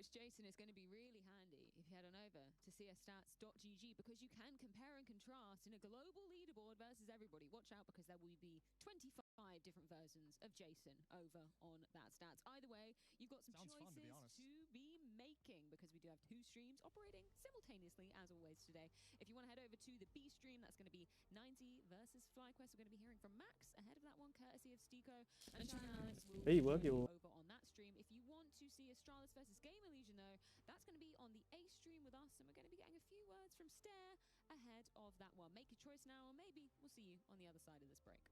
which, Jason, is going to be really handy if you head on over to csstats.gg, because you can compare and contrast in a global leaderboard versus everybody. Watch out, because there will be 25 different versions of Jason over on that stats. Either way, you've got some choices to be making, because we do have 2 streams operating simultaneously as always today. If you want to head over to the B stream, that's going to be 90 versus FlyQuest. We're going to be hearing from Max ahead of that one, courtesy of Stico, and Sean Alex will be over on that stream. If you want to see Astralis versus Gamer Legion, though, that's going to be on the A stream with us, and we're going to be getting a few words from Stare ahead of that one. Make your choice now, or maybe we'll see you on the other side of this break.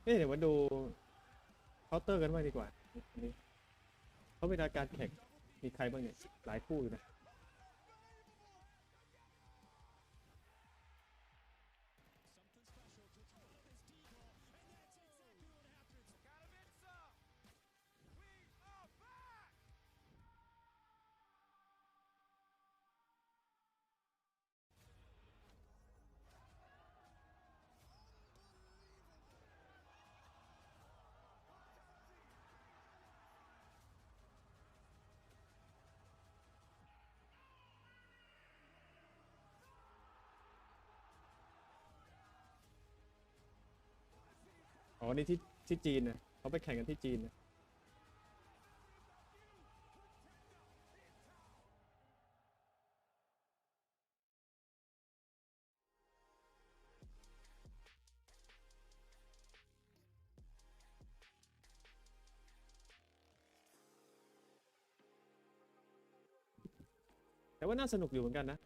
เดี๋ยวมาดูเคาน์เตอร์กันบ้างดีกว่าเขาเป็นการแข่งมีใครบ้างเนี่ยหลายคู่อยู่นะอ๋อนี่ที่จีนนะเขาไปแข่งกันที่จีนนะแต่ว่าน่าสนุกอยู่เหมือนกันนะ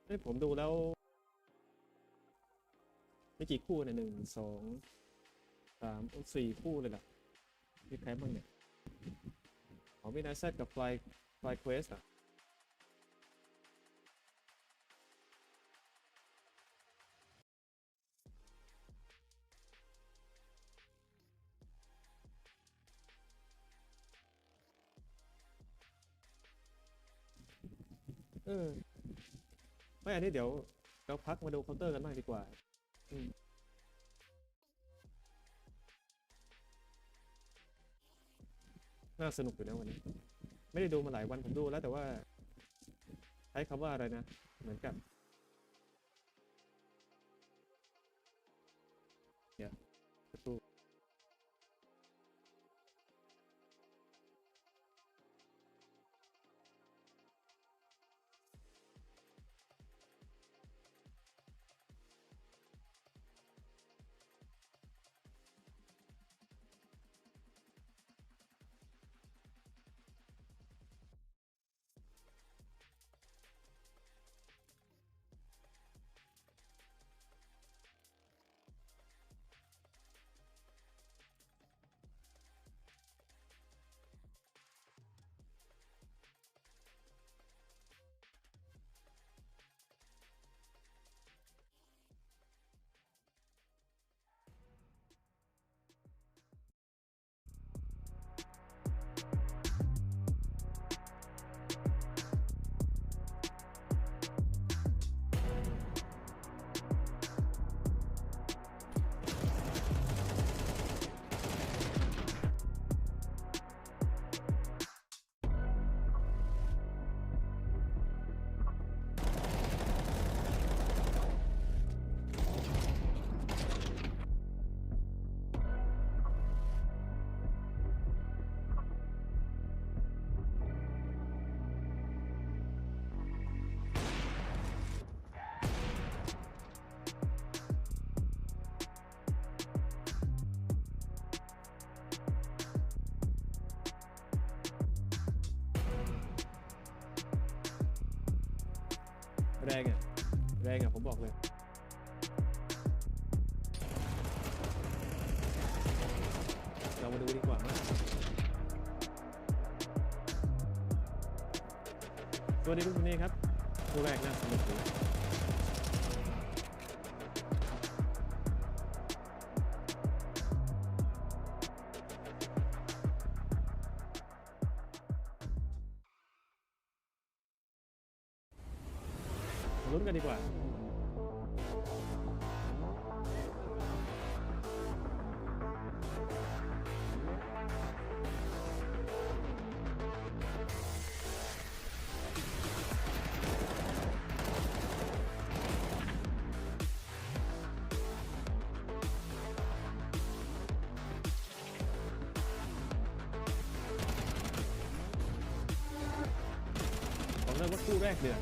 ให้ผมดูแล้วไม่กี่คู่เนี่ย1 2 3 4 คู่เลยล่ะมีใครบ้างเนี่ยอ๋อมีนายแซดกับFlyQuest อ่ะไม่อันนี้เดี๋ยวเราพักมาดูเคาน์เตอร์กันบ้างดีกว่าน่าสนุกอยู่นะวันนี้ไม่ได้ดูมาหลายวันผมดูแล้วแต่ว่าใช้คำว่าอะไรนะเหมือนกับเนี่ยประตูแรงอ่ะผมบอกเลยเรามาดูดีกว่ามั้ยสวัสดีทุกคนนี่ครับคู่แรกน่าสนุกดี ลุ้นกันดีกว่าเริ่มว่าคู่แรกเดือด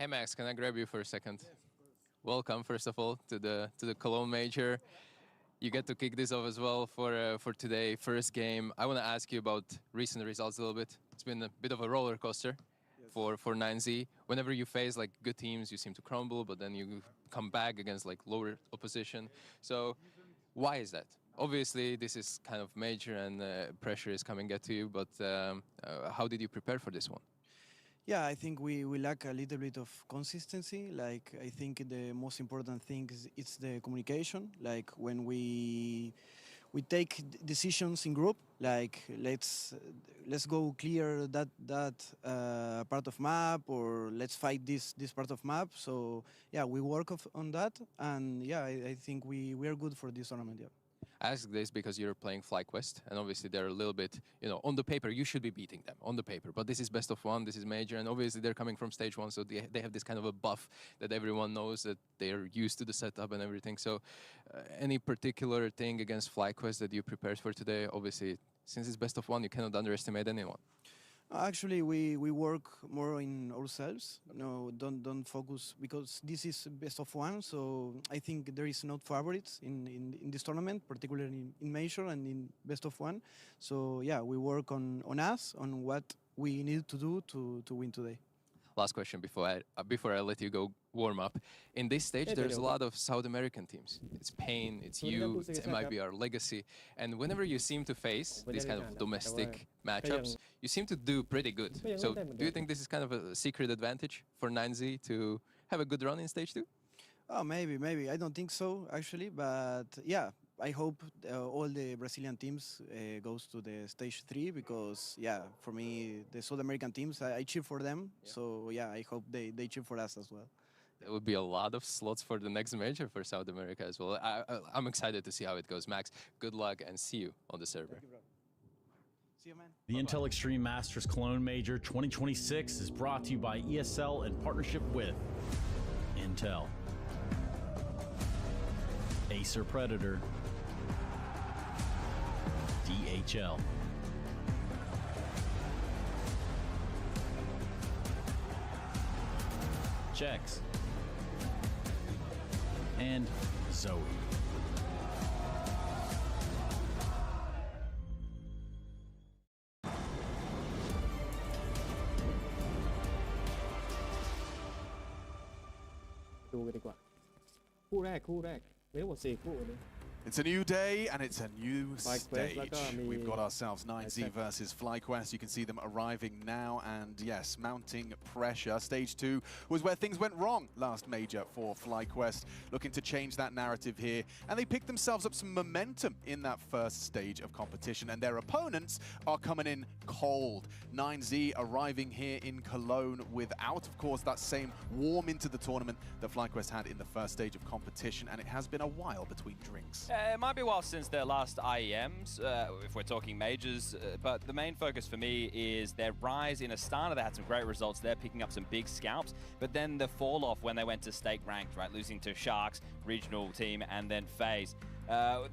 Hey Max, can I grab you for a second? Yes, welcome, first of all, to the Cologne Major. You get to kick this off as well for today, first game. I want to ask you about recent results a little bit. It's been a bit of a roller coaster for 9Z. Whenever you face like good teams, you seem to crumble, but then you come back against like lower opposition. So why is that? Obviously, this is kind of major and pressure is coming at you, but how did you prepare for this one? Yeah, I think we lack a little bit of consistency. Like, I think the most important thing is it's the communication. Like, when we take decisions in group, like let's go clear that part of map, or let's fight this part of map. So yeah, we work on that, and yeah, I think we are good for this tournament. Yeah. I ask this because you're playing FlyQuest, and obviously they're a little bit, you know, on the paper, you should be beating them, on the paper. But this is best of one, this is major, and obviously they're coming from stage one, so they have this kind of a buff that everyone knows that they're used to the setup and everything. So any particular thing against FlyQuest that you prepared for today? Obviously, since it's best of one, you cannot underestimate anyone. Actually, we work more in ourselves. No, don't focus, because this is best of one. So I think there is not favorites in this tournament, particularly in major and in best of one. So yeah, we work on us, on what we need to do to win today. Last question before I let you go warm up. In this stage, there's a lot of South American teams. It's Pain, it's you, it's MIBR, Legacy. And whenever you seem to face these kind of domestic matchups, you seem to do pretty good. So do you think this is kind of a secret advantage for 9Z to have a good run in stage 2? Oh, maybe. I don't think so, actually. But yeah, I hope all the Brazilian teams goes to the stage 3, because yeah, for me, the South American teams, I cheer for them. Yeah. So yeah, I hope they cheer for us as well. There would be a lot of slots for the next major for South America as well. I'm excited to see how it goes. Max, good luck and see you on the server. Thank you, bro. See you, man. The Intel Extreme Masters Cologne Major 2026 is brought to you by ESL in partnership with Intel, Acer Predator, DHL, Checks, and Zoe. It's a new day and it's a new stage. We've got ourselves 9Z versus FlyQuest. You can see them arriving now, and yes, mounting pressure. Stage 2 was where things went wrong last major for FlyQuest, looking to change that narrative here. And they picked themselves up some momentum in that first stage of competition, and their opponents are coming in cold. 9Z arriving here in Cologne without, of course, that same warm into the tournament that FlyQuest had in the first stage of competition, and it has been a while between drinks. It might be a while since their last IEMs, if we're talking majors, but the main focus for me is their rise in Astana. They had some great results there, picking up some big scalps, but then the fall off when they went to stake ranked, right? Losing to Sharks, regional team, and then FaZe.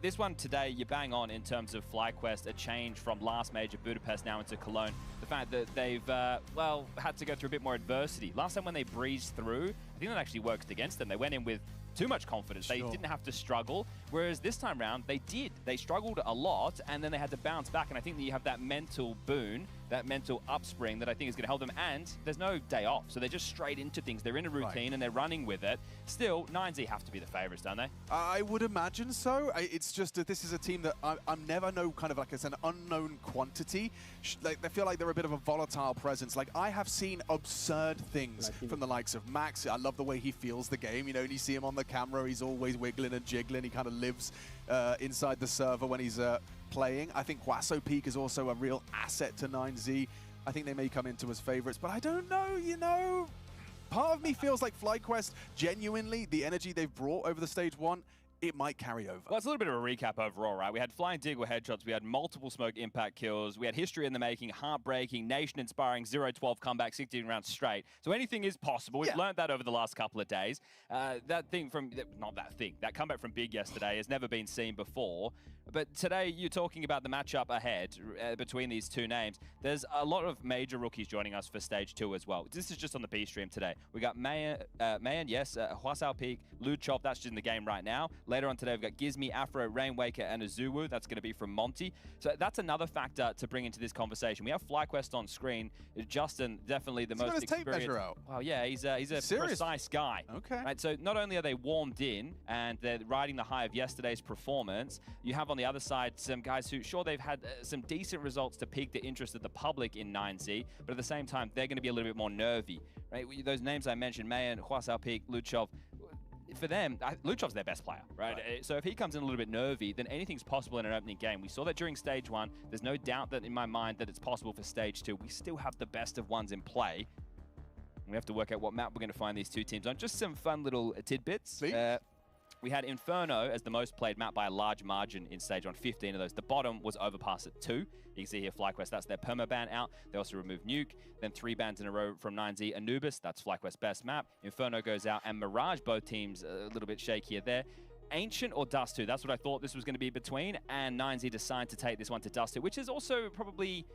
This one today, you bang on in terms of FlyQuest, a change from last major Budapest now into Cologne. The fact that they've, well, had to go through a bit more adversity. Last time when they breezed through, I think that actually worked against them. They went in with too much confidence. They didn't have to struggle, whereas this time round, they did. They struggled a lot, and then they had to bounce back, and I think that you have that mental boon, that mental upspring that I think is going to help them, and there's no day off, so they're just straight into things. They're in a routine, and they're running with it. Still, 9Z have to be the favorites, don't they? I would imagine so. It's just that this is a team that I'm never know kind of like as an unknown quantity. Like, they feel like they're a bit of a volatile presence. Like, I have seen absurd things from the likes of Max. I love the way he feels the game, you know, and you see him on the camera, he's always wiggling and jiggling. He kind of lives inside the server when he's playing. I think Huaso Peak is also a real asset to 9Z. I think they may come into as favorites, but I don't know, you know. Part of me feels like FlyQuest, genuinely, the energy they've brought over the stage 1, it might carry over. Well, it's a little bit of a recap overall, right? We had flying Deagle headshots, we had multiple smoke impact kills, we had history in the making, heartbreaking, nation-inspiring 0-12 comeback, 16 rounds straight. So anything is possible. We've learned that over the last couple of days. That thing from, not that thing, that comeback from Big yesterday has never been seen before. But today, you're talking about the matchup ahead between these two names. There's a lot of major rookies joining us for Stage 2 as well. This is just on the B stream today. We got Mayan, yes, Huasao Peak, Luchop, that's just in the game right now. Later on today, we've got Gizmi, Afro, Rainwaker, and Azuwu. That's going to be from Monty. So that's another factor to bring into this conversation. We have FlyQuest on screen. Justin, definitely the most experienced. Tape measure out. Oh, yeah, he's a precise guy. Okay. Right, so not only are they warmed in and they're riding the high of yesterday's performance, you have on the other side some guys who, sure, they've had some decent results to pique the interest of the public in 9Z, but at the same time, they're going to be a little bit more nervy. Right? Those names I mentioned, Mayan, Huasao Peak, Luchov, for them, Luchov's their best player, right? So if he comes in a little bit nervy, then anything's possible in an opening game. We saw that during Stage 1. There's no doubt that in my mind that it's possible for Stage 2. We still have the best of ones in play. We have to work out what map we're going to find these two teams on. Just some fun little tidbits. We had Inferno as the most played map by a large margin in Stage 1, 15 of those. The bottom was Overpass at 2. You can see here FlyQuest, that's their perma-ban out. They also removed Nuke. Then 3 bans in a row from 9Z. Anubis, that's FlyQuest's best map. Inferno goes out, and Mirage, both teams a little bit shakier there. Ancient or Dust 2, that's what I thought this was going to be between. And 9Z decided to take this one to Dust 2, which is also probably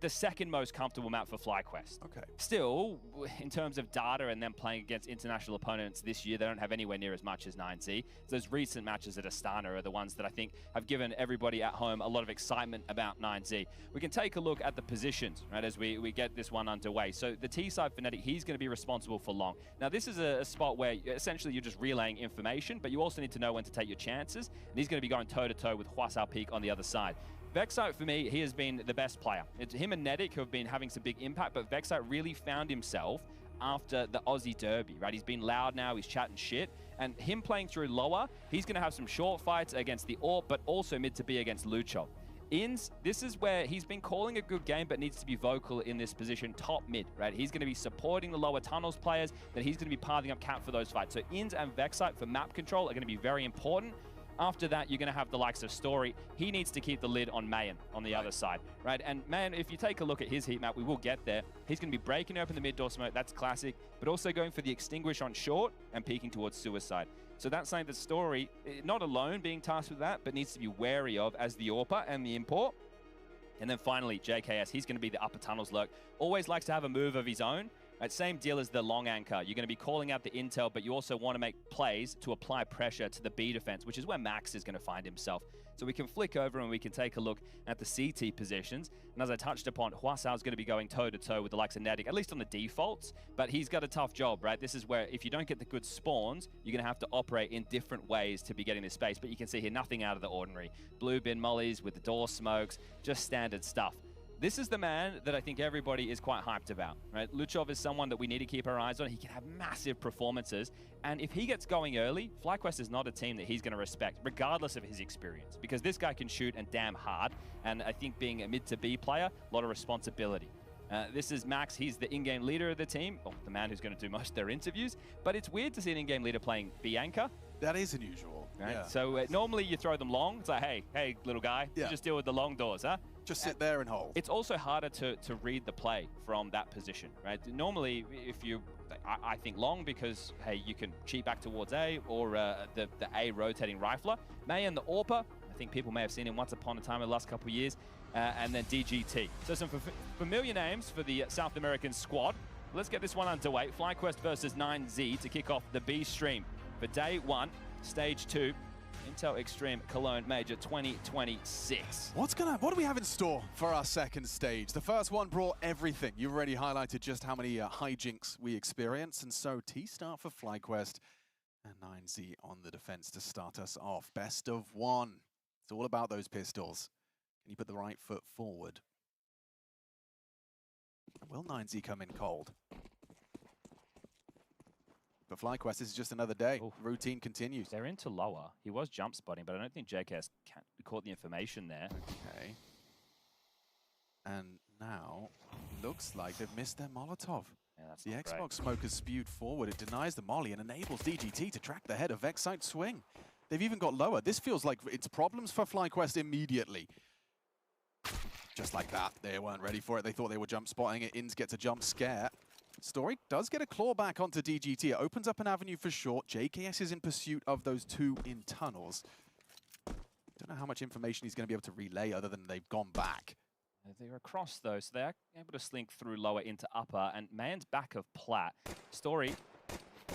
the second most comfortable map for FlyQuest. Okay. Still, in terms of data and them playing against international opponents this year, they don't have anywhere near as much as 9Z. Those recent matches at Astana are the ones that I think have given everybody at home a lot of excitement about 9Z. We can take a look at the positions, right, as we get this one underway. So the T-side Fnatic, he's going to be responsible for long. Now, this is a spot where essentially you're just relaying information, but you also need to know when to take your chances. And he's going to be going toe-to-toe with Huasao Peak on the other side. Vexite, for me, he has been the best player. It's him and Nedic who have been having some big impact, but Vexite really found himself after the Aussie Derby, right? He's been loud now, he's chatting shit, and him playing through lower, he's going to have some short fights against the AWP, but also mid to B against Luchov. Inns, this is where he's been calling a good game, but needs to be vocal in this position, top mid, right? He's going to be supporting the lower tunnels players, then he's going to be pathing up cap for those fights. So Inns and Vexite for map control are going to be very important. After that, you're going to have the likes of Story. He needs to keep the lid on Mayan on the other side, right? And Mayan, if you take a look at his heat map, we will get there. He's going to be breaking open the mid-door smoke. That's classic. But also going for the Extinguish on short and peeking towards Suicide. So that's something that Story, not alone being tasked with that, but needs to be wary of as the AWPer and the import. And then finally, JKS, he's going to be the upper tunnels lurk. Always likes to have a move of his own. Right, same deal as the long anchor. You're going to be calling out the intel, but you also want to make plays to apply pressure to the B defense, which is where Max is going to find himself. So we can flick over and we can take a look at the CT positions. And as I touched upon, Huasao's going to be going toe-to-toe with the likes of Nedic, at least on the defaults, but he's got a tough job, right? This is where if you don't get the good spawns, you're going to have to operate in different ways to be getting this space. But you can see here, nothing out of the ordinary. Blue bin mollies with the door smokes, just standard stuff. This is the man that I think everybody is quite hyped about, right? Luchov is someone that we need to keep our eyes on. He can have massive performances. And if he gets going early, FlyQuest is not a team that he's going to respect, regardless of his experience, because this guy can shoot and damn hard. And I think being a mid to B player, a lot of responsibility. This is Max. He's the in-game leader of the team, or the man who's going to do most of their interviews. But it's weird to see an in-game leader playing B anchor. That is unusual. Right? Yeah. So normally you throw them long. It's like, hey, little guy, you just deal with the long doors, huh? Just sit there and hold. It's also harder to read the play from that position, right? Normally, if you, I think long because, hey, you can cheat back towards A or the A rotating rifler. May and the AWPer, I think people may have seen him once upon a time in the last couple of years, and then DGT. So some familiar names for the South American squad. Let's get this one underway. FlyQuest versus 9Z to kick off the B stream for day 1, stage 2. Intel Extreme Cologne Major 2026. What do we have in store for our second stage? The first one brought everything. You've already highlighted just how many hijinks we experienced, and so T-start for FlyQuest and 9Z on the defense to start us off. Best of 1. It's all about those pistols. Can you put the right foot forward? And will 9Z come in cold? For FlyQuest, this is just another day. Ooh. Routine continues. They're into lower. He was jump spotting, but I don't think JKS caught the information there. Okay. And now, looks like they've missed their Molotov. Yeah, that's The not Xbox great. smoke is spewed forward. It denies the molly and enables DGT to track the head of XxWolverinexX swing. They've even got lower. This feels like it's problems for FlyQuest immediately. Just like that. They weren't ready for it. They thought they were jump spotting it. Inns gets a jump scare. Story does get a claw back onto DGT. It opens up an avenue for short. JKS is in pursuit of those 2 in tunnels. Don't know how much information he's going to be able to relay other than they've gone back. They're across though, so they're able to slink through lower into upper, and Man's back of Plat. Story,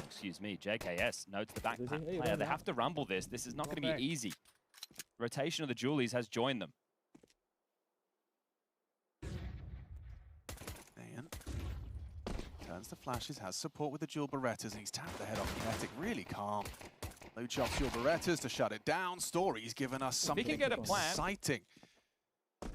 excuse me, JKS notes the back player. They have to rumble this. This is not going to be easy. Rotation of the Julies has joined them. Turns the flashes, has support with the dual Berettas, and he's tapped the head off Kinetic. Really calm. Load shots dual Berettas to shut it down. Story's given us something can get a plant. exciting.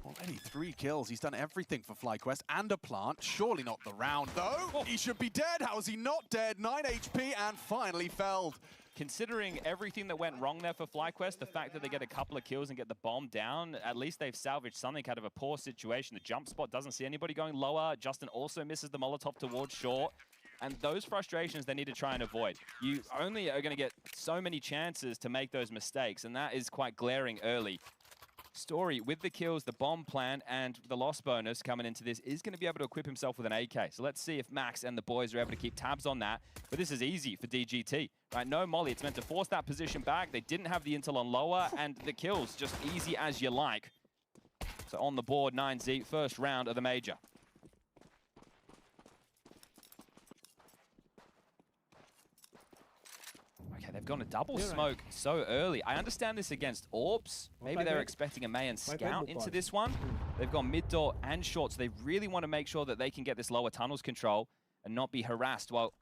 Already 3 kills. He's done everything for FlyQuest and a plant. Surely not the round, though. Oh. He should be dead. How is he not dead? 9 HP and finally felled. Considering everything that went wrong there for FlyQuest, the fact that they get a couple of kills and get the bomb down, at least they've salvaged something out of a poor situation. The jump spot doesn't see anybody going lower. Justin also misses the Molotov towards short. And those frustrations they need to try and avoid. You only are going to get so many chances to make those mistakes, and that is quite glaring early. Story, with the kills, the bomb plan, and the loss bonus coming into this, is going to be able to equip himself with an AK. So let's see if Max and the boys are able to keep tabs on that. But this is easy for DGT, right? No molly. It's meant to force that position back. They didn't have the intel on lower, and the kills just easy as you like. So on the board, 9Z, first round of the major. Okay, they've gone a double smoke so early. I understand this against Orbs. Maybe they're expecting a Mayan scout into this one. They've gone mid door and short, so they really want to make sure that they can get this lower tunnels control and not be harassed while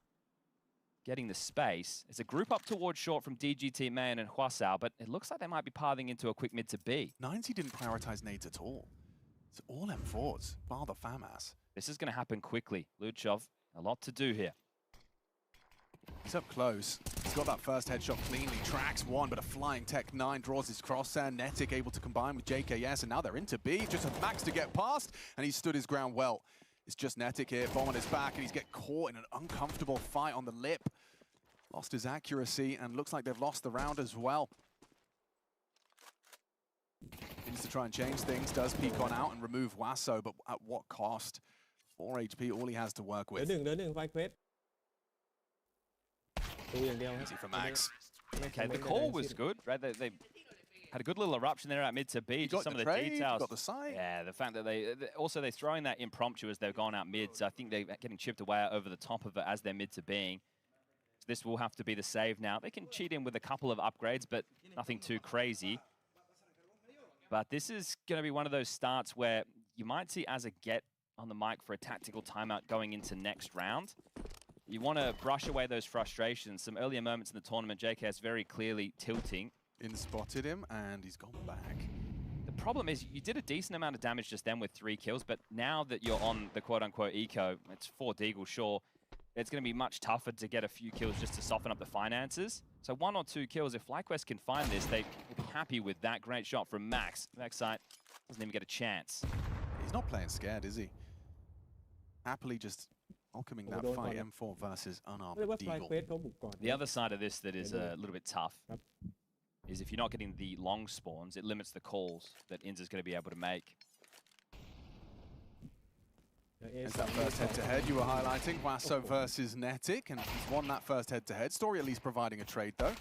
getting the space. It's a group up towards short from DGT, Mayan, and Huasao, but it looks like they might be pathing into a quick mid to B. 9Z didn't prioritize nades at all. It's all M4s, bar the FAMAS. This is going to happen quickly. Luchov, a lot to do here. He's up close. He's got that first headshot cleanly. Tracks 1, but a flying Tech 9 draws his crosshair. Netic able to combine with JKS, and now they're into B. Just a Max to get past, and he stood his ground well. It's just Netic here, bomb on his back, and he's getting caught in an uncomfortable fight on the lip. Lost his accuracy, and looks like they've lost the round as well. Needs to try and change things, does peek on out and remove Wasso, but at what cost? 4 HP, all he has to work with. Easy for Max. Okay, the call was good, right? They had a good little eruption there at mid to B. Just some of the details. Got the side. Yeah, the fact that they're throwing that impromptu as they've gone out mid. So I think they're getting chipped away over the top of it as they're mid to being. So this will have to be the save now. They can cheat in with a couple of upgrades, but nothing too crazy. But this is going to be one of those starts where you might see Azza get on the mic for a tactical timeout going into next round. You want to brush away those frustrations. Some earlier moments in the tournament, JKS very clearly tilting. In-spotted him, and he's gone back. The problem is you did a decent amount of damage just then with 3 kills, but now that you're on the quote-unquote eco, it's 4 Deagle, sure, it's going to be much tougher to get a few kills just to soften up the finances. So 1 or 2 kills, if FlyQuest can find this, they will be happy with that. Great shot from Max. Backside doesn't even get a chance. He's not playing scared, is he? Happily just welcoming that fight, M4 versus unarmed Deagle. The other side of this that is a little bit tough is if you're not getting the long spawns, it limits the calls that Inz is going to be able to make. There's that first head-to-head you were highlighting, Wasso versus Netic, and he's won that first head-to-head. Story at least providing a trade, though.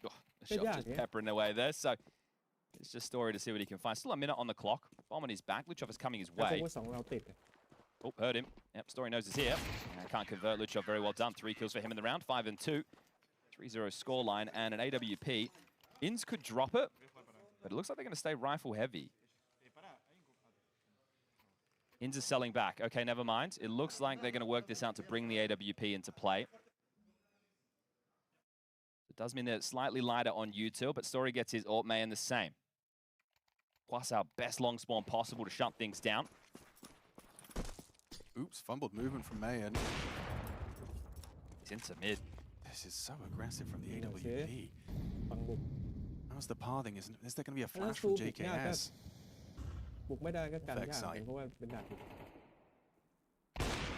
Oh, the shot just peppering away there, so it's just Story to see what he can find. Still a minute on the clock. Bomb on his back. Luchov is coming his way. Oh, heard him. Yep, Story knows he's here. Can't convert. Luchov very well done. 3 kills for him in the round. 5 and 2. 3-0 scoreline and an AWP. Inns could drop it, but it looks like they're going to stay rifle heavy. Inns is selling back. Okay, never mind. It looks like they're going to work this out to bring the AWP into play. It does mean they're slightly lighter on util, but Story gets his ult Mayan the same. Plus our best long spawn possible to shut things down. Oops, fumbled movement from Mayan. He's into mid. This is so aggressive from the AWP. How's the pathing? Is there going to be a flash from JKS?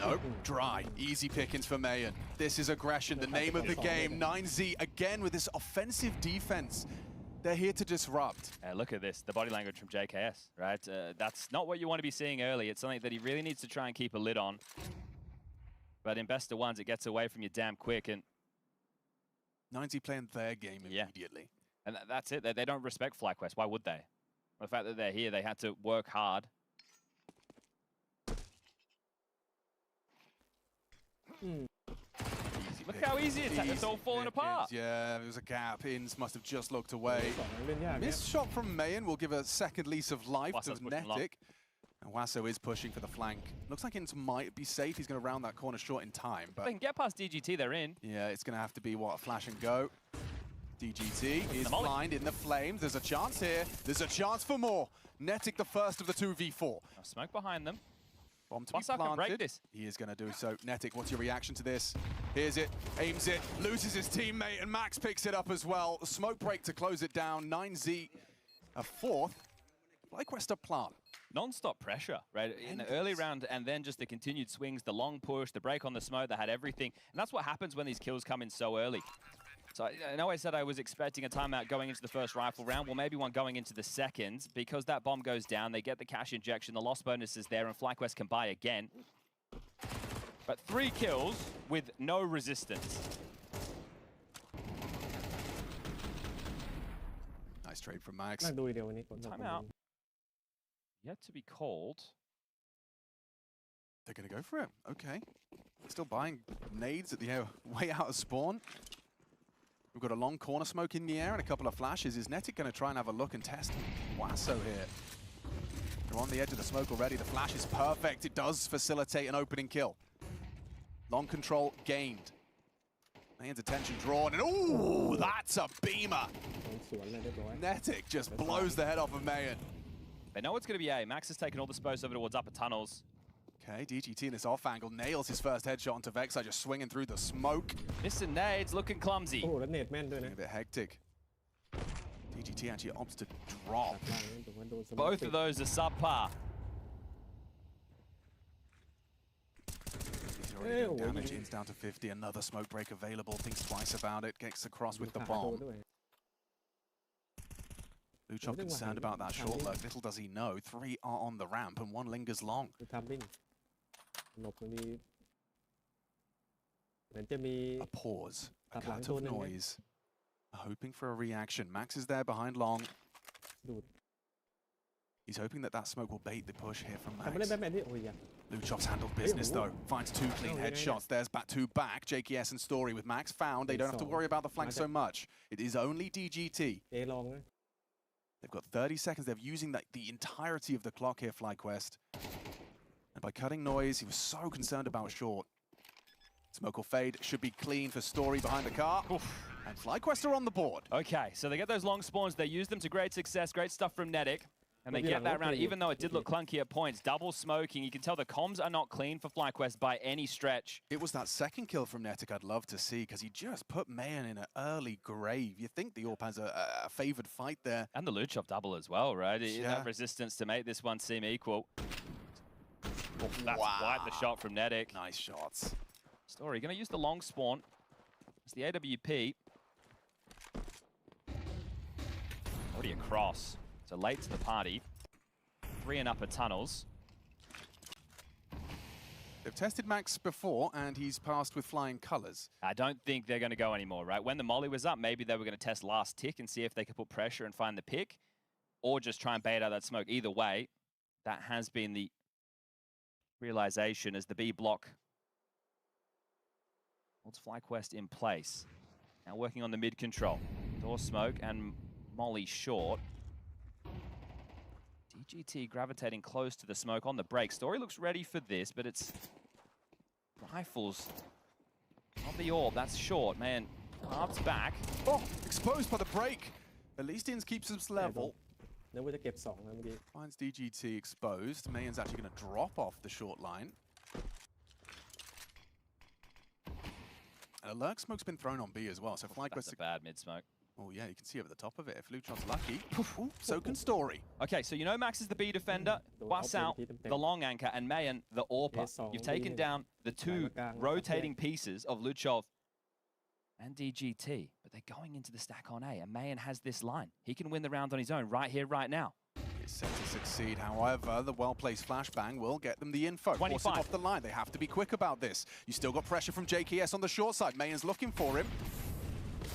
Nope, dry. Easy pickings for Mayan. This is aggression, the name of the game. 9Z again with this offensive defense. They're here to disrupt. Look at this, the body language from JKS, right? That's not what you want to be seeing early. It's something that he really needs to try and keep a lid on. But in best of ones, it gets away from you damn quick. And 9Z playing their game immediately. And that's it. They don't respect FlyQuest. Why would they? The fact that they're here, they had to work hard. Look how easy it is. It's all falling apart. Yeah, there was a gap. Inns must have just looked away. Missed shot from Mayan will give a second lease of life to Netic. And Wasso is pushing for the flank. Looks like Inns might be safe. He's going to round that corner short in time. But they can get past DGT, they're in. Yeah, it's going to have to be, what, a flash and go. DGT is blind in the flames. There's a chance here. There's a chance for more. Netic the first of the 2v4. Smoke behind them. Bomb to be planted. He is going to do so. Netic, what's your reaction to this? Here's it, aims it, loses his teammate, and Max picks it up as well. Smoke break to close it down. 9Z a fourth. FlyQuest a plant. Non-stop pressure, right? In the early round, and then just the continued swings, the long push, the break on the smoke, they had everything. And that's what happens when these kills come in so early. So I know I said I was expecting a timeout going into the first rifle round. Well, maybe one going into the second. Because that bomb goes down, they get the cash injection, the loss bonus is there, and FlyQuest can buy again. But 3 kills with no resistance. Nice trade from Max. Timeout. Yet to be called. They're going to go for it. Okay. Still buying nades at the way out of spawn. We've got a long corner smoke in the air and a couple of flashes. Is Netic going to try and have a look and test Wasso here? They're on the edge of the smoke already. The flash is perfect. It does facilitate an opening kill. Long control gained. Mayan's attention drawn, and ooh, that's a beamer. Netic just blows the head off of Mayan. They know it's going to be A. Max has taken all the space over towards upper tunnels. Okay, DGT in this off angle nails his first headshot onto Vexi, just swinging through the smoke. Missing nades, looking clumsy. A bit hectic. DGT actually opts to drop. Both of those are subpar. He's already doing damage. In's down to 50. Another smoke break available. Thinks twice about it. Gets across with the bomb. Luchov concerned about that short look. Little does he know, 3 are on the ramp and 1 lingers long. A pause, a cut of noise, hoping for a reaction. Max is there behind long. He's hoping that that smoke will bait the push here from Max. Luchov's handled business though, finds 2 clean headshots. There's 2 back. JKS and Story with Max found. They don't have to worry about the flank so much. It is only DGT. They've got 30 seconds. They're using the entirety of the clock here, FlyQuest. And by cutting noise, he was so concerned about short. Smoke or fade should be clean for Story behind the car. Oof. And FlyQuest are on the board. Okay, so they get those long spawns. They use them to great success. Great stuff from Netic. And they get that round, even though it did look clunky at points. Double smoking. You can tell the comms are not clean for FlyQuest by any stretch. It was that second kill from Netic I'd love to see, because he just put Mayan in an early grave. You think the AWP has a favored fight there. And the Luchov double as well, right? Yeah. That resistance to make this one seem equal. That's quite the shot from Netic. Nice shots. Story going to use the long spawn. It's the AWP. Already across. So late to the party. 3 in upper tunnels. They've tested Max before, and he's passed with flying colors. I don't think they're going to go anymore, right? When the molly was up, maybe they were going to test last tick and see if they could put pressure and find the pick, or just try and bait out that smoke. Either way, that has been the realization as the B block holds FlyQuest in place. Now working on the mid control. Door smoke and molly short. DGT gravitating close to the smoke on the break. Story looks ready for this, but it's rifles. Not the orb, that's short, man. Arms back. Oh, exposed by the break. At least Inns keeps his level. Finds DGT exposed. Mayan's actually going to drop off the short line. And a lurk smoke's been thrown on B as well, so FlyQuest... That's a bad mid smoke. Oh yeah, you can see over the top of it. If Lutron's lucky, so can Story. Okay, so you know Max is the B defender, Wasau, the long anchor, and Mayan, the AWPer. You've taken down the two rotating pieces of Luchov and DGT, but they're going into the stack on A, and Mayan has this line. He can win the round on his own right here, right now. It's set to succeed, however, the well-placed flashbang will get them the info. 25. Force him off the line. They have to be quick about this. You still got pressure from JKS on the short side. Mayan's looking for him.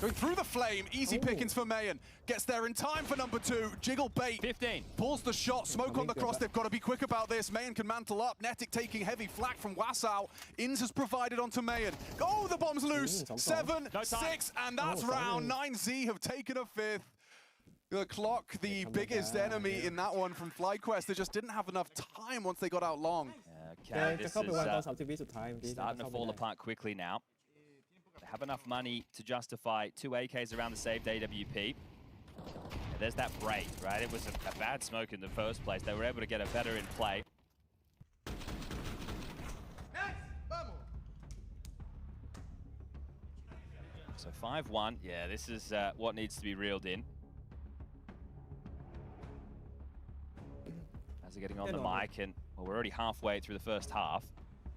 Going through the flame, easy pickings for Mayan. Gets there in time for number 2. Jiggle bait. 15. Pulls the shot, smoke on the cross. They've got to be quick about this. Mayan can mantle up. Netic taking heavy flak from Wasau. Inns has provided onto Mayan. Oh, the bomb's loose. 7, 6, and that's round. 9Z have taken a 5th. The clock, the biggest enemy in that one from FlyQuest. They just didn't have enough time once they got out long. Okay, this is starting to fall apart quickly now. They have enough money to justify 2 AKs around the saved AWP. There's that break, right? It was a bad smoke in the first place. They were able to get a better in play. So 5-1. Yeah, this is what needs to be reeled in. As they're getting on the mic, and well, we're already halfway through the first half.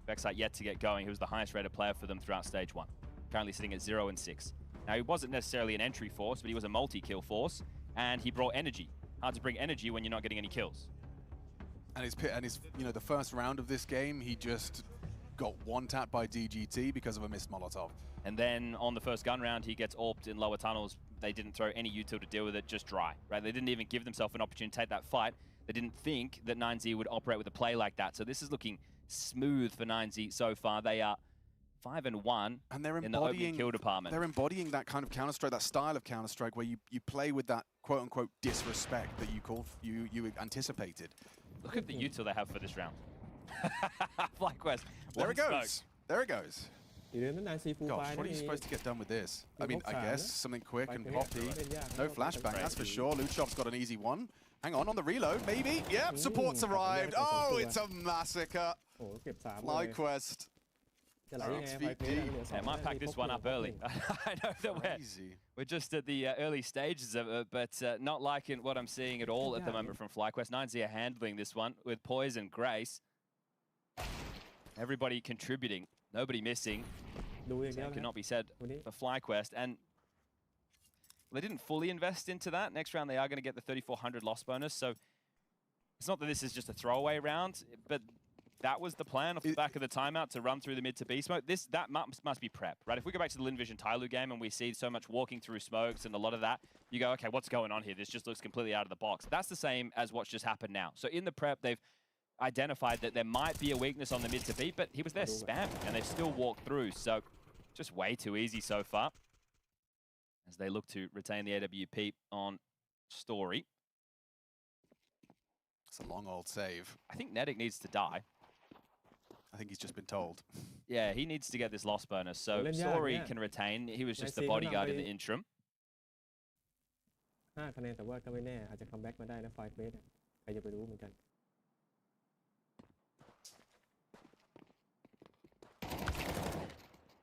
Vexite yet to get going. He was the highest rated player for them throughout stage 1. Currently sitting at 0 and 6. Now, he wasn't necessarily an entry force, but he was a multi-kill force, and he brought energy. Hard to bring energy when you're not getting any kills. And his you know, the first round of this game, he just got one-tapped by DGT because of a missed Molotov. And then on the first gun round, he gets AWPed in lower tunnels. They didn't throw any util to deal with it, just dry, right? They didn't even give themselves an opportunity to take that fight. They didn't think that 9Z would operate with a play like that. So this is looking smooth for 9Z so far. They are 5-1 and they're in the opening kill department. They're embodying that kind of Counter-Strike, that style of Counter-Strike where you play with that quote-unquote disrespect that you anticipated. Look at the util they have for this round. FlyQuest. There it goes. Smoke. There it goes. Gosh, what are you supposed to get done with this? I mean, I guess something quick and poppy. No flashbang, that's for sure. Luchov's got an easy one. Hang on the reload, maybe. Yep, support's arrived. Oh, it's a massacre. FlyQuest. I might pack this one up early. I know that we're just at the early stages of it, but not liking what I'm seeing at all at the moment from FlyQuest. 9Z are handling this one with poise and grace. Everybody contributing, nobody missing. That cannot be said for FlyQuest. And they didn't fully invest into that. Next round, they are going to get the 3,400 loss bonus. So it's not that this is just a throwaway round, but that was the plan off the back of the timeout to run through the mid to B smoke. That must be prep, right? If we go back to the Linvision Tyloo game and we see so much walking through smokes and a lot of that, you go, okay, what's going on here? This just looks completely out of the box. That's the same as what's just happened now. So in the prep, they've identified that there might be a weakness on the mid to B, but he was there spamming and they've still walked through. So just way too easy so far as they look to retain the AWP on Story. It's a long old save. I think Netic needs to die. I think he's just been told. Yeah, he needs to get this loss bonus. So Story can retain. He was just the bodyguard in the interim. And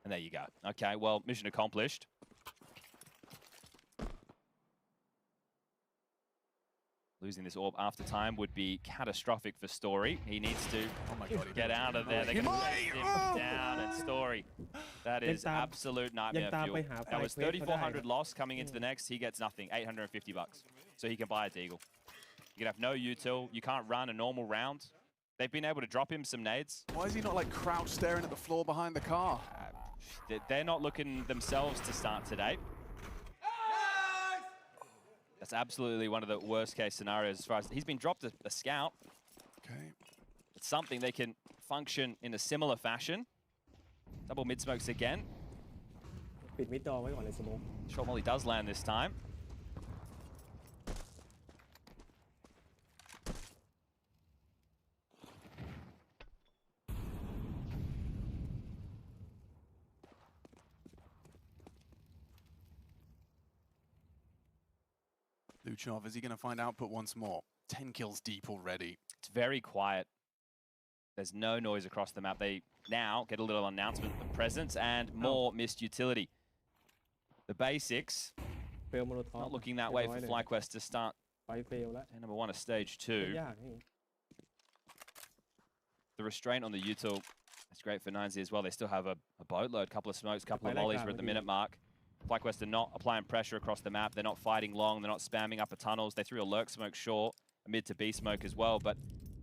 there you go. Okay, well, mission accomplished. Losing this orb after time would be catastrophic for Story. He needs to get out of there. They're going to let him down, and Story. That is absolute nightmare fuel. That was 3,400 loss coming into the next. He gets nothing, 850 bucks. So he can buy a Deagle. You can have no util. You can't run a normal round. They've been able to drop him some nades. Why is he not like crouched staring at the floor behind the car? They're not looking themselves to start today. That's absolutely one of the worst case scenarios as far as he's been dropped a scout. Okay. It's something they can function in a similar fashion. Double mid smokes again. ปิดมิดดอไว้ก่อนเลยสโมก Short molly does land this time. Luchov, is he going to find output once more? 10 kills deep already. It's very quiet. There's no noise across the map. They now get a little announcement of presence and more missed utility. The basics, เฟลโมโนทอฟ not looking that way for FlyQuest to start ไฟเฟลแล้ว number 1 of stage 2. ยากนี่ The restraint on the util, that's great for 9Z as well. They still have a boatload, couple of smokes, couple of mollies. We're at the minute mark. FlyQuest are not applying pressure across the map. They're not fighting long. They're not spamming upper tunnels. They threw a lurk smoke short, a mid to B smoke as well, but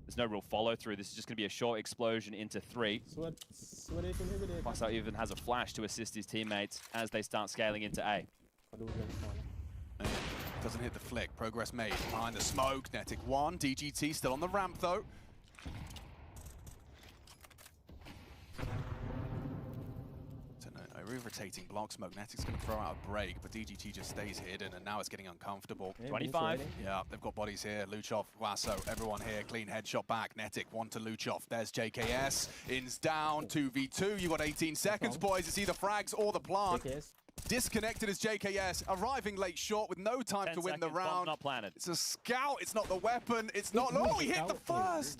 there's no real follow through. This is just going to be a short explosion into 3. Foxar even has a flash to assist his teammates as they start scaling into A. ขอดูเรื่องก่อนนะ Doesn't hit the flick. Progress made behind the smoke. Netic 1. DGT still on the ramp though. A rotating block smoke. Netic's going to throw out a break, but DGT just stays hidden, and now it's getting uncomfortable. 25. Yeah, they've got bodies here. Luchov, Wasso, everyone here. Clean headshot back. Netic, 1 to Luchov. There's JKS. In's down. 2v2. You got 18 seconds, boys. It's either frags or the plant. JKS Disconnected as JKS, arriving late short with no time to win the round. Not planted. It's a scout. It's not the weapon. It's not. Oh, he hit the first.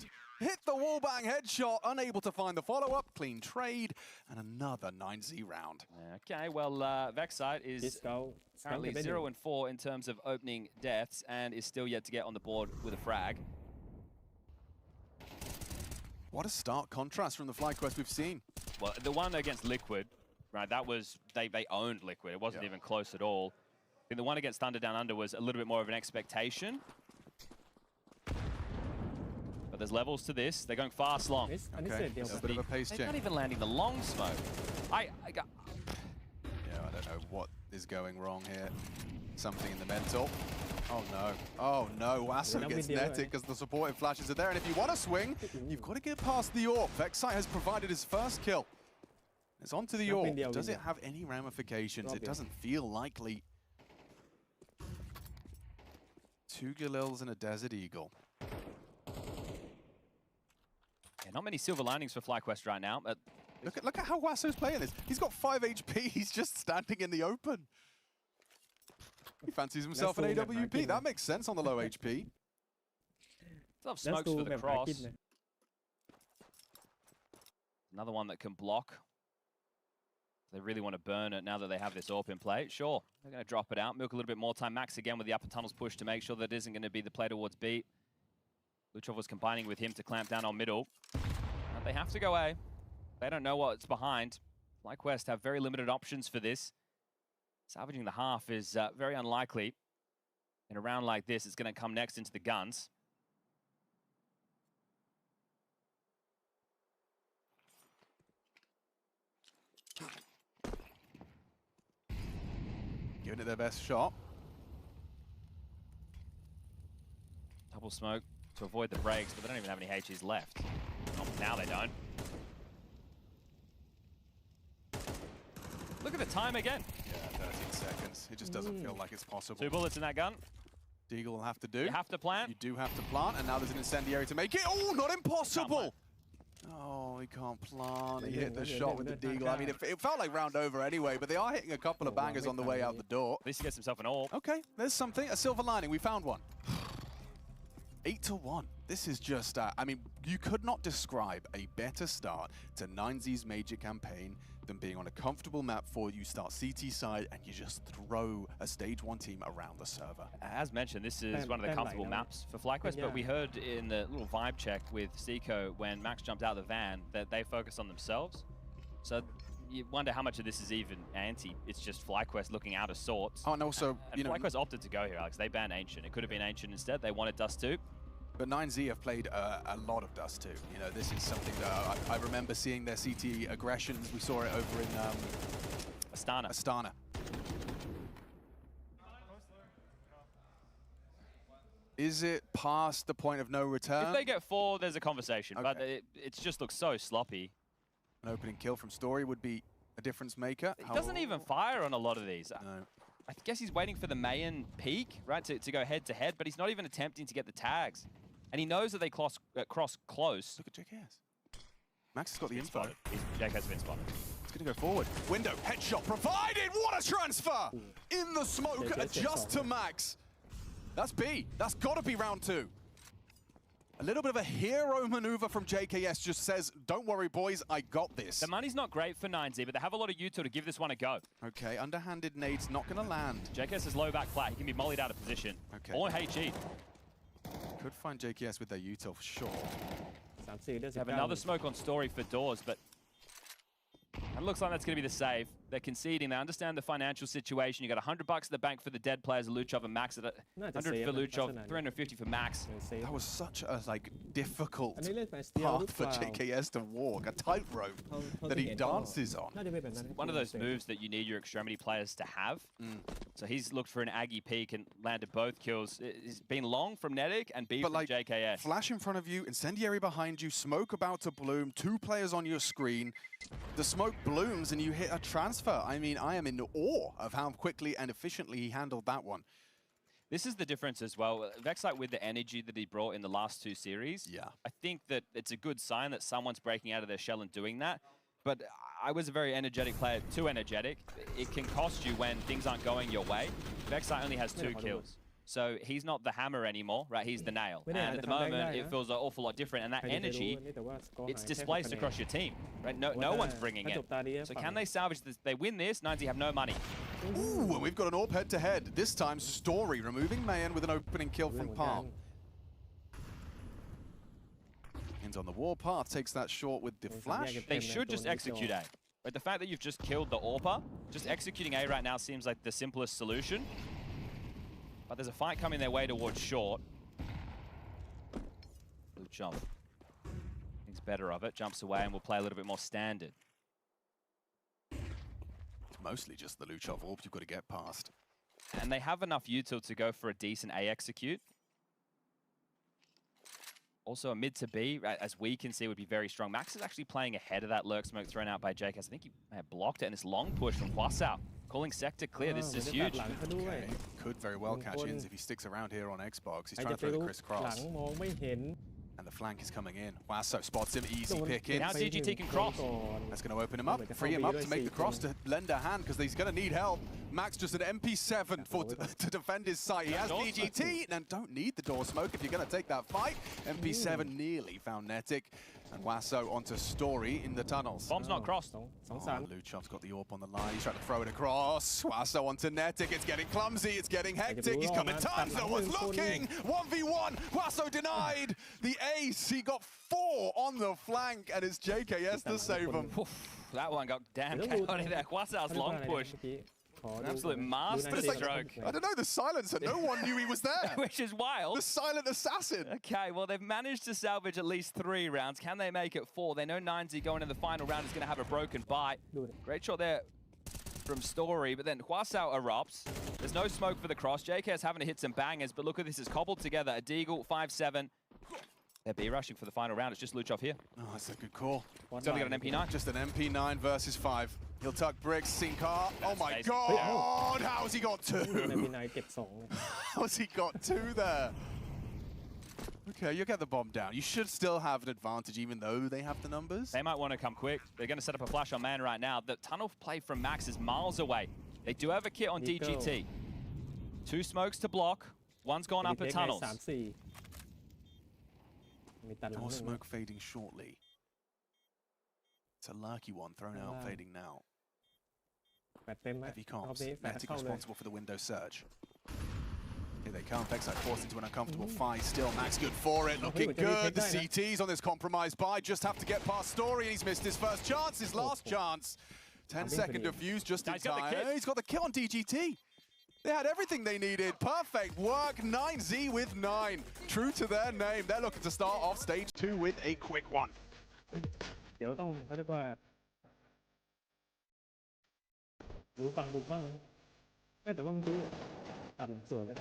Hit the wallbang headshot. Unable to find the follow-up. Clean trade. And another 9Z round. Okay, well, Vexite is currently 0-4 in terms of opening deaths and is still yet to get on the board with a frag. What a stark contrast from the FlyQuest we've seen. Well, the one against Liquid, right, that was, they owned Liquid. It wasn't even close at all. I think the one against Thunder Down Under was a little bit more of an expectation. But there's levels to this. They're going fast long. อันนี้เสร็จเดียว It's a bit of a pace They're not change. even landing the long smoke. I got... Yeah, I don't know what is going wrong here. Something in the mental. Oh no. Oh no. Wasso gets Netic because the supporting flashes are there. And if you want to swing, you've got to get past the AWP. Vexite has provided his first kill. It's onto the AWP. Does it have any ramifications? It doesn't feel likely. 2 Galils and a Desert Eagle. Yeah, not many silver linings for FlyQuest right now. But Look at how Wasso's playing this. He's got 5 HP. He's just standing in the open. He fancies himself an AWP. That makes sense on the low HP. Still have smokes for the cross. Another one that can block. They really want to burn it now that they have this AWP in play. Sure, they're going to drop it out, milk a little bit more time. Max again with the upper tunnels push to make sure that isn't going to be the play towards B. Luchov was combining with him to clamp down on middle. But they have to go A. They don't know what's behind. FlyQuest have very limited options for this. Salvaging the half is very unlikely. In a round like this, it's going to come next into the guns. Giving it their best shot. Double smoke to avoid the breaks, but they don't even have any HEs left. Oh, now they don't. Look at the time again. Yeah, 13 seconds. It just doesn't feel like it's possible. 2 bullets in that gun. Deagle will have to do. You have to plant. You do have to plant, and now there's an incendiary to make it. Oh, not impossible! Oh, he can't plant. He hit the shot with the Deagle. I mean, it felt like round over anyway, but they are hitting a couple of bangers on the way out the door. At least he gets himself an AWP. Okay, there's something. A silver lining. We found one. 8-1. This is just, I mean, you could not describe a better start to 9Z's major campaign than being on a comfortable map for you start CT side and you just throw a stage 1 team around the server. As mentioned, this is one of the comfortable maps for FlyQuest, but we heard in the little vibe check with Seiko when Max jumped out of the van that they focus on themselves. So you wonder how much of this is even anti. It's just FlyQuest looking out of sorts. Oh, and also, and FlyQuest opted to go here, Alex. They banned Ancient. It could have been Ancient instead. They wanted Dust 2. But 9Z have played a lot of Dust too. You know, this is something that I remember seeing their CT aggressions. We saw it over in Astana. Is it past the point of no return? If they get 4, there's a conversation, okay. but it just looks so sloppy. An opening kill from Story would be a difference maker. He doesn't even fire on a lot of these. No. I guess he's waiting for the Mayan peak, right, to go head-to-head, but he's not even attempting to get the tags. And he knows that they cross close. Look at JKS. Max has got the info. JKS has been spotted. He's going to go forward. Window, headshot provided! What a transfer! In the smoke, adjust to Max. That's B. That's got to be round 2. A little bit of a hero maneuver from JKS just says, don't worry, boys, I got this. The money's not great for 9Z, but they have a lot of util to give this one a go. Okay, underhanded nade's not going to land. JKS is low back flat. He can be mollied out of position. Okay. Or HE. Could find JKS with their util for sure. Have another smoke on Story for doors, but it looks like that's going to be the save. They're conceding. They understand the financial situation. You got $100 at the bank for the dead players, Luchov and Max. At 100 for Luchov, 350 for Max. That was such a difficult path for JKS to walk, a tightrope that he dances on. One of those moves that you need your extremity players to have. So he's looked for an Aggie peak and landed both kills. It's been long from Netic and B from JKS. Flash in front of you, incendiary behind you, smoke about to bloom, 2 players on your screen. The smoke blooms and you hit a transfer. I mean, I am in awe of how quickly and efficiently he handled that one. This is the difference as well. Vexite, with the energy that he brought in the last 2 series, I think that it's a good sign that someone's breaking out of their shell and doing that. But I was a very energetic player, too energetic. It can cost you when things aren't going your way. Vexite only has 2 kills. So he's not the hammer anymore, right? He's the nail. And at the moment, it feels an awful lot different. And that energy, it's displaced across your team, right? No one's bringing it. So can they salvage this? They win this, 9Z have no money. Ooh, and we've got an AWP head-to-head. This time, Story removing Mayan with an opening kill from Palm. Ends on the warpath, takes that short with the flash. They should just execute A. But the fact that you've just killed the AWPer, just executing A right now seems like the simplest solution. But there's a fight coming their way towards short. Luchov thinks better of it, jumps away, and will play a little bit more standard. It's mostly just the Luchov AWP you've got to get past. And they have enough util to go for a decent A execute. Also, a mid to B, as we can see, would be very strong. Max is actually playing ahead of that lurk smoke thrown out by JKS. I think he may have blocked it, and this long push from Hwasao. Calling sector clear, this is huge. Okay. Could very well catch ins if he sticks around here on Xbox. He's trying to throw the crisscross. And the flank is coming in. Hwasao spots him, easy pick in. Now DGT can cross. That's going to open him up, free him up to make the cross to lend a hand because he's going to need help. Max just an MP7 to defend his site. He has DGT and don't need the door smoke if you're going to take that fight. MP7 nearly found Netic. And Hwasao onto Story in the tunnels. Bomb's not crossed. Luchov's got the AWP on the line. He's trying to throw it across. Hwasao onto Netic. It's getting clumsy. It's getting hectic. He's coming tons. No one's looking. 1v1. Hwasao denied the ace. He got 4 on the flank, and it's JKS to save him. That one got damn chaotic there. Hwasao's long push. An absolute master stroke. I don't know, the silencer. No one knew he was there. Which is wild. The silent assassin. Okay, well, they've managed to salvage at least 3 rounds. Can they make it 4? They know 9Z going into the final round is going to have a broken bite. Great shot there from Story, but then Hwasao erupts. There's no smoke for the cross. JK's having to hit some bangers, but look at this. It's cobbled together. A Deagle, 5-7. They're B rushing for the final round. It's just Luchov here. Oh, that's a good call. He's only got an MP9. Just an MP9 versus 5. He'll tuck bricks, Sinkar. Oh my god! How has he got 2? How has he got 2 there? Okay, you get the bomb down. You should still have an advantage even though they have the numbers. They might want to come quick. They're going to set up a flash on man right now. The tunnel play from Max is miles away. They do have a kit on DGT. 2 smokes to block. One's gone up at tunnels. Door smoke fading shortly. It's a lurky one thrown out, fading now. Heavy comps. Netic responsible for the window search. Here they come. Vexite forced into an uncomfortable fight. Still, Max good for it. Looking good. The CT's on this compromised buy. Just have to get past Story, and he's missed his first chance, his last chance. 10-second defuse just in time. He's got the kill on DGT. They had everything they needed. Perfect work. 9Z with 9. True to their name. They're looking to start off stage 2 with a quick one. เดี๋ยวต้องเขาเรียกว่าดูฝั่งบุกบ้างไม่แต่ว่ามันดูต่ำส่วนกัน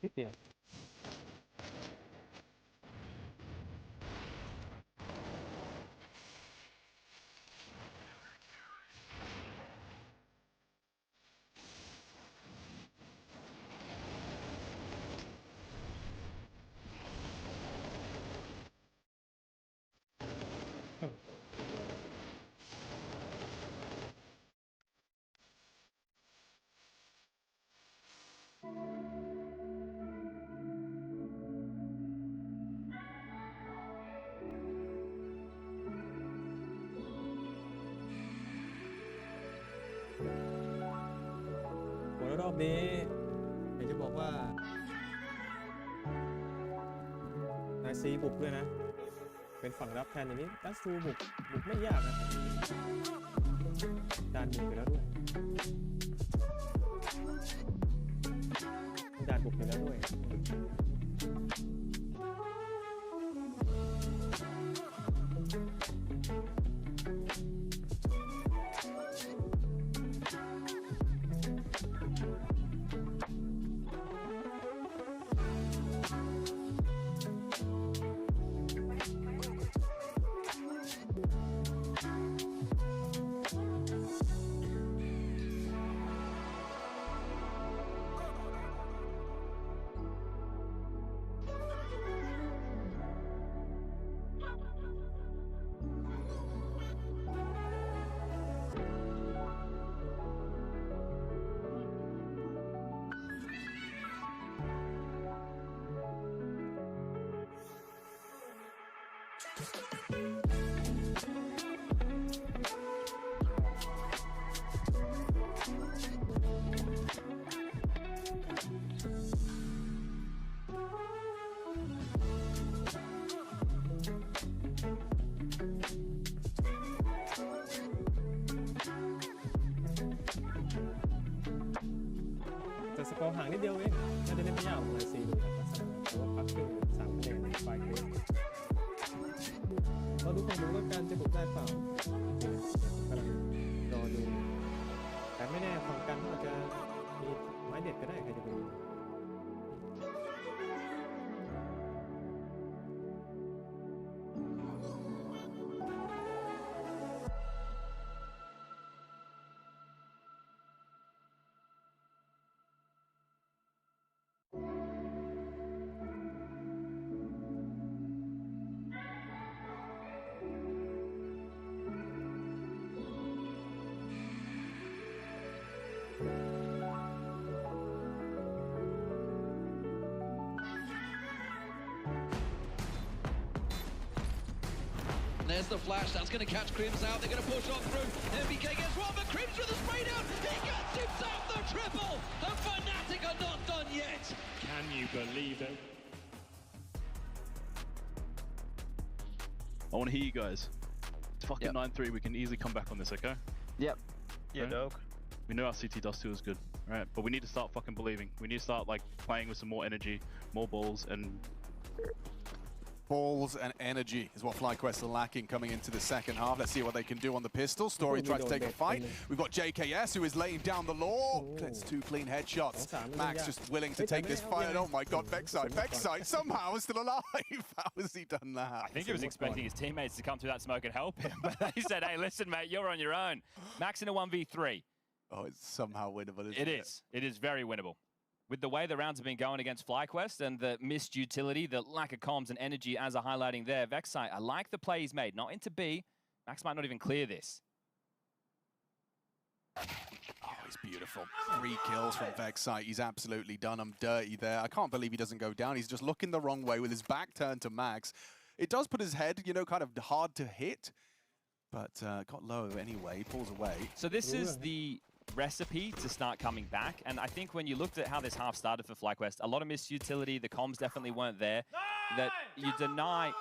นิดเดียว รอบนี้อยากจะบอกว่านายซีบุกด้วยนะเป็นฝั่งรับแทนอย่างนี้ดัสซูบุกไม่ยากนะด่านบุกไปแล้วด้วยด่านบุกไปแล้วด้วยแต่สกอร์ห่างนิดเดียวเองน่าจะเล่นไม่ยากของไอซีดูจากลักษณะแต่ว่าพักขึ้น3 คะแนนไฟเกรดเราดูความรู้ว่าการจะบุกได้เปล่ากำลังรอดูแต่ไม่แน่ฝั่งกันอาจจะมีไม้เด็ดก็ได้ใครจะไปรู้There's the flash, that's going to catch Crims out, they're going to push on through, MBK gets one, but Crims with a spray down, he gets himself the triple, and Fnatic are not done yet. Can you believe it? I want to hear you guys. It's fucking 9-3, we can easily come back on this, okay? Yep. Yeah, dog. We know our CT Dust 2 is good, right? But we need to start fucking believing. We need to start like playing with some more energy, more balls, and balls and energy is what FlyQuest are lacking coming into the second half. Let's see what they can do on the pistol. Story tries to take a fight. We've got JKS who is laying down the law. Gets 2 clean headshots. Max just willing to take this fight. And oh my god, Vexite somehow is still alive. How has he done that? I think he was expecting his teammates to come through that smoke and help him, but they said, hey, listen, mate, you're on your own. Max in a 1v3. Oh, it's somehow winnable, isn't it? It is. It is very winnable. With the way the rounds have been going against FlyQuest and the missed utility, the lack of comms and energy as are highlighting there, Vexite, I like the play he's made. Not into B. Max might not even clear this. Oh, he's beautiful. 3 kills from Vexite. He's absolutely done him dirty there. I can't believe he doesn't go down. He's just looking the wrong way with his back turned to Max. It does put his head, you know, kind of hard to hit, but got low anyway. He pulls away. So this is the recipe to start coming back, and I think when you looked at how this half started for FlyQuest, a lot of missed utility, the comms definitely weren't there, that you deny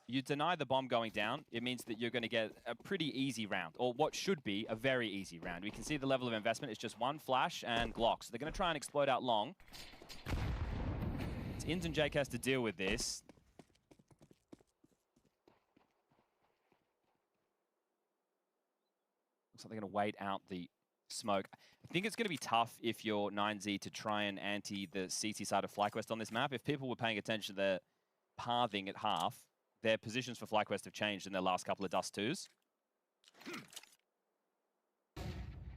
you deny the bomb going down, it means that you're going to get a pretty easy round, or what should be a very easy round. We can see the level of investment. It's just one flash and Glock. So they're going to try and explode out long. It's Ins and Jake has to deal with this. Looks like they're going to wait out the smoke. I think it's going to be tough if you're 9Z to try and anti the CT side of FlyQuest on this map. If people were paying attention to their pathing at half, their positions for FlyQuest have changed in their last couple of Dust 2s.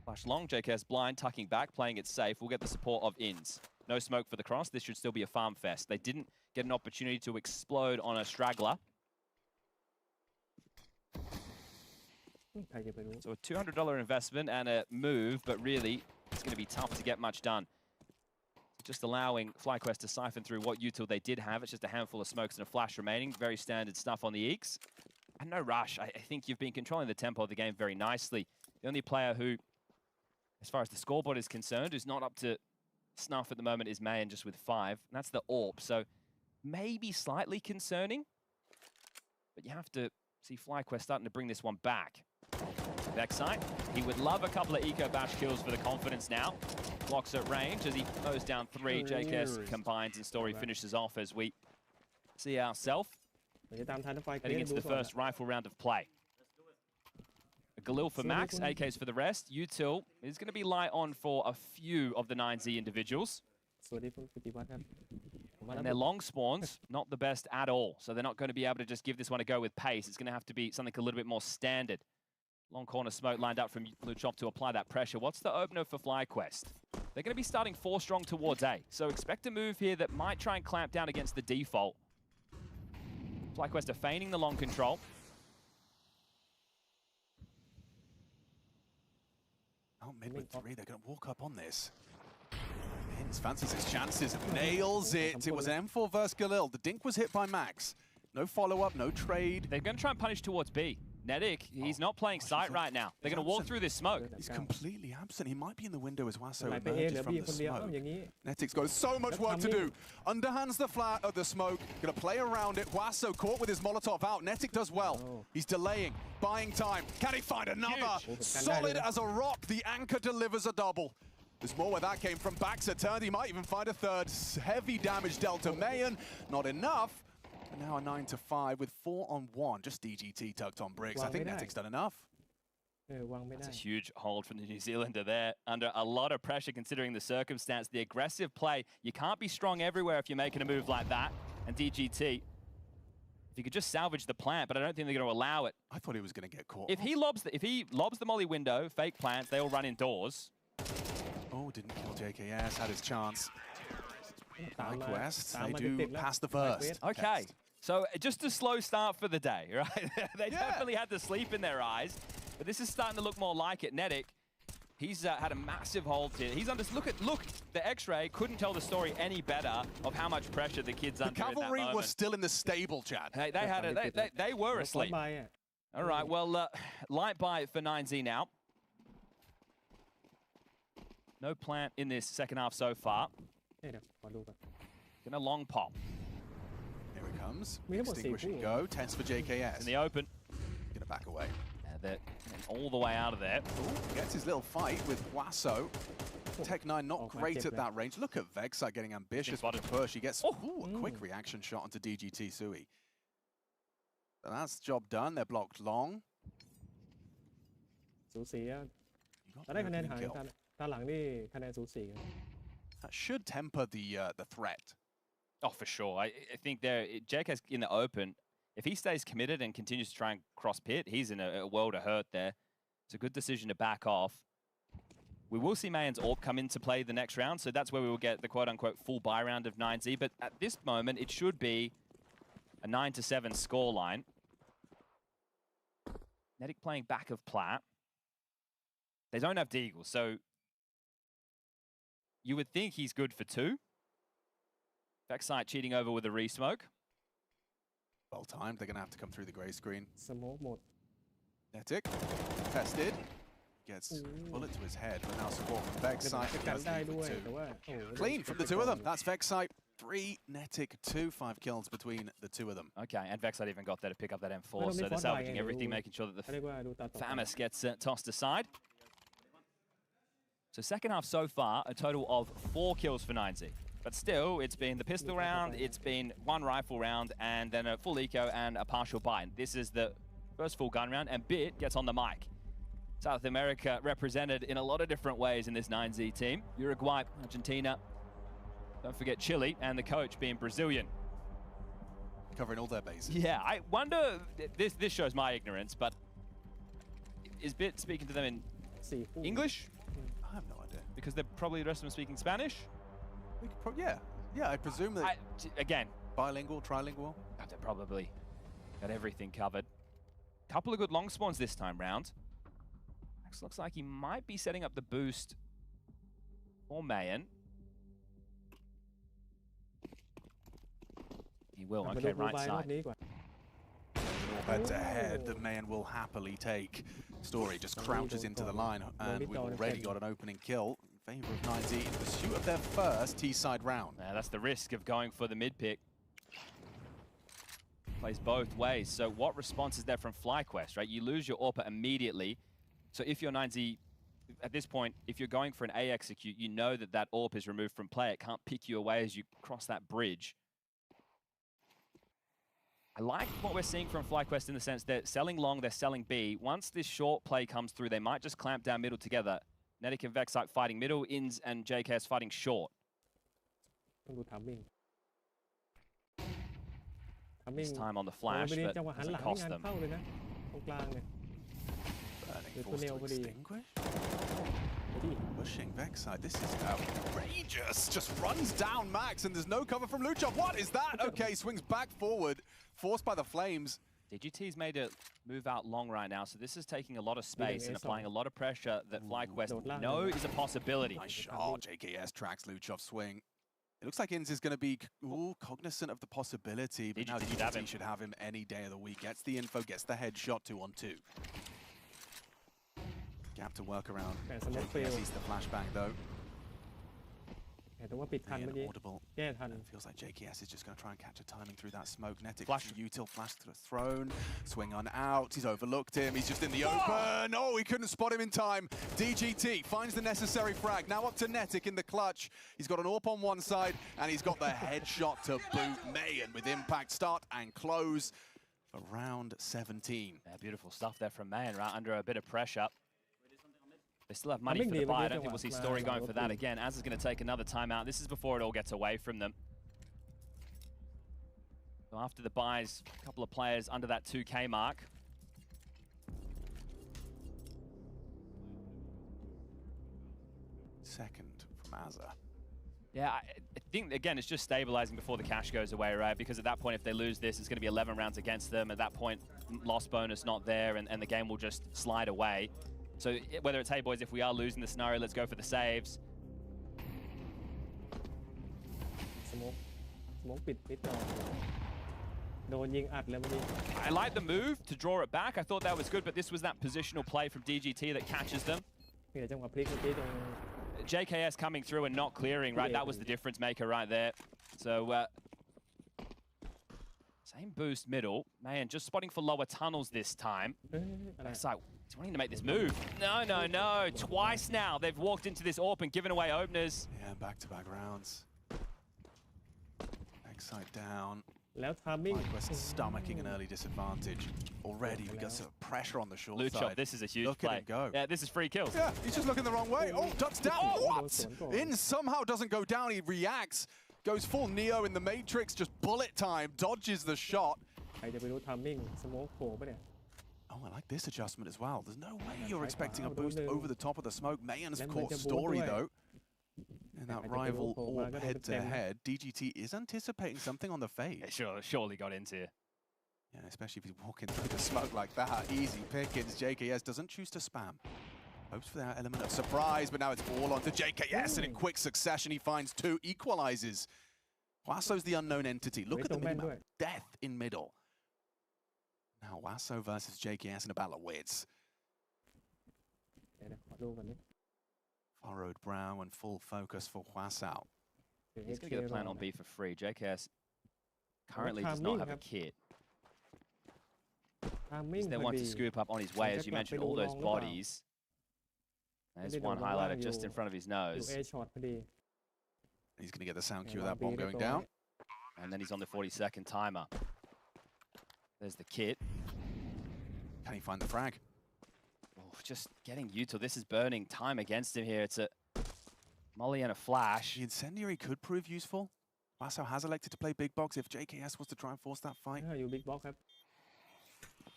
Flash long, JKS blind, tucking back, playing it safe. We'll get the support of Ins. No smoke for the cross. This should still be a farm fest. They didn't get an opportunity to explode on a straggler. So a $200 investment and a move, but really it's going to be tough to get much done. Just allowing FlyQuest to siphon through what util they did have. It's just a handful of smokes and a flash remaining. Very standard stuff on the Eeks. And no rush. I think you've been controlling the tempo of the game very nicely. The only player who, as far as the scoreboard is concerned, who's not up to snuff at the moment is Mayan, just with 5. And that's the AWP. So maybe slightly concerning. But you have to see FlyQuest starting to bring this one back. XxWolverinexX, he would love a couple of eco bash kills for the confidence now. Blocks at range as he goes down 3. JKS combines and Story finishes off as we see ourselves heading into the first rifle round of play. A Galil for Max, AKs for the rest. Util is going to be light on for a few of the 9Z individuals. And their long spawns, not the best at all. So they're not going to be able to just give this one a go with pace. It's going to have to be something a little bit more standard. Long corner smoke lined up from Blue Chop to apply that pressure. What's the opener for FlyQuest? They're going to be starting 4 strong towards A. So expect a move here that might try and clamp down against the default. FlyQuest are feigning the long control. Oh, mid with 3, they're going to walk up on this. Ins fancies his chances, nails it. It was an M4 versus Galil. The dink was hit by Max. No follow-up, no trade. They're going to try and punish towards B. Netic, he's not playing sight right now. They're going to walk through this smoke. He's completely absent. He might be in the window as Wasso emerges from the smoke. Netic's got so much work to do. Underhands the smoke, going to play around it. Wasso caught with his Molotov out. Netic does well. He's delaying, buying time. Can he find another? Solid as a rock. The anchor delivers a double. There's more where that came from. Baxter turned. He might even find a third. Heavy damage dealt to Mayan. Not enough. And now a 9-5 with 4 on 1. Just DGT tucked on bricks. I think Netic's done enough. That's a huge hold from the New Zealander there. Under a lot of pressure considering the circumstance. The aggressive play. You can't be strong everywhere if you're making a move like that. And DGT, if you could just salvage the plant, but I don't think they're going to allow it. I thought he was going to get caught. If he lobs the molly window, fake plants, they all run indoors. Oh, didn't kill JKS. Had his chance. FlyQuest, they do pass the first. Okay, so just a slow start for the day, right? They definitely had the sleep in their eyes, but this is starting to look more like it. Netic, he's had a massive hold here. He's under. Look, the X-ray couldn't tell the story any better of how much pressure the kid's under. The cavalry was still in the stable, Chad. Hey, they were asleep. All right, well, light buy for 9Z now. No plant in this second half so far. Gonna long pop. Here it comes. Extinguish and go. Test for JKS. In the open. Gonna back away. They're all the way out of there. Ooh, gets his little fight with Wasso. Tech9 not great at that range. Look at XxWolverinexX getting ambitious with the push. He gets a quick reaction shot onto DGT Sui. So that's job done. They're blocked long. That should temper the threat. Oh, for sure. I think JK's in the open. If he stays committed and continues to try and cross pit, he's in a world of hurt there. It's a good decision to back off. We will see Mayan's AWP come into play the next round, so that's where we will get the quote-unquote full buy round of 9Z. But at this moment, it should be a 9-7 scoreline. Netic playing back of Plat. They don't have Deagle, so you would think he's good for 2. XxWolverinexX cheating over with a re-smoke. Well timed. They're going to have to come through the grey screen. Netic, tested. Gets a bullet to his head, but now support from XxWolverinexX. Clean from the 2 of them. That's XxWolverinexX 3, Netic 2, 5 kills between the two of them. Okay, and Vexite even got there to pick up that M4, so they're salvaging everything, making sure that the Famous gets tossed aside. So second half so far, a total of 4 kills for 9Z. But still, it's been the pistol round, it's been 1 rifle round, and then a full eco and a partial buy. And this is the first full gun round, and Bit gets on the mic. South America represented in a lot of different ways in this 9Z team. Uruguay, Argentina, don't forget Chile, and the coach being Brazilian. Covering all their bases. Yeah, I wonder, this shows my ignorance, but is Bit speaking to them in English? I have no idea. Because they're probably the rest of them speaking Spanish? We could yeah, I presume that. Again. Bilingual, trilingual? They're probably got everything covered. Couple of good long spawns this time round. Max looks like he might be setting up the boost for Mayan. He will, okay, right side. Head to head that Mayan will happily take. Story just crouches into the line, and we've already got an opening kill in favor of 9Z in pursuit of their first T-side round. Yeah, that's the risk of going for the mid pick. Plays both ways. So what response is there from FlyQuest, right? You lose your AWPer immediately. So if you're 9Z, at this point, if you're going for an A execute, you know that that AWP is removed from play. It can't pick you away as you cross that bridge. I like what we're seeing from FlyQuest in the sense they're selling long, they're selling B. Once this short play comes through, they might just clamp down middle together. Netic and Vexite fighting middle, Ins and JKS fighting short. This time on the flash, but doesn't cost them. Burning force to extinguish. Pushing Vexite. This is outrageous. Just runs down Max, and there's no cover from Luchov. What is that? Okay, swings back forward, forced by the flames. DGT's made a move out long right now, so this is taking a lot of space and applying a lot of pressure that FlyQuest know is a possibility. Nice shot. JKS tracks Luchov's swing. It looks like Ins is going to be cognizant of the possibility, but now DGT should have him any day of the week. Gets the info, gets the headshot, 2-on-2. Gap to work around. JKS sees the flashbang though. Audible. Feels like JKS is just going to try and catch a timing through that smoke. Netic util flash to the throne. Swing on out. He's overlooked him. He's just in the open. Oh, he couldn't spot him in time. DGT finds the necessary frag. Now up to Netic in the clutch. He's got an AWP on one side, and he's got the headshot to boot. Mayan with impact start and close for round 17. Yeah, beautiful stuff there from Mayan, right under a bit of pressure. They still have money for the buy. I don't think we'll see Story going for that again. Az is going to take another timeout. This is before it all gets away from them. So after the buys, a couple of players under that 2K mark. Second from Azza. Yeah, I think, again, it's just stabilizing before the cash goes away, right? Because at that point, if they lose this, it's going to be 11 rounds against them. At that point, loss bonus not there, and the game will just slide away. So whether it's, hey boys, if we are losing the scenario, let's go for the saves. I like the move to draw it back. I thought that was good, but this was that positional play from DGT that catches them. JKS coming through and not clearing, right? That was the difference maker right there. So same boost middle. Man, just spotting for lower tunnels this time. It's like, he's wanting to make this move. No, no, no. Twice now they've walked into this AWP and given away openers. Yeah, back-to-back rounds. Vexite down. FlyQuest stomaching an early disadvantage. Already we got some pressure on the short Luchov, side. this is a huge Look play. At him go. Yeah, this is free kills. Yeah, he's just looking the wrong way. Oh, ducks down. What? In somehow doesn't go down. He reacts. Goes full Neo in the Matrix. Just bullet time. Dodges the shot. Oh, I like this adjustment as well. There's no way you're expecting a boost over the top of the smoke. Mayan's caught Story, though. And that rival AWP head-to-head. DGT is anticipating something on the fade. Yeah, surely got into it. Yeah, especially if he's walking through the smoke like that. Easy pickings. JKS doesn't choose to spam. Hopes for that element of surprise, but now it's all onto JKS, and in quick succession he finds 2, equalizes. Wasso's the unknown entity. Look at the minimap. Death in middle. Now Wasso versus JKS in a battle of wits. Furrowed brow and full focus for Wasso. He's going to get a plant on B for free. JKS currently does not have a kit. He's there one to scoop up on his way, as you mentioned, all those bodies. There's one highlighter just in front of his nose. He's going to get the sound cue of that bomb going down. And then he's on the 40-second timer. There's the kit. Can he find the frag? Oh, just getting util. This is burning time against him here. It's a molly and a flash. The incendiary could prove useful. Hwasao has elected to play big box if JKS was to try and force that fight.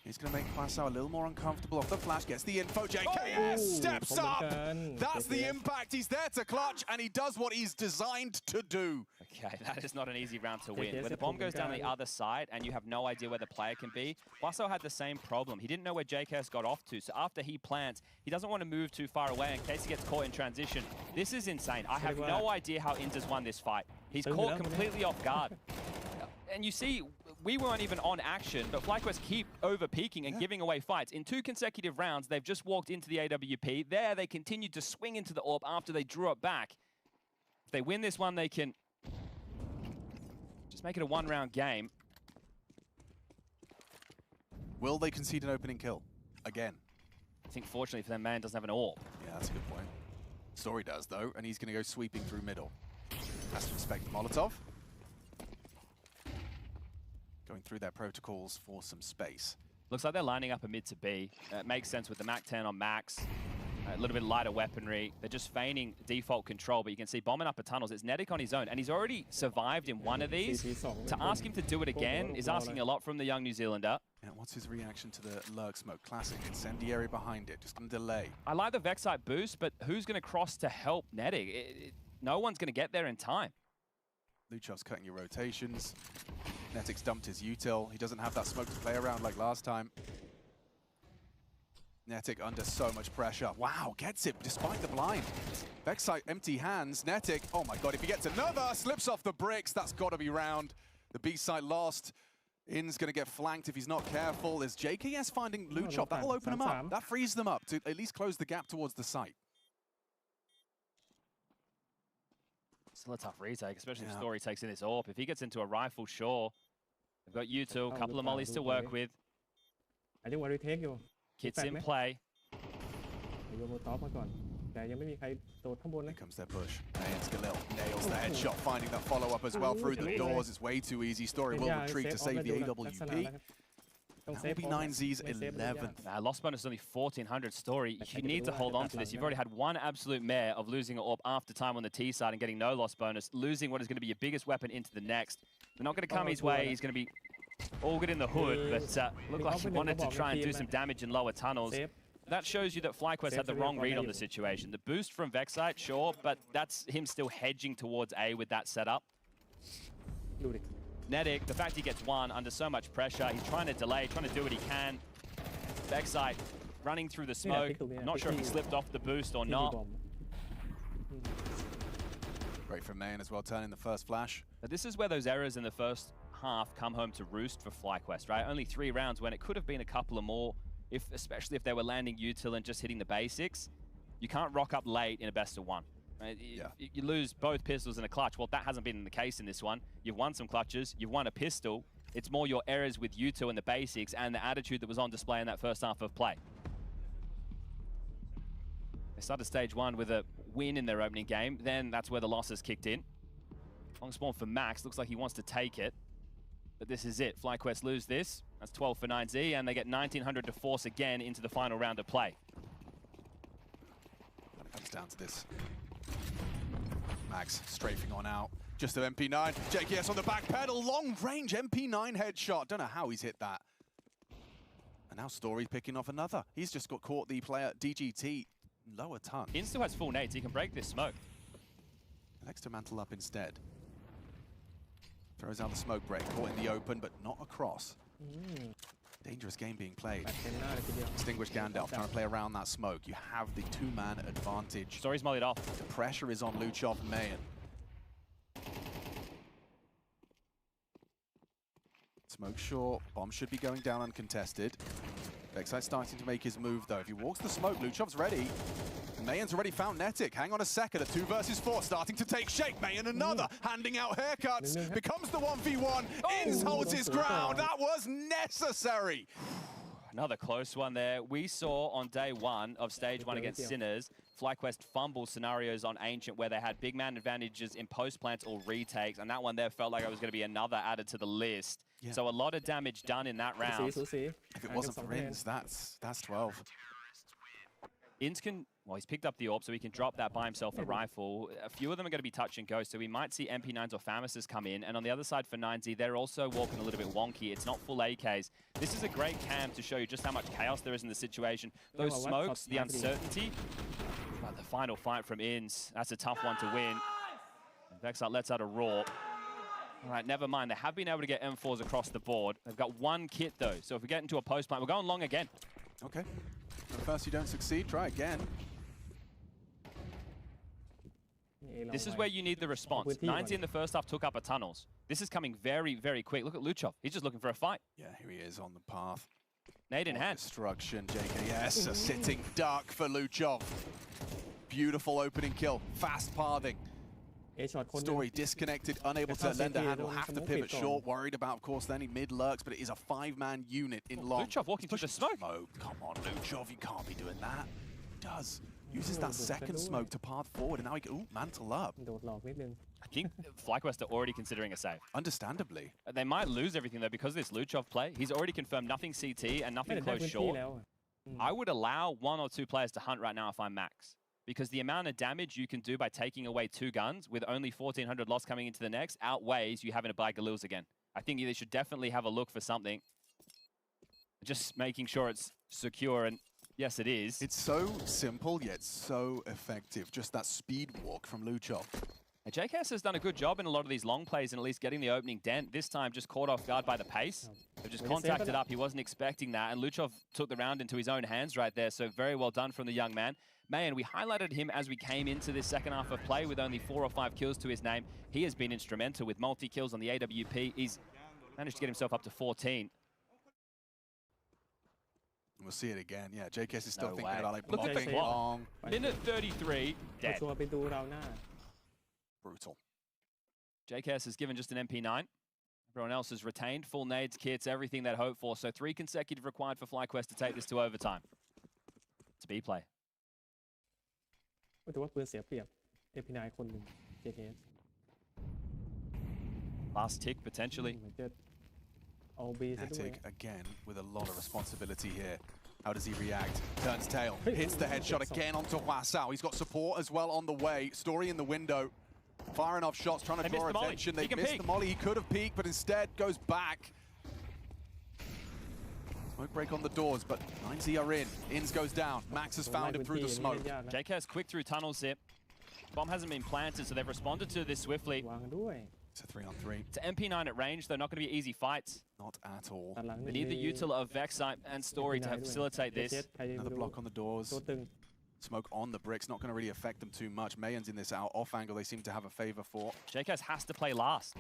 He's going to make Hwasao a little more uncomfortable off the flash. Gets the info. JKS steps up. That's the impact. He's there to clutch, and he does what he's designed to do. Okay, that is not an easy round to win. When the bomb goes down the other side and you have no idea where the player can be, Hwasao had the same problem. He didn't know where JKS got off to, so after he plants, he doesn't want to move too far away in case he gets caught in transition. This is insane. I have no idea how Inter's won this fight. He's caught completely off guard. And you see, we weren't even on action, but FlyQuest keep over-peaking and giving away fights. In 2 consecutive rounds, they've just walked into the AWP. There, they continued to swing into the AWP after they drew it back. If they win this one, they can just make it a 1-round game. Will they concede an opening kill? Again. I think fortunately for them, man doesn't have an AWP. Yeah, that's a good point. Story does, though, and he's going to go sweeping through middle. Has to respect Molotov. Going through their protocols for some space. Looks like they're lining up a mid to B. It makes sense with the MAC-10 on Max. A little bit lighter weaponry. They're just feigning default control, but you can see bombing up the tunnels. It's Netic on his own, and he's already survived in one of these. To ask him to do it again is asking a lot from the young New Zealander. Yeah, what's his reaction to the lurk smoke? Classic incendiary behind it, just going to delay. I like the Vexite boost, but who's going to cross to help Netic? No one's going to get there in time. Luchov's cutting your rotations. Netic's dumped his util. He doesn't have that smoke to play around like last time. Netic under so much pressure. Wow, gets it despite the blind. Vexite empty hands. Netic, oh my god, if he gets another, slips off the bricks, that's got to be round. The B site lost. In's going to get flanked if he's not careful. There's JKS finding Luchov. That'll open him up. That frees them up to at least close the gap towards the site. Still a tough retake, especially if Story takes in this AWP. If he gets into a rifle, sure. They've got U2, a couple of mollies to work with. Kit's in play. Here comes their push. And Galil nails the headshot, finding that follow-up as well through the doors. It's way too easy. Story will retreat to save the AWP. That will be 9Z's 11th. Loss bonus is only 1,400 Story. You need to hold on to this. You've already had one absolute mare of losing an AWP after time on the T side and getting no loss bonus, losing what is going to be your biggest weapon into the next. They're not going to come his way. He's going to be all good in the hood, but looked like he wanted to try and do some damage in lower tunnels. That shows you that FlyQuest had the wrong read on the situation. The boost from Vexite, sure, but that's him still hedging towards A with that setup. Netic, the fact he gets one under so much pressure, he's trying to delay, trying to do what he can. Vexite running through the smoke. I'm not sure if he slipped off the boost or not. Great from Mayan as well, turning the first flash. But this is where those errors in the first half come home to roost for FlyQuest, right? Only 3 rounds when it could have been a couple of more, especially if they were landing util and just hitting the basics. You can't rock up late in a best of 1. Right? You lose both pistols in a clutch. Well, that hasn't been the case in this one. You've won some clutches, you've won a pistol. It's more your errors with U2 and the basics and the attitude that was on display in that first half of play. They started stage 1 with a win in their opening game. Then that's where the losses kicked in. Long spawn for Max. Looks like he wants to take it. But this is it. FlyQuest lose this. That's 12 for 9Z, and they get 1,900 to force again into the final round of play. When it comes down to this. Max strafing on out. Just the MP9. JKS on the back pedal. Long range MP9 headshot. Don't know how he's hit that. And now Story's picking off another. He's just got caught the player DGT lower tongue. In still has full nades. He can break this smoke. Elects to mantle up instead. Throws out the smoke break. Caught in the open, but not across. Dangerous game being played. Distinguished Gandalf trying to play around that smoke. You have the 2-man advantage. Story's mollied off. The pressure is on Luchov and Mayan. Smoke short. Bomb should be going down uncontested. Vexite starting to make his move though. If he walks the smoke, Luchov's ready. Mayan's already found Netic. Hang on a second. A 2 versus 4 starting to take shape. Mayan another handing out haircuts. Becomes the 1v1. Inns holds his ground. That was necessary. Another close one there. We saw on day one of stage one against Sinners, FlyQuest fumble scenarios on Ancient where they had big man advantages in post-plants or retakes, and that one there felt like it was going to be another added to the list. Yeah. So a lot of damage done in that round. If it wasn't for Inns, that's 12. Inns can, well, he's picked up the AWP, so he can drop that by himself a rifle. A few of them are going to be touch and go, so we might see MP9s or Famises come in. And on the other side for 9Z, they're also walking a little bit wonky. It's not full AKs. This is a great cam to show you just how much chaos there is in the situation. Those smokes, the uncertainty. But the final fight from Inns, that's a tough one to win. Vexart lets out a roar. All right, never mind. They have been able to get M4s across the board. They've got one kit, though. So if we get into a post plant, we're going long again. Okay. First you don't succeed, try again. This is where you need the response. 90 in the first half took up a tunnels. This is coming very, very quick. Look at Luchov. He's just looking for a fight. Yeah, here he is on the path. Nade in hand. Destruction, JKS, a sitting duck for Luchov. Beautiful opening kill, fast pathing. Story disconnected, unable to lend a hand, will have to pivot short. Worried about, of course, then he mid-lurks, but it is a 5-man unit in long. Luchov walking through the smoke. Come on, Luchov, you can't be doing that. He does. Uses that second smoke to path forward, and now he can, mantle up. I think FlyQuest are already considering a save. Understandably. They might lose everything, though, because of this Luchov play. He's already confirmed nothing CT and nothing close short. I would allow 1 or 2 players to hunt right now if I'm Max. Because the amount of damage you can do by taking away 2 guns with only 1,400 loss coming into the next outweighs you having to buy Galils again. I think they should definitely have a look for something. Just making sure it's secure, and yes, it is. It's so simple, yet so effective. Just that speed walk from Luchov. JKS has done a good job in a lot of these long plays and at least getting the opening dent. This time just caught off guard by the pace. They've just contacted up. He wasn't expecting that. And Luchov took the round into his own hands right there. So very well done from the young man. Mayan, we highlighted him as we came into this second half of play with only 4 or 5 kills to his name. He has been instrumental with multi-kills on the AWP. He's managed to get himself up to 14. We'll see it again. Yeah, JKS is still thinking about like Look at the blocking long. Minute 33, dead. Brutal. JKS has given just an MP9. Everyone else has retained full nades, kits, everything they'd hoped for. So 3 consecutive required for FlyQuest to take this to overtime. It's B play. Last tick, potentially. Netic again with a lot of responsibility here. How does he react? Turns tail, hits the headshot again onto Hwasao. He's got support as well on the way. Story in the window. Firing off shots, trying to draw attention. They missed the molly. He could have peeked, but instead goes back. Smoke break on the doors, but 9Z are in. Inns goes down. Max has found him through the smoke. JKS quick through tunnels here. Bomb hasn't been planted, so they've responded to this swiftly. It's a 3-on-3. It's an MP9 at range. They're not going to be easy fights. Not at all. They need the util of Vexite and Story to facilitate this. Another block on the doors. Smoke on the bricks, not going to really affect them too much. Mayan's in this out off angle they seem to have a favor for. JKS has to play last.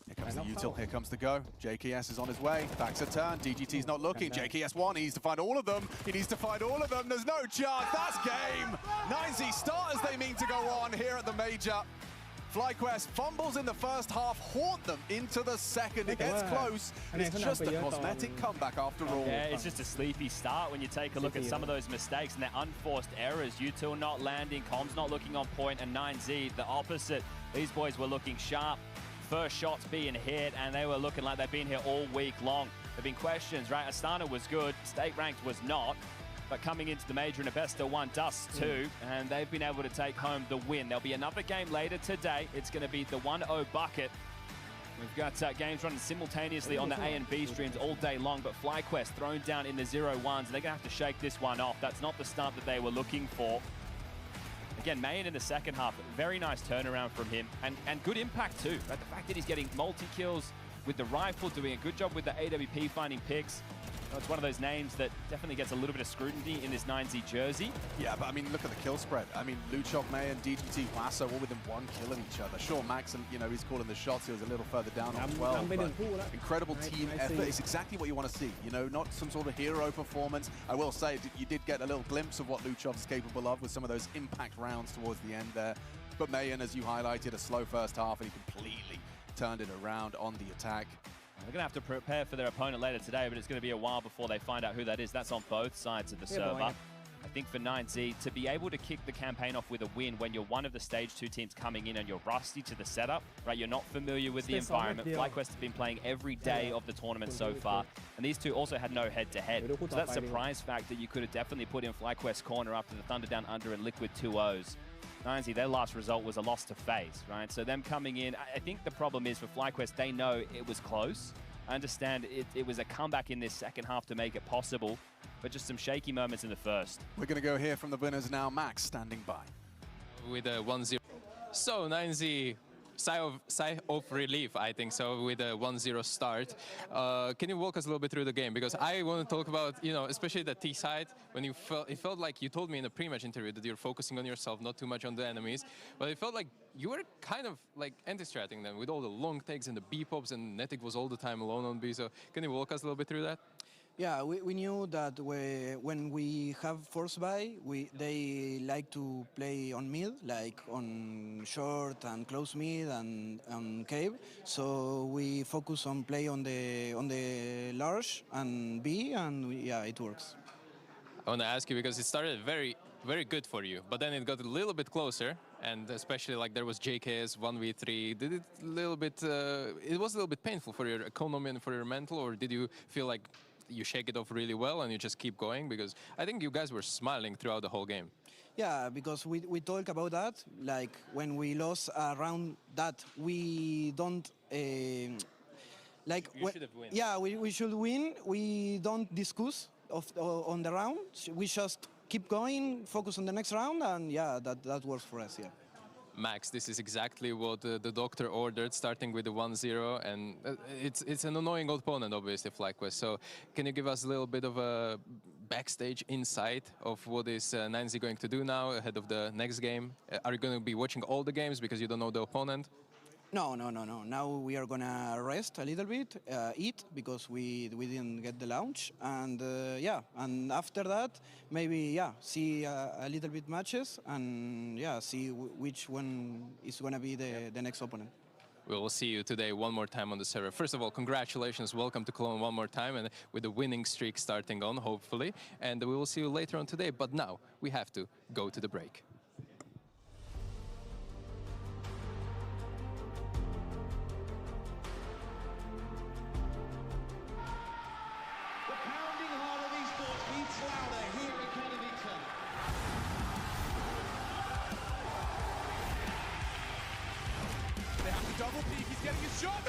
Here comes the util, here comes the go. JKS is on his way, backs a turn, DGT's not looking. JKS one, he needs to find all of them. He needs to find all of them, there's no chance, that's game! 9Z start as they mean to go on here at the major. FlyQuest fumbles in the first half, haunt them into the second. It gets close, and it's just a cosmetic comeback after all. Yeah, it's just a sleepy start when you take a look at some of those mistakes and their unforced errors. Util not landing, comms not looking on point, and 9Z the opposite. These boys were looking sharp. First shots being hit, and they were looking like they've been here all week long. There have been questions, right? Astana was good, state ranked was not. But coming into the major in a best of 1, Dust 2, and they've been able to take home the win. There'll be another game later today. It's going to be the 1-0 bucket. We've got games running simultaneously on the A and B streams all day long, but FlyQuest thrown down in the 0-1s, and they're going to have to shake this one off. That's not the start that they were looking for. Again, Mayan in the second half, very nice turnaround from him, and good impact too. Right? The fact that he's getting multi-kills, with the rifle, doing a good job with the AWP finding picks. It's one of those names that definitely gets a little bit of scrutiny in this 9Z jersey. Yeah, but I mean, look at the kill spread. I mean, Luchov, May, and DGT Wasso all within 1 kill of each other. Sure, Max, you know, he's calling the shots. He was a little further down on 12. But incredible team effort. It's exactly what you want to see. You know, not some sort of hero performance. I will say, you did get a little glimpse of what Luchov's capable of with some of those impact rounds towards the end there. But Mayan, as you highlighted, a slow first half, and he completely turned it around on the attack. They're going to have to prepare for their opponent later today, but it's going to be a while before they find out who that is. That's on both sides of the server. I think for 9Z, to be able to kick the campaign off with a win when you're one of the stage 2 teams coming in and you're rusty to the setup, right? You're not familiar with the environment. FlyQuest have been playing every day of the tournament so far, and these two also had no head-to-head. So that surprise factor you could have definitely put in FlyQuest corner after the Thunder Down Under and Liquid 2-0s. 9Z, their last result was a loss to FaZe, right? So them coming in, I think the problem is for FlyQuest, they know it was close. I understand it was a comeback in this second half to make it possible, but just some shaky moments in the first. We're going to go hear from the winners now. Max standing by. With a 1-0. So 9Z, sigh of relief, I think so, with a 1-0 start. Can you walk us a little bit through the game? Because I want to talk about, you know, especially the T side, when you it felt like you told me in the pre-match interview that you're focusing on yourself, not too much on the enemies. But it felt like you were kind of like anti-stratting them with all the long takes and the B-pops, and Netic was all the time alone on B. So can you walk us a little bit through that? Yeah, we knew that when we have force buy, they like to play on mid, like on short and close mid and on cave. So we focus on play on the large and B, and yeah, it works. I want to ask you because it started very, very good for you, but then it got a little bit closer, and especially like there was JKS 1v3. Did it a little bit? It was a little bit painful for your economy and for your mental, or did you feel like you shake it off really well and you just keep going? Because I think you guys were smiling throughout the whole game. Yeah, because we talk about that. Like when we lost a round that we don't like. Should have win. Yeah, we should win. We don't discuss on the round. We just keep going, focus on the next round, and yeah, that works for us. Yeah. Max, this is exactly what the doctor ordered, starting with the 1-0, and it's an annoying opponent, obviously, FlyQuest. So can you give us a little bit of a backstage insight of what is 9Z going to do now ahead of the next game? Are you going to be watching all the games because you don't know the opponent? No. Now we are gonna rest a little bit, eat, because we didn't get the launch, and yeah, and after that maybe see a little bit matches, and see which one is gonna be the next opponent. We will see you today one more time on the server. First of all, congratulations, welcome to Cologne one more time, and with the winning streak starting on, hopefully, and we will see you later on today. But now we have to go to the break. Double peek, he's getting his shot.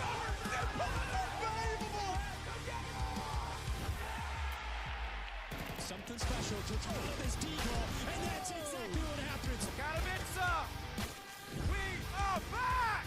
Unbelievable! Something special to throw up his decoy, and that's exactly what happens. Katowice! We are back!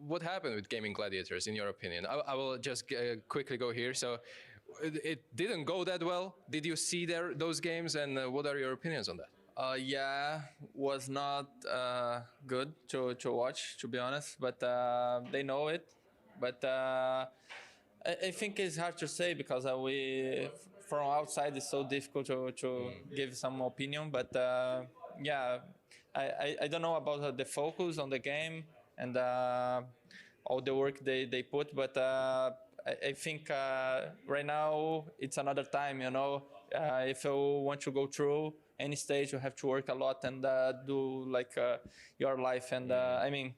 what happened with Gaming Gladiators, in your opinion? I will just quickly go here. So it didn't go that well. Did you see those games, and what are your opinions on that? Yeah, was not good to watch, to be honest, but they know it. But I think it's hard to say because from outside, it's so difficult to give some opinion. But yeah, I don't know about the focus on the game and all the work they put, but I think right now it's another time, you know. If you want to go through any stage, you have to work a lot and do like your life. And I mean,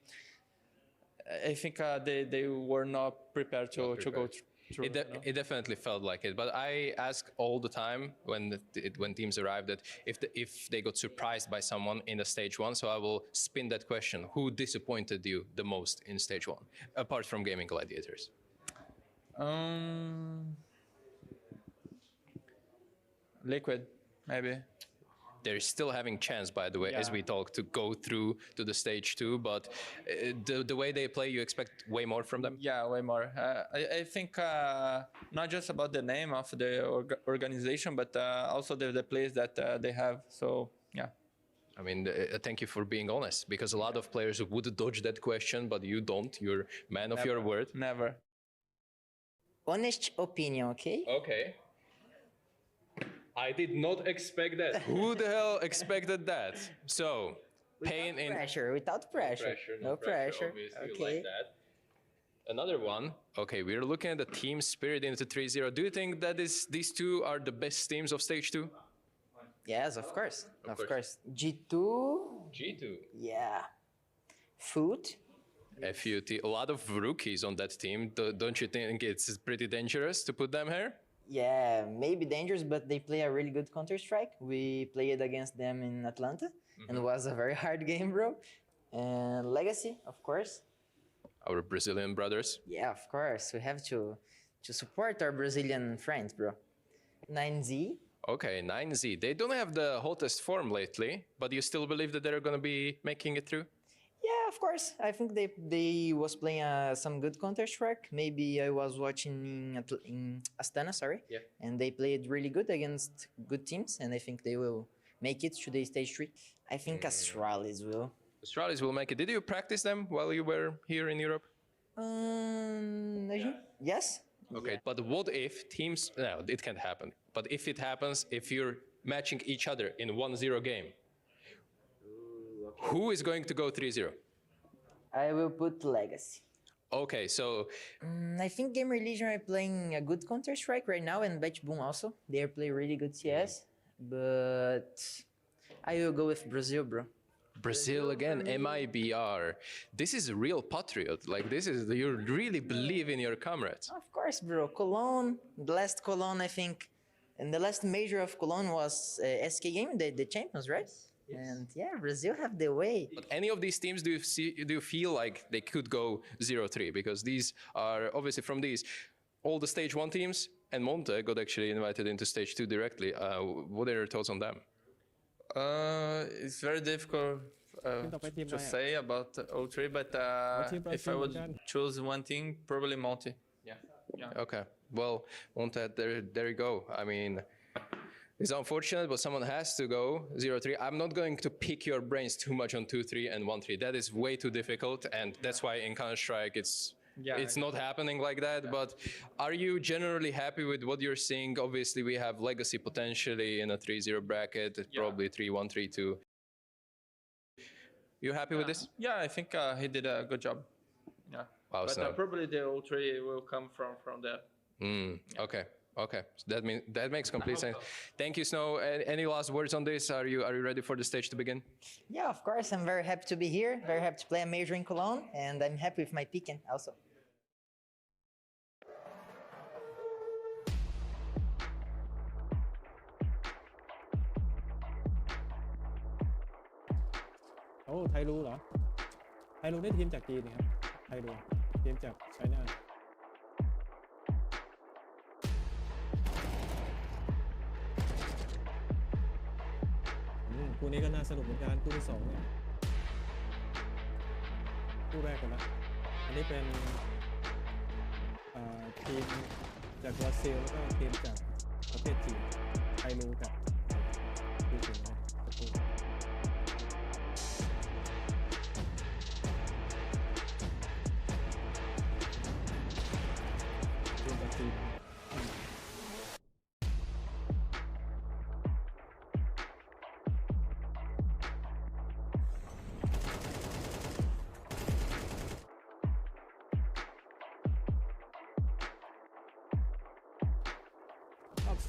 I think they were not prepared to go through. It definitely felt like it, but I ask all the time when teams arrive that if they got surprised by someone in the stage one, so I will spin that question: who disappointed you the most in stage one, apart from Gaming Gladiators? Liquid, maybe. They're still having chance, by the way, as we talk, to go through to the stage two, but the way they play, you expect way more from them? Yeah, way more. I think not just about the name of the organization, but also the players that they have. So, yeah. I mean, thank you for being honest, because a lot of players would dodge that question, but you don't. You're a man of your word. Never. Honest opinion, okay? Okay. I did not expect that. Who the hell expected that? So, pain in pressure, without pressure. No pressure. Okay. Like that. Another one. Okay, we're looking at the team spirit into 3-0. Do you think that these two are the best teams of stage 2? Yes, of course. Of course. G2. G2. Yeah. FUT. FUT. A lot of rookies on that team. Don't you think it's pretty dangerous to put them here? Yeah, maybe dangerous, but they play a really good Counter-Strike. We played against them in Atlanta, and it was a very hard game, bro. And Legacy, of course. Our Brazilian brothers. Yeah, of course. We have to support our Brazilian friends, bro. 9Z. Okay, 9Z. They don't have the hottest form lately, but you still believe that they're going to be making it through? Yeah, of course. I think they was playing some good Counter-Strike. Maybe I was watching in Astana, sorry. Yeah. And they played really good against good teams, and I think they will make it to the stage 3. I think Astralis will. Astralis will make it. Did you practice them while you were here in Europe? Yes. Okay, yeah. But what if teams... No, it can't happen. But if it happens, if you're matching each other in 1-0 game, who is going to go 3-0? I will put Legacy. Okay, so... I think Game Religion are playing a good Counter-Strike right now, and Batch Boom also. They are playing really good CS, but I will go with Brazil, bro. Brazil again, MIBR. This is a real patriot. Like, this is... You really believe in your comrades. Of course, bro. Cologne, the last Cologne, I think, and the last major of Cologne was SK Game, the champions, right? Yes. And yeah, Brazil have the way. But any of these teams, do you feel like they could go 0-3? Because these are obviously from these, all the stage 1 teams, and Monte got actually invited into stage 2 directly. What are your thoughts on them? It's very difficult to say about 0-3, but if I would choose one team, probably Monte. Yeah. Okay. Well, Monte, there you go. I mean, it's unfortunate, but someone has to go 0-3. I'm not going to pick your brains too much on 2-3 and 1-3. That is way too difficult, and that's why in Counter-Strike it's not happening like that. Yeah. But are you generally happy with what you're seeing? Obviously, we have Legacy potentially in a 3-0 bracket, probably 3-1, 3-2. You happy with this? Yeah, I think he did a good job. Yeah. Wow, but probably the 0-3 will come from there. Okay. Okay, so that makes complete sense. Thank you, Snow. Any last words on this? Are you ready for the stage to begin? Yeah, of course. I'm very happy to be here. Very happy to play a major in Cologne, and I'm happy with my picking also. Oh, ไทรูเหรอ ไทรูได้ทีมจากจีนนะครับ ไทรูทีมจากไชน่า คู่นี้ก็น่าสนุกเหมือนกันคู่ที่2เนี่ยคู่แรกกันละ อันนี้เป็นทีมจากบราซิลแล้วก็ทีมจากประเทศจีนไทยรูกับดูถึงนะทีมจากจีน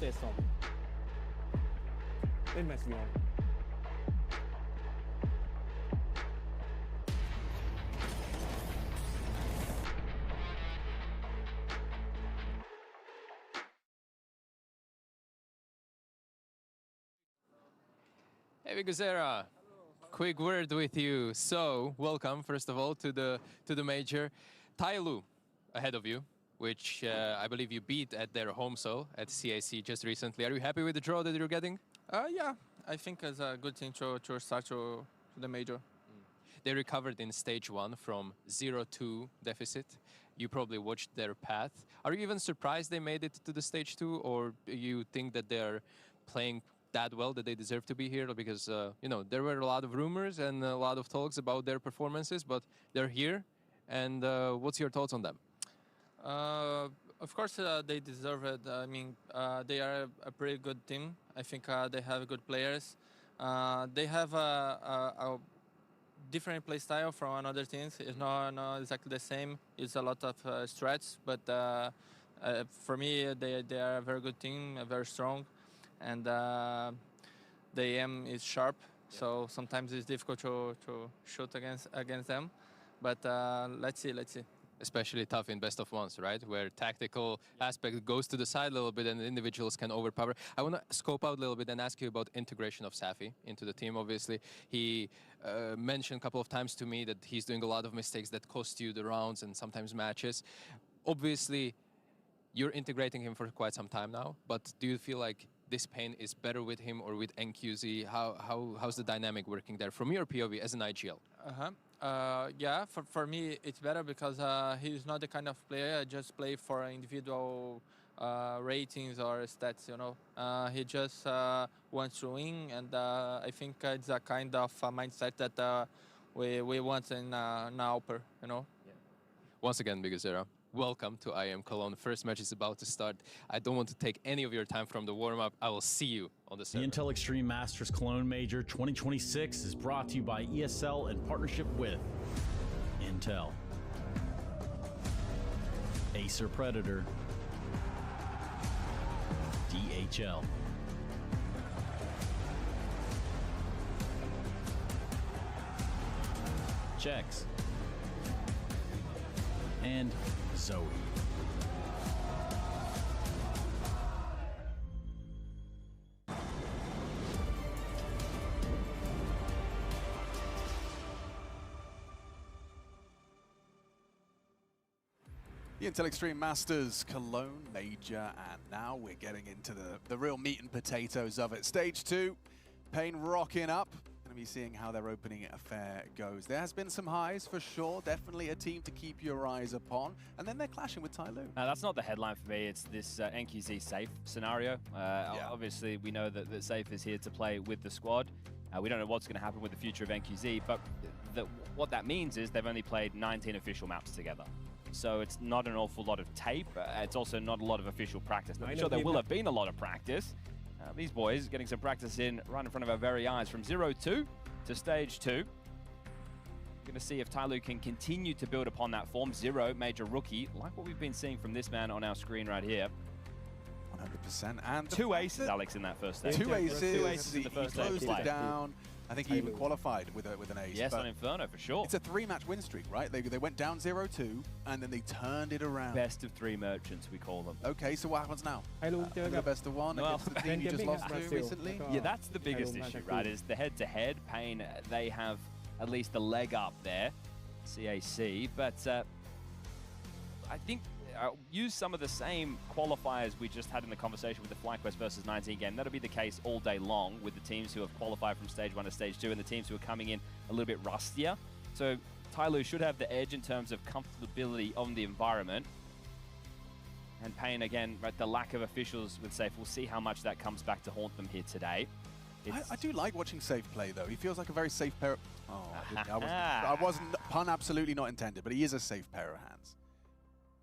สเตจ2เล่นแมตช์เดียว Hey Vigazera, quick word with you. So, welcome first of all to the major. Tailu ahead of you, which I believe you beat at their home at CAC just recently. Are you happy with the draw that you're getting? Yeah, I think it's a good thing to start to the major. They recovered in stage 1 from 0-2 deficit. You probably watched their path. Are you even surprised they made it to the stage 2, or do you think that they're playing that well that they deserve to be here? Because you know, there were a lot of rumors and a lot of talks about their performances, but they're here. And what's your thoughts on them? Of course, they deserve it. I mean, they are a pretty good team. I think they have good players. They have a different play style from another teams. It's not exactly the same. It's a lot of stretch, but for me, they are a very good team, very strong, and the aim is sharp. Yeah. So sometimes it's difficult to shoot against them. But let's see. Especially tough in best of ones, right? Where tactical aspect goes to the side a little bit and individuals can overpower. I want to scope out a little bit and ask you about integration of Safi into the team. Obviously, he mentioned a couple of times to me that he's doing a lot of mistakes that cost you the rounds and sometimes matches. Obviously, you're integrating him for quite some time now, but do you feel like this pain is better with him or with NQZ? How's the dynamic working there from your POV as an IGL? Yeah, for me it's better because he's not the kind of player I just play for individual ratings or stats, you know. He just wants to win, and I think it's a kind of mindset that we want in Alper, you know. Yeah. Once again, Vigazera, welcome to IM Cologne. First match is about to start. I don't want to take any of your time from the warm-up. I will see you on the server. The Intel Extreme Masters Cologne Major 2026 is brought to you by ESL in partnership with Intel, Acer Predator, DHL, Checks, and Zoe. The Intel Extreme Masters Cologne Major, and now we're getting into the real meat and potatoes of it. Stage 2, Pain rocking up. Going to be seeing how their opening affair goes. There has been some highs for sure, definitely a team to keep your eyes upon, and then they're clashing with Tailu. That's not the headline for me, it's this NQZ Safe scenario. Obviously, we know that Safe is here to play with the squad. We don't know what's going to happen with the future of NQZ, but what that means is they've only played 19 official maps together. So it's not an awful lot of tape. It's also not a lot of official practice. I'm sure there will have been a lot of practice. These boys getting some practice in right in front of our very eyes from 0-2 to stage 2. Going to see if Tailu can continue to build upon that form. Zero, major rookie, like what we've been seeing from this man on our screen right here. 100%. And 2 aces, Alex, in that first stage. 2 aces. 2 aces in the first stage. He closed it down. I think he even qualified with an ace. Yes, on Inferno, for sure. It's a 3-match win streak, right? They went down 0-2, and then they turned it around. Best of 3 merchants, we call them. Okay, so what happens now? The best of 1 against the team you just lost to recently? Yeah, that's the biggest issue, right, is the head-to-head. Pain, they have at least a leg up there, CAC, but I think use some of the same qualifiers we just had in the conversation with the FlyQuest versus 19 game. That'll be the case all day long with the teams who have qualified from stage 1 to stage 2 and the teams who are coming in a little bit rustier. So Tyloo should have the edge in terms of comfortability on the environment. And Payne, again, right, the lack of officials with Safe, we'll see how much that comes back to haunt them here today. I do like watching Safe play, though. He feels like a very safe pair. Oh, I wasn't pun absolutely not intended, but he is a safe pair of hands.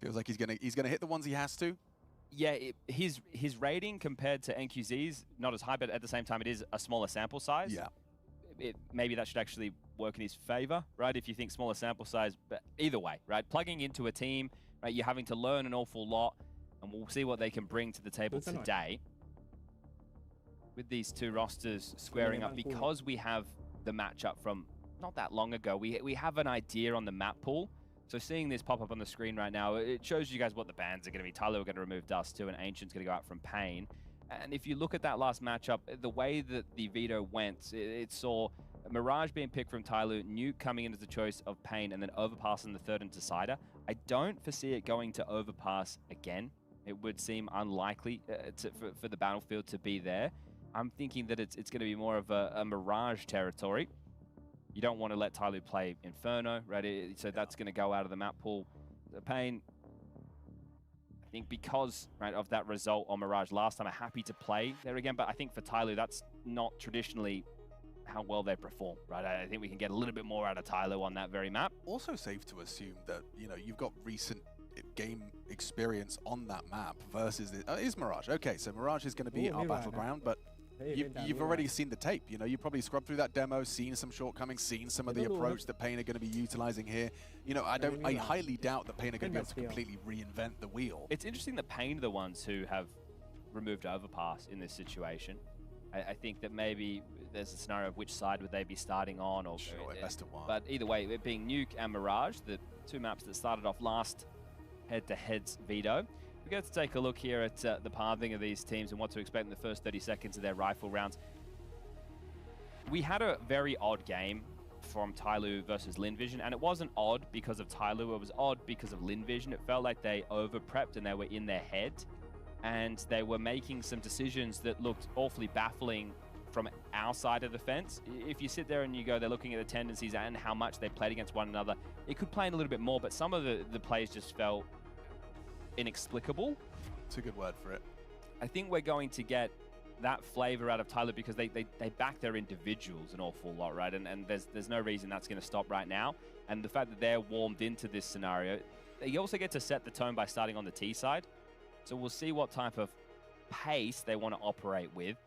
Feels like he's gonna hit the ones he has to. Yeah, his rating compared to NQZ's not as high, but at the same time, it is a smaller sample size. Yeah. Maybe that should actually work in his favor, right? If you think smaller sample size, but either way, right? Plugging into a team, right? You're having to learn an awful lot, and we'll see what they can bring to the table today. With these two rosters squaring up, because we have the matchup from not that long ago, we have an idea on the map pool. So seeing this pop up on the screen right now, it shows you guys what the bans are going to be. Tyloo are going to remove Dust 2, and Ancient's going to go out from Payne. And if you look at that last matchup, the way that the veto went, it saw Mirage being picked from Tyloo, Nuke coming in as the choice of Payne, and then Overpass in the third and decider. I don't foresee it going to Overpass again. It would seem unlikely for the battlefield to be there. I'm thinking that it's going to be more of a Mirage territory. You don't want to let Tyloo play Inferno, right? So that's going to go out of the map pool. Payne, I think because of that result on Mirage last time, I'm happy to play there again. But I think for Tyloo, that's not traditionally how well they perform, right? I think we can get a little bit more out of Tyloo on that very map. Also safe to assume that, you've got recent game experience on that map versus is Mirage. Okay, so Mirage is going to be our battleground, but you've already seen the tape. You probably scrubbed through that demo, seen some shortcomings, seen some of the approach that Payne are going to be utilizing here. I highly doubt that Payne are going to be able to completely reinvent the wheel. It's interesting that Payne are the ones who have removed Overpass in this situation. I think that maybe there's a scenario of which side would they be starting on, or sure, best of one. But either way, it being Nuke and Mirage, the two maps that started off last head-to-heads veto. We get to take a look here at the pathing of these teams and what to expect in the first 30 seconds of their rifle rounds. We had a very odd game from Tyloo versus Linvision, and it wasn't odd because of Tyloo, it was odd because of Linvision. It felt like they over-prepped and they were in their head, and they were making some decisions that looked awfully baffling from our side of the fence. If you sit there and you go, they're looking at the tendencies and how much they played against one another, it could play in a little bit more, but some of the plays just felt inexplicable. It's a good word for it. I think we're going to get that flavor out of Tyloo because they back their individuals an awful lot, right? And there's no reason that's going to stop right now. And the fact that they're warmed into this scenario, they also get to set the tone by starting on the T side. So we'll see what type of pace they want to operate with.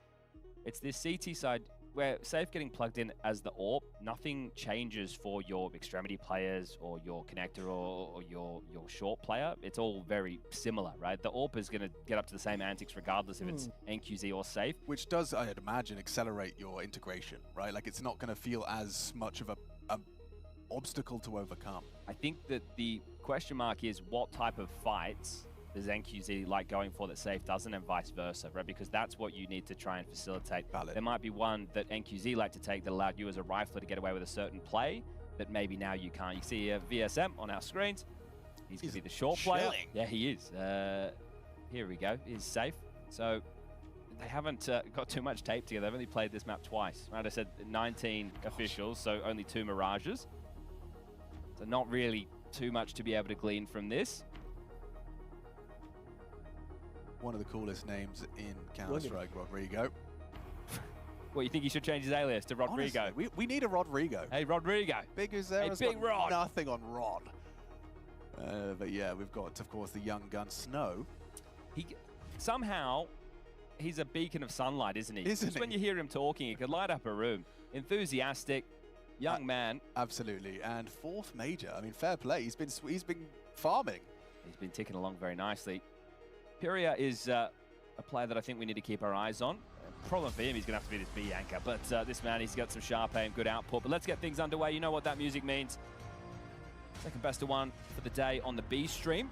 It's this CT side where Safe getting plugged in as the AWP, nothing changes for your extremity players or your connector or your short player. It's all very similar, right? The AWP is going to get up to the same antics regardless if it's NQZ or Safe. Which does, I'd imagine, accelerate your integration, right? Like it's not going to feel as much of a obstacle to overcome. I think that the question mark is what type of fights does NQZ like going for that Safe doesn't, and vice versa, right? Because that's what you need to try and facilitate. Valid. There might be one that NQZ like to take that allowed you as a rifler to get away with a certain play that maybe now you can't. You see VSM on our screens. He's going to be the short player. Yeah, he is. Here we go. He's Safe. So they haven't got too much tape together. They've only played this map twice. Right? I said 19 officials, so only 2 Mirages. So not really too much to be able to glean from this. One of the coolest names in Counter-Strike, Rodrigo. Well, you think he should change his alias to Rodrigo? Honestly, we need a Rodrigo. Hey, Rodrigo. Big as there is Big Rod. Nothing on Rod. But yeah, we've got, of course, the young gun Snow. Somehow, he's a beacon of sunlight, isn't he? Isn't Just when you hear him talking, he could light up a room. Enthusiastic, young man. Absolutely. And 4th major. I mean, fair play. He's been farming. He's been ticking along very nicely. Pyria is a player that I think we need to keep our eyes on. Problem for him, he's going to have to be this B anchor. But this man, he's got some sharp aim, good output. But let's get things underway. You know what that music means. Second best of 1 for the day on the B stream.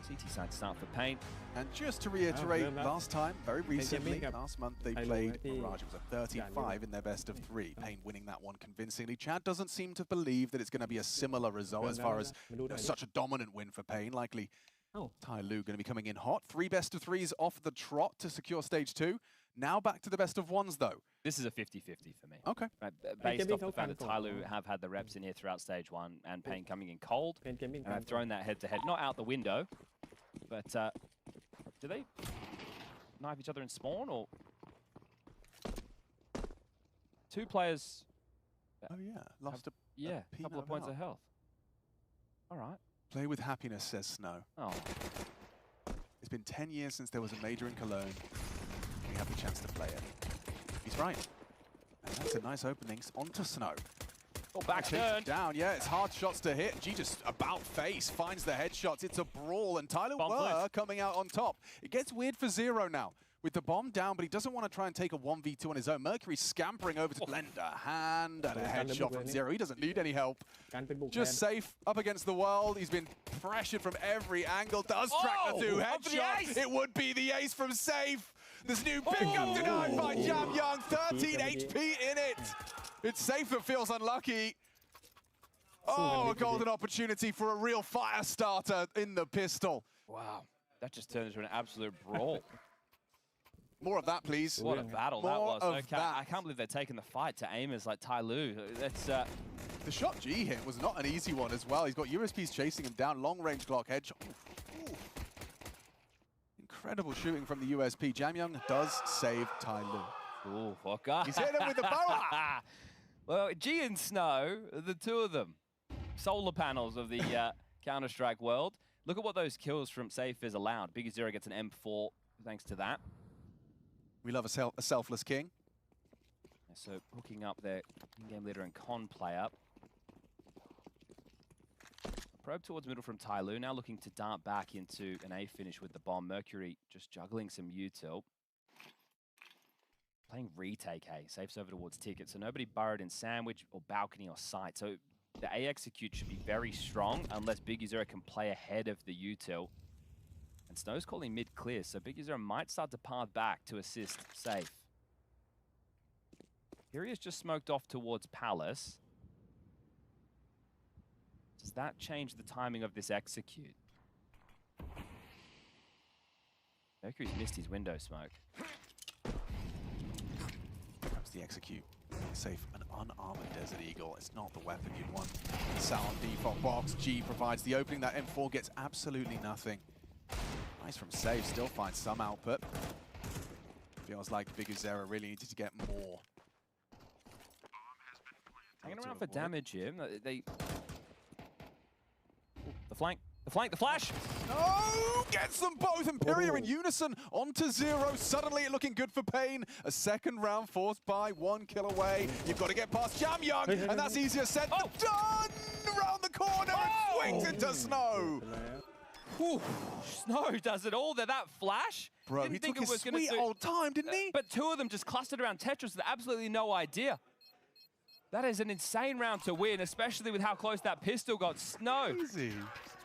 CT side start for Payne. And just to reiterate, last time, very recently, last month they played Mirage. It was a 35 in their best of 3. Payne winning that one convincingly. Chad doesn't seem to believe that it's going to be a similar result as far as such a dominant win for Payne. Likely Tyloo going to be coming in hot. 3 best of 3s off the trot to secure stage 2. Now back to the best of ones, though. This is a 50-50 for me. Okay. Right, based off the fact that Tyloo have had the reps in here throughout stage 1 and Pain coming in cold. And I've thrown that head-to-head, not out the window, but do they knife each other in spawn, or? 2 players. Oh, yeah. Lost a couple of points of health. All right. Play with happiness, says Snow. Oh. It's been 10 years since there was a major in Cologne. We have the chance to play it. He's right. And that's a nice opening. Onto Snow. Oh, back turn. Down, yeah, it's hard shots to hit. G just about face, finds the headshots. It's a brawl, and Tyler were coming out on top. It gets weird for Zero now. With the bomb down, but he doesn't want to try and take a 1v2 on his own. Mercury scampering over to Blender. Hand and a headshot from Zero. He doesn't need any help. Just safe up against the world. He's been pressured from every angle. Does track the 2 headshot. It would be the ace from Safe. This new pickup denied by Jam Young. 13 HP in it. It's Safe that feels unlucky. Oh, a golden opportunity for a real fire starter in the pistol. Wow, that just turned into an absolute brawl. More of that, please. What a battle that was. I can't believe they're taking the fight to aimers like Tyloo. That's the shot G hit was not an easy one as well. He's got USPs chasing him down. Long-range Glock headshot. Ooh. Incredible shooting from the USP. Jam Young does save Tyloo. Ooh, fuck off. He's hit him with the bow. Well, G and Snow, the 2 of them, solar panels of the Counter-Strike world. Look at what those kills from Safe is allowed. Big Zero gets an M4 thanks to that. We love a selfless king. So hooking up their in-game leader and con player. Probe towards middle from Tyloo, now looking to dart back into an A finish with the bomb. Mercury just juggling some util. Playing retake A, Safe's over towards Ticket, so nobody burrowed in sandwich or balcony or site. So the A execute should be very strong unless Big Zero can play ahead of the util. And Snow's calling mid clear, so Big Zero might start to path back to assist Safe. Here he is just smoked off towards Palace. Does that change the timing of this execute? Mercury's missed his window smoke. Perhaps the execute. Safe, an unarmored Desert Eagle. It's not the weapon you'd want. Sound default box. G provides the opening. That M4 gets absolutely nothing. Nice from Safe, still finds some output. Feels like Big Zero really needed to get more. Hanging around for damage here. The flank, the flash! No! Gets them both! Imperia in unison onto Zero. Suddenly looking good for Pain. A second round forced by 1 kill away. You've got to get past Jam Young, and that's easier said than done! Around the corner and swings into Snow. Whew. Snow does it all. That flash. Bro, he took his sweet old time, didn't he? But 2 of them just clustered around Tetris with absolutely no idea. That is an insane round to win, especially with how close that pistol got. Snow. Easy.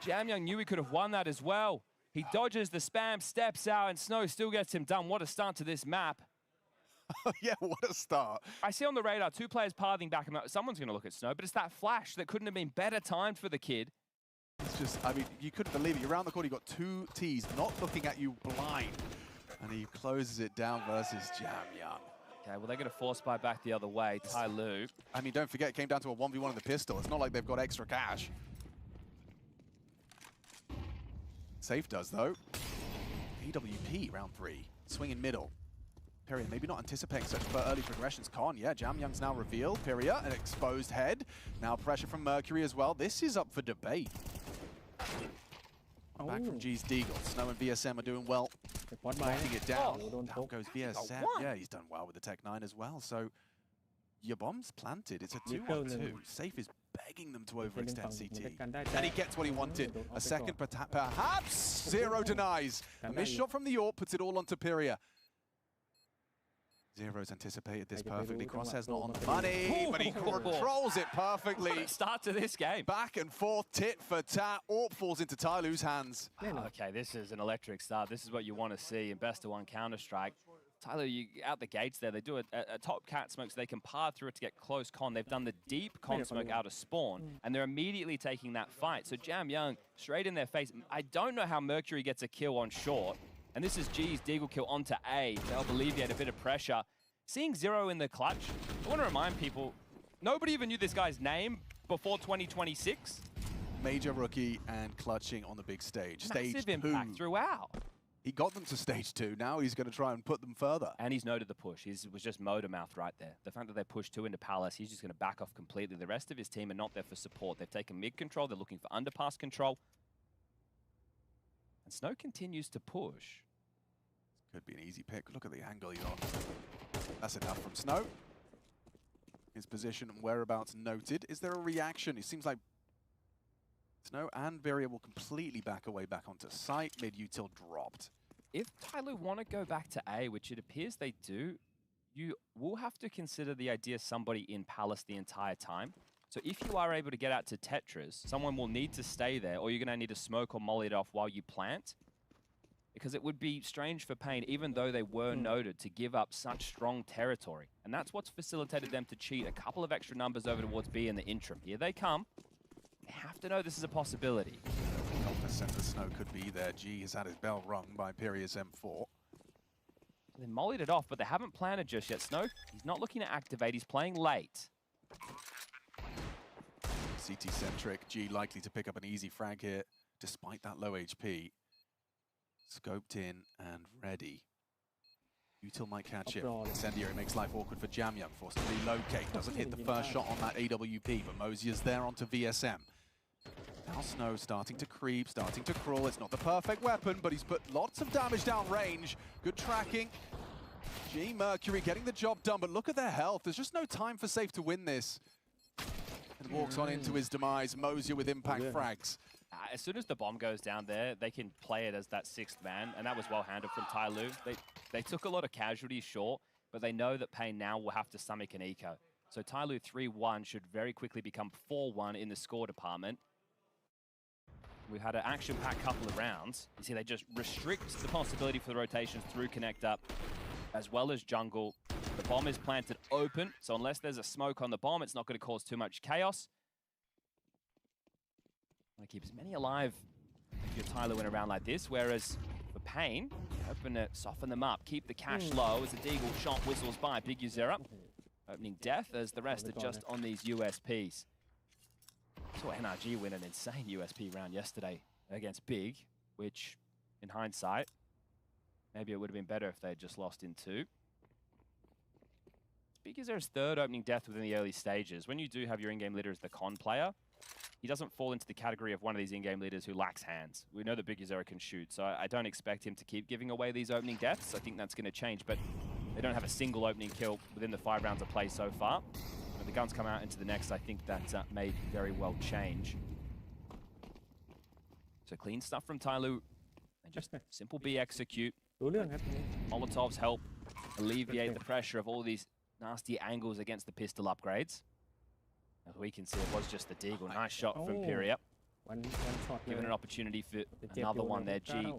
Jam Young knew he could have won that as well. He dodges the spam, steps out, and Snow still gets him done. What a start to this map. Yeah, what a start. I see on the radar 2 players pathing back. Someone's going to look at Snow, but it's that flash that couldn't have been better timed for the kid. It's just, I mean, you couldn't believe it. You're around the corner, you've got 2 Ts not looking at you blind. And he closes it down versus Jam Young. Okay, well, they're going to force buy back the other way. Tyloo. I mean, don't forget, it came down to a 1v1 in the pistol. It's not like they've got extra cash. Safe does, though. AWP, round 3. Swinging middle. Piria maybe not anticipating such early progressions. Con, yeah, Jam Young's now revealed. Piria, an exposed head. Now pressure from Mercury as well. This is up for debate. Back from G's Deagle. Snow and VSM are doing well. Knocking it down. Down goes VSM. Yeah, he's done well with the Tech 9 as well. So your bomb's planted. It's a 2-on-2. Safe is begging them to overextend CT. And he gets what he wanted. A second, perhaps. Zero denies. A missed shot from the AWP puts it all onto Piria. Zero's anticipated this perfectly. Crosshair's not on the money, but he controls it perfectly. Start to this game. Back and forth, tit for tat. AWP falls into Tyloo's hands. Okay, this is an electric start. This is what you want to see in best of 1 Counter-Strike. Tyloo, you out the gates there. They do a top cat smoke so they can path through it to get close con. They've done the deep con smoke out of spawn, and they're immediately taking that fight. So Jam Young, straight in their face. I don't know how Mercury gets a kill on short, And this is G's Deagle kill onto A to help alleviate a bit of pressure. Seeing Zero in the clutch, I want to remind people, nobody even knew this guy's name before 2026. Major rookie and clutching on the big stage. Massive Stage impact 2. throughout. He got them to stage 2. Now he's going to try and put them further. And he's noted the push. He was just motor mouth right there. The fact that they pushed 2 into Palace, he's just going to back off completely. The rest of his team are not there for support. They've taken mid control. They're looking for underpass control. And Snow continues to push. Could be an easy pick. Look at the angle he's on. That's enough from Snow. His position and whereabouts noted. Is there a reaction? It seems like Snow and Viria will completely back away back onto site. Mid-util dropped. If Tyloo want to go back to A, which it appears they do, you will have to consider the idea somebody in Palace the entire time. So if you are able to get out to Tetris, someone will need to stay there, or you're going to need to smoke or molly it off while you plant. Because it would be strange for Pain, even though they were noted, to give up such strong territory. And that's what's facilitated them to cheat a couple of extra numbers over towards B in the interim. Here they come. They have to know this is a possibility. Center Snow could be there. G has had his bell rung by Imperius M4. They mollied it off, but they haven't planted just yet. Snow, he's not looking to activate. He's playing late. CT-centric. G likely to pick up an easy frag here, despite that low HP. Scoped in and ready. Util might catch him. Incendiary makes life awkward for Jamyang, forced to relocate. Doesn't hit the first shot on that AWP, but Mosier's there onto VSM. Now Snow starting to creep, starting to crawl. It's not the perfect weapon, but he's put lots of damage down range. Good tracking. G Mercury getting the job done, but look at their health. There's just no time for Safe to win this. And walks on into his demise. Mosier with impact frags. As soon as the bomb goes down there, they can play it as that 6th man, and that was well handled from Tyloo. They took a lot of casualties, sure, but they know that Pain now will have to stomach an eco. So Tyloo 3-1 should very quickly become 4-1 in the score department. We've had an action-packed couple of rounds. You see, they just restrict the possibility for the rotations through Connect Up, as well as jungle. The bomb is planted open, so unless there's a smoke on the bomb, it's not going to cause too much chaos. Want to keep as many alive if you're Tyloo in a round like this, whereas for Pain, hoping to soften them up, keep the cash low as the Deagle shot whistles by. Big user up, opening death as the rest are just on these USPs. Saw NRG win an insane USP round yesterday against Big, which, in hindsight, maybe it would have been better if they had just lost in 2. Big is their 3rd opening death within the early stages. When you do have your in-game leader as the con player, he doesn't fall into the category of one of these in-game leaders who lacks hands. We know that Big Uzera can shoot, so I don't expect him to keep giving away these opening deaths. I think that's going to change, but they don't have a single opening kill within the 5 rounds of play so far. When the guns come out into the next, I think that may very well change. So clean stuff from Tyloo. And just simple B execute. Molotovs help alleviate the pressure of all these nasty angles against the pistol upgrades. As we can see, it was just the Deagle. Nice shot from Imperia. Given an opportunity for another one there. G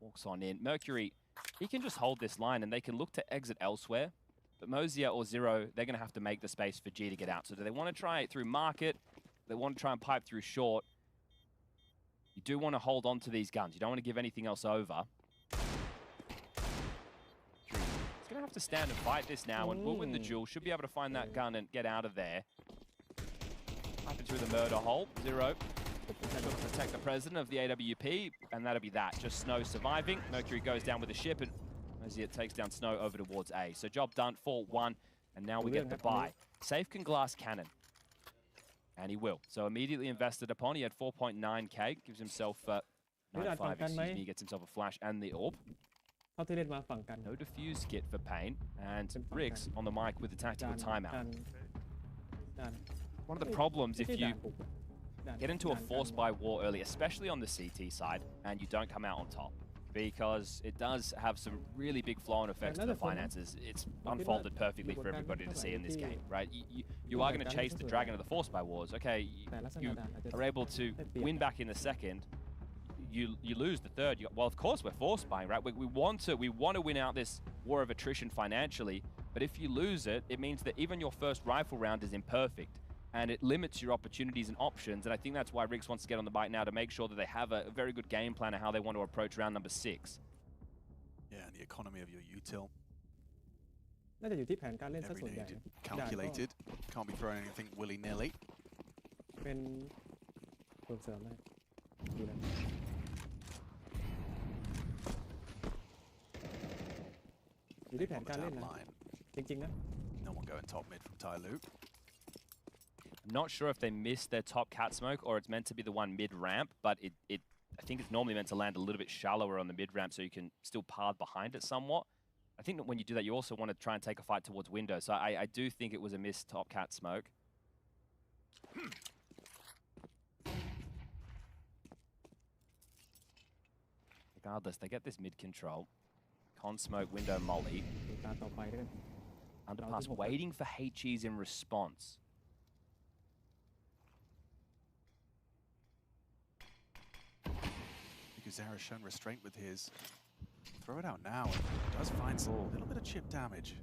walks on in. Mercury, he can just hold this line and they can look to exit elsewhere. But Mosier or Zero, they're going to have to make the space for G to get out. So do they want to try it through market? They want to try and pipe through short. You do want to hold on to these guns. You don't want to give anything else over. He's going to have to stand and fight this now, and will win the duel. Should be able to find that gun and get out of there. Piping through the murder hole. Zero. Protect the president of the AWP, and that'll be that. Just Snow surviving. Mercury goes down with the ship, and Mosier takes down Snow over towards A. So job done, 4-1, and now we get the buy. Safe can glass cannon. And he will. So immediately invested upon. He had 4.9k. Gives himself 9.5, excuse me. He gets himself a flash and the orb. No defuse kit for Pain. And Riggs on the mic with the tactical timeout. One of the problems if you get into a force buy war early, especially on the CT side, and you don't come out on top, because it does have some really big flow-on effects to the finances. It's unfolded perfectly for everybody to see in this game, right? You are going to chase the dragon of the force buy wars. Okay, you are able to win back in the second. You lose the third. Well, of course we're force buying, right? We want to win out this war of attrition financially, but if you lose it, it means that even your first rifle round is imperfect. And it limits your opportunities and options, and I think that's why Riggs wants to get on the bike now to make sure that they have a very good game plan of how they want to approach round number 6. Yeah, and the economy of your util. น่าจะอยู่ที่แผนการเล่นซะ Every ส่วนใหญ่ day นะ calculated. Can't be throwing anything willy-nilly. เป็นส่วนเสริมให้ดีนะอยู่ที่แผนการเล่นนะจริงๆนะ No one going top mid from Tyloo. I'm not sure if they missed their top cat smoke or it's meant to be the one mid-ramp, but I think it's normally meant to land a little bit shallower on the mid-ramp so you can still path behind it somewhat. I think that when you do that, you also want to try and take a fight towards window. So I do think it was a missed top cat smoke. Regardless, they get this mid control. Con smoke, window, molly. Underpass waiting for HEs in response. Because Zara's shown restraint with his. Throw it out now. It does find a little bit of chip damage.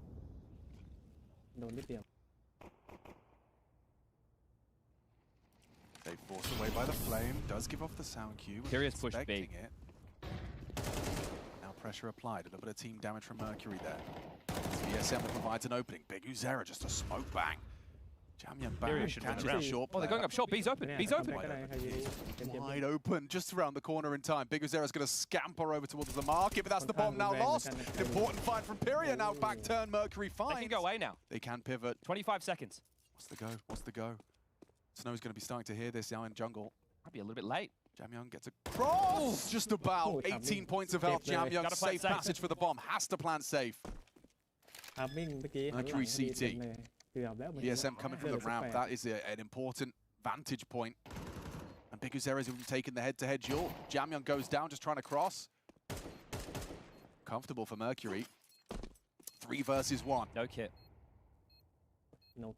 โดนนิดเดียว They forced away by the flame. Does give off the sound cue. Curious push B. It. Now pressure applied. A little bit of team damage from Mercury there. VSM provides an opening. Big Uzera just a smoke bang. Jamyan bang. Catches short. Oh, they're going up short. B's open. B's open. Wide open, just around the corner in time. Big Uzera's going to scamper over towards the market, but that's the bomb now lost. An important find from Pyria. Now back turn. Mercury finds. They can go away now. They can pivot. 25 seconds. What's the go? What's the go? Snow's going to be starting to hear this now in jungle. Might be a little bit late. Jamyoung gets a cross. Just about 18 points of health. Jamyoung safe passage for the bomb. Has to plan safe. Mercury CT. VSM coming from the ramp. That is an important vantage point. And Big Uzera's even taking the head-to-head duel. Jamyoung goes down, just trying to cross. Comfortable for Mercury. 3 versus 1. No kit.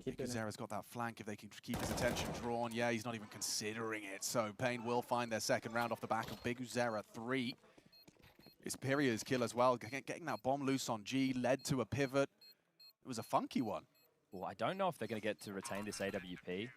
Big Uzera's got that flank if they can keep his attention drawn. Yeah, he's not even considering it. So Pain will find their second round off the back of Big Uzera 3. It's Pyria's kill as well. Getting that bomb loose on G led to a pivot. It was a funky one. Well, I don't know if they're going to get to retain this AWP.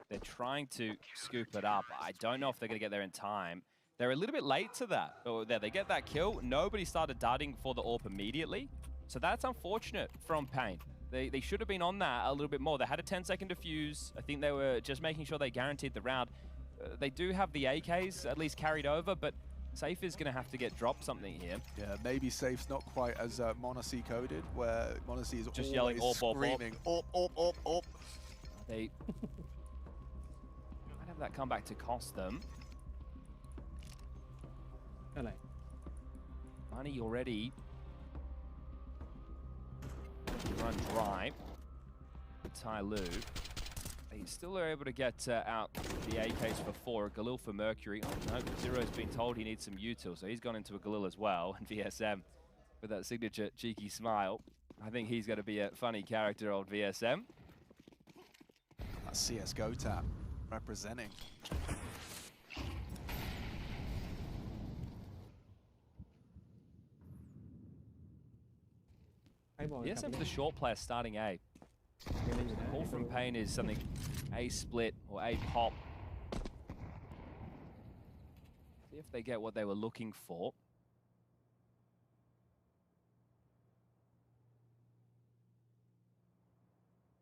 They're trying to scoop it up. I don't know if they're going to get there in time. They're a little bit late to that. Oh, there, they get that kill. Nobody started darting for the AWP immediately. So that's unfortunate from Pain. They should have been on that a little bit more. They had a 10-second defuse. I think they were just making sure they guaranteed the round. They do have the AKs at least carried over, but Safe is going to have to get dropped something here. Yeah, maybe Safe's not quite as Monacy coded, where Monacy is just yelling screaming, op. They might have that comeback to cost them. Money already. Run dry. Tyloo. They still are able to get out the AKs for 4. A Galil for Mercury. Oh no, Zero's been told he needs some util, so he's gone into a Galil as well. And VSM with that signature cheeky smile. I think he's going to be a funny character on VSM. That's CSGO tap representing. VSM's the short player starting A. The call from Pain is something A split or A pop. See if they get what they were looking for.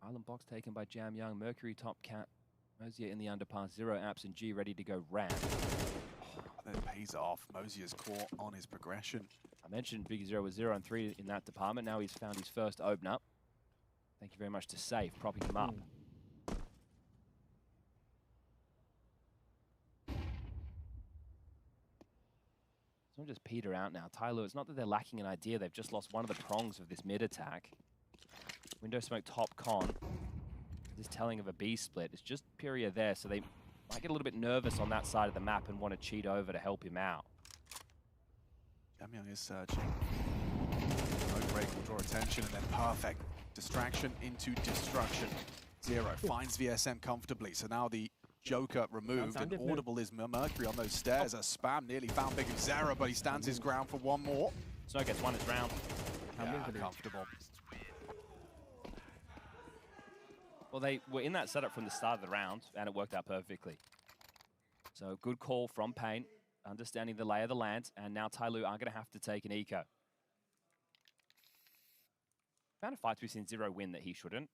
Island box taken by Jamyoung. Mercury top cat. Mosier in the underpass. 0 apps and G ready to go ramp. That pays off. Mosier's caught on his progression. I mentioned Big Zero was 0 and 3 in that department. Now he's found his first opener. Thank you very much to Safe, propping him up. So just peter out now. Tyloo, it's not that they're lacking an idea. They've just lost one of the prongs of this mid attack. Window smoke top con. This telling of a B split. It's just Pyria there, so they might get a little bit nervous on that side of the map and want to cheat over to help him out. Jamyoung is searching. No break will draw attention, and then perfect distraction into destruction. 0 finds VSM comfortably, so now the Joker removed, and audible is Mercury on those stairs. A spam nearly found Big Uzera, but he stands his ground for one more. Snow gets one, it's round. Yeah, comfortable. Well, they were in that setup from the start of the round, and it worked out perfectly. So good call from Pain, understanding the lay of the land, and now Tyloo are going to have to take an eco. Found a fight we've seen Zero win that he shouldn't.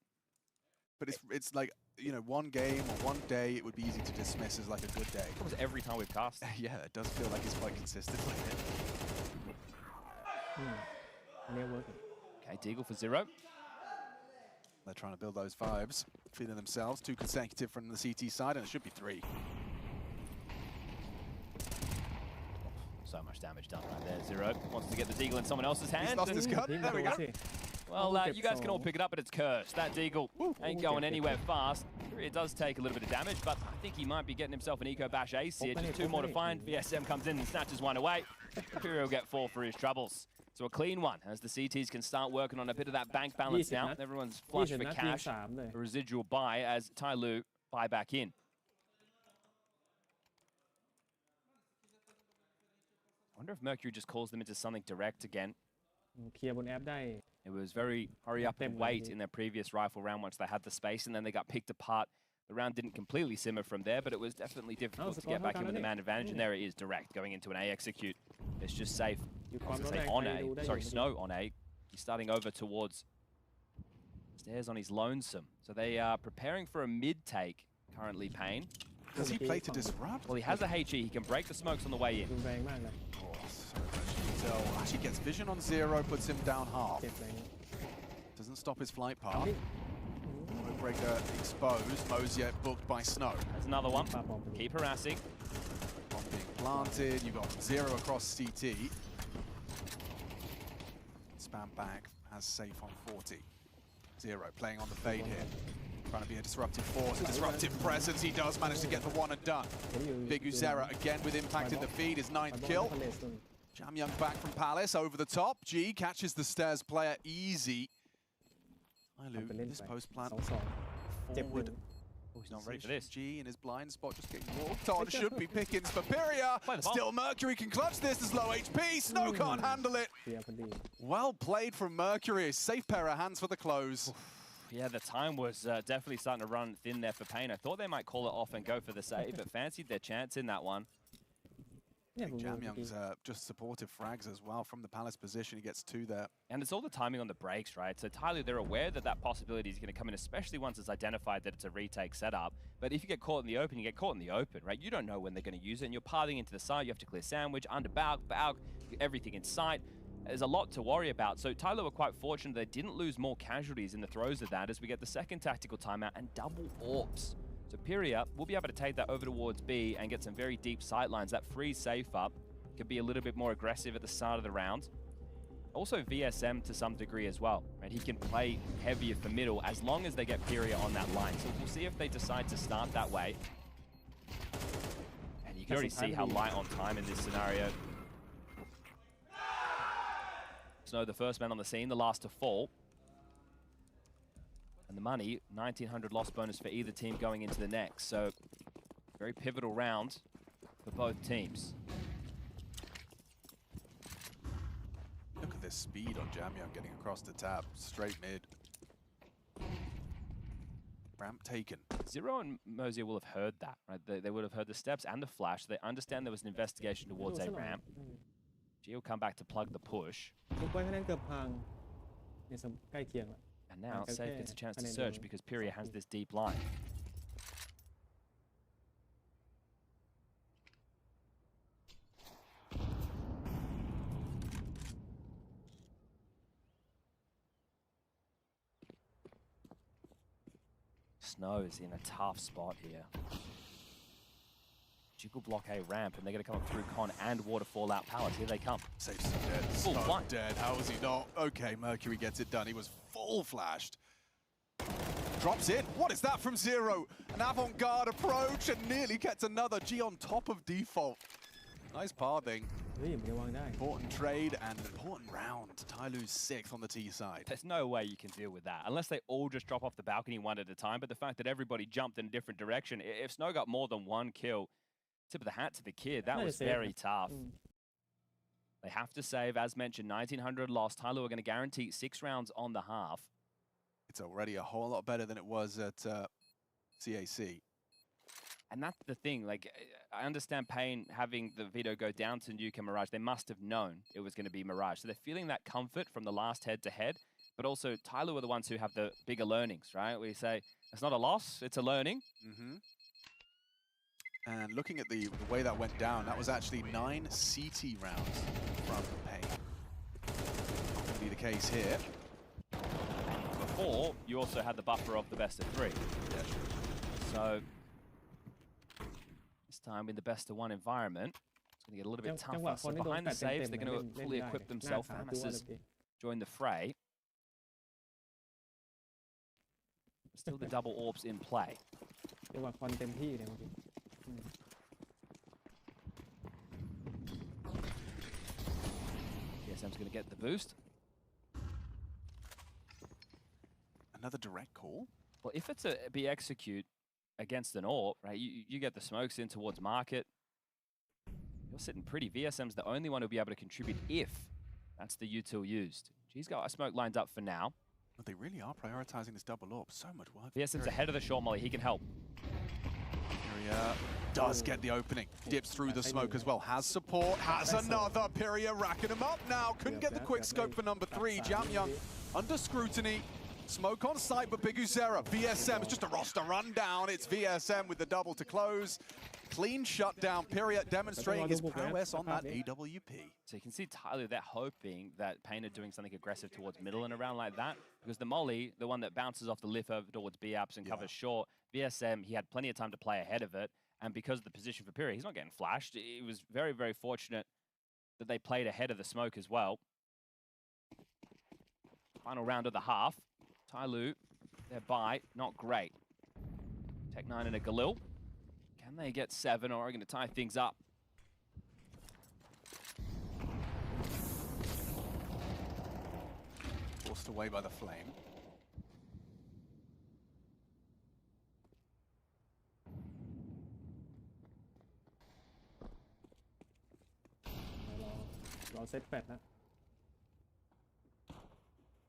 But it's like, you know, one game or one day, it would be easy to dismiss as like a good day. Almost every time we've cast. Yeah, it does feel like he's quite consistent with it. Okay, Deagle for Zero. They're trying to build those vibes, feeling themselves. 2 consecutive from the CT side, and it should be 3. So much damage done right there. Zero wants to get the Deagle in someone else's hand. He's lost his gun. There we go. Well, you guys can all pick it up, but it's cursed. That Deagle ain't going anywhere fast. It does take a little bit of damage, but I think he might be getting himself an Eco Bash ace here. Just 2 more to find. VSM comes in and snatches 1 away. Imperial will get 4 for his troubles. So a clean one, as the CTs can start working on a bit of that bank balance now. Everyone's flush for cash. A residual buy as Tai Lu buy back in. I wonder if Mercury just calls them into something direct again. It was very hurry up and wait in their previous rifle round once they had the space, and then they got picked apart. The round didn't completely simmer from there, but it was definitely difficult to get back in with the man advantage, and there it is, direct, going into an A execute. It's just safe. I was going to say on A, sorry, Snow on A. He's starting over towards stairs on his lonesome. So they are preparing for a mid-take, currently, Payne. Does he play to disrupt? Well, he has a HE. He can break the smokes on the way in. So actually gets vision on Zero, puts him down half. Doesn't stop his flight path. Breaker exposed. Mosier booked by Snow. There's another one. Keep harassing. Bomb being planted. You've got Zero across CT. Spam back. Has safe on 40. Zero playing on the fade here. Trying to be a disruptive force, a disruptive presence. He does manage to get the 1 and done. Big Uzera again with impact in the feed, his 9th kill. Jamyoung back from Palace, over the top. G catches the stairs player easy. Ilu, this post plant forward. Oh, he's not ready for this. G in his blind spot just getting walked on. Should be pickings for Pyria. Still Mercury can clutch this as low HP. Snow can't handle it. Well played from Mercury. Safe pair of hands for the close. Yeah, the time was definitely starting to run thin there for Payne. I thought they might call it off and go for the save, but fancied their chance in that one. I think Jamyoung's just supportive frags as well from the Palace position. He gets 2 there. And it's all the timing on the breaks, right? So Tyler, they're aware that that possibility is going to come in, especially once it's identified that it's a retake setup. But if you get caught in the open, you get caught in the open, right? You don't know when they're going to use it, and you're pathing into the side. You have to clear sandwich, under Bauk, everything in sight. There's a lot to worry about. So Tyler were quite fortunate they didn't lose more casualties in the throes of that as we get the second tactical timeout and double AWPs. So Pyria will be able to take that over towards B and get some very deep sight lines. That frees safe up. Could be a little bit more aggressive at the start of the round. Also VSM to some degree as well, right? He can play heavier for middle as long as they get Pyria on that line. So we'll see if they decide to start that way. And you can already see how light on time in this scenario. Snow, the first man on the scene, the last to fall. And the money, 1,900 loss bonus for either team going into the next. So, very pivotal round for both teams. Look at this speed on Jamyoung getting across the tap, straight mid. Ramp taken. Zero and Mosier will have heard that, right? They would have heard the steps and the flash. They understand there was an investigation towards a ramp. G will come back to plug the push. And now Safe gets a chance to search because Pyria has this deep line. Snow is in a tough spot here. Jiggle block A ramp, and they're going to come up through Con and Waterfall out Palace. Here they come. Safe's dead. So dead. How is he not? Okay, Mercury gets it done. He was full flashed. Drops in. What is that from Zero? An avant-garde approach and nearly gets another. G on top of default. Nice pathing. Important trade and important round. Tyloo's 6th on the T side. There's no way you can deal with that unless they all just drop off the balcony one at a time. But the fact that everybody jumped in a different direction, if Snow got more than 1 kill, tip of the hat to the kid. That was very tough. They have to save, as mentioned, 1,900 lost. Tyler are going to guarantee 6 rounds on the half. It's already a whole lot better than it was at CAC. And that's the thing. Like, I understand Payne having the veto go down to Nuke and Mirage. They must have known it was going to be Mirage. So they're feeling that comfort from the last head-to-head. but also Tyloo are the ones who have the bigger learnings, right? We say it's not a loss, it's a learning. And looking at the way that went down, that was actually 9 CT rounds from Pain. Not going to be the case here. Before, you also had the buffer of the best of 3. Yeah, true. So this time in the best of 1 environment, it's going to get a little bit tougher. So behind the saves, they're going to fully equip themselves. Hamas has joined the fray. Still the double orbs in play. VSM's going to get the boost. Another direct call? Well, if it's a be execute against an AWP, right, you get the smokes in towards market. You're sitting pretty. VSM's the only one who'll be able to contribute if that's the util used. He's got a smoke lined up for now. But they really are prioritizing this double AWP. So much work. VSM's ahead of the short molly. He can help. Piria does get the opening. Dips through the smoke as well. Has support. Has another. Piria racking him up now. Couldn't get the quick scope for number 3. Jamyoung under scrutiny. Smoke on site, but Big Uzera. VSM is just a roster rundown. It's VSM with the double to close. Clean shutdown. Piria demonstrating his prowess on that AWP. So you can see Tyloo, they're hoping that Pain are doing something aggressive towards middle and around like that, because the molly, the one that bounces off the lift over towards B-apps and covers short, VSM, he had plenty of time to play ahead of it, and because of the position for Piria, he's not getting flashed. It was very, very fortunate that they played ahead of the smoke as well. Final round of the half. Tyloo, their buy, not great. Tech9 and a Galil. Can they get 7, or are going to tie things up? Forced away by the flame.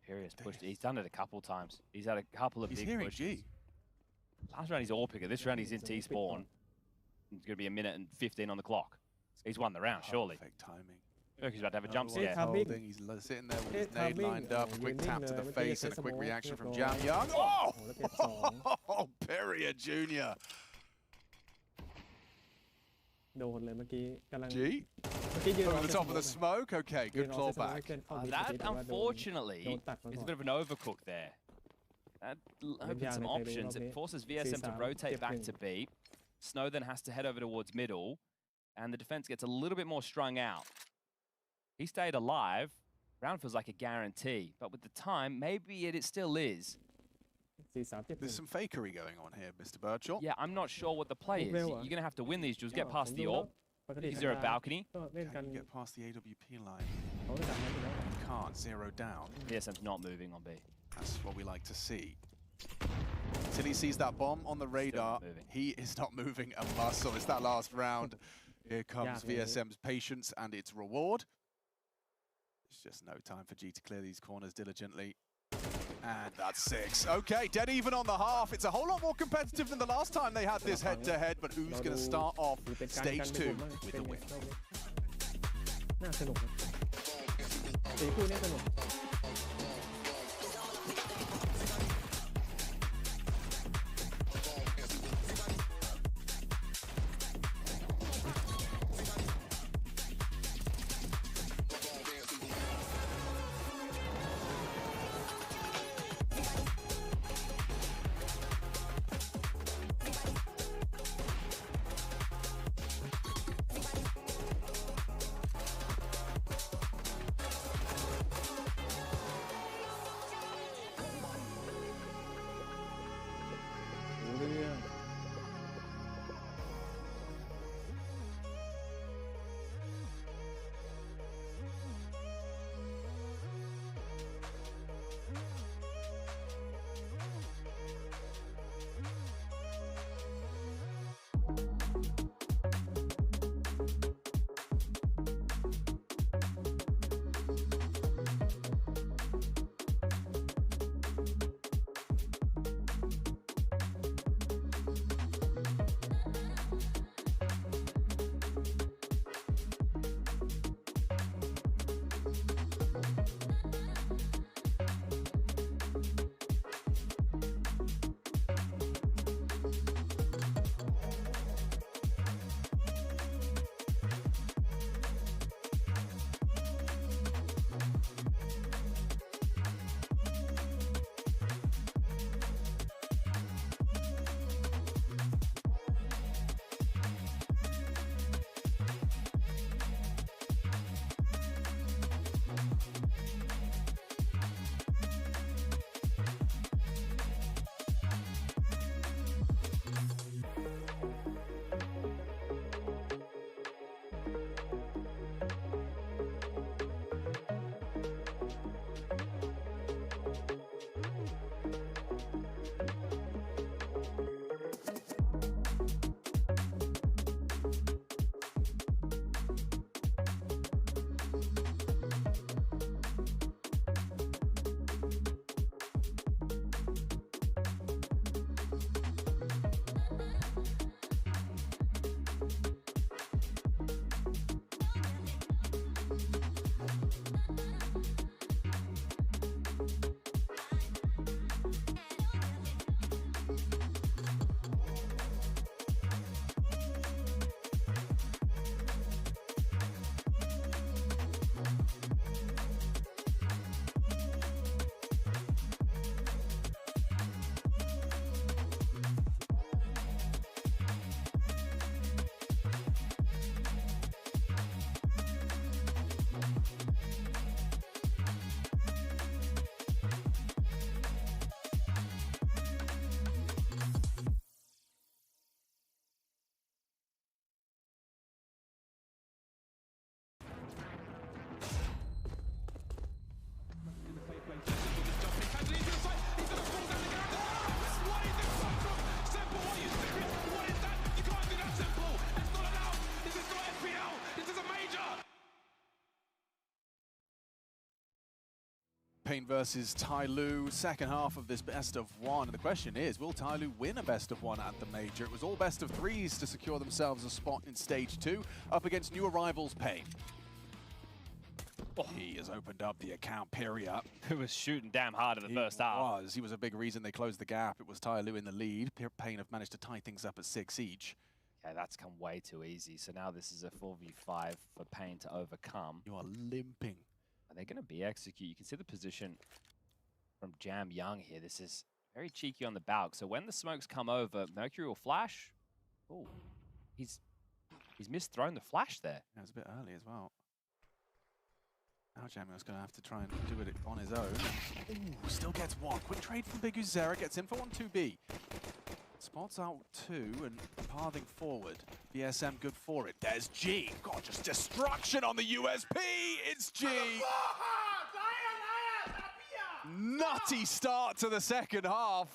Piria's pushed. He's done it a couple times. He's had a couple of big pushes. G. Last round he's AWP picker. This round he's in T-spawn. It's going to be 1 minute and 15 on the clock. He's won the round, surely. Perfect timing. Look, he's about to have a jump scare. He's sitting there with his nade lined up. Quick tap to the face and a quick reaction from Jamyoung. Oh! Piria Jr. G. Over the top of the smoke. Okay, good clawback. That, unfortunately, is a bit of an overcook there. That opens some options. It forces VSM to rotate back to B. Snow then has to head over towards middle, and the defense gets a little bit more strung out. He stayed alive. Round feels like a guarantee, but with the time, maybe it still is. There's some fakery going on here, Mr. Birchall. Yeah, I'm not sure what the play is. You're going to have to win these duels, get past the AWP. Is there a balcony? Can you get past the AWP line? You can't. 0 down. VSM's not moving on B. That's what we like to see. Until he sees that bomb on the radar, he is not moving a muscle. It's that last round. Here comes VSM's patience and its reward. It's just no time for G to clear these corners diligently. And that's 6. Okay, dead even on the half. It's a whole lot more competitive than the last time they had this head-to-head, but who's going to start off stage 2 with the win? Pain versus Tyloo, second half of this best of one. The question is, will Tyloo win a best of one at the major? It was all best of threes to secure themselves a spot in stage 2, up against new arrivals Pain. He has opened up the account, Piria. Who was shooting damn hard in the first half. He was a big reason they closed the gap. It was Tyloo in the lead. Pain have managed to tie things up at 6 each. Okay, that's come way too easy. So now this is a 4v5 for Pain to overcome. You are limping. Are they going to be execute? You can see the position from Jam Young here. This is very cheeky on the balk. So when the smokes come over, Mercury will flash. Oh, he's misthrown the flash there. Yeah, it was a bit early as well. Now Jamio's going to have to try and do it on his own. Ooh, still gets one. Quick trade from Big Uzera, gets in for 1-2B. Spots out 2 and pathing forward. BSM good for it. There's G. God, just destruction on the USP. It's G. Nutty start to the second half.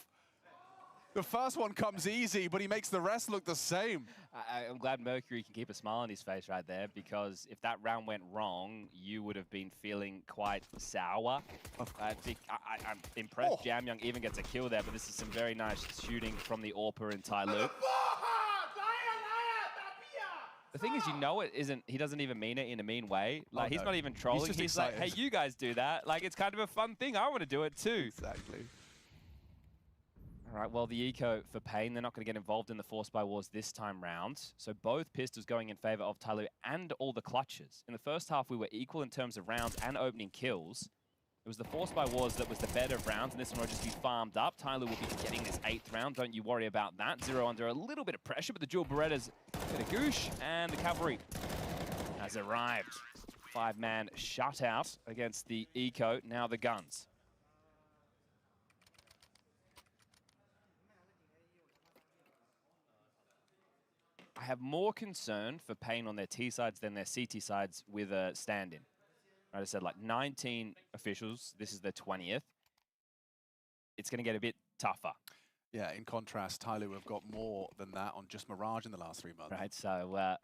The first one comes easy, but he makes the rest look the same. I'm glad Mercury can keep a smile on his face right there, because if that round went wrong, you would have been feeling quite sour. I'm impressed Jam Young even gets a kill there, but this is some very nice shooting from the Orpa and Tyloo. The thing is, you know it isn't, he doesn't even mean it in a mean way. Like, he's not even trolling. He's like, hey, you guys do that. Like, it's kind of a fun thing. I want to do it too. Exactly. All right, well, the eco for Pain, they're not going to get involved in the Force by Wars this time round. So both pistols going in favor of Tyloo and all the clutches. In the first half, we were equal in terms of rounds and opening kills. It was the Force by Wars that was the better of rounds, and this one will just be farmed up. Tyloo will be getting this 8th round. Don't you worry about that. 0 under a little bit of pressure, but the dual Berettas get a goosh, and the cavalry has arrived. 5-man shutout against the eco, now the guns. I have more concern for Pain on their T sides than their CT sides with a stand-in. Right, I said like 19 officials. This is their 20th. It's going to get a bit tougher. Yeah, in contrast, Tyloo have got more than that on just Mirage in the last 3 months. Right, so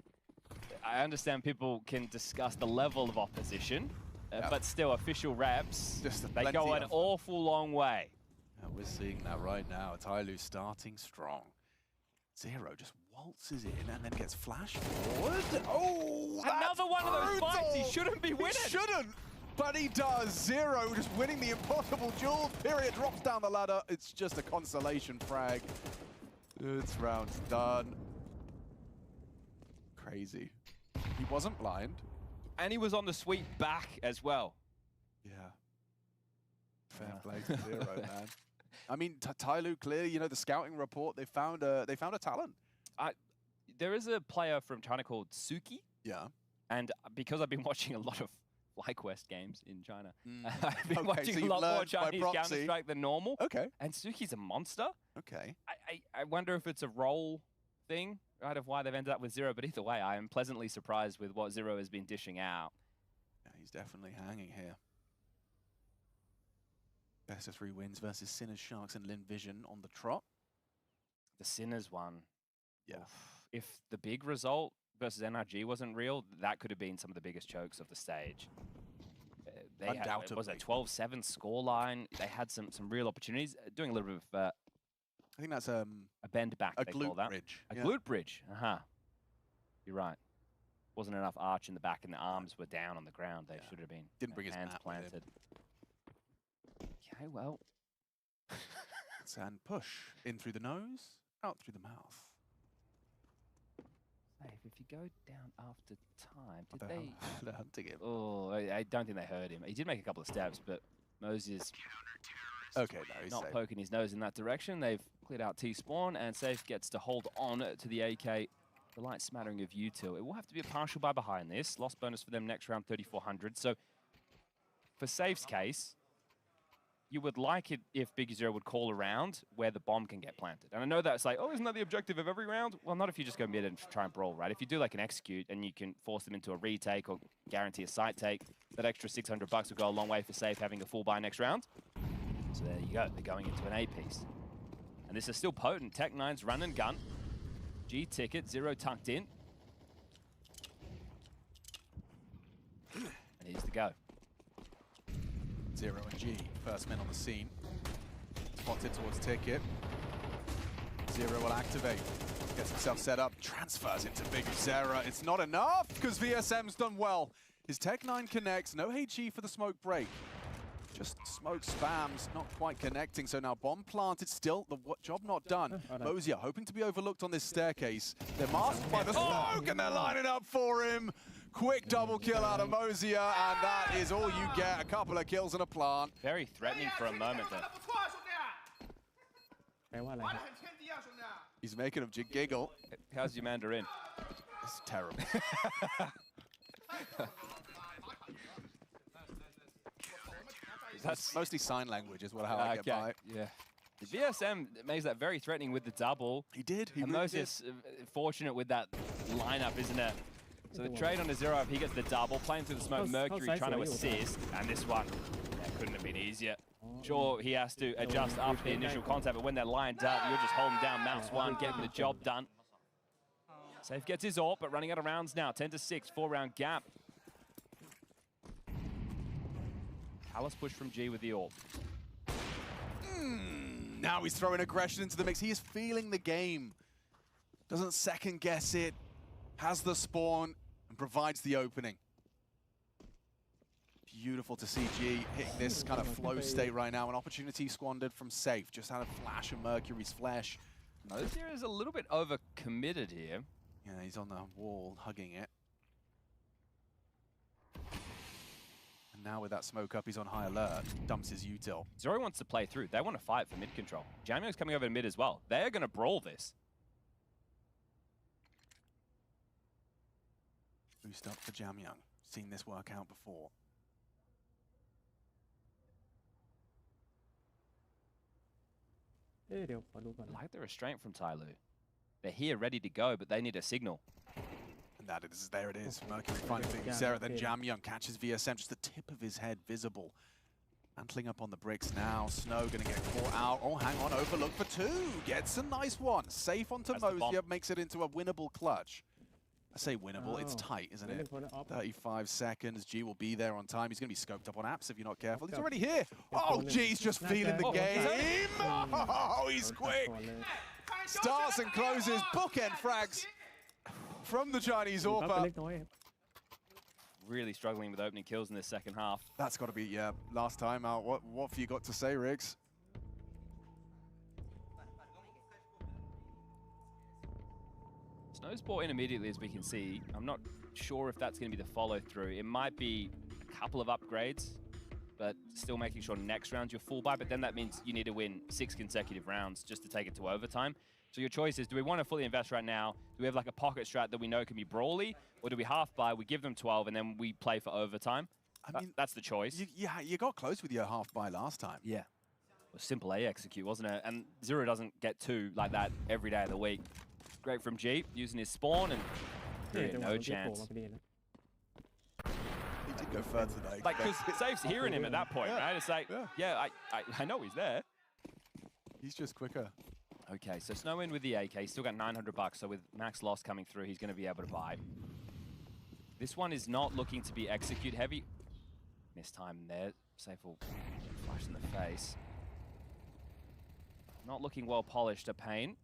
I understand people can discuss the level of opposition, but still, official reps, they go an awful long way. Yeah, we're seeing that right now. Tyloo starting strong. 0 just waltzes in and then gets flashed forward. Oh, another one of those fights he shouldn't be winning. He shouldn't, but he does. 0 just winning the impossible duel. Period drops down the ladder. It's just a consolation frag. This round's done. Crazy. He wasn't blind. And he was on the sweep back as well. Yeah. Fair play to 0, man. I mean, Tyloo, clearly, you know, the scouting report, they found a talent. There is a player from China called Suki. Yeah. And because I've been watching a lot of FlyQuest games in China, I've been watching a lot more Chinese Counter-Strike than normal. Okay. And Suki's a monster. Okay. I wonder if it's a role thing, right, of why they've ended up with 0. But either way, I am pleasantly surprised with what 0 has been dishing out. Yeah, he's definitely hanging here. Best of 3 wins versus Sinners, Sharks, and Lin Vision on the trot. The Sinners one. Yeah. If the big result versus NRG wasn't real, that could have been some of the biggest chokes of the stage. They had, it was a 12-7 scoreline. They had some real opportunities. Doing a little bit of... I think that's a bend back, a they call glute that. bridge. A glute bridge. You're right. Wasn't enough arch in the back, and the arms were down on the ground. They should have been Didn't bring his hands mat planted. Okay, well. And push. In through the nose, out through the mouth. If you go down after time, did they... They're hunting him. Oh, I don't think they heard him. He did make a couple of steps, but Moses... Okay, no, he's not safe. poking his nose in that direction. They've cleared out T-spawn, and Safe gets to hold on to the AK. The light smattering of U2. It will have to be a partial buy behind this. Lost bonus for them next round, 3,400. So, for Safe's case, you would like it if Big Zero would call around where the bomb can get planted. And I know that's like, oh, isn't that the objective of every round? Well, not if you just go mid and try and brawl, right? If you do like an execute and you can force them into a retake or guarantee a site take, that extra $600 will go a long way for Safe having a full buy next round. So there you go. They're going into an A piece. And this is still potent. Tech 9's run and gun. G ticket, 0 tucked in. And here's the go. Zero and G, first men on the scene. Spotted towards Ticket. Zero will activate. Gets himself set up, transfers into Big Zera. It's not enough because VSM's done well. His Tech 9 connects, no HE for the smoke break. Just smoke spams, not quite connecting. So now bomb planted still, the job not done. Mosier hoping to be overlooked on this staircase. They're masked by the smoke and they're lining up for him. Quick double kill out of Mosier, and that is all you get. A couple of kills and a plant. Very threatening for a moment there. He's making him giggle. How's your Mandarin? It's terrible. That's mostly sign language is how I get by. Yeah. The VSM makes that very threatening with the double. He did. He and really Moses fortunate with that lineup, isn't it? So the trade on a Zero, if he gets the double, playing through the smoke, Mercury trying to assist, and this one, couldn't have been easier. Sure, he has to adjust after the initial contact, but when they're lined up, you're just holding down mouse one, getting the job done. Safe gets his AWP, but running out of rounds now. 10-6, 4-round gap. Palace push from G with the AWP. Now he's throwing aggression into the mix. He is feeling the game. Doesn't second guess it. Has the spawn and provides the opening. Beautiful to see G hitting this kind of flow state right now. An opportunity squandered from Safe. Just had a flash of Mercury's flesh. Mosier is a little bit overcommitted here. Yeah, he's on the wall, hugging it. And now with that smoke up, he's on high alert. Dumps his util. Zero wants to play through. They want to fight for mid control. Jamyoung's coming over to mid as well. They're going to brawl this. Boost up for Jamyoung. Seen this work out before. I like the restraint from Tyloo. They're here ready to go, but they need a signal. And there it is. Mercury finding Big Zera, then Jamyoung catches VSM, just the tip of his head visible. Mantling up on the bricks now. Snow gonna get caught out. Oh, hang on, overlook for two. Gets a nice one. Safe onto Mosier, makes it into a winnable clutch. I say winnable, it's tight, isn't it? 35 seconds, G will be there on time. He's going to be scoped up on apps if you're not careful. He's already here. Oh, G's just feeling the game. Oh, he's quick. Starts and closes, bookend frags from the Chinese AWPer. Really struggling with opening kills in this second half. That's got to be, yeah, last time out. What have you got to say, Riggs? Snow's brought in immediately, as we can see. I'm not sure if that's going to be the follow-through. It might be a couple of upgrades, but still making sure next round's your full buy, but then that means you need to win 6 consecutive rounds just to take it to overtime. So your choice is, do we want to fully invest right now? Do we have like a pocket strat that we know can be brawly? Or do we half buy, we give them 12, and then we play for overtime? I mean, that's the choice. You got close with your half buy last time. Yeah. It was simple A execute, wasn't it? And Zero doesn't get 2 like that every day of the week. Great from G, using his spawn, and no chance. He did go further than I expected. Like, because Safe's hearing him at that point, right? It's like, I know he's there. He's just quicker. Okay, so Snow in with the AK. He's still got 900 bucks, so with max loss coming through, he's going to be able to buy. This one is not looking to be execute heavy. Missed time there. Safe will flash in the face. Not looking well polished, a pain.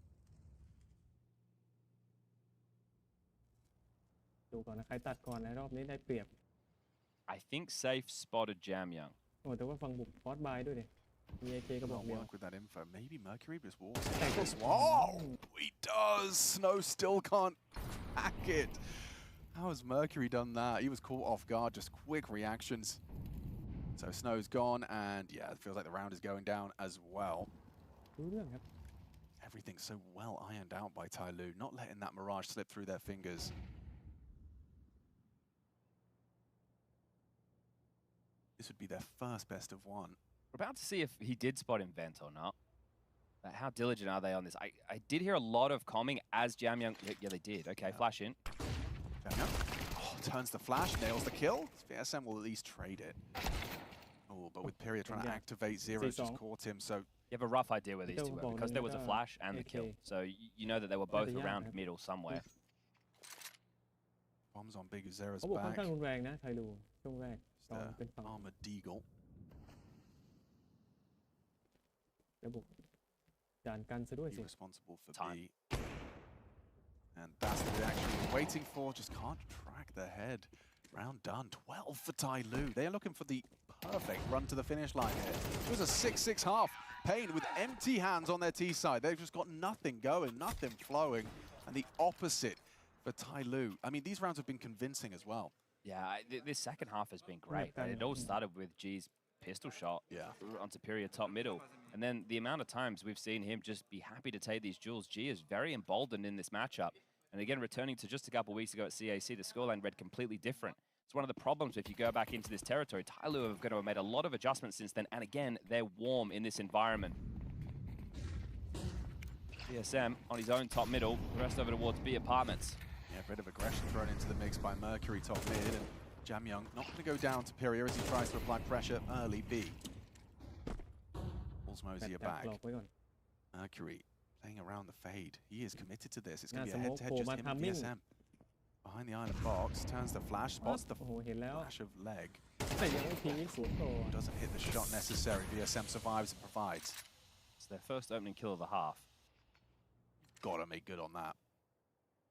I think Safe spotted Jamyoung. Work with that info. Maybe Mercury just walks in this one. Oh, he does. Snow still can't hack it. How has Mercury done that? He was caught off guard, just quick reactions. So Snow's gone, and yeah, it feels like the round is going down as well. Everything's so well ironed out by Tyloo, not letting that Mirage slip through their fingers. This would be their first best of one. We're about to see if he did spot Invent or not. How diligent are they on this? I did hear a lot of calming as Jamyoung. Yeah, they did. Okay, flash in. Jamyoung. Oh, turns the flash, nails the kill. VSM will at least trade it. Oh, but with Pyria trying to activate, Zero's just caught him, so... You have a rough idea where these two were, because there was a flash and the kill. So you know that they were both around middle somewhere. Bombs on Big Zero's back. Armored Deagle. ระบุจานกันซะด้วยสิ responsible for B. And that's the reaction we're waiting for. Just can't track the head. Round done. 12 for Tai Lu. They're looking for the perfect run to the finish line here. It was a 6-6 half. Pain with empty hands on their T side. They've just got nothing going, nothing flowing. And the opposite for Tai Lu. I mean, these rounds have been convincing as well. Yeah, this second half has been great. It all started with G's pistol shot on superior top middle. And then the amount of times we've seen him just be happy to take these duels. G is very emboldened in this matchup. And again, returning to just a couple of weeks ago at CAC, the scoreline read completely different. It's one of the problems if you go back into this territory. Tai Lu have got to have made a lot of adjustments since then. And again, they're warm in this environment. BSM on his own top middle, the rest over towards B apartments. Yeah, a bit of aggression thrown into the mix by Mercury top mid. And Jam Young not going to go down superior as he tries to apply pressure early B. Pulls Mosier back. Mercury playing around the fade. He is committed to this. It's going to be a head-to-head just him and BSM. Behind the island box, turns the flash, spots the flash of leg. Doesn't hit the shot necessary. BSM survives and provides. It's their first opening kill of the half. Got to make good on that.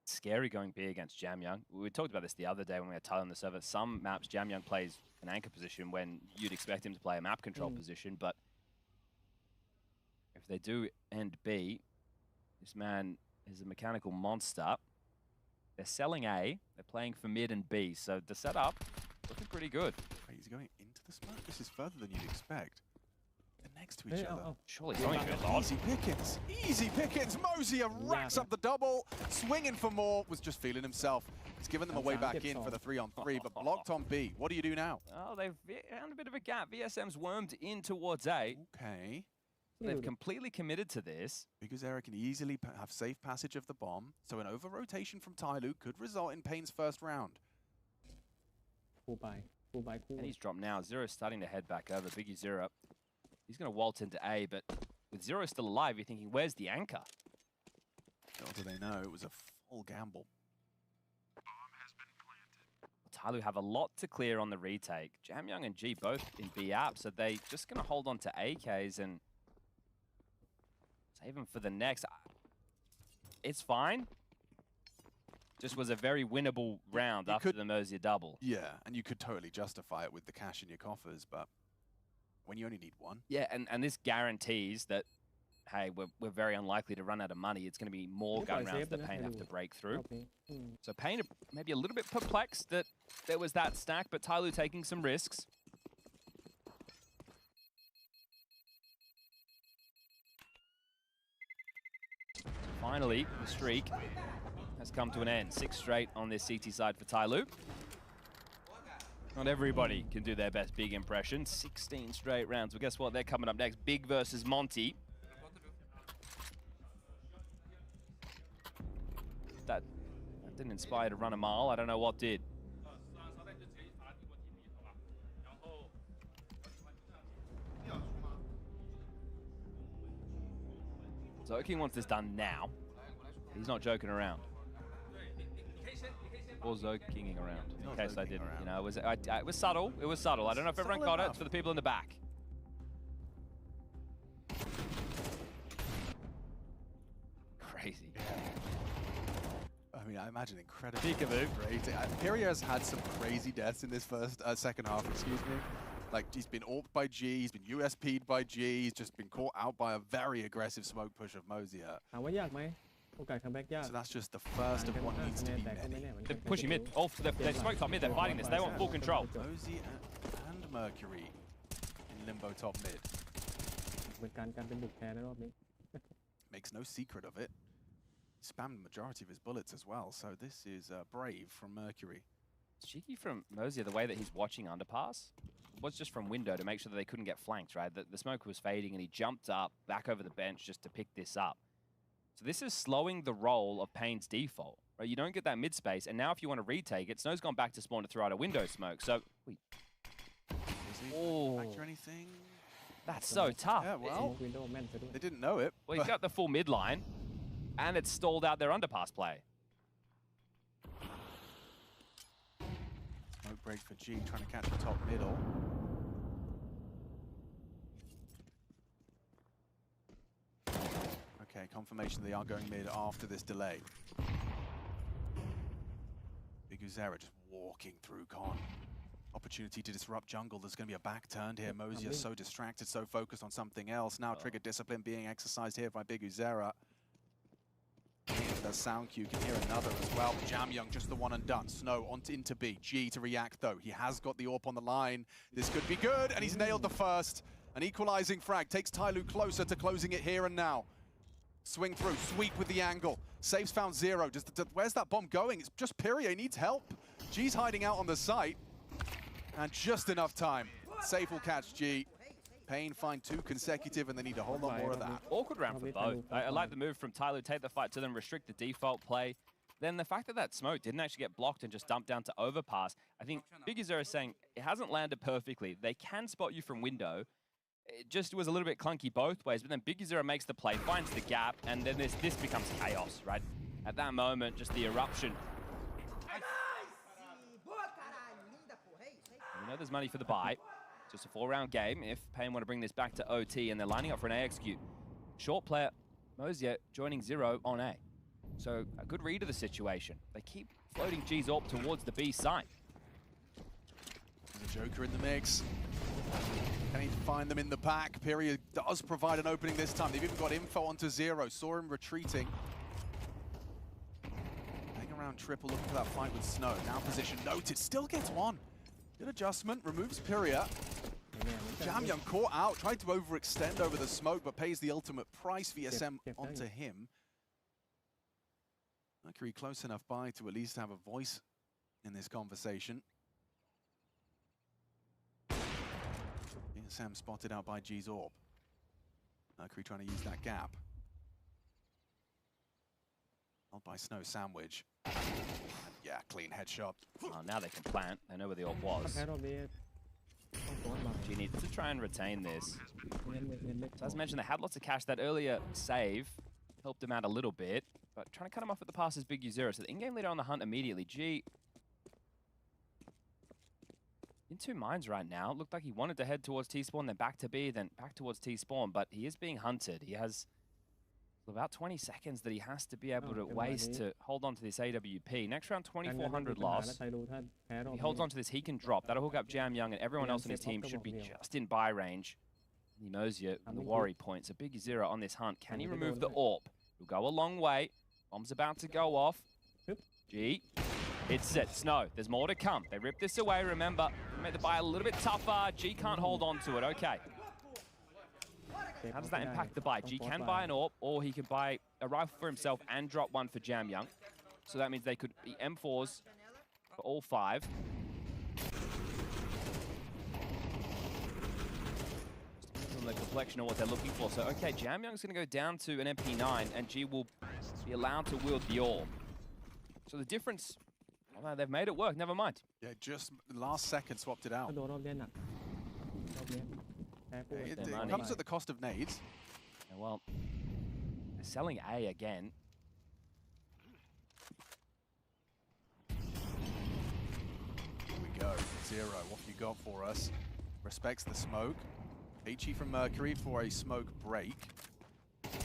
Scary going B against Jam Young. We talked about this the other day when we had Tyler on the server. Some maps, Jam Young plays an anchor position when you'd expect him to play a map control position, but if they do end B, this man is a mechanical monster. They're selling A, they're playing for mid and B, so the setup looking pretty good. Wait, he's going into the smoke? This is further than you'd expect. They're next to each other. Surely going to be a lot. Easy pickings. Easy pickings. Mosier racks up the double. Swinging for more. Was just feeling himself. He's given them a way back in for the 3-on-3, but blocked on B. What do you do now? Oh, they've found a bit of a gap. VSM's wormed in towards A. Okay. They've completely committed to this. Because Eric can easily have safe passage of the bomb, so an over-rotation from Tai Lu could result in Pain's first round. And he's dropped now. Zero's starting to head back over. Biggie Zero. He's going to waltz into A, but with Zero still alive, you're thinking, where's the anchor? Little do they know, it was a full gamble. Tai Lu have a lot to clear on the retake. Jam Young and G both in B app, so they just going to hold on to AKs and save them for the next. It's fine. Just was a very winnable round after the Mosier double. Yeah, and you could totally justify it with the cash in your coffers, but when you only need one. Yeah, and this guarantees that, hey, we're very unlikely to run out of money. It's going to be more gun rounds that Pain have to break through. So Pain maybe a little bit perplexed that there was that stack, but Tai Lu taking some risks. Finally, the streak has come to an end. 6 straight on this CT side for Tai Lu. Not everybody can do their best big impression. 16 straight rounds. Well, guess what? They're coming up next. Big versus Monty. That didn't inspire to run a mile. I don't know what did. Zoking wants this done now. He's not joking around. Or Zokinging around, in case I didn't. You know, it was subtle. It was subtle. I don't know if everyone got it. It's for the people in the back. Crazy. I mean, I imagine incredibly crazy. Pyria has had some crazy deaths in this second half, excuse me. Like, he's been AWP'd by G, he's been USP'd by G, he's just been caught out by a very aggressive smoke push of Mosier. So that's just the first of what needs to be many. They're pushing mid. They smoked top mid, they're fighting this. They want full control. Mosier and Mercury in limbo top mid. Makes no secret of it. Spammed the majority of his bullets as well, so this is brave from Mercury. It's cheeky from Mosier, the way that he's watching underpass. Was just from window to make sure that they couldn't get flanked, right? The smoke was fading and he jumped up back over the bench just to pick this up. So this is slowing the roll of Pain's default, right? You don't get that mid space, and now if you want to retake it, Snow's gone back to spawn to throw out a window smoke. So, Factor anything? That's so tough. Yeah, well, they didn't know it. Well, he's got the full mid line, and it's stalled out their underpass play. Smoke break for G, trying to catch the top middle. confirmation they are going mid after this delay. XxWolverinexX just walking through Con. Opportunity to disrupt jungle. There's going to be a back turned here. Mosier so distracted, so focused on something else. Now trigger discipline being exercised here by XxWolverinexX. The sound cue, can hear another as well. Jamyoung just the one and done. Snow on into B. G to react though. He has got the AWP on the line. This could be good, and he's nailed the first. An equalizing frag takes Tyloo closer to closing it here and now. Swing through, sweep with the angle. Saves found zero. Where's that bomb going? It's just Pyria, he needs help. G's hiding out on the site. And just enough time. Safe will catch G. Pain find 2 consecutive, and they need a whole lot more of that. Awkward round for both. I like the move from Tyloo, take the fight to them, restrict the default play. Then the fact that that smoke didn't actually get blocked and just dumped down to overpass, I think XxWolverinexX is saying it hasn't landed perfectly. They can spot you from window. It just was a little bit clunky both ways, but then XxWolverinexX makes the play, finds the gap, and then this becomes chaos, right? At that moment, just the eruption. You know there's money for the buy. Just a 4-round game if Pain want to bring this back to OT, and they're lining up for an A execute. Short player, Mosier joining 0 on A. So a good read of the situation. They keep floating G's AWP towards the B side. There's a Joker in the mix. Can he find them in the back? Pyria does provide an opening this time. They've even got info onto 0. Saw him retreating. Hang around triple, looking for that fight with Snow. Now position noted, still gets one. Good adjustment, removes Pyria. Jamyoung caught out, tried to overextend over the smoke, but pays the ultimate price. VSM onto him. Mercury close enough by to at least have a voice in this conversation. VSM spotted out by G's AWP. Mercury trying to use that gap. Held by Snow Sandwich. And yeah, clean headshot. Oh, now they can plant. They know where the AWP was. G needs to try and retain this. So as mentioned, they had lots of cash. That earlier save helped them out a little bit, but trying to cut him off with the pass is XxWolverinexX. So the in-game leader on the hunt immediately. G in 2 minds right now. It looked like he wanted to head towards T-spawn, then back to B, then back towards T-spawn, but he is being hunted. He has about 20 seconds that he has to be able to waste to hold on to this AWP. Next round, 2,400 loss. If he holds on to this, he can drop. That'll hook up Jamyoung, and everyone else in his team should be just in buy range. He knows you and the worry points. A XxWolverinexX on this hunt. Can he remove the AWP? He'll go a long way. Bomb's about to go off. G. It's it. Snow. There's more to come. They rip this away. Remember, made the buy a little bit tougher. G can't hold on to it. Okay. How does that impact the buy? G can buy an AWP, or he can buy a rifle for himself and drop one for Jamyoung. So that means they could be M4s for all 5. From the complexion of what they're looking for. So, okay, Jamyoung's going to go down to an MP9, and G will be allowed to wield the AWP. So the difference, well, they've made it work, never mind. Yeah, just last second swapped it out. It comes at the cost of nades. Yeah, well, they're selling A again. Here we go. 0. What have you got for us? Respects the smoke. HE from Mercury for a smoke break.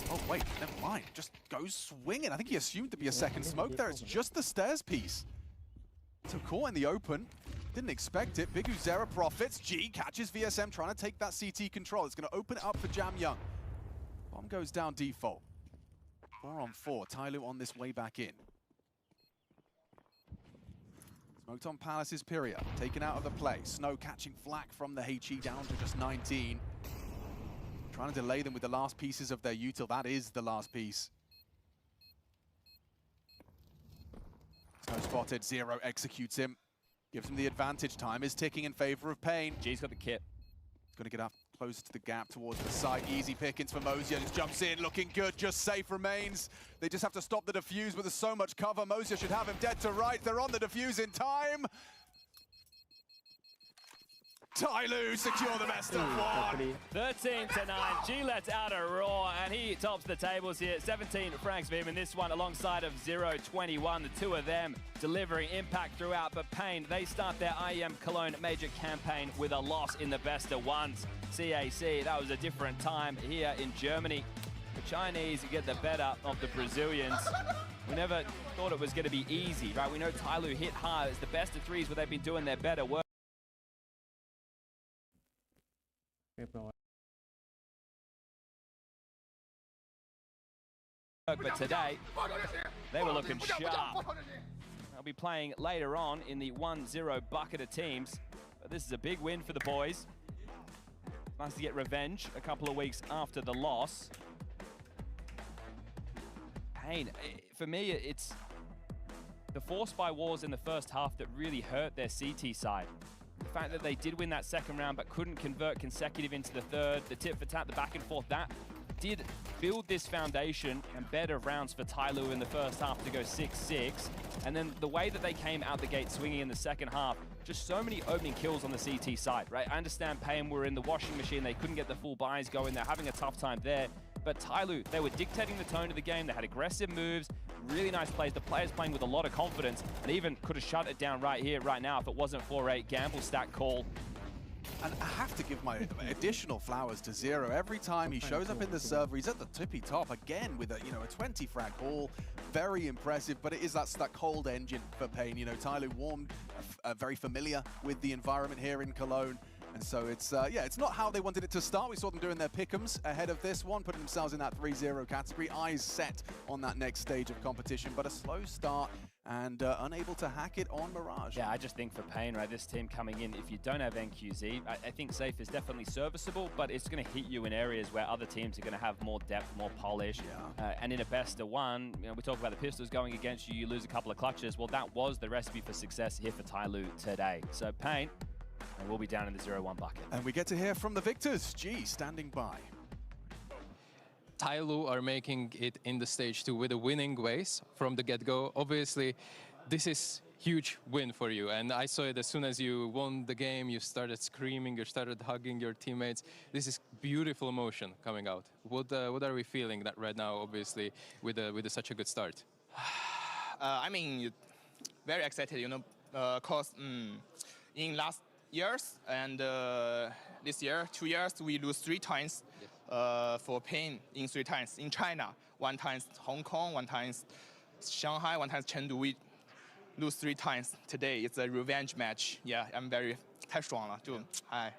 Oh, wait, never mind. Just goes swinging. I think he assumed to be a second smoke there. It's just the stairs piece. So caught in the open. Didn't expect it. XxWolverinexX profits. G catches VSM trying to take that CT control. It's going to open it up for Jamyoung. Bomb goes down default. 4 on 4. Tyloo on this way back in. Smoked on Palace's Pyria. Taken out of the play. Snow catching flak from the HE down to just 19. Trying to delay them with the last pieces of their util. That is the last piece. Snow spotted. 0 executes him. Gives him the advantage. Time is ticking in favor of Pain. G's got the kit. He's going to get up close to the gap towards the side. Easy pickings for Mosier. Just jumps in, looking good. Just safe remains. They just have to stop the defuse, but there's so much cover. Mosier should have him dead to right. They're on the defuse in time. Tyloo secure the best of 1. 13-9. G lets out a roar, and he tops the tables here. 17 frags for him in this one, alongside of 0-21. The two of them delivering impact throughout, but Pain, they start their IEM Cologne major campaign with a loss in the best of 1s. CAC, that was a different time here in Germany. Chinese get the better of the Brazilians. We never thought it was going to be easy, right? We know Tyloo hit hard. It's the best of threes, but they've been doing their better work. But today, they were looking sharp. They'll be playing later on in the 1-0 bucket of teams. But this is a big win for the boys. Nice to get revenge a couple of weeks after the loss. Pain, for me, it's the force by wars in the first half that really hurt their CT side. The fact that they did win that second round but couldn't convert consecutive into the third, the tit for tat, the back and forth, that did build this foundation and better rounds for Tyloo in the first half to go 6-6. And then the way that they came out the gate swinging in the second half, just so many opening kills on the CT side, right? I understand Payne were in the washing machine. They couldn't get the full buys going. They're having a tough time there. But Tyloo, they were dictating the tone of the game. They had aggressive moves, really nice plays. The players playing with a lot of confidence and even could have shut it down right here, right now if it wasn't for a gamble stack call. And I have to give my additional flowers to Zero. Every time he shows up in the server, he's at the tippy top again with a 20 frag haul. Very impressive, but it is that cold engine for Payne. Tyloo warmed, very familiar with the environment here in Cologne. And so it's, it's not how they wanted it to start. We saw them doing their pick'ems ahead of this one, putting themselves in that 3-0 category. Eyes set on that next stage of competition, but a slow start and unable to hack it on Mirage. Yeah, I just think for Payne, right, this team coming in, if you don't have NQZ, I think Safe is definitely serviceable, but it's going to hit you in areas where other teams are going to have more depth, more polish. Yeah. And in a best of one, we talk about the pistols going against you, you lose a couple of clutches. Well, that was the recipe for success here for Tyloo today. So Payne, and we'll be down in the 0-1 bucket. And we get to hear from the victors. G standing by. Tyloo are making it in the stage 2 with a winning ways from the get-go. Obviously, this is huge win for you. And I saw it as soon as you won the game, you started screaming, you started hugging your teammates. This is beautiful emotion coming out. What are we feeling that right now, obviously, with such a good start? I mean, very excited, because in last years and this year, 2 years, we lose 3 times for Payne in 3 times. In China, 1 time Hong Kong, 1 time Shanghai, 1 time Chengdu. We lose 3 times. Today it's a revenge match. Yeah, I'm very 太爽了，就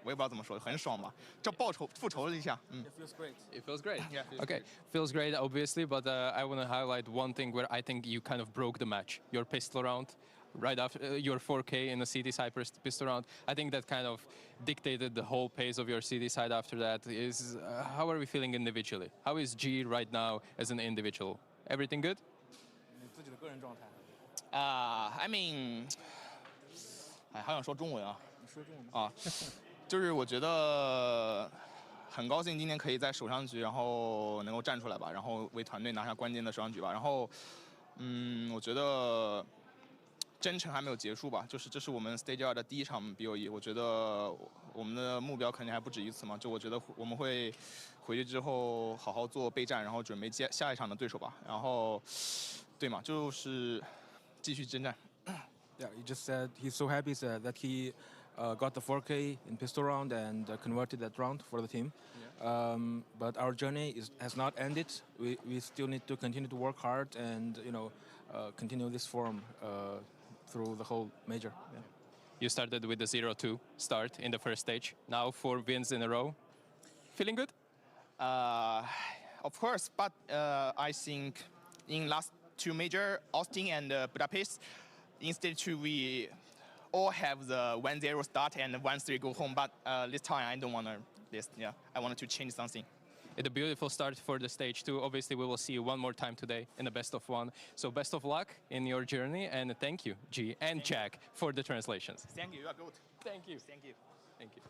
我也不知道怎么说，很爽吧，这复仇了一下。It feels great. It feels great. Yeah. Okay, feels great, obviously, but I want to highlight one thing where I think you kind of broke the match. Your pistol round. Right after your 4K in the CT side pistol round, I think that kind of dictated the whole pace of your CT side after that. How are we feeling individually? How is G right now as an individual? Everything good? I mean， 好想说中文啊。你说中文啊，就是我觉得很高兴今天可以在首上局，然后能够站出来吧，然后为团队拿下关键的首上局吧。然后，我觉得。征程还没有结束吧，就是这是我们 Stage 2的第1场 BOE， 我觉得我们的目标肯定还不止一次嘛，就我觉得我们会回去之后好好做备战，然后准备下一场的对手吧，然后对嘛，就是继续征战。Yeah, he just said he's so happy that he got the 4K in pistol round and converted that round for the team. Yeah. But our journey has not ended. We still need to continue to work hard and continue this form. Through the whole major. Yeah. You started with the 0-2 start in the first stage. Now 4 wins in a row. Feeling good? Of course, but I think in last 2 major, Austin and Budapest, in stage 2 we all have the 1-0 start and 1-3 go home. But this time I don't want this. Yeah, I wanted to change something. It's a beautiful start for the stage 2. Obviously, we will see you one more time today in the best of 1. So best of luck in your journey, and thank you, G and Jack, for the translations. Thank you. You are good. Thank you. Thank you. Thank you.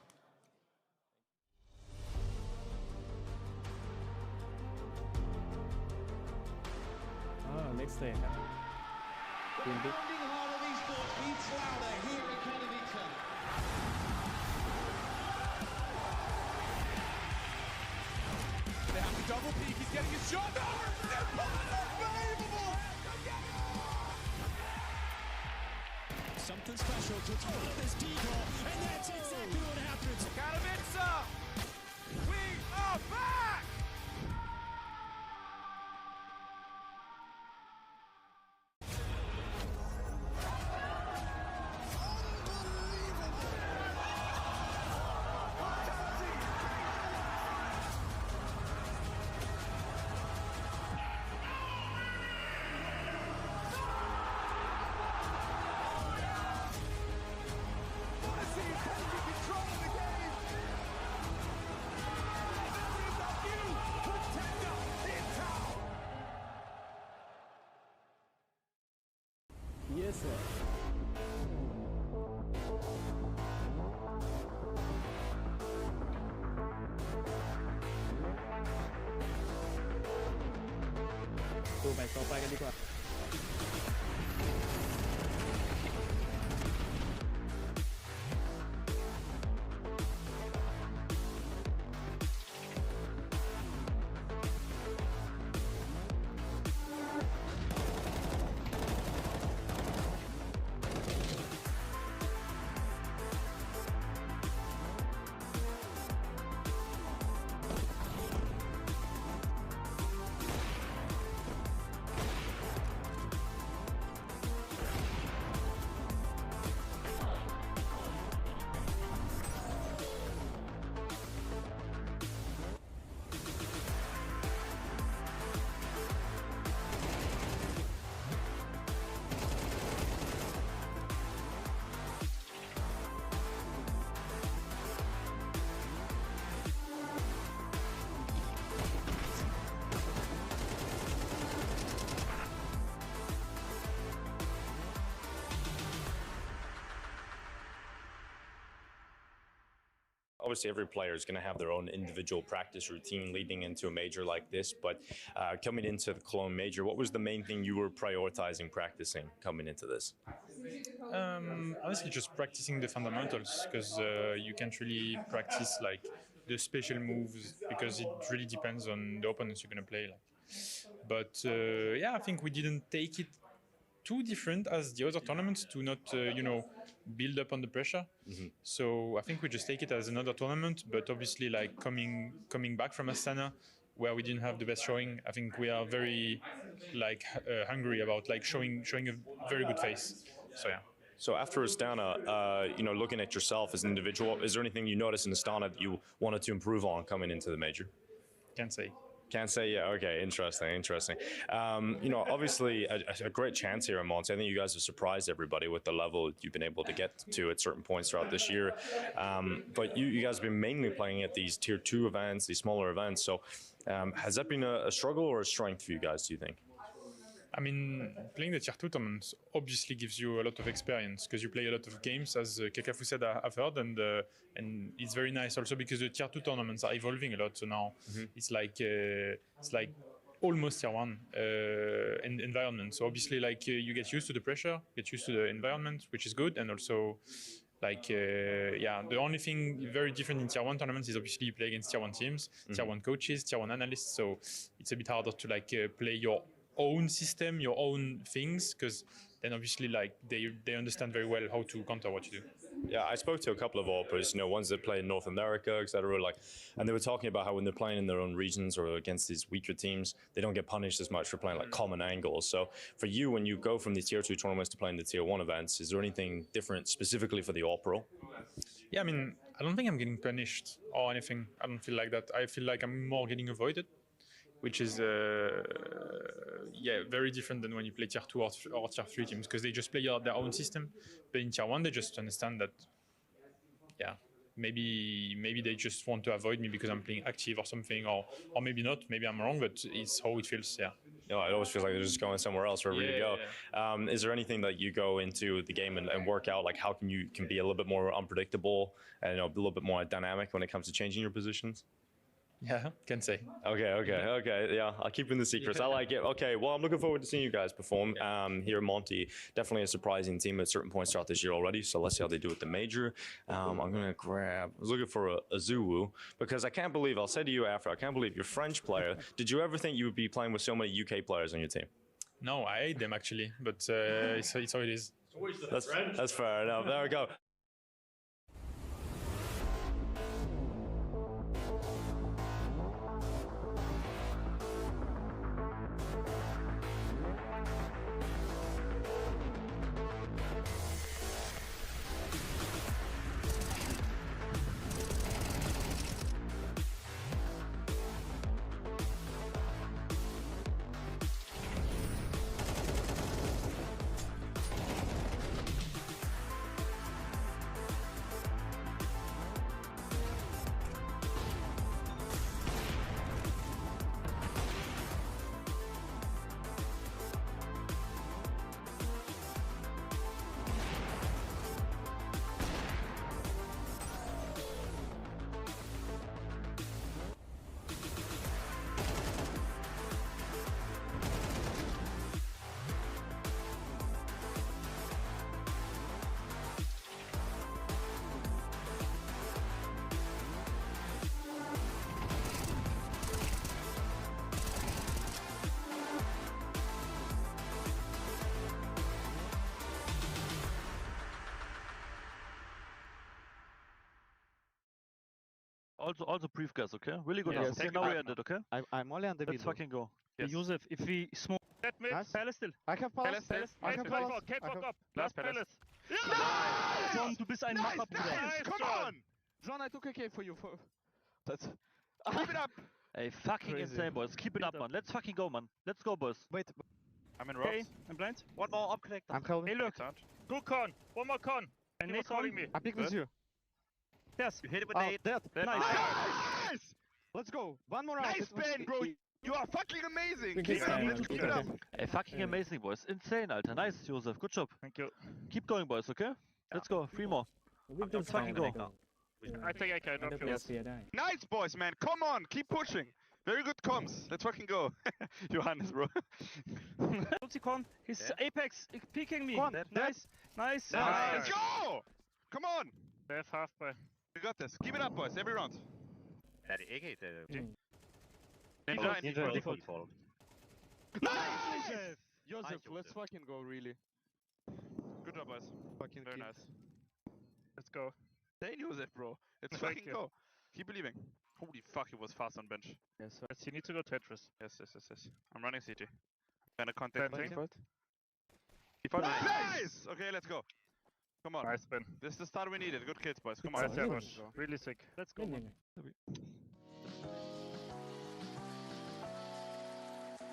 Next stage. Double peek, he's getting his shot. Unbelievable! Something special to throw up this decoy, and that's exactly what happens. Katowice! We are back! Yes sir. Tụi màyต่อไปกันดีกว่า Obviously, every player is going to have their own individual practice routine leading into a major like this. But coming into the Cologne major, what was the main thing you were prioritizing practicing coming into this? Honestly, just practicing the fundamentals, because you can't really practice like the special moves because it really depends on the opponents you're going to play. But yeah, I think we didn't take it too different as the other tournaments to not, build up on the pressure. Mm-hmm. So I think we just take it as another tournament, but obviously like coming back from Astana, where we didn't have the best showing, I think we are very hungry about like showing a very good face. So yeah. So after Astana, looking at yourself as an individual, is there anything you noticed in Astana that you wanted to improve on coming into the major? Can't say. Can't say, yeah. Okay, interesting. Obviously a great chance here in Monty. I think you guys have surprised everybody with the level you've been able to get to at certain points throughout this year. But you guys have been mainly playing at these tier 2 events, these smaller events. So has that been a struggle or a strength for you guys, do you think? I mean, playing the tier 2 tournaments obviously gives you a lot of experience because you play a lot of games, as Kekafu said, I've heard, and it's very nice also because the tier 2 tournaments are evolving a lot. So now it's like almost tier 1 environment. So obviously, you get used to the pressure, get used to the environment, which is good, and also the only thing very different in tier 1 tournaments is obviously you play against tier 1 teams, tier 1 coaches, tier 1 analysts. So it's a bit harder to play your own system, your own things, because then obviously they understand very well how to counter what you do. Yeah, I spoke to a couple of AWPers, ones that play in North America, etc. And they were talking about how when they're playing in their own regions or against these weaker teams, they don't get punished as much for playing common angles. So for you, when you go from the tier 2 tournaments to playing the tier 1 events, is there anything different specifically for the AWP? Yeah, I mean, I don't think I'm getting punished or anything. I don't feel like that. I feel like I'm more getting avoided, which is very different than when you play tier 2 or tier 3 teams, because they just play their own system. But in tier 1, they just understand that, maybe they just want to avoid me because I'm playing active or something, or maybe not. Maybe I'm wrong, but it's how it feels. Yeah. No, it always feels like they're just going somewhere else wherever you go. Yeah. Is there anything that you go into the game and work out, like how can be a little bit more unpredictable and a little bit more dynamic when it comes to changing your positions? Yeah, can say. Okay. Yeah, I'll keep in the secrets. I like it. Okay, well, I'm looking forward to seeing you guys perform here at Monty. Definitely a surprising team at certain points throughout this year already, so let's see how they do at the major. I'm going to I was looking for a XxWolverinexX, because I'll say to you after, I can't believe you're a French player. Did you ever think you would be playing with so many UK players on your team? No, I hate them actually, but it's how it is. That's fair enough. There we go. Also brief guys, okay? Really good. Yes. Okay, now we end it, okay? I'm only on the Let's middle. fucking go. Yes. Joseph, if we smoke that mid, Nice. Palace still. I have Palace. I have Palace. Catwalk up. Last Palace. John, du bist ein Macher, Bruder. Come on! John, I took a K for you. That's... Keep it up! Ey, fucking Crazy. insane, boys. Keep it up, man. Let's fucking go, man. Let's go, boys. Wait. I'm in rocks. Okay, I'm blind. One more up connector. I'm helping. Hey, look. Good con. One more con. And Nick calling me. I pick with you. Yes. You hit it with Nate. Dead. Nice. Nice! Let's go. One more round. Nice, Ben, bro. You are fucking amazing. Keep it up. Keep it up. Ey, fucking amazing, boys. Insane, Alter. Nice, Joseph. Good job. Thank you. Keep going, boys, okay? Let's go. 3 more. Let's fucking go. I think I can. Nice, boys, man. Come on. Keep pushing. Very good comms. Let's fucking go. Johannes, bro. Con. He's Apex. Peeking me. Con, Nice. Nice. Let's go. Come on. They're half by. We got this. Keep it up, boys. Every round. Default. Nice! Joseph, let's fucking go, really. Good job, boys. Fucking Very keep. nice. Let's go. Stay in Joseph, bro. Let's Thank fucking you. go. Keep believing. Holy fuck, he was fast on bench. Yes, sir. You need to go Tetris. Yes. I'm running CT. Gonna contact Planting. me. Nice! Okay, let's go. Come on. Nice, Ben. This is the start we needed. Good kids, boys. Come on. Nice, Jarosh. Really sick. Let's go, man.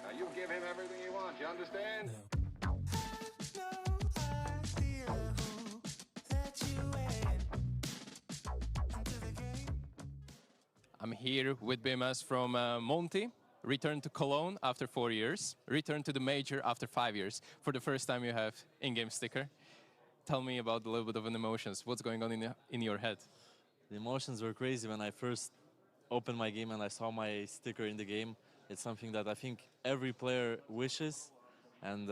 Now you give him everything he wants, you understand? I'm here with BMS from Monty, returned to Cologne after 4 years, returned to the major after 5 years. For the first time you have in-game sticker. Tell me about a little bit of an emotions. What's going on in your head? The emotions were crazy when I first opened my game and I saw my sticker in the game. It's something that I think every player wishes, and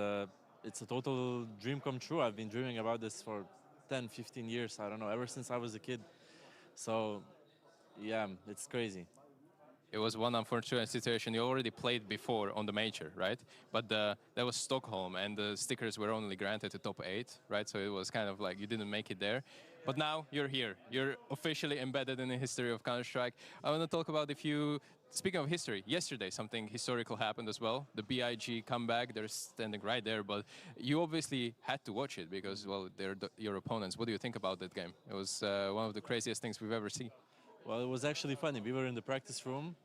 it's a total dream come true. I've been dreaming about this for 10, 15 years, I don't know, ever since I was a kid. So, yeah, it's crazy. It was one unfortunate situation. You already played before on the major, right? But that was Stockholm, and the stickers were only granted to top 8, right? So it was kind of like you didn't make it there. But now you're here. You're officially embedded in the history of Counter-Strike. I want to talk about speaking of history, yesterday something historical happened as well. The BIG comeback, they're standing right there, but you obviously had to watch it because, well, they're your opponents. What do you think about that game? It was one of the craziest things we've ever seen. Well, it was actually funny. We were in the practice room,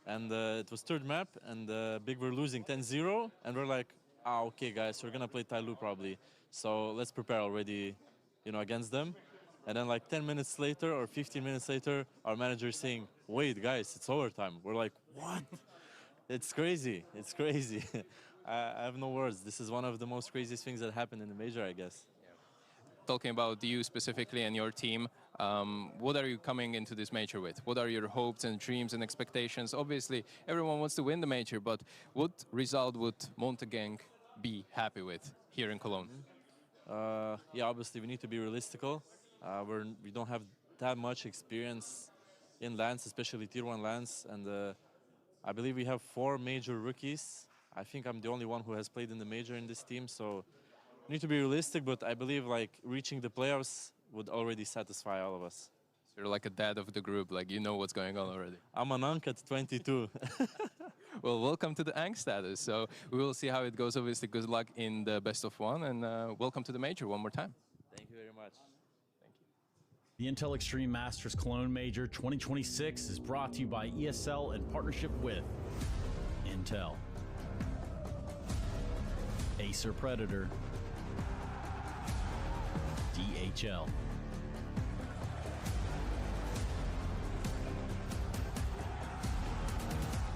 and it was third map, and Big were losing 10-0, and we're like, okay, guys, we're gonna play Tyloo probably, so let's prepare already, against them. And then like 10 minutes later or 15 minutes later, our manager is saying, wait, guys, it's overtime. We're like, what? It's crazy. It's crazy. I have no words. This is one of the most craziest things that happened in the major, I guess. Talking about you specifically and your team, what are you coming into this major with? What are your hopes and dreams and expectations? Obviously, everyone wants to win the major, but what result would Monte Gang be happy with here in Cologne? Yeah, obviously we need to be realistical. We don't have that much experience in LANs, especially Tier 1 LANs, and I believe we have 4 major rookies. I think I'm the only one who has played in the major in this team, so we need to be realistic, but I believe like reaching the playoffs would already satisfy all of us. So you're like a dad of the group, like you know what's going on already. I'm an Ankh at 22. Well, welcome to the Ankh status. So we will see how it goes. Obviously, good luck in the best of 1, and welcome to the major one more time. Thank you very much. The Intel Extreme Masters Cologne Major 2026 is brought to you by ESL in partnership with Intel, Acer Predator, DHL,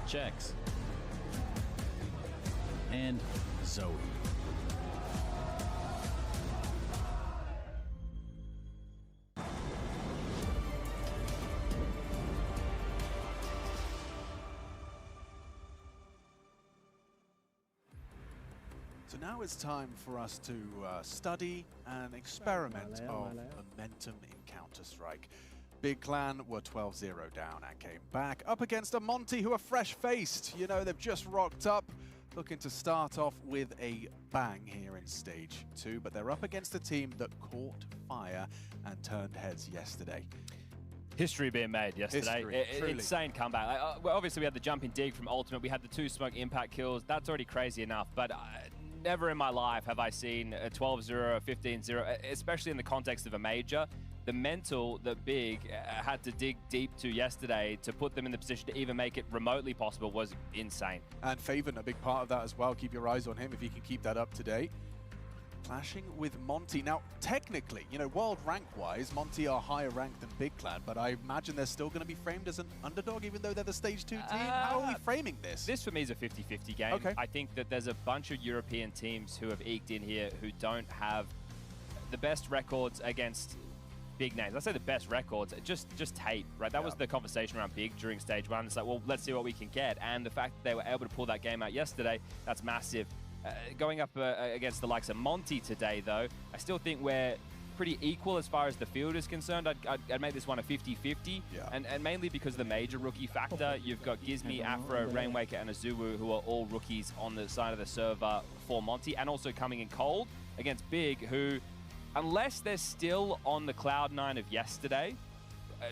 Chex, and Zoe. So now it's time for us to study and experiment of momentum in Counter-Strike. Big Clan were 12-0 down and came back up against a Monty who are fresh-faced. You know, they've just rocked up, looking to start off with a bang here in Stage 2, but they're up against a team that caught fire and turned heads yesterday. history being made yesterday. Insane comeback. Like, well, obviously, we had the jumping dig from Ultimate. We had the 2 smoke impact kills. That's already crazy enough. But never in my life have I seen a 12-0, a 15-0, especially in the context of a major. The mental that Big had to dig deep to yesterday to put them in the position to even make it remotely possible was insane. And Faven, a big part of that as well. Keep your eyes on him if he can keep that up today. Clashing with Monty. Now, technically, you know, world rank-wise, Monty are higher ranked than Big Clan, but I imagine they're still going to be framed as an underdog, even though they're the Stage 2 team. How are we framing this? This, for me, is a 50-50 game. Okay. I think that there's a bunch of European teams who have eked in here who don't have the best records against big names. I say the best records, just tape, right? That was the conversation around Big during Stage 1. It's like, well, let's see what we can get. And the fact that they were able to pull that game out yesterday, that's massive. Going up against the likes of Monty today, though, I still think we're pretty equal as far as the field is concerned. I'd make this one a 50-50, and mainly because of the major rookie factor. You've got Gizmi, Afro, Rainwaker, and Azuwu, who are all rookies on the side of the server for Monty, and also coming in cold against Big, who, unless they're still on the Cloud9 of yesterday,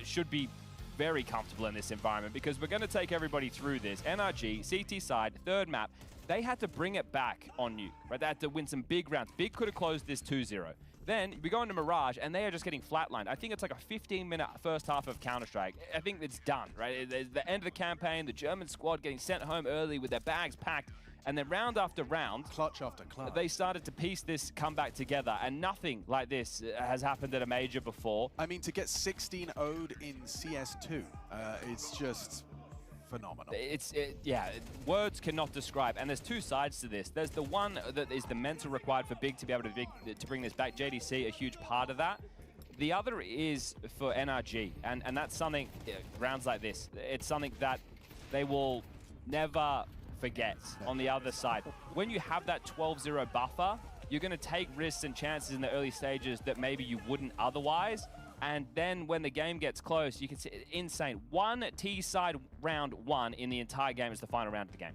should be very comfortable in this environment, because we're going to take everybody through this. NRG, CT side, third map, they had to bring it back on you, right? They had to win some big rounds. Big could have closed this 2-0. Then we go into Mirage, and they are just getting flatlined. I think it's like a 15-minute first half of Counter-Strike. I think it's done, right? It's the end of the campaign, the German squad getting sent home early with their bags packed, and then round after round, clutch after clutch, they started to piece this comeback together, and nothing like this has happened at a major before. I mean, to get 16-0'd in CS2, it's just phenomenal. Yeah, words cannot describe. And there's two sides to this. There's the one that is the mental required for Big to be able to bring this back. JDC, a huge part of that. The other is for NRG, and that's something, rounds like this, it's something that they will never forget on the other side. When you have that 12-0 buffer, you're going to take risks and chances in the early stages that maybe you wouldn't otherwise. And then when the game gets close, you can see insane. One T-side round one in the entire game is the final round of the game.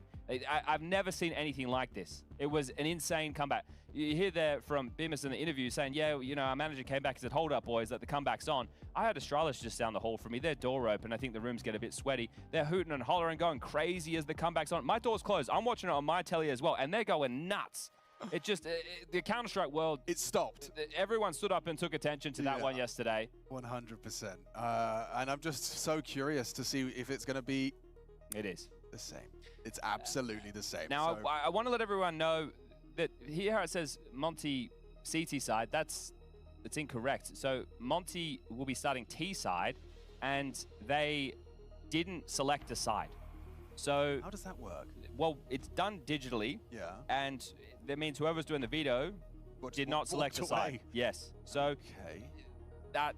I've never seen anything like this. It was an insane comeback. You hear there from Bemis in the interview saying, yeah, you know, our manager came back and said, hold up, boys, that the comeback's on. I heard Astralis just down the hall from me. Their door open. I think the rooms get a bit sweaty. They're hooting and hollering, going crazy as the comeback's on. My door's closed. I'm watching it on my telly as well, and they're going nuts. It just, the Counter-Strike world... It stopped. Everyone stood up and took attention to that one yesterday. 100%. And I'm just so curious to see if it's going to be... It is. The same. It's absolutely the same. Now, I want to let everyone know that here it says Monty CT side. That's incorrect. So Monty will be starting T side, and they didn't select a side. So... How does that work? Well, it's done digitally. Yeah. And that means whoever's doing the veto did not select a side. Yes. So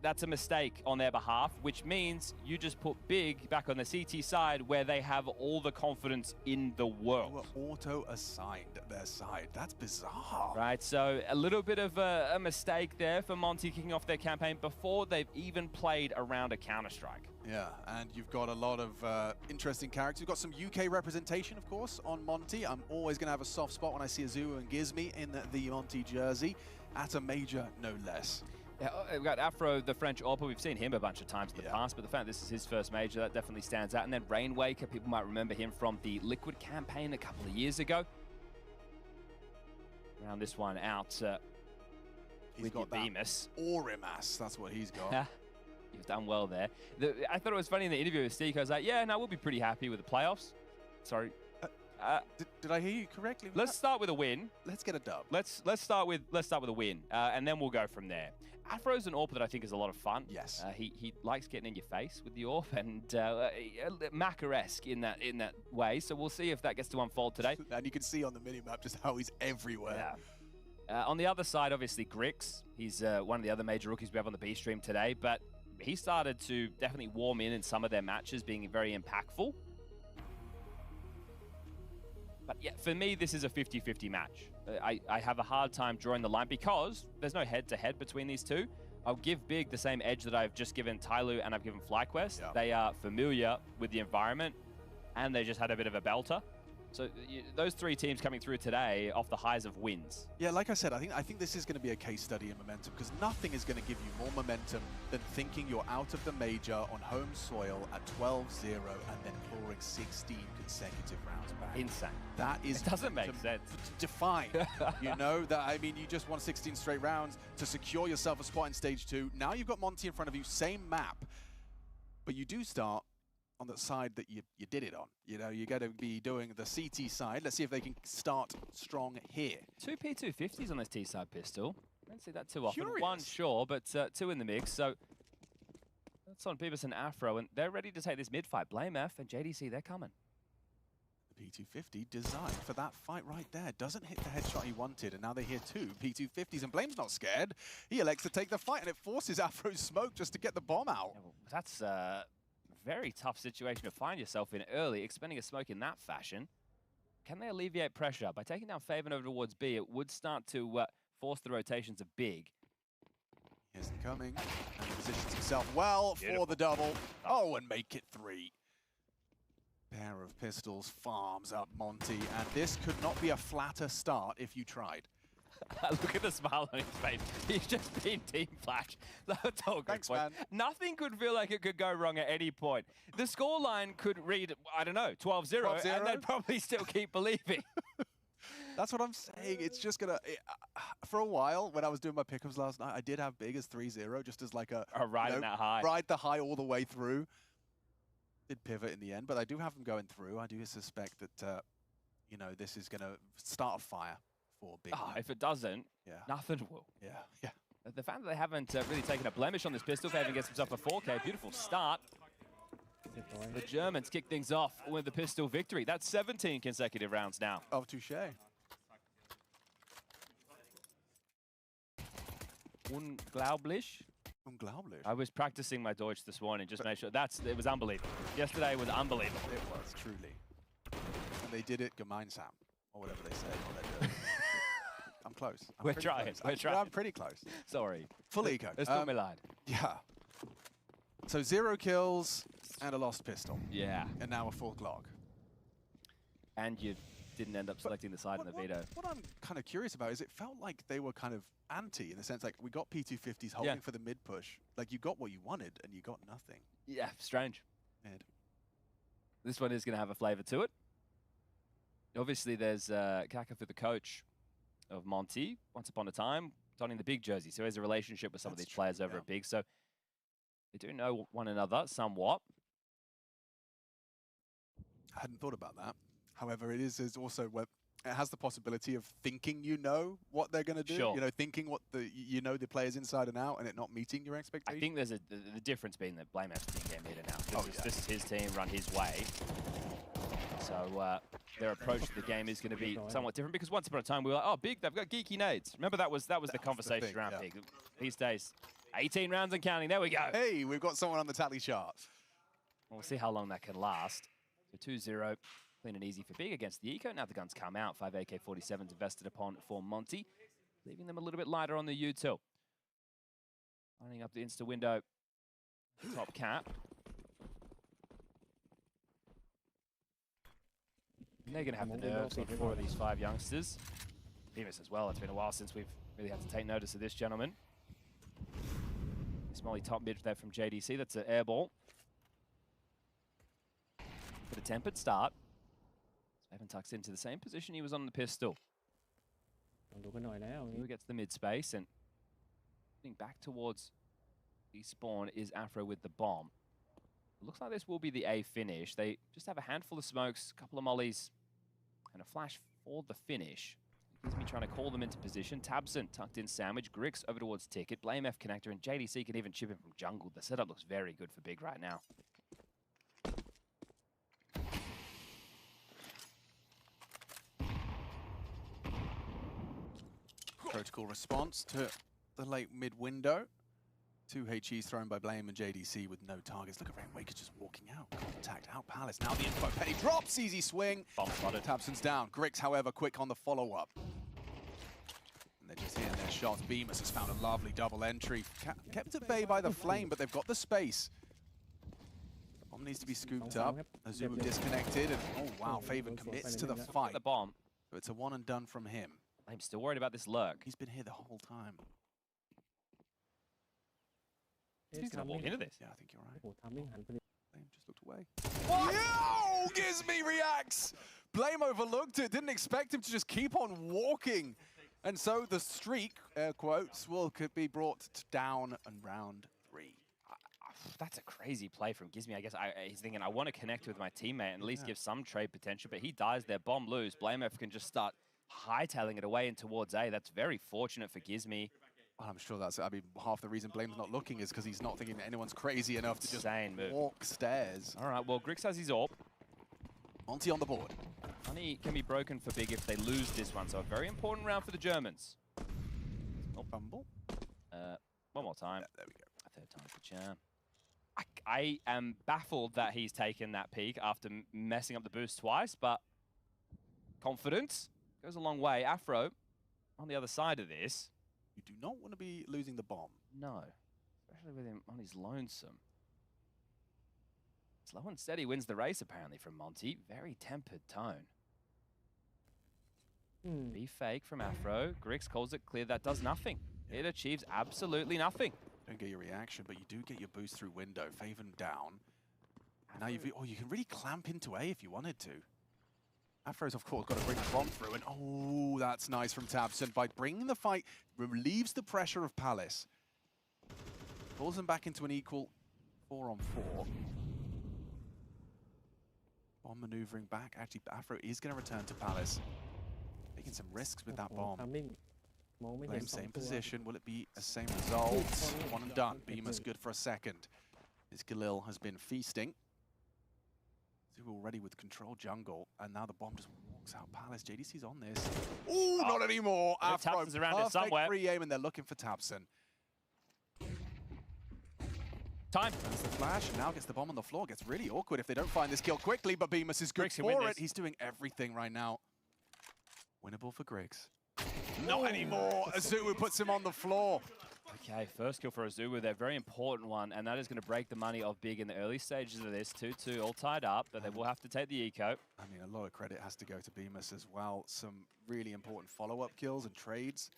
that's a mistake on their behalf, which means you just put Big back on the CT side where they have all the confidence in the world. You were auto-assigned their side. That's bizarre. Right, so a little bit of a mistake there for Monty kicking off their campaign before they've even played around a Counter-Strike. Yeah, and you've got a lot of interesting characters. You've got some UK representation, of course, on Monty. I'm always going to have a soft spot when I see Azuwu and Gizmi in the Monty jersey, at a major, no less. Yeah, we've got Afro, the French AWPer. We've seen him a bunch of times in the past, but the fact this is his first major, that definitely stands out. And then Rainwaker, people might remember him from the Liquid campaign a couple of years ago. Round this one out with your Bemis. Aurimas, that's what he's got. He's done well there. I thought it was funny in the interview with Steve. I was like, yeah, no, we'll be pretty happy with the playoffs. Sorry. Did I hear you correctly? Let's start with a win. Let's get a dub. Let's start with a win, and then we'll go from there. Afro's an AWP that I think is a lot of fun. Yes. He likes getting in your face with the AWP, and Macker-esque in that way. So we'll see if that gets to unfold today. And you can see on the minimap just how he's everywhere. Yeah. On the other side, obviously Grix. He's one of the other major rookies we have on the B stream today, but he started to definitely warm in some of their matches, being very impactful. But yeah, for me, this is a 50-50 match. I have a hard time drawing the line because there's no head-to-head between these two. I'll give Big the same edge that I've just given Tyloo and I've given FlyQuest. They are familiar with the environment, and they just had a bit of a belter. So those three teams coming through today off the highs of wins. Yeah, like I said, I think this is going to be a case study in momentum, because nothing is going to give you more momentum than thinking you're out of the major on home soil at 12-0 and then clawing 16 consecutive rounds back. Insane. That is it doesn't make sense. Define. You know that, I mean, you just won 16 straight rounds to secure yourself a spot in stage 2. Now you've got Monty in front of you, same map, but you do start on the side that you did it on. You know, you're going to be doing the CT side. Let's see if they can start strong here. 2 P250s on this T-side pistol. I don't see that too often. Curious. One, sure, but 2 in the mix. So that's on Beavis and Afro, and they're ready to take this mid-fight. Blame F and JDC, they're coming. The P250 designed for that fight right there. Doesn't hit the headshot he wanted, and now they hear 2 P250s, and Blame's not scared. He elects to take the fight, and it forces Afro's smoke just to get the bomb out. Yeah, well, that's very tough situation to find yourself in early, expending a smoke in that fashion. Can they alleviate pressure? By taking down Faven over towards B, it would start to force the rotations of Big. Here's him coming, and he positions himself well for the double. Oh, and make it 3. Pair of pistols farms up Monty, and this could not be a flatter start if you tried. Look at the smile on his face. He's just been team flash. That's all good. Thanks, man. Nothing could feel like it could go wrong at any point. The scoreline could read, I don't know, 12-0, and they'd probably still keep believing. That's what I'm saying. It's just going to... For a while, when I was doing my pickups last night, I did have Big as 3-0, just as like a... riding that high. Ride the high all the way through. Did pivot in the end, but I do have them going through. I do suspect that, you know, this is going to start a fire. Big if it doesn't, nothing will. Yeah. The fact that they haven't really taken a blemish on this pistol, Faven gets himself a 4K. Beautiful start. The Germans kick things off with the pistol victory. That's 17 consecutive rounds now. Oh, touche. Unglaublich. Unglaublich. I was practicing my Deutsch this morning, just make sure. It was unbelievable. Yesterday was unbelievable. It was, truly. And they did it gemeinsam, or whatever they say. I'm close. We're trying. I'm pretty close. Sorry. Full eco. Es tut mir leid. Yeah. So 0 kills and a lost pistol. Yeah. And now a full Glock. And you didn't end up selecting the side in the veto. What I'm kind of curious about is it felt like they were kind of anti, in the sense like we got P250s holding for the mid push. Like you got what you wanted and you got nothing. Yeah, strange. Mid. This one is going to have a flavor to it. Obviously, there's Kaka for the coach of Monty, once upon a time, donning the Big jersey. So he has a relationship with some of these players over at Big. So they do know one another somewhat. I hadn't thought about that. However, it is also where it has the possibility of thinking you know what they're going to do. Sure. You know, thinking what you know the players inside and out, and it not meeting your expectations. I think there's the difference being that Blame F's team game leader now. This is his team, run his way. So their approach to the game is going to be somewhat different, because once upon a time we were like, oh, Big, they've got geeky nades. Remember that was the conversation around Big. These days, 18 rounds and counting. There we go. Hey, we've got someone on the tally chart. We'll see how long that can last. So 2-0, clean and easy for Big against the Eco. Now the guns come out. 5 AK-47s invested upon for Monty, leaving them a little bit lighter on the U2. Lining up the insta window, top cap. And they're going to have the nerves on 4 of these 5 youngsters. Beavis as well. It's been a while since we've really had to take notice of this gentleman. Smolly top mid there from JDC. That's an air ball. But a tempered start. Evan tucks into the same position he was on the pistol. Who gets the mid space, and getting back towards the spawn is Afro with the bomb. It looks like this will be the A finish. They just have a handful of smokes, a couple of mollies, and a flash for the finish. He's me trying to call them into position. Tabson tucked in sandwich. Grix over towards Ticket. Blame F connector, and JDC can even chip him from jungle. The setup looks very good for Big right now. Protocol response to the late mid window. 2 HEs thrown by Blame and JDC with no targets. Look at Rainwaker just walking out. Contact out Palace. Now the info. Penny drops. Easy swing. Bomb spotted. Tabson's down. Grix, however, quick on the follow-up. And they're just hitting their shots. Beamus has found a lovely double entry. Kept at bay by the flame, but they've got the space. Bomb needs to be scooped up. Azubu disconnected, and oh wow, Faven commits to the fight. The bomb. So it's a one and done from him. I'm still worried about this lurk. He's been here the whole time. He's gonna walk into this. Yeah, I think you're right. โอ้ทำมิ่งหันไป Blame just looked away. Yo! Gizmy reacts! Blame overlooked it, didn't expect him to just keep on walking. And so the streak, air quotes, could be brought down in round 3. That's a crazy play from Gizmy. I guess he's thinking, I want to connect with my teammate and at least give some trade potential, but he dies there, bomb lose. Blamef can just start hightailing it away and towards A. That's very fortunate for Gizmy. I'm sure that's, I mean, half the reason Blame's not looking is because he's not thinking that anyone's crazy enough to just walk stairs. All right, well, Grix has his AWP. Monty on the board. Money can be broken for Big if they lose this one, so a very important round for the Germans. Oh, Bumble. One more time. Yeah, there we go. A third time for Charm. I am baffled that he's taken that peak after messing up the boost twice, but confidence goes a long way. Afro on the other side of this. You do not want to be losing the bomb. No, especially with him on his lonesome. Slow and steady wins the race, apparently, from Monty. Very tempered tone. Be fake from Afro. Grix calls it clear. That does nothing. It achieves absolutely nothing. Don't get your reaction, but you do get your boost through window. Faven down. And now you can really clamp into A if you wanted to. Afro's, of course, got to bring the bomb through, and oh, that's nice from tabseN. By bringing the fight, relieves the pressure of Palace. Pulls them back into an equal 4-on-4. Bomb maneuvering back. Actually, Afro is going to return to Palace. Taking some risks with that bomb. Blame same position. Will it be a same result? One and done. Beamer's good for a second. His Galil has been feasting. Already with control jungle, and now the bomb just walks out Palace. JDC's on this. Ooh, not anymore. Afro, tabseN's around it somewhere. free aim, and they're looking for tabseN. Time. That's the flash, and now gets the bomb on the floor. Gets really awkward if they don't find this kill quickly, but Bemis is good for it. He's doing everything right now. Winnable for Griggs. Not anymore. Azubu puts him on the floor. Okay, first kill for Azubu there, very important one, and that is going to break the money of Big in the early stages of this. 2-2, all tied up, but they will have to take the eco. I mean, a lot of credit has to go to Bemis as well. Some really important follow-up kills and trades.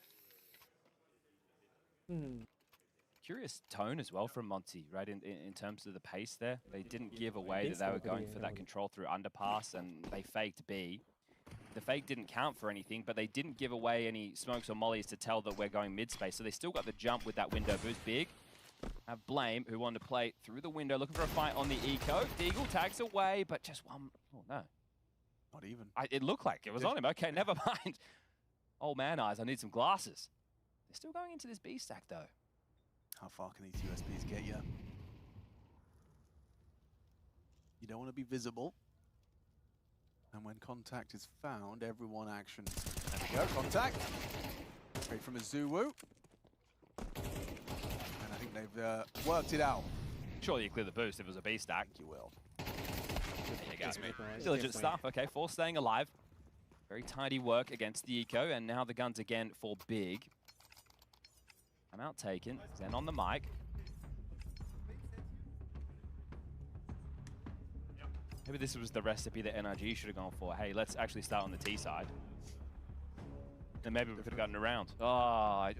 Curious tone as well from Monty, right, in terms of the pace there. They didn't give away that they were going for that control through underpass, and they faked B. The fake didn't count for anything, but they didn't give away any smokes or mollies to tell that we're going mid-space. So they still got the jump with that window boost. Big have Blame, who wanted to play through the window, looking for a fight on the eco. Deagle tags away, but just one. Oh, no. Not even. It looked like it was on him. Okay, never mind. Old man eyes, I need some glasses. They're still going into this B stack, though. How far can these USBs get you? You don't want to be visible. And when contact is found, everyone actions. There we go, contact. Straight from Azubu. And I think they've worked it out. Surely you clear the boost if it was a B stack. You will. There you go. Diligent stuff. Okay, 4 staying alive. Very tidy work against the eco, and now the guns again for Big. I'm out taken. Zen on the mic. Maybe this was the recipe that NRG should have gone for. Hey, let's actually start on the T side. And maybe we could have gotten around. I'm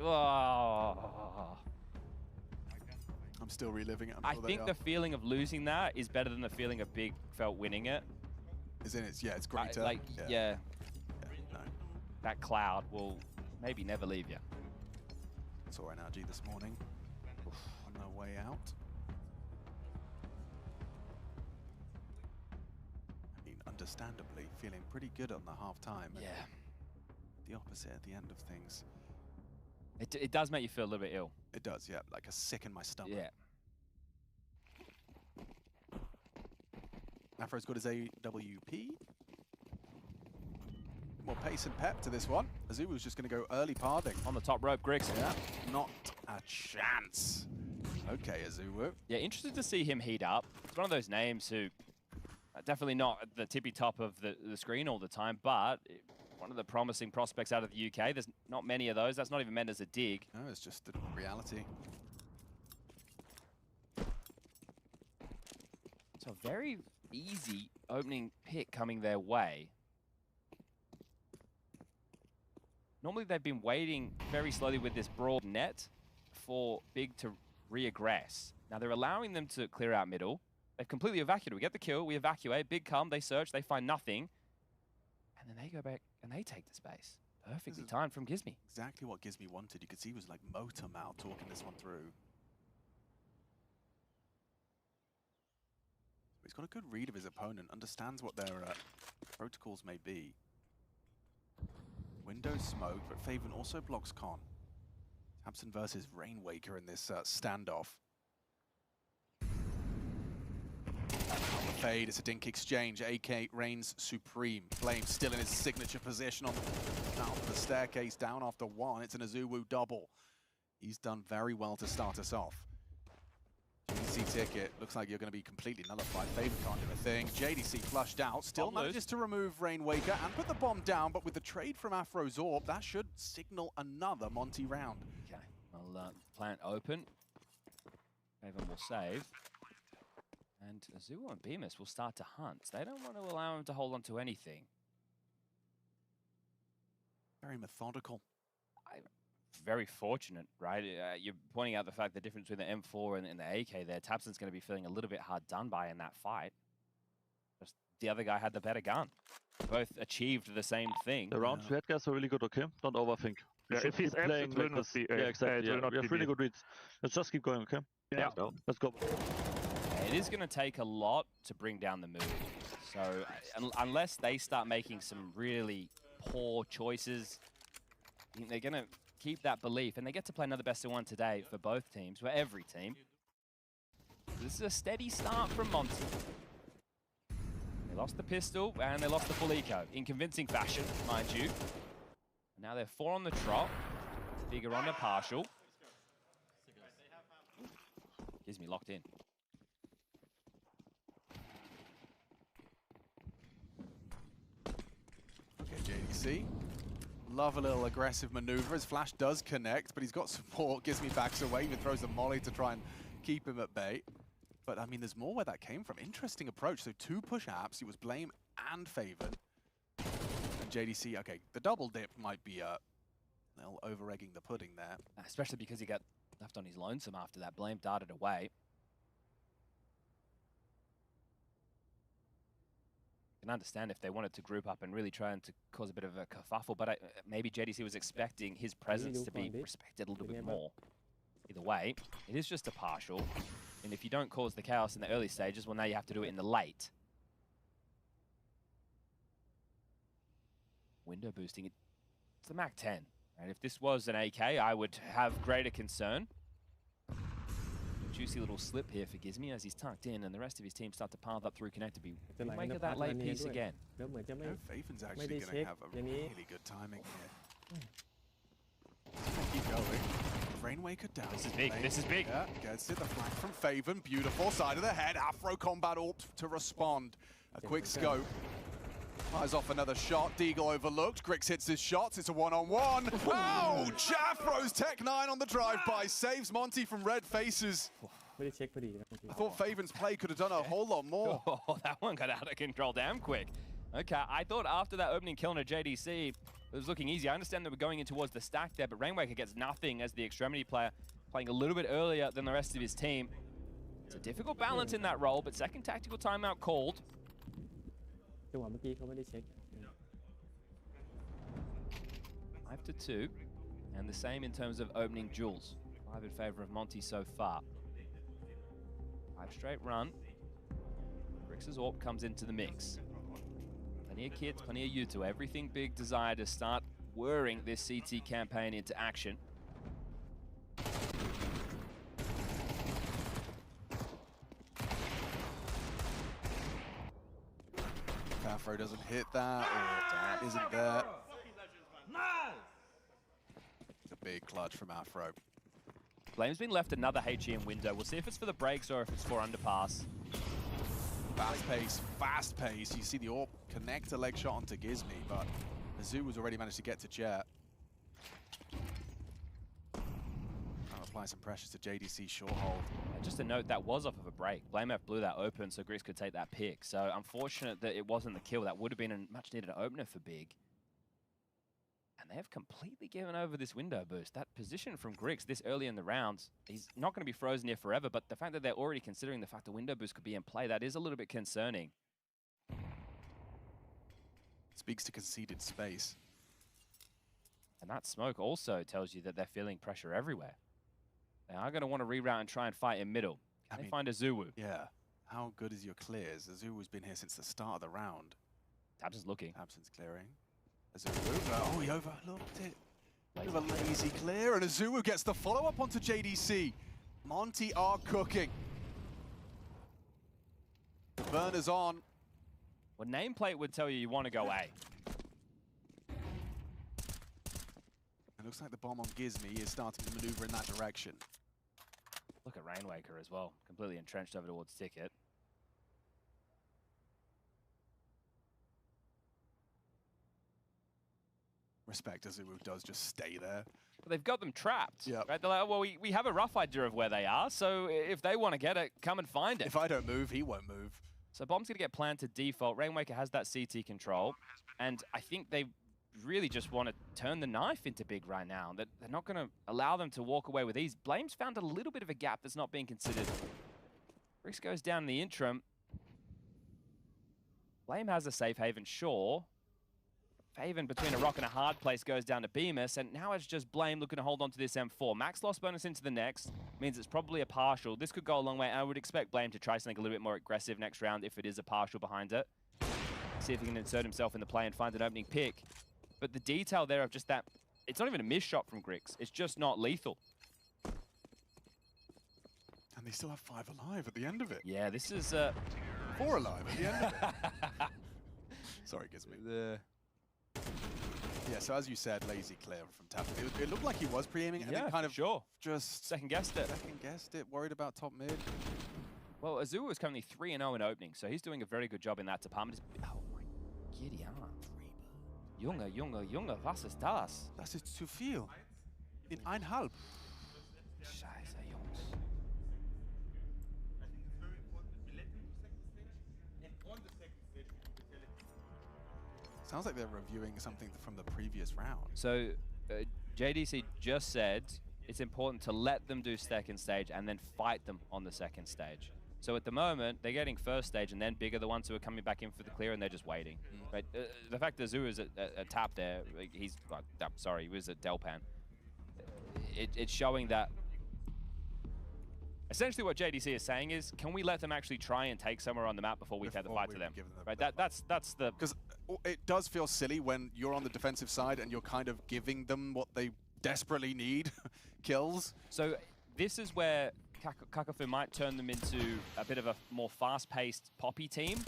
still reliving it. I think the feeling of losing that is better than the feeling of Big felt winning it. Isn't it? Yeah, it's greater. Yeah. No. That cloud will maybe never leave you. Saw NRG this morning on their way out. I mean, understandably, feeling pretty good on the half-time. Yeah. The opposite at the end of things. It does make you feel a little bit ill. It does, yeah, like a sick in my stomach. Yeah. Afro's got his AWP. More pace and pep to this one. Azubu's just going to go early parting. On the top rope, Grix. Yeah, not a chance. Okay, Azubu. Yeah, interested to see him heat up. It's one of those names who definitely not at the tippy top of the screen all the time, but one of the promising prospects out of the UK. There's not many of those. That's not even meant as a dig. No, it's just the reality. So a very easy opening pick coming their way. Normally they've been waiting very slowly with this broad net for Big to reaggress. Now they're allowing them to clear out middle. They've completely evacuated. We get the kill, we evacuate, Big come, they search, they find nothing. And then they go back and they take the space. Perfectly timed from Gizmi. Exactly what Gizmi wanted. You could see he was like motor mouth talking this one through. He's got a good read of his opponent, understands what their protocols may be. Windows smoked, but Faven also blocks Con. Tabson versus Rainwaker in this standoff. Fade, it's a dink exchange. AK reigns supreme. Flame still in his signature position on the staircase, down after one. It's an XxWolv double. He's done very well to start us off. JDC ticket, looks like you're going to be completely nullified. Faven can't do a thing. JDC flushed out, still manages to remove Rainwaker and put the bomb down, but with the trade from AfroZorb, that should signal another Monty round. Okay, well, plant open. Faven will save. And XxWolv and Bemis will start to hunt. They don't want to allow him to hold on to anything. Very methodical. Very fortunate, right? You're pointing out the fact the difference between the M4 and the AK there. Tabson's going to be feeling a little bit hard done by in that fight. Just the other guy had the better gun. Both achieved the same thing. The rounds we had, guys, are really good, okay? Don't overthink. Yeah, if he's playing like this, yeah, exactly. Yeah, we have really good reads. Let's just keep going, okay? Yeah. Let's go. It is going to take a lot to bring down the mood. So unless they start making some really poor choices, I think they're going to keep that belief. And they get to play another best of one today for both teams, for every team. This is a steady start from Monty. They lost the pistol and they lost the full eco in convincing fashion, mind you. Now they're 4 on the trot. Bigger on the partial. Gives me locked in. Okay, JDC. Love a little aggressive maneuver. His flash does connect, but he's got support. Gizmi backs away, even throws a molly to try and keep him at bay. But I mean, there's more where that came from. Interesting approach. So 2 push apps. It was Blame and Faven. And JDC, okay, the double dip might be a little over-egging the pudding there. Especially because he got left on his lonesome after that. Blame darted away. Can understand if they wanted to group up and really try and to cause a bit of a kerfuffle, but maybe JDC was expecting his presence to be respected a little bit more. Either way, it is just a partial, and if you don't cause the chaos in the early stages, well, now you have to do it in the late. Window boosting, it's the Mac 10, and if this was an AK, I would have greater concern. Juicy little slip here for Gizmi as he's tucked in, and the rest of his team start to pile up through connector. Make it that late piece again. Faven's actually going to have a really good timing here. Keep going. Rainwaker down. This is big. This is big. Yeah, gets it. The flank from Faven. Beautiful side of the head. Afro combat AWP to respond. A quick scope. Fires off another shot. Deagle overlooked. Grix hits his shots. It's a one-on-one. Ouch! Afro's Tech 9 on the drive-by. Saves Monty from red faces. I thought Faven's play could have done a whole lot more. Oh, that one got out of control damn quick. Okay, I thought after that opening kill on a JDC, it was looking easy. I understand that we're going in towards the stack there, but Rainwaker gets nothing as the extremity player, playing a little bit earlier than the rest of his team. It's a difficult balance in that role, but second tactical timeout called. 5-2, and the same in terms of opening duels. 5 in favor of Monty so far. 5 straight run. Grix's AWP comes into the mix. Plenty of kids, plenty of Yuto. Everything big desire to start whirring this CT campaign into action. Afro doesn't hit that, or isn't there. It's a big clutch from Afro. Flame's been left another HE in window. We'll see if it's for the breaks or if it's for underpass. Fast pace. You see the AWP connect a leg shot onto Gizmi, but XxWolv has already managed to get to Jet. apply some pressure to JDC short hold. Just a note, that was off of a break. BlameF blew that open so Grix could take that pick. So unfortunate that it wasn't the kill. That would have been a much needed opener for Big. And they have completely given over this window boost. That position from Grix this early in the rounds, he's not going to be frozen here forever, but the fact that they're already considering the fact the window boost could be in play, that is a little bit concerning. Speaks to conceded space. And that smoke also tells you that they're feeling pressure everywhere. They are going to want to reroute and try and fight in middle. Can they find XxWolv? Yeah. How good is your clears? XxWolv's been here since the start of the round. Tabson's looking. Tabson's clearing. XxWolv, oh, he overlooked it. Bit of a lazy clear, and XxWolv gets the follow-up onto JDC. Monty are cooking. The burner's on. Well, nameplate would tell you want to go A. It looks like the bomb on Gizmy is starting to maneuver in that direction. Look at Rainwaker as well, completely entrenched over towards Ticket. Respect XxWolv does just stay there. But they've got them trapped. Yep. Right? They're like, well, we have a rough idea of where they are, so if they want to get it, come and find it. If I don't move, he won't move. So bomb's going to get planned to default. Rainwaker has that CT control, and I think they really just want to turn the knife into Big right now. They're not going to allow them to walk away with ease. Blame's found a little bit of a gap that's not being considered. Grix goes down in the interim. Blame has a safe haven, sure. Faven between a rock and a hard place goes down to Bemis, and now it's just Blame looking to hold on to this M4. Max loss bonus into the next means it's probably a partial. This could go a long way, and I would expect Blame to try something a little bit more aggressive next round if it is a partial behind it. See if he can insert himself in the play and find an opening pick. But the detail there of just that, it's not even a missed shot from Grix. It's just not lethal. And they still have 5 alive at the end of it. Yeah, this is... 4 alive at the end of it. Sorry, Gizmy. Yeah, so as you said, lazy clear from Tabson. It looked like he was pre-aiming, and then kind of just second-guessed it. Second-guessed it, worried about top mid. Well, XxWolv is currently 3-0 in opening, so he's doing a very good job in that department. Oh my giddy aunt. Junge, was ist das? Das ist zu viel. In 1,5. Scheiße, Jungs. Sounds like they're reviewing something from the previous round. So JDC just said it's important to let them do second stage and then fight them on the second stage. So at the moment, they're getting first stage, and then Big are the ones who are coming back in for the clear, and they're just waiting. Right? The fact that Zoo is a tap there, he was at Delpan. It's showing that essentially what JDC is saying is, can we let them actually try and take somewhere on the map before we take the fight to them? Right? That's the... Because it does feel silly when you're on the defensive side and you're kind of giving them what they desperately need, kills. So this is where Kakafu might turn them into a bit of a more fast-paced poppy team,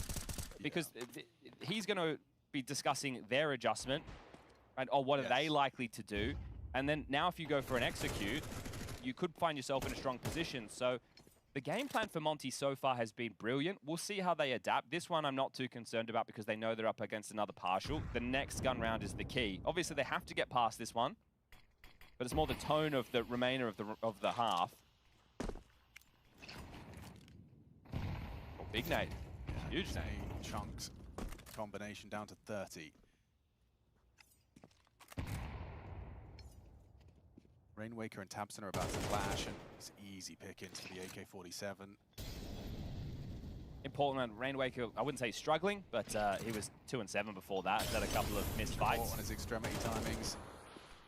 because he's going to be discussing their adjustment, right? Or what are they likely to do? And then now if you go for an execute, you could find yourself in a strong position. So the game plan for Monty so far has been brilliant. We'll see how they adapt. This one I'm not too concerned about because they know they're up against another partial. The next gun round is the key. Obviously they have to get past this one, but it's more the tone of the remainder of the half. Oh, big nade. Huge nade. Chunks. Combination down to 30. Rainwaker and Tabson are about to clash, and it's easy pickings for the AK-47. Important one, Rainwaker, I wouldn't say struggling, but he was 2-7 before that. He's had a couple of missed fights. On his extremity timings.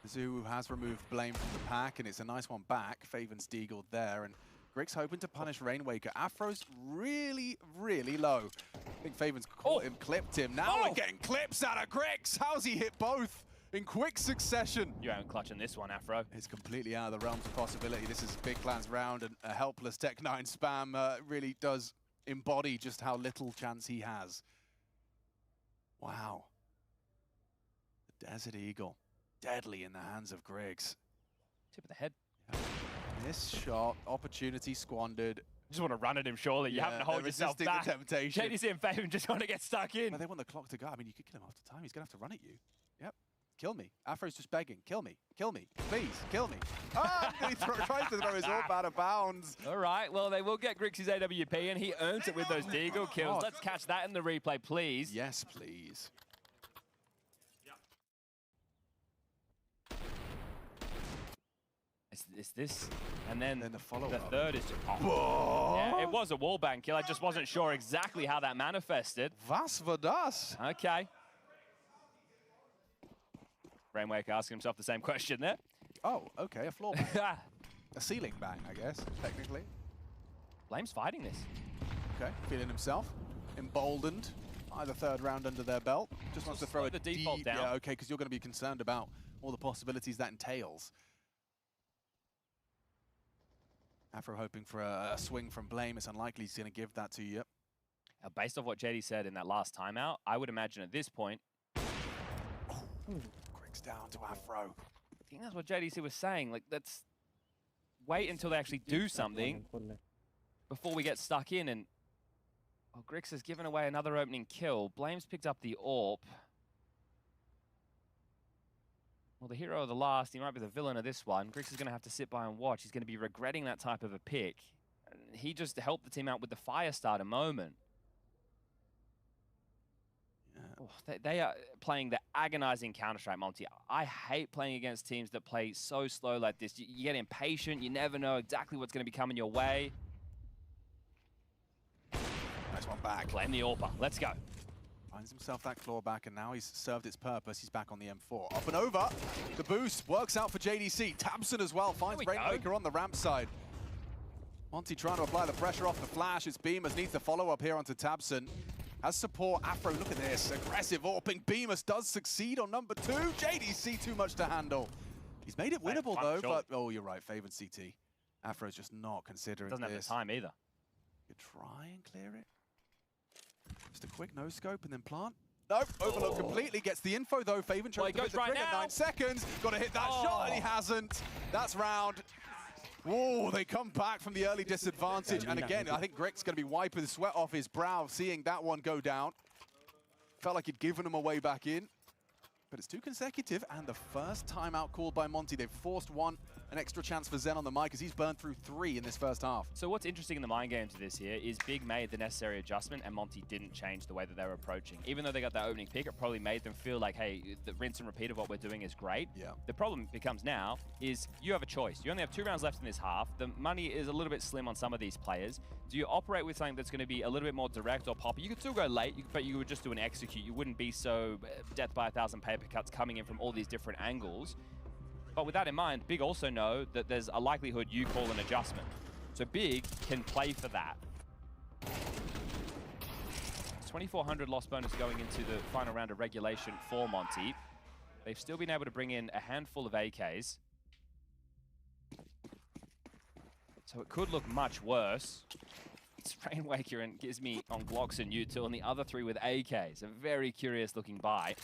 Zoo has removed Blame from the pack, and it's a nice one back. Faven's deagled there, and Grix hoping to punish Rainwaker. Afro's really, really low. I think Faven's caught him, clipped him. Now we're getting clips out of Grix. How's he hit both in quick succession? You ain't clutching this one, Afro. It's completely out of the realms of possibility. This is Big Plan's round, and a helpless Tech9 spam really does embody just how little chance he has. Wow. The Desert Eagle. Deadly in the hands of Grix. Tip of the head. This shot, opportunity squandered. Just want to run at him, surely. You have to hold yourself back. The temptation. JDC and Faven just want to get stuck in. Well, they want the clock to go. I mean, you could kill him after time. He's going to have to run at you. Yep. kill me. Afro's just begging, kill me, please, kill me. Ah, he tries to throw his orb out of bounds. All right, well, they will get Grix's AWP, and he earns it with those Deagle kills. Let's catch that in the replay, please. Yes, please. It's this, and then the follow-up. The third is just, yeah, it was a wallbang kill. I just wasn't sure exactly how that manifested. Was war das? Okay. Rainwaker asking himself the same question there. Oh, okay, a floor bang. A ceiling bang, I guess, technically. Blame's fighting this. Okay, feeling himself, emboldened by the third round under their belt. Just wants to throw a the default down. Yeah, okay, because you're going to be concerned about all the possibilities that entails. Afro hoping for a swing from Blame. It's unlikely he's going to give that to you. Based off what JD said in that last timeout, I would imagine at this point... Griggs down to Afro. I think that's what JDC was saying. Like, let's wait until they actually do something before we get stuck in. And Griggs has given away another opening kill. Blame's picked up the AWP. Well, the hero of the last, he might be the villain of this one. Griggs is going to have to sit by and watch. He's going to be regretting that type of a pick. He just helped the team out with the fire starter moment. Yeah. Oh, they are playing the agonizing Counter-Strike, Monty. I hate playing against teams that play so slow like this. You get impatient. You never know exactly what's going to be coming your way. Nice one back. Blame the AWPer. Let's go. Finds himself that claw back, and now he's served its purpose. He's back on the M4. Up and over. The boost works out for JDC. Tabson as well finds Rainmaker on the ramp side. Monty trying to apply the pressure off the flash. It's Beamers needs the follow-up here onto Tabson. As support, Afro, look at this. Aggressive AWPing. Beamers does succeed on number 2. JDC too much to handle. He's made it winnable, though, but... Oh, you're right. Favored CT. Afro's just not considering this. Doesn't have the time either. You try and clear it. Just a quick no-scope and then plant. Nope, overlook completely. Gets the info, though. Faven tries to hit the trigger. 9 seconds. Got to hit that shot, and he hasn't. That's round. Whoa, they come back from the early disadvantage. And again, I think Griggs going to be wiping the sweat off his brow, seeing that one go down. Felt like he'd given him a way back in. But it's 2 consecutive, and the first timeout called by Monty. They've forced one, an extra chance for Zen on the mic, as he's burned through 3 in this first half. So what's interesting in the mind games of this here is Big made the necessary adjustment, and Monty didn't change the way that they were approaching. Even though they got that opening pick, it probably made them feel like, hey, the rinse and repeat of what we're doing is great. Yeah. The problem becomes now is you have a choice. You only have 2 rounds left in this half. The money is a little bit slim on some of these players. Do you operate with something that's going to be a little bit more direct or poppy? You could still go late, but you would just do an execute. You wouldn't be so death by 1,000 paper cuts coming in from all these different angles. But with that in mind, Big also know that there's a likelihood you call an adjustment. So Big can play for that. 2,400 loss bonus going into the final round of regulation for Monty. They've still been able to bring in a handful of AKs. So it could look much worse. It's Rainwaker and Gizmy on Glocks and U2, and the other 3 with AKs. A very curious looking buy.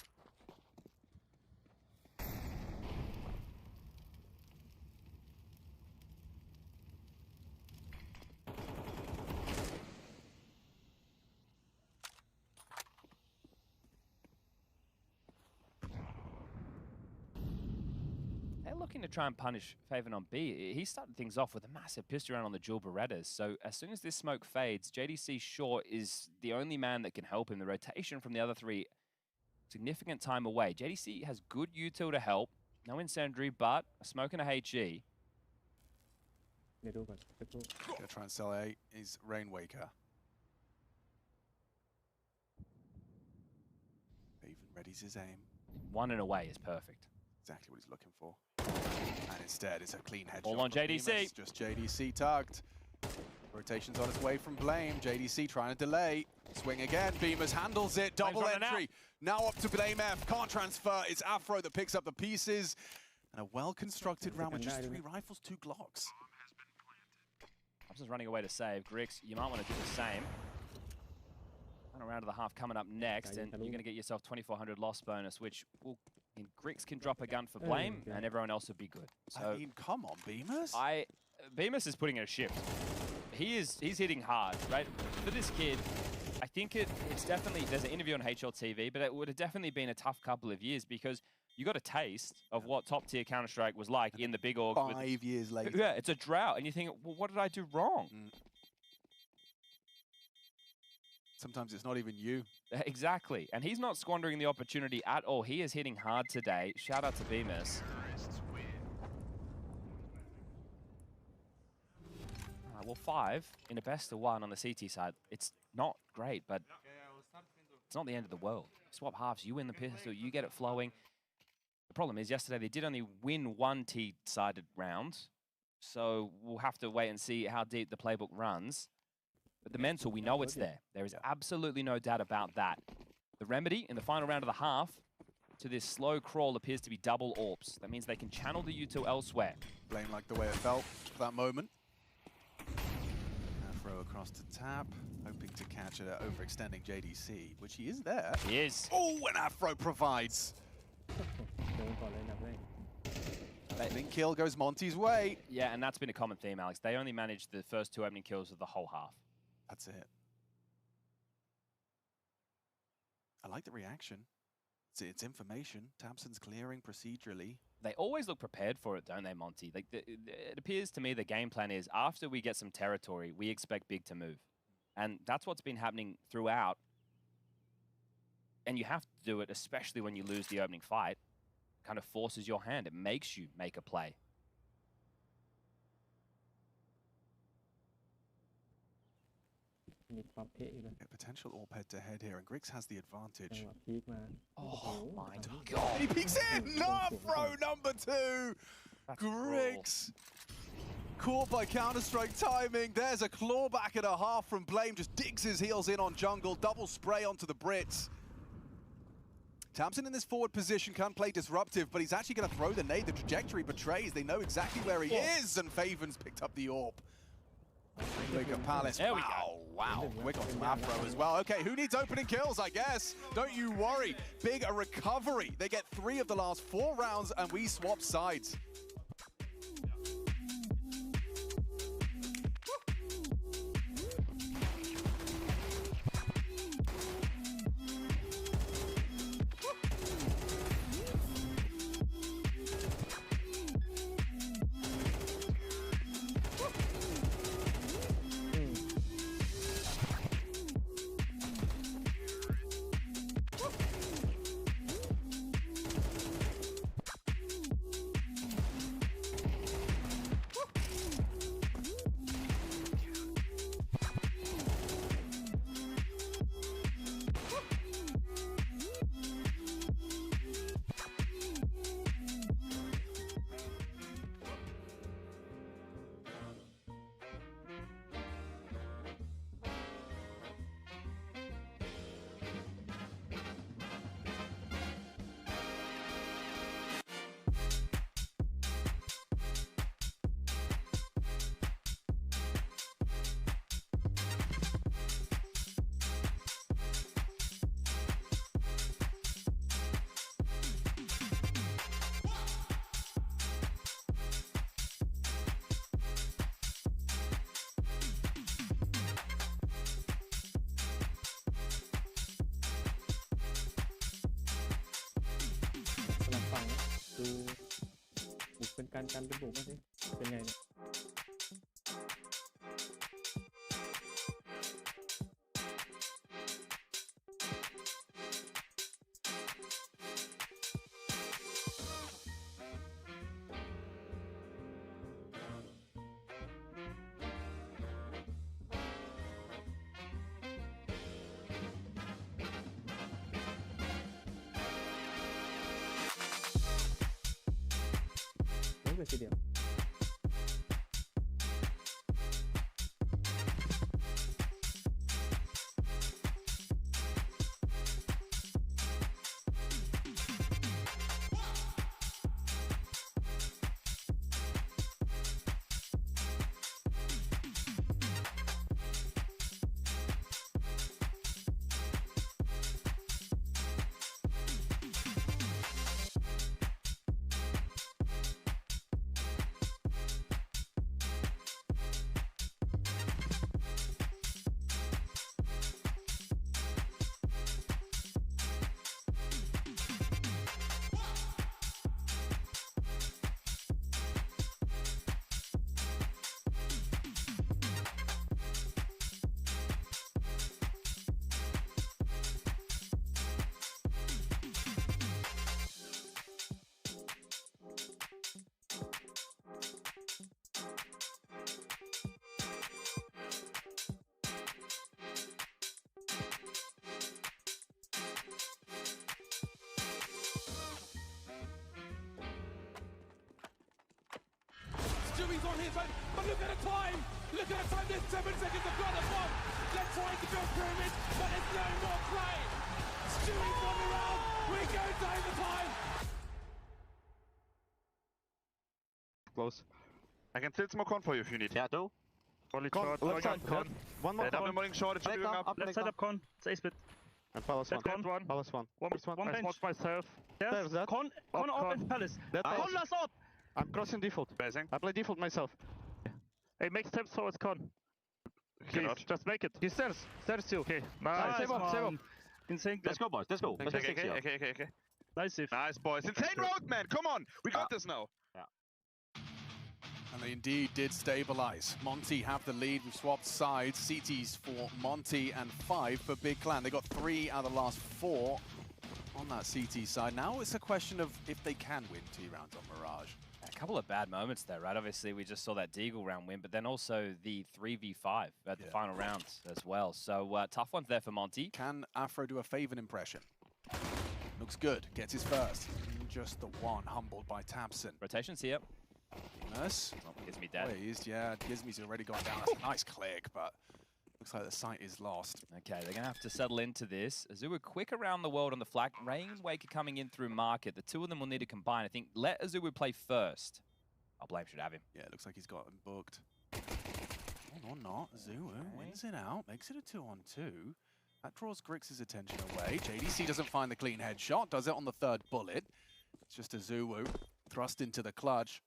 Looking to try and punish Faven on B. He started things off with a massive pistol round on the dual Berettas. So as soon as this smoke fades, JDC Short is the only man that can help him. The rotation from the other 3, significant time away. JDC has good util to help. No incendiary, but a smoke and a HE. Gonna try and sell A is Rainwaker. Faven readies his aim. 1 and away is perfect. Exactly what he's looking for. And instead, it's a clean headshot. All on JDC. Beamers. Just JDC tugged. Rotation's on its way from Blame. JDC trying to delay. Swing again. Beamers handles it. Double entry. Now up to Blame F. Can't transfer. It's Afro that picks up the pieces. And a well-constructed round with just 3 rifles, 2 Glocks. Thompson's running away to save. Grix, you might want to do the same. Final round of the half coming up next, and you're going to get yourself 2,400 loss bonus, which will... And Grix can drop a gun for Blame, and everyone else would be good. So I mean, come on, Beamers. Beamers is putting in a shift. He's hitting hard, right? For this kid, I think it's definitely, there's an interview on HLTV, but it would have definitely been a tough couple of years because you got a taste of what top-tier Counter-Strike was like in the big orgs. 5 years later. Yeah, it's a drought, and you think, well, what did I do wrong? Sometimes it's not even you. Exactly, and he's not squandering the opportunity at all. He is hitting hard today. Shout out to Bemis. All right, well, 5 in a best-of-1 on the CT side. It's not great, but it's not the end of the world. Swap halves, you win the pistol, you get it flowing. The problem is yesterday they did only win 1 T-sided round, so we'll have to wait and see how deep the playbook runs. But the mental, we know it's there. There is absolutely no doubt about that. The remedy in the final round of the half to this slow crawl appears to be double AWPs. That means they can channel the util elsewhere. Blame like the way it felt for that moment. Throw across to Tap, hoping to catch it overextending JDC, which he is there. He is. Oh, and Afro provides. Opening kill goes Monty's way. Yeah, and that's been a common theme, Alex. They only managed the first 2 opening kills of the whole half. That's it. I like the reaction. It's information. Tamsin's clearing procedurally. They always look prepared for it, don't they, Monty? Like it appears to me the game plan is after we get some territory, we expect big to move. And that's what's been happening throughout. And you have to do it, especially when you lose the opening fight. It kind of forces your hand. It makes you make a play. Potential AWP head-to-head here, and Grix has the advantage. Oh my God. And he peeks in! No, throw number 2! Grix! Caught by Counter-Strike timing. There's a clawback and a half from Blame. Just digs his heels in on jungle. Double spray onto the Brits. Tamsin in this forward position can play disruptive, but he's actually going to throw the nade. The trajectory betrays. They know exactly where he is, and Faven's picked up the AWP. Wake Palace. There we go. Wow. Quick on Afro as well. Okay, who needs opening kills, I guess? Don't you worry. Big a recovery. They get 3 of the last 4 rounds, and we swap sides.การกันเป็นบุกมาสิเป็นไงเนี่ย Video. on his own. But look at the time. Look at the time. There's 7 seconds to go. They're trying to go pyramid, but there's no more play. Stewie's on the round. We go to overtime. Close. I can tilt smoke on for you if you need. Yeah, do. Only Con, short. left side, con. One more con. Morning short. It's going up. Left side up con. It's ace bit. And Palace one. Palace one. One I bench. smoked myself. Yes, There's con open Palace. Con last up. I'm crossing default. Amazing. I play default myself. Hey, make steps towards con. Please, just make it. He stairs. Stairs too. Okay, nice. Save up. Insane. Let's go, boys. Let's go. Let's Okay. Nice. Nice, boys. Insane road, man. Come on. We got this now. Yeah. And they indeed did stabilize. Monty have the lead. We've swapped sides. CT's for Monty and 5 for Big Clan. They got 3 out of the last 4 on that CT side. Now it's a question of if they can win 2 rounds on Mirage. A couple of bad moments there, right? Obviously, we just saw that Deagle round win, but then also the 3v5 at the final rounds as well. So tough ones there for Monty. Can Afro do a Faven impression? Looks good. Gets his first. Just the one. Humbled by Tabson. Rotations here. Nurse. Gizmy dead. Poised. Yeah, Gizmy's already gone down. That's a nice click, but looks like the site is lost. Okay, they're going to have to settle into this. Azua quick around the world on the flag. Rainwaker coming in through market. The two of them will need to combine. I think let Azua play first. I'll blame should have him. Yeah, it looks like he's got him booked. Or not. Azua wins it out. Makes it a 2-on-2. That draws Grix's attention away. JDC doesn't find the clean headshot. Does it on the 3rd bullet. It's just Azua thrust into the clutch.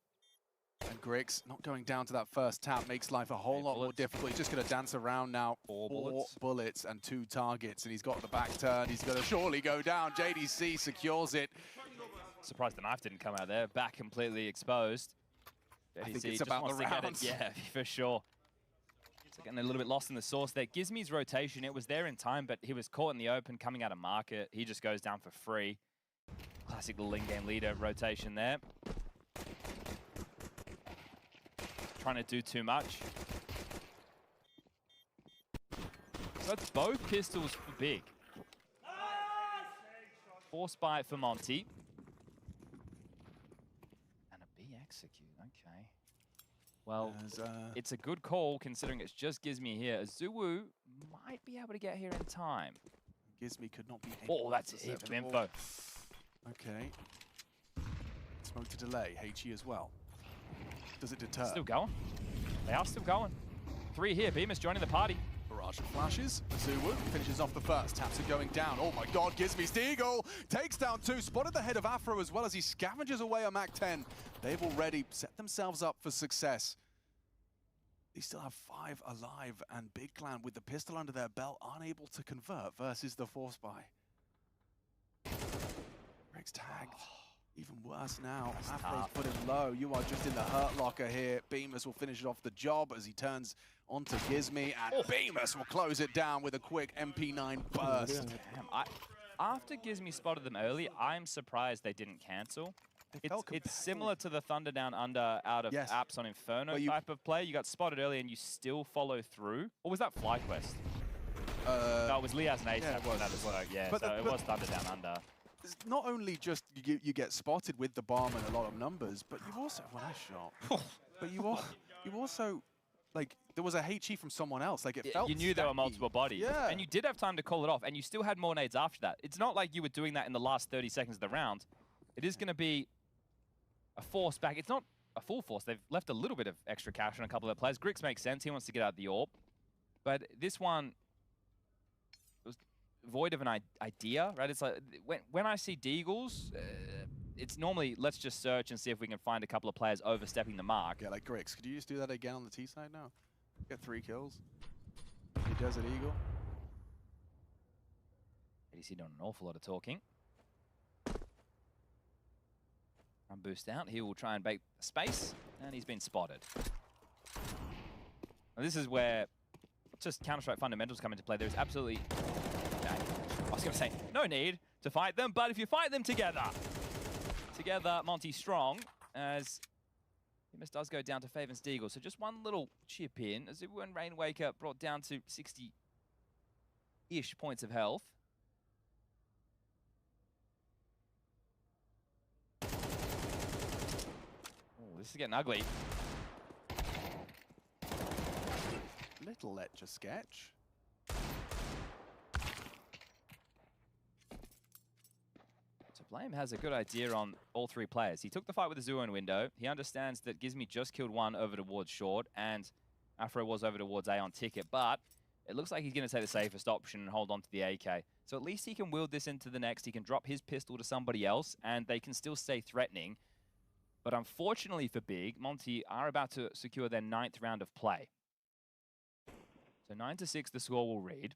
And Grix not going down to that first tap makes life a whole lot more difficult. He's just going to dance around now. 4 bullets and 2 targets, and he's got the back turn. He's going to surely go down. JDC secures it. Surprised the knife didn't come out there. Back completely exposed. JDC I think it's just about wants the to rounds. get it. Yeah, for sure. So getting a little bit lost in the sauce there. Gizmy's rotation, it was there in time, but he was caught in the open coming out of market. He just goes down for free. Classic little in-game leader rotation there. Trying to do too much. So that's both pistols for Big. Force buy for Monty. And a B execute, okay. Well, it's a good call considering it's just Gizmy here. Azuu might be able to get here in time. Gizmy could not be. Oh, that's a hit from info. Okay. Smoke to delay. HE as well. Does it deter? Still going. They are still going. 3 here. Beamer's joining the party. Barrage of flashes. Azuu finishes off the first. Taps are going down. Oh my god, Gizmy's Deagle takes down 2. Spotted the head of Afro as well as he scavenges away a Mac 10. They've already set themselves up for success. They still have 5 alive, and Big Clan with the pistol under their belt unable to convert versus the force buy. Greg's tagged. Even worse now. Afro's put him low. You are just in the hurt locker here. Bemis will finish off the job as he turns onto Gizmy, and Bemis will close it down with a quick MP9 burst. After Gizmy spotted them early, I'm surprised they didn't cancel. It's similar to the Thunder Down Under out of apps on Inferno type of play. You got spotted early and you still follow through. Or was that FlyQuest? No, it was Liaz and Ace. Yeah, it was. Yeah, but so it was Thunder Down Under. It's not only just you get spotted with the bomb and a lot of numbers, but you also but you also like there was a HE from someone else. Like it felt you knew there were multiple bodies, yeah. And you did have time to call it off, and you still had more nades after that. It's not like you were doing that in the last 30 seconds of the round. It is going to be a force back. It's not a full force. They've left a little bit of extra cash on a couple of their players. Grix makes sense. He wants to get out the AWP, but this one was void of an idea, right? It's like when I see Deagles, it's normally let's just search and see if we can find a couple of players overstepping the mark. Yeah, like Grix. Could you just do that again on the T side now? Get 3 kills. He does it, Eagle. ADC doing an awful lot of talking. Run boost out. He will try and bait the space, and he's been spotted. Now this is where just Counter-Strike fundamentals come into play. There's absolutely, I was going to say, no need to fight them, but if you fight them together, Monty strong, as Bemis does go down to Faven's Deagle. So just one little chip in, as when Rainwaker brought down to 60-ish points of health. Oh, this is getting ugly. little Etch a Sketch. So Blame has a good idea on all three players. He took the fight with the Zuo in window. He understands that Gizmi just killed one over towards short, and Afro was over towards A on ticket, but it looks like he's going to take the safest option and hold on to the AK. So at least he can wield this into the next. He can drop his pistol to somebody else, and they can still stay threatening. But unfortunately for Big, Monty are about to secure their 9th round of play. So 9-6, the score will read,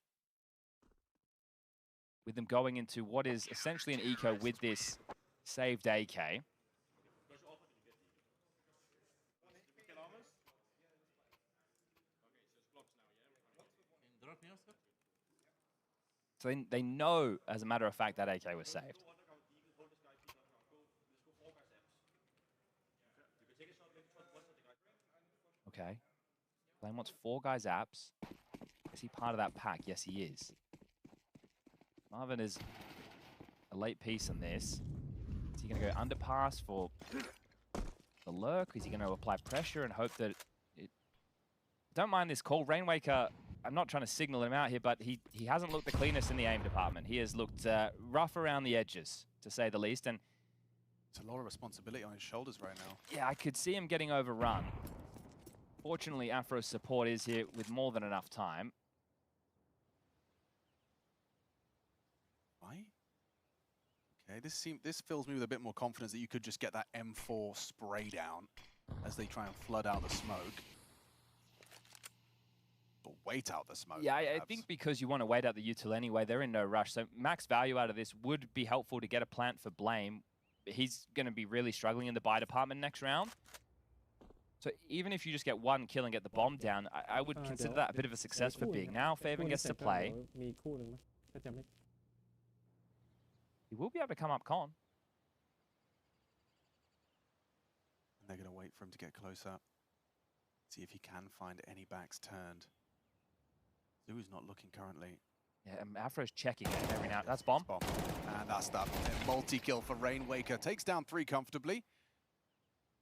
with them going into what is essentially an eco with this saved AK. So they know, as a matter of fact, that AK was saved. Okay. Flame wants 4 guys apps. Is he part of that pack? Yes, he is. Marvin is a late piece on this. Is he going to go underpass for the lurk? Is he going to apply pressure and hope that it... Don't mind this call. Rainwaker, I'm not trying to signal him out here, but he hasn't looked the cleanest in the aim department. He has looked rough around the edges, to say the least. And it's a lot of responsibility on his shoulders right now. Yeah, I could see him getting overrun. Fortunately, Afro's support is here with more than enough time. Right. Okay, this fills me with a bit more confidence that you could just get that M4 spray down as they try and flood out the smoke. Or wait out the smoke. Yeah, I think because you want to wait out the util anyway, they're in no rush. So max value out of this would be helpful to get a plant for Blame. He's going to be really struggling in the buy department next round. So even if you just get 1 kill and get the bomb down, I would consider that a bit of a success for Big. Now Faven gets to play. He will be able to come up con. And they're going to wait for him to get closer. See if he can find any backs turned. Zuu's not looking currently. Yeah, Afro's checking it every now. That's bomb. And that's that. Multi-kill for Rainwaker. Takes down 3 comfortably.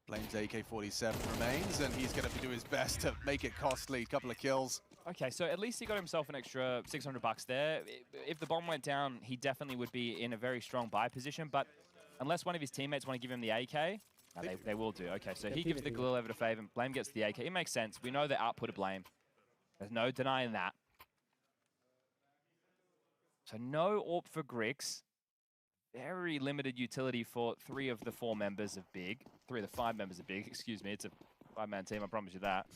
Blame's AK-47 remains, and he's going to do his best to make it costly. Couple of kills. Okay, so at least he got himself an extra 600 bucks there. If the bomb went down, he definitely would be in a very strong buy position, but unless one of his teammates want to give him the AK, they will do. Okay, so he gives the Glue over to Faven, and Blame gets the AK. It makes sense. We know the output of Blame. There's no denying that. So no AWP for Grix. Very limited utility for 3 of the 4 members of Big. 3 of the 5 members of Big, excuse me. It's a 5-man team, I promise you that.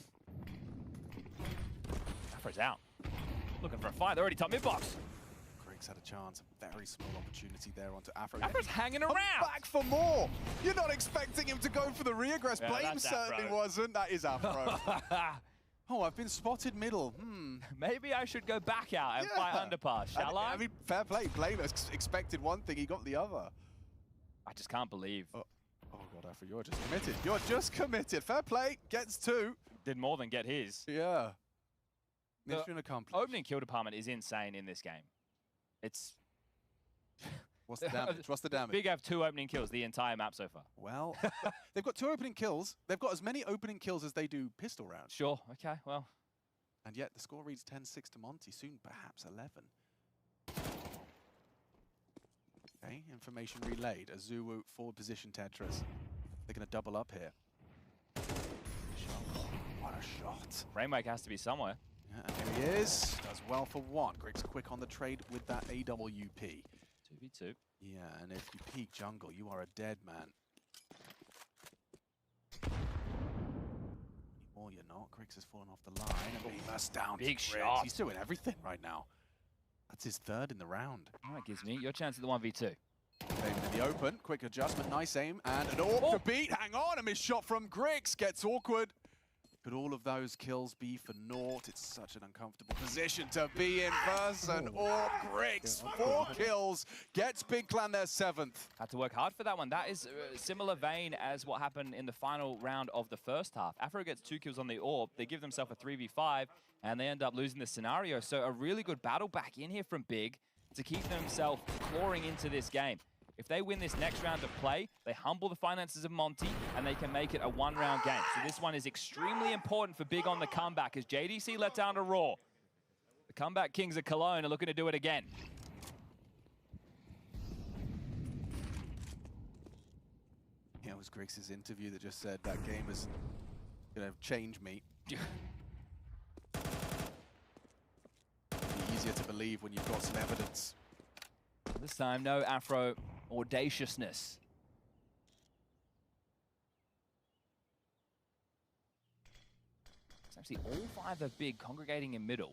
Afro's out. Looking for a fight. They're already top mid-box. Griggs had a chance. A very small opportunity there onto Afro. Afro's hanging around. Back for more. You're not expecting him to go for the reaggress. Yeah, Blame certainly wasn't. That is Afro. Oh, I've been spotted middle. Maybe I should go back out and fight underpass, shall I? I mean, fair play. Blame expected one thing, he got the other. I just can't believe. Oh God, Afro, you're just committed. You're just committed. Fair play. Gets 2. Did more than get his. Yeah. The Mission accomplished. opening kill department is insane in this game. It's... What's the damage? What's the damage? Big have 2 opening kills the entire map so far. Well, they've got 2 opening kills. They've got as many opening kills as they do pistol rounds. Sure, okay, well. And yet the score reads 10-6 to Monty, soon perhaps 11. Okay, information relayed. A Zuo forward position Tetris. They're going to double up here. What a shot. Rainwake has to be somewhere. Yeah, and here he is. Does well for 1. Griggs quick on the trade with that AWP. 2v2. Yeah, and if you peek jungle, you are a dead man. Anymore, you're not. Griggs has fallen off the line. And Beamer's down. Big to shot. He's doing everything right now. That's his 3rd in the round. All right, gives me your chance at the 1v2. Faven in the open. Quick adjustment. Nice aim. And an AWP to beat. Hang on. A missed shot from Griggs. Gets awkward. Could all of those kills be for naught? It's such an uncomfortable position to be in person. Or Griggs, 4 kills, gets Big Clan their 7th. Had to work hard for that one. That is a similar vein as what happened in the final round of the first half. Afro gets 2 kills on the AWP. They give themselves a 3v5, and they end up losing the scenario. So a really good battle back in here from Big to keep themselves clawing into this game. If they win this next round of play, they humble the finances of Monty, and they can make it a one-round game. So this one is extremely important for Big on the comeback, as JDC let down to Raw. The comeback kings of Cologne are looking to do it again. Yeah, it was Griggs' interview that just said that game is going to change me. Be easier to believe when you've got some evidence. This time, no Afro audaciousness. It's actually all five of Big congregating in middle.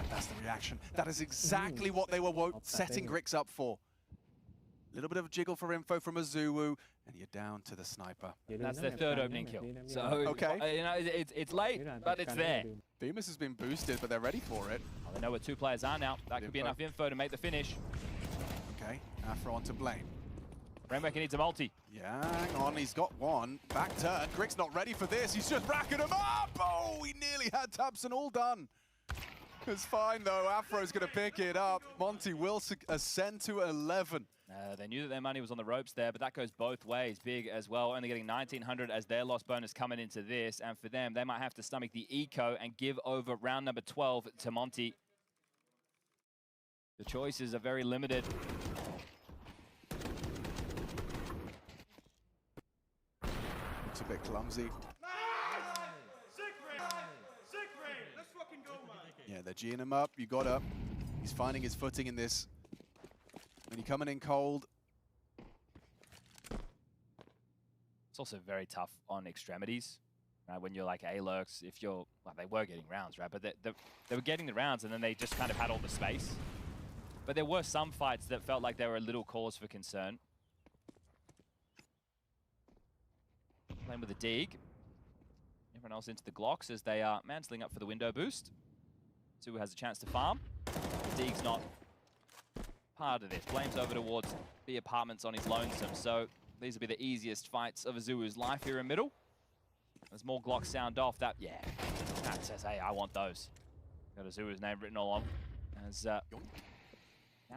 That's the reaction. That is exactly what they were setting Grix up for. A little bit of a jiggle for info from XxWolverinexX, and you're down to the sniper. That's their third opening kill. So, okay. You know, it's late, but it's there. Bemis has been boosted, but they're ready for it. Well, they know where two players are now. That could be enough info to make the finish. Okay, Afro on to blame. Rainmaker needs a multi. Yeah, hang on, he's got one. Back turn, Grix not ready for this. He's just racking him up. Oh, he nearly had Tabson all done. It's fine, though. Afro's going to pick it up. Monty will ascend to 11. They knew that their money was on the ropes there, but that goes both ways. Big as well, only getting 1,900 as their loss bonus coming into this. And for them, they might have to stomach the eco and give over round number 12 to Monty. The choices are very limited. It's a bit clumsy. Yeah, they're G'ing him up. You got up. He's finding his footing in this. When you're coming in cold. It's also very tough on extremities. Right? When you're like A-lurks, if you're, well, they were getting rounds, right? But they were getting the rounds, and then they just kind of had all the space. But there were some fights that felt like they were a little cause for concern. Playing with a dig. Everyone else into the Glocks as they are mantling up for the window boost. Who has a chance to farm. Deeg's not part of this. Blame's over towards the apartments on his lonesome. So these will be the easiest fights of XxWolverinexX's life here in middle. As more Glocks sound off, that says, hey, I want those. Got XxWolverinexX's name written all on. As now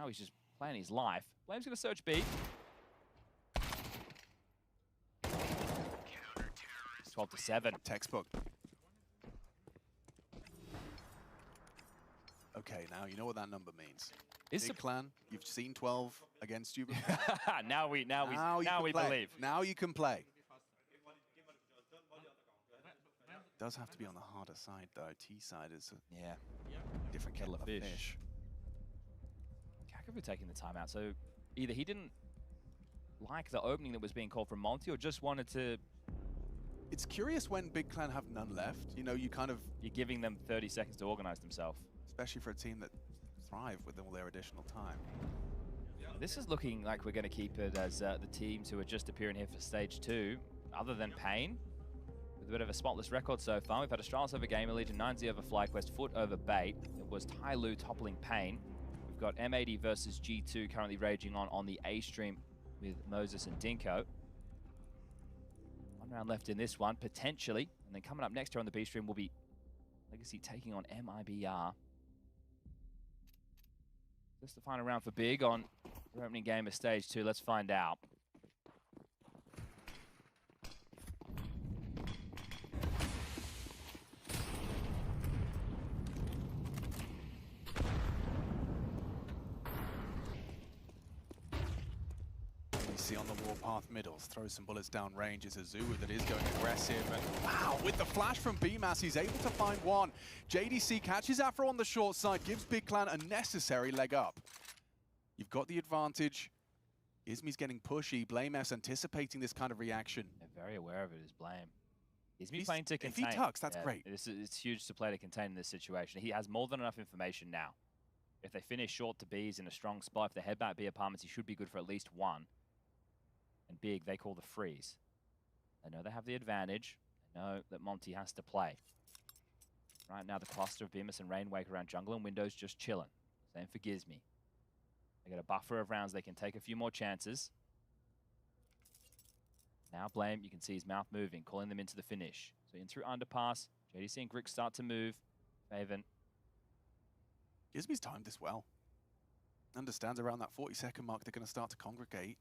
he's just playing his life. Blame's going to search B. 12-7. Textbook. Okay, now you know what that number means. Big Clan, you've seen 12 against you. now we believe. Now you can play. Does have to be on the harder side though. T side is a different kettle of fish. Kakavu taking the timeout. So either he didn't like the opening that was being called from Monty, or just wanted to. It's curious when Big Clan have none left. You know, you're giving them 30 seconds to organize themselves. Especially for a team that thrive with all their additional time. This is looking like we're going to keep it as the teams who are just appearing here for stage 2, other than Pain, with a bit of a spotless record so far. We've had Astralis over Gamer Legion, 9Z over FlyQuest, Foot over Bait. It was Tyloo toppling Pain. We've got M80 versus G2 currently raging on the A stream with Moses and Dinko. One round left in this one, potentially. And then coming up next here on the B stream will be Legacy taking on MIBR. Just the final round for Big on their opening game of stage 2. Let's find out. You see on the warpath middles, throw some bullets down range. Is XxWolverinexX that is going aggressive. And wow, with the flash from BMAS, he's able to find one. JDC catches Afro on the short side, gives Big Clan a necessary leg up. You've got the advantage. Izmi's getting pushy. BlameF's anticipating this kind of reaction. They're very aware of it as Blame. Izmi playing to contain. If he tucks, that's great. It's huge to play to contain in this situation. He has more than enough information now. If they finish short to B, he's in a strong spot. If they head back B apartments, he should be good for at least one. And Big, they call the freeze. They know they have the advantage. They know that Monty has to play. Right now, the cluster of Bemis and Rainwake around jungle and windows just chilling. Same for Gizmi. They got a buffer of rounds. They can take a few more chances. Now Blame, you can see his mouth moving, calling them into the finish. So in through underpass, JDC and Grix start to move. Faven. Gizmi's timed this well. understands around that 40-second mark they're going to start to congregate.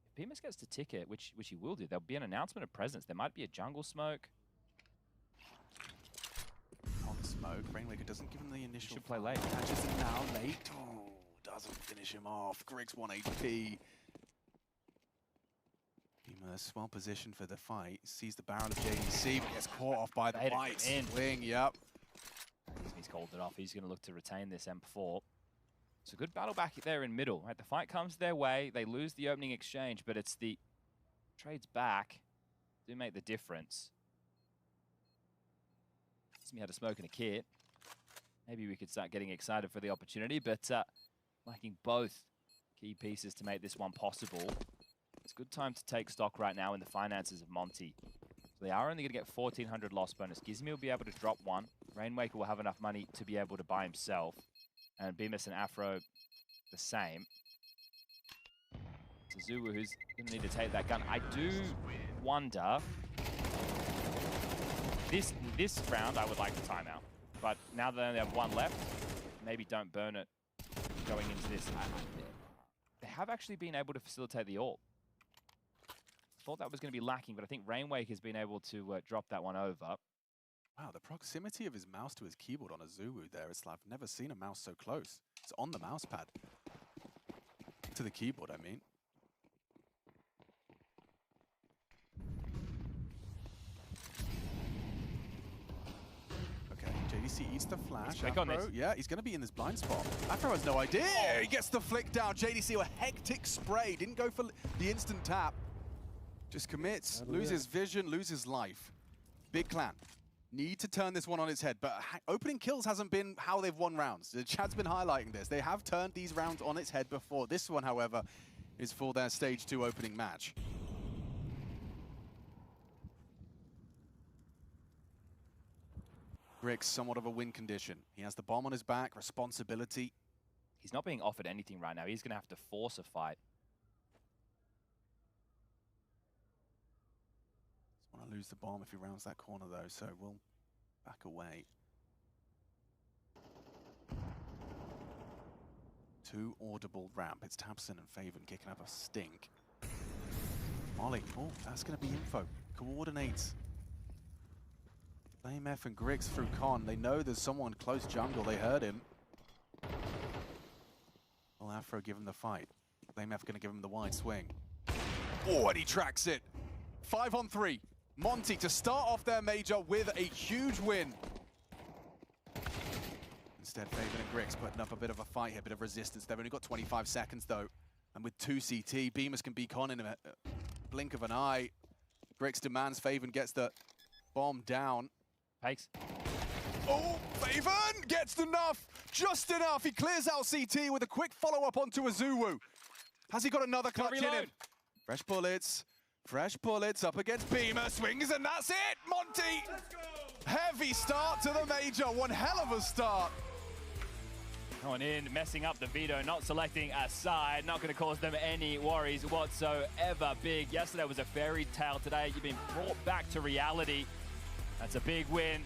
If Bemis gets the ticket, which he will do, there'll be an announcement of presence. There might be a jungle smoke. On smoke, Rainwaker doesn't give him the initial. Should play late. Catches him now late. Oh, doesn't finish him off. Griggs 1 HP. Bemis well positioned for the fight. Sees the barrel of JDC, but gets caught off by the white swing. Yep. He's called it off. He's going to look to retain this M4. It's a good battle back there in middle. Right, the fight comes their way. They lose the opening exchange, but it's the trades back do make the difference. Me had a smoke and a kit. Maybe we could start getting excited for the opportunity, but lacking both key pieces to make this one possible. It's a good time to take stock right now in the finances of Monty. So they are only going to get 1,400 loss bonus. Gizmi will be able to drop one. Rainwaker will have enough money to be able to buy himself. And Bemis and Afro the same. Suzuwu, who's going to need to take that gun. I do wonder... This round, I would like the timeout. But now that they only have one left, maybe don't burn it going into this. They have actually been able to facilitate the ult. Thought that was going to be lacking, but I think Rainwake has been able to drop that one over. Wow, the proximity of his mouse to his keyboard on a Zulu there, it's like I've never seen a mouse so close. It's on the mouse pad. To the keyboard, I mean. JDC eats the flash. Afro, yeah, he's going to be in this blind spot. Afro has no idea. He gets the flick down. JDC, a hectic spray. Didn't go for the instant tap. Just commits, loses vision, loses life. Big clan. Need to turn this one on its head. But opening kills hasn't been how they've won rounds. Chad's been highlighting this. They have turned these rounds on its head before. This one, however, is for their Stage 2 opening match. Griggs, somewhat of a win condition. He has the bomb on his back, responsibility. He's not being offered anything right now. He's going to have to force a fight. Doesn't want to lose the bomb if he rounds that corner, though, so we'll back away. 2 audible ramp. It's Tabson and Faven kicking up a stink. Molly, oh, that's going to be info. Coordinates. FlameF and Griggs through Con. They know there's someone close jungle. They heard him. Will Afro give him the fight? FlameF going to give him the wide swing. Oh, and he tracks it. 5 on 3. Monty to start off their major with a huge win. Instead, Faven and Griggs putting up a bit of a fight here, a bit of resistance. They've only got 25 seconds, though. And with 2 CT, Bemis can be Con in a blink of an eye. Griggs demands, Faven gets the bomb down. Takes. Oh, Faven gets enough, just enough. He clears out CT with a quick follow-up onto Azuwu. Has he got another clutch in him? Fresh bullets up against Beamer, swings, and that's it, Monty. Heavy start to the major, one hell of a start. Going in, messing up the veto, not selecting a side, not going to cause them any worries whatsoever. Big. Yesterday was a fairy tale. Today, you've been brought back to reality. That's a big win.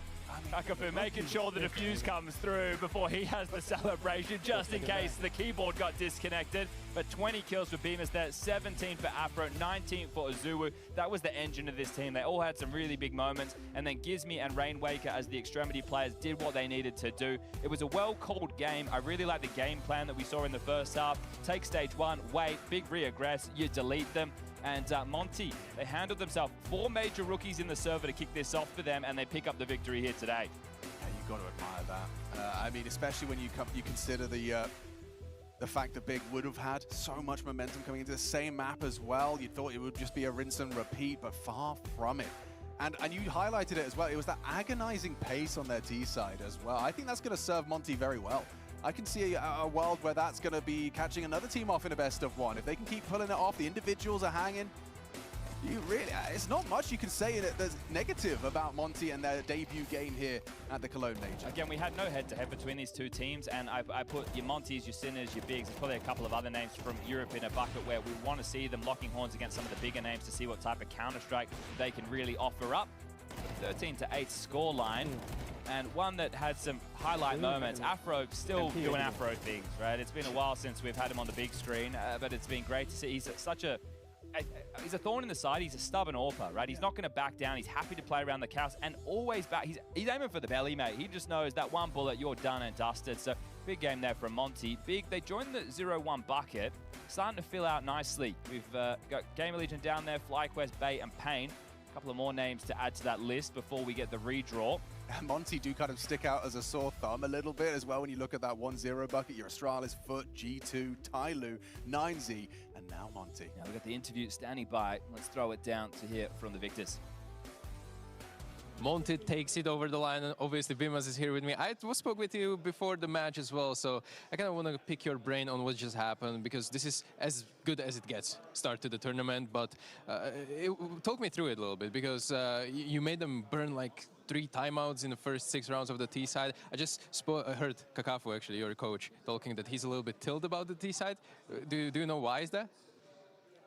Kakafu making sure the defuse comes through before he has the celebration, just in case the keyboard got disconnected. But 20 kills for Bemis there, 17 for Afro, 19 for Azuwu. That was the engine of this team. They all had some really big moments. And then Gizmi and Rainwaker, as the extremity players, did what they needed to do. It was a well-called game. I really like the game plan that we saw in the first half. Take stage 1, wait, big reaggress, you delete them. And Monty, they handled themselves 4 major rookies in the server to kick this off for them, and they pick up the victory here today. Yeah, you've got to admire that. I mean, especially when you consider the fact that Big would have had so much momentum coming into the same map as well. You thought it would just be a rinse and repeat, but far from it. And you highlighted it as well. It was that agonizing pace on their T side as well. I think that's going to serve Monty very well. I can see a world where that's going to be catching another team off in a best of 1. If they can keep pulling it off, the individuals are hanging. You really, it's not much you can say that's negative about Monty and their debut game here at the Cologne Major. Again, we had no head-to-head between these 2 teams, and I put your Montys, your Sinners, your Bigs, and probably a couple of other names from Europe in a bucket where we want to see them locking horns against some of the bigger names to see what type of Counter-Strike they can really offer up. 13-8 scoreline, and one that had some highlight moments. Afro still doing Afro things, right? It's been a while since we've had him on the big screen, but it's been great to see. He's a thorn in the side. He's a stubborn AWPer, right? He's not going to back down. He's happy to play around the cows and always back. He's aiming for the belly, mate. He just knows that one bullet, you're done and dusted. So big game there from Monty. Big, they joined the 0-1 bucket, starting to fill out nicely. We've got Gamer Legion down there, FlyQuest, Bay, and Pain. A couple of more names to add to that list before we get the redraw. Monty do kind of stick out as a sore thumb a little bit as well when you look at that 1-0 bucket. Your Astralis, Foot, G2, Tyloo, 9Z, and now Monty. Now we've got the interview standing by. Let's throw it down to hear from the victors. Monty takes it over the line, and obviously Bimas is here with me. I spoke with you before the match as well, so I kind of want to pick your brain on what just happened, because this is as good as it gets, start to the tournament, but talk me through it a little bit, because you made them burn like 3 timeouts in the first 6 rounds of the T side. I just heard Kakafu, actually, your coach, talking that he's a little bit tilted about the T side. Do you know why is that?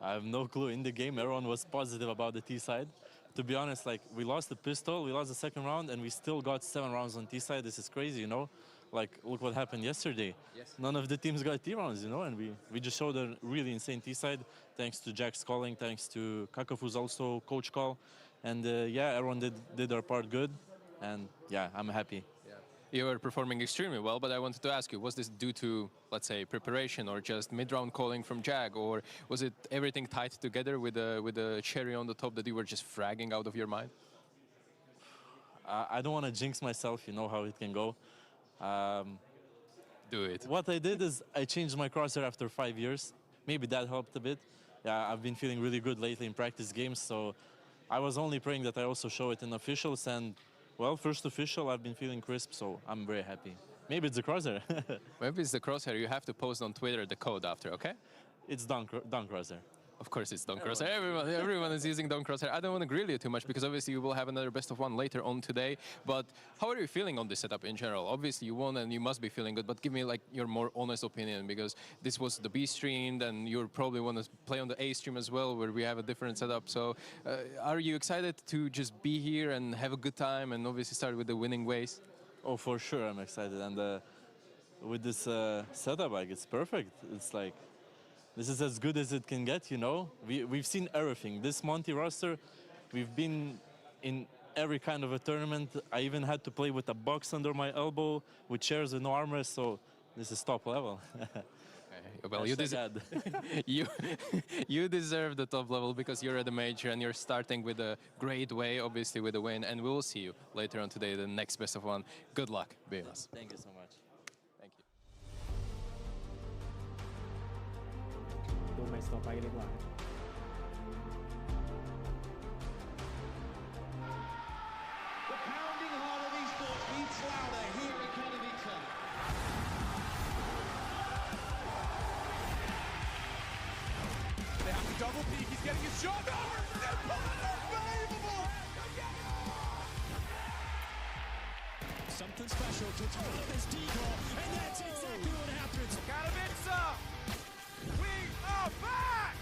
I have no clue. In the game, everyone was positive about the T side. To be honest, like, we lost the pistol, we lost the second round, and we still got 7 rounds on T side. This is crazy, you know? Like, look what happened yesterday. Yes. None of the teams got T rounds, you know? And we just showed a really insane T side, thanks to Jack's calling, thanks to Kakafu's also coach call. And yeah, everyone did their part good. And yeah, I'm happy. You were performing extremely well, but I wanted to ask you, was this due to, let's say, preparation or just mid-round calling from Jag, or was it everything tied together with the cherry on the top that you were just fragging out of your mind? I don't want to jinx myself, you know how it can go. Do it. What I did is I changed my crosshair after 5 years. Maybe that helped a bit. Yeah, I've been feeling really good lately in practice games, so I was only praying that I also show it in officials, and well, first official, I've been feeling crisp, so I'm very happy. Maybe it's the crosshair. Maybe it's the crosshair. You have to post on Twitter the code after, okay? It's Don Crosshair. Of course it's Don Crosshair. Everyone is using Don Crosshair. I don't want to grill you too much, because obviously you will have another best of 1 later on today. But how are you feeling on this setup in general? Obviously you won and you must be feeling good, but give me like your more honest opinion, because this was the B stream, and you probably want to play on the A stream as well, where we have a different setup. So are you excited to just be here and have a good time and obviously start with the winning ways? Oh, for sure, I'm excited. And with this setup, like, it's perfect. It's like, this is as good as it can get, you know? We've seen everything. This Monty roster, we've been in every kind of a tournament. I even had to play with a box under my elbow, with chairs with no armrest, so this is top level. Well, you deserve you deserve the top level, because you're at the major and you're starting with a great way, obviously with a win, and we will see you later on today, the next best of 1. Good luck, Bimas. Thank you so much. Thank you. ดูแมตช์ต่อไปดีกว่า The pounding heart of esports beats louder here in Katowice. They have to double peek. He's getting his shot. Unbelievable! Something special to throw up his decoy, and that's exactly what happens. Katowice! We are back!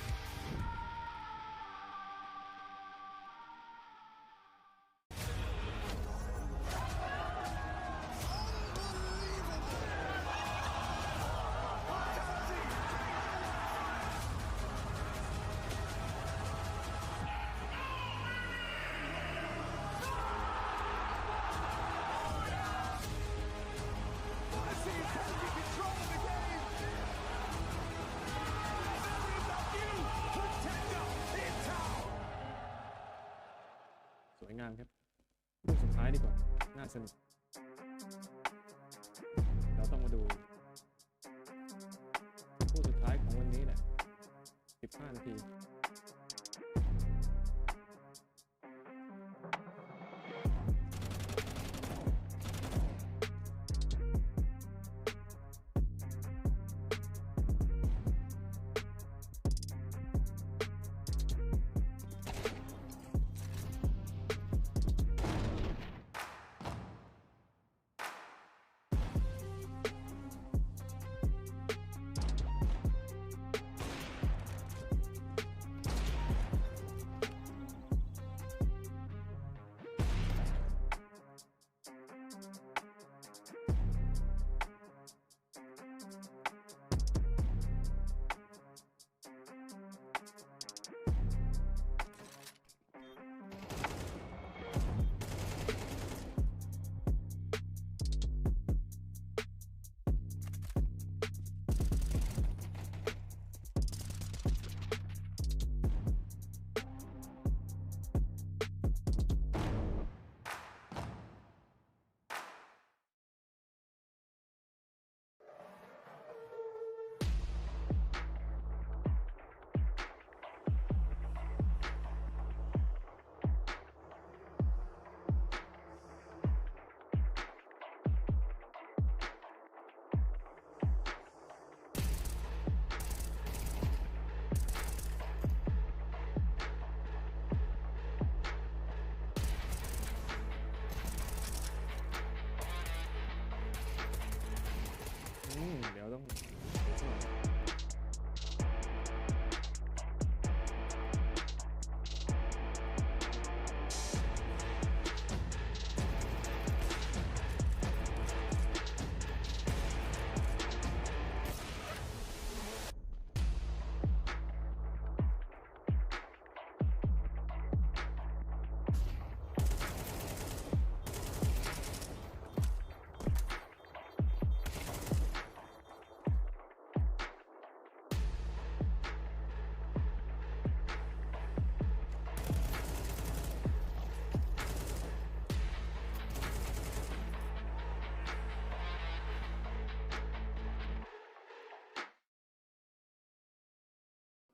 สวยงามครับคู่สุดท้ายดีกว่าน่าสนุกเราต้องมาดูคู่สุดท้ายของวันนี้แหละ15 นาที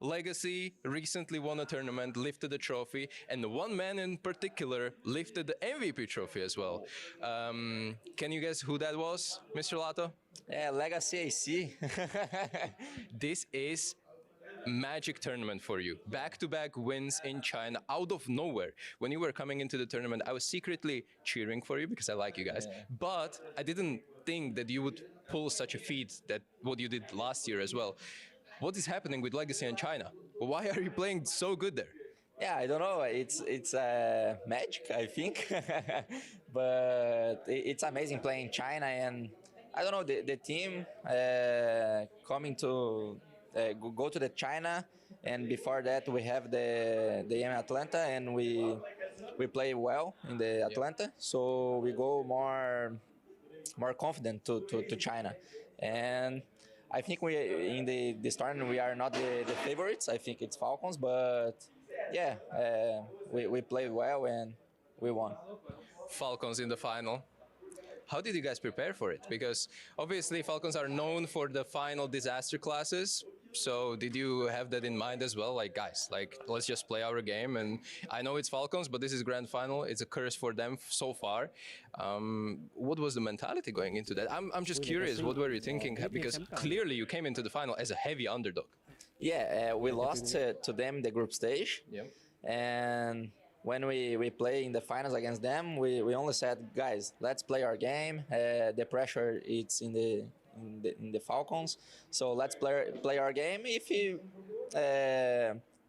Legacy recently won a tournament, lifted the trophy, and one man in particular lifted the MVP trophy as well. Can you guess who that was, Mr. Lato? Yeah, Legacy AC. This is magic tournament for you. Back-to-back wins in China out of nowhere. When you were coming into the tournament, I was secretly cheering for you because I like you guys. Yeah. But I didn't think that you would pull such a feat that what you did last year as well. What is happening with Legacy in China? Why are you playing so good there? Yeah, I don't know. It's magic, I think. But it's amazing playing China, and I don't know, the team coming to go to the China, and before that we have the game Atlanta, and we play well in the Atlanta, so we go more confident to China. And I think we in this tournament we are not the favorites. I think it's Falcons, but yeah, we played well and we won. Falcons in the final. How did you guys prepare for it? Because obviously Falcons are known for the final disaster classes. So did you have that in mind as well? Like, guys, like, let's just play our game. And I know it's Falcons, but this is grand final. It's a curse for them so far. What was the mentality going into that? I'm just curious. What were you thinking? Because clearly you came into the final as a heavy underdog. Yeah, we lost to them in the group stage. Yeah. And when we play in the finals against them, we only said, guys, let's play our game. The pressure it's in the Falcons, so let's play our game. If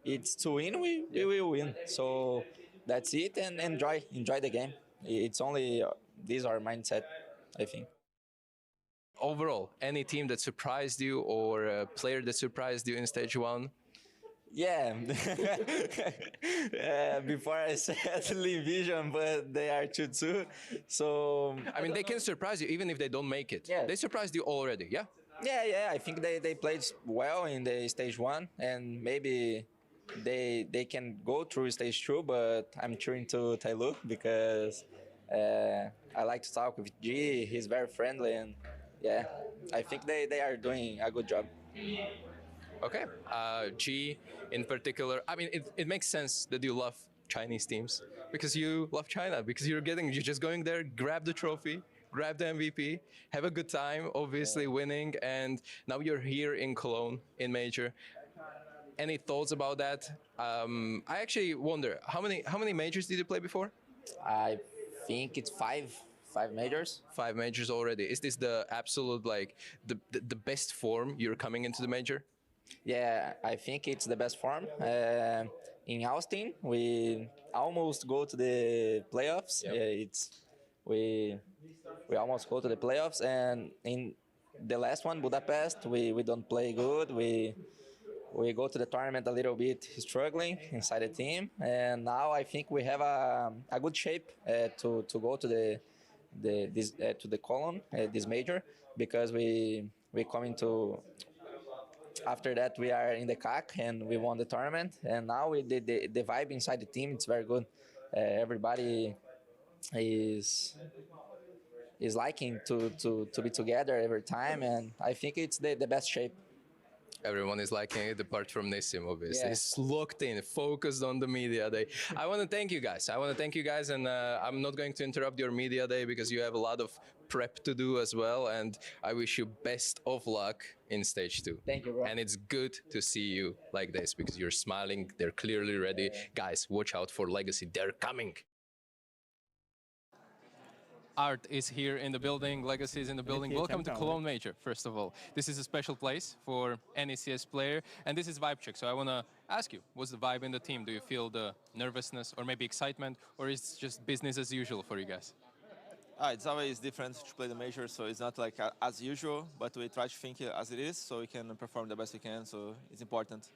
it's to win, we will win. So that's it, and enjoy the game. It's only these are mindset, I think. Overall, any team that surprised you or a player that surprised you in stage one? Yeah, before I said League Vision, but they are 2-2. So I mean, they can surprise you even if they don't make it. Yeah. They surprised you already, yeah? Yeah. I think they played well in the stage one, and maybe they can go through stage two. But I'm cheering to Tailu because I like to talk with G. He's very friendly, and yeah, I think they are doing a good job. Okay, G in particular, I mean, it makes sense that you love Chinese teams because you love China, because you're just going there, grab the trophy, grab the MVP, have a good time, obviously winning, and now you're here in Cologne in Major. Any thoughts about that? I actually wonder, how many majors did you play before? I think it's five majors. 5 majors already. Is this the absolute, like, the best form you're coming into the major? Yeah, I think it's the best form. In Austin, we almost go to the playoffs. Yep. We almost go to the playoffs, and in the last one, Budapest, we don't play good. We go to the tournament a little bit struggling inside the team, and now I think we have a good shape to go to the Cologne, this major, because we coming to. After that, we are in the CAC and we won the tournament. And now the vibe inside the team, it's very good. Everybody is liking to be together every time, and I think it's the best shape. Everyone is liking it, apart from Nissim, obviously. Yeah. It's locked in, focused on the media day. I want to thank you guys. And I'm not going to interrupt your media day because you have a lot of prep to do as well. And I wish you best of luck in stage 2. Thank you, bro. And it's good to see you like this because you're smiling. They're clearly ready. Yeah. Guys, watch out for Legacy. They're coming. Art is here in the building, Legacy is in the building. Welcome to Cologne Major, first of all. This is a special place for any CS player, and this is vibe check. So I want to ask you, what's the vibe in the team? Do you feel the nervousness or maybe excitement, or is it just business as usual for you guys? It's always different to play the major, so it's not like as usual, but we try to think as it is so we can perform the best we can, so it's important.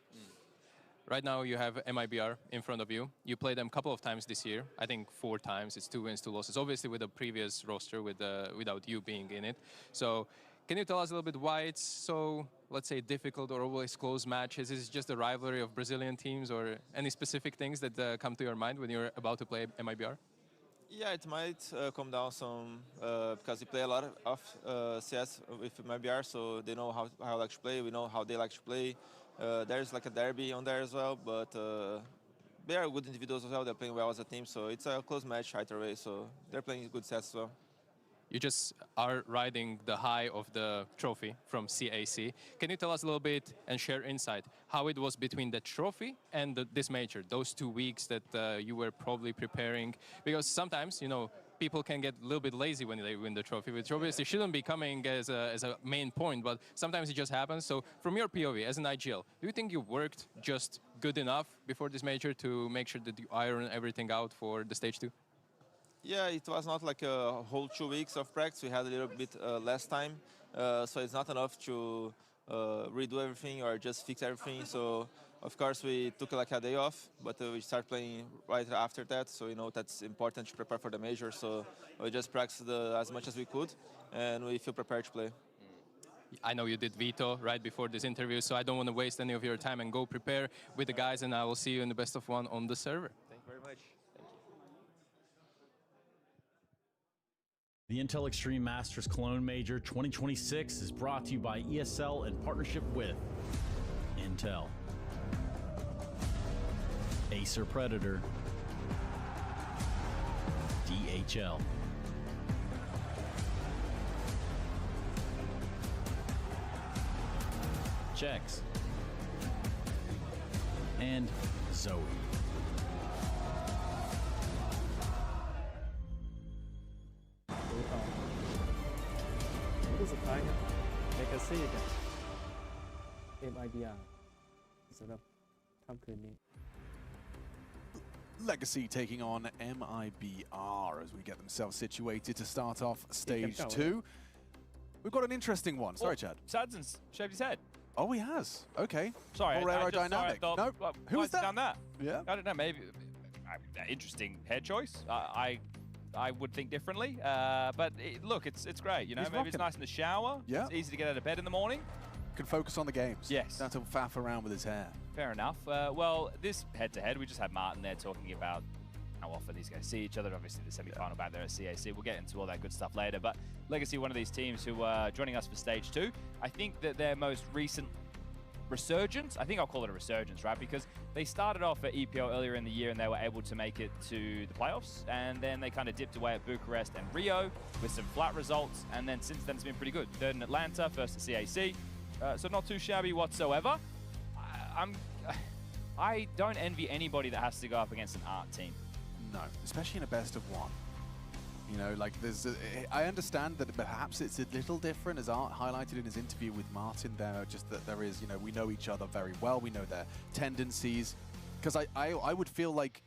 Right now you have MIBR in front of you. You played them a couple of times this year. I think 4 times. It's 2 wins, 2 losses. Obviously with the previous roster, without you being in it. So can you tell us a little bit why it's so, let's say, difficult or always close matches? Is it just a rivalry of Brazilian teams, or any specific things that come to your mind when you're about to play MIBR? Yeah, it might come down some because we play a lot of CS with MIBR, so they know how I like to play. We know how they like to play. There's like a derby on there as well, but they are good individuals as well. They're playing well as a team, so it's a close match either way. So they're playing good sets as well. You just are riding the high of the trophy from CAC. Can you tell us a little bit and share insight how it was between the trophy and this major, those 2 weeks that you were probably preparing? Because sometimes, you know, people can get a little bit lazy when they win the trophy, which obviously shouldn't be coming as a main point, but sometimes it just happens. So from your POV as an IGL, do you think you worked just good enough before this major to make sure that you iron everything out for the stage 2? Yeah, it was not like a whole 2 weeks of practice. We had a little bit less time, so it's not enough to redo everything or just fix everything. So of course we took like a day off, but we start playing right after that. So you know that's important to prepare for the major. So we just practiced as much as we could, and we feel prepared to play. I know you did veto right before this interview, so I don't want to waste any of your time, and go prepare with the guys, and I will see you in the best of 1 on the server. Thank you very much. The Intel Extreme Masters Cologne Major 2026 is brought to you by ESL in partnership with Intel, Acer Predator, DHL, Checks, and Zoe. Legacy กับ MIBR สำหรับค่ำคืนนี้ Legacy taking on MIBR as we get themselves situated to start off stage 2. We've got an interesting one. Sorry, Chad. Sadzen's shaved his head. Oh, he has. Okay. Sorry, More aerodynamic. No, who was that? Done that? Yeah. I don't know. Maybe interesting head choice. I would think differently, but look, it's great. You know, maybe it's nice in the shower. Yeah. It's easy to get out of bed in the morning. Can focus on the games. Yes. Not to faff around with his hair. Fair enough. Well, this head-to-head, we just had Martin there talking about how often these guys see each other. Obviously, the semi-final back there at CAC. We'll get into all that good stuff later. But Legacy, one of these teams who are joining us for stage 2. I think that their most recent resurgence, I think I'll call it a resurgence, right? Because they started off at EPO earlier in the year and they were able to make it to the playoffs. And then they kind of dipped away at Bucharest and Rio with some flat results. And then since then, it's been pretty good. Third in Atlanta, first at CAC. So not too shabby whatsoever. I don't envy anybody that has to go up against an art team. No, especially in a best of 1. You know, like I understand that perhaps it's a little different, as Art highlighted in his interview with Martin there, just that there is, you know, we know each other very well, we know their tendencies. Because I would feel like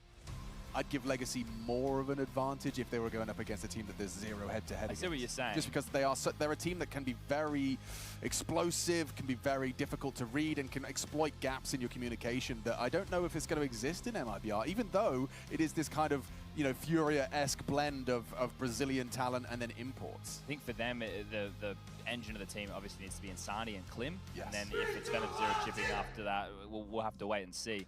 I'd give Legacy more of an advantage if they were going up against a team that there's 0 head-to-head against. I see what you're saying. Just because they're a team that can be very explosive, can be very difficult to read, and can exploit gaps in your communication that I don't know if it's going to exist in MIBR, even though it is this kind of, you know, Furia-esque blend of Brazilian talent and then imports. I think for them, the engine of the team obviously needs to be Insani and Klim. Yes. And then if it's Venom Zero chipping after that, we'll have to wait and see.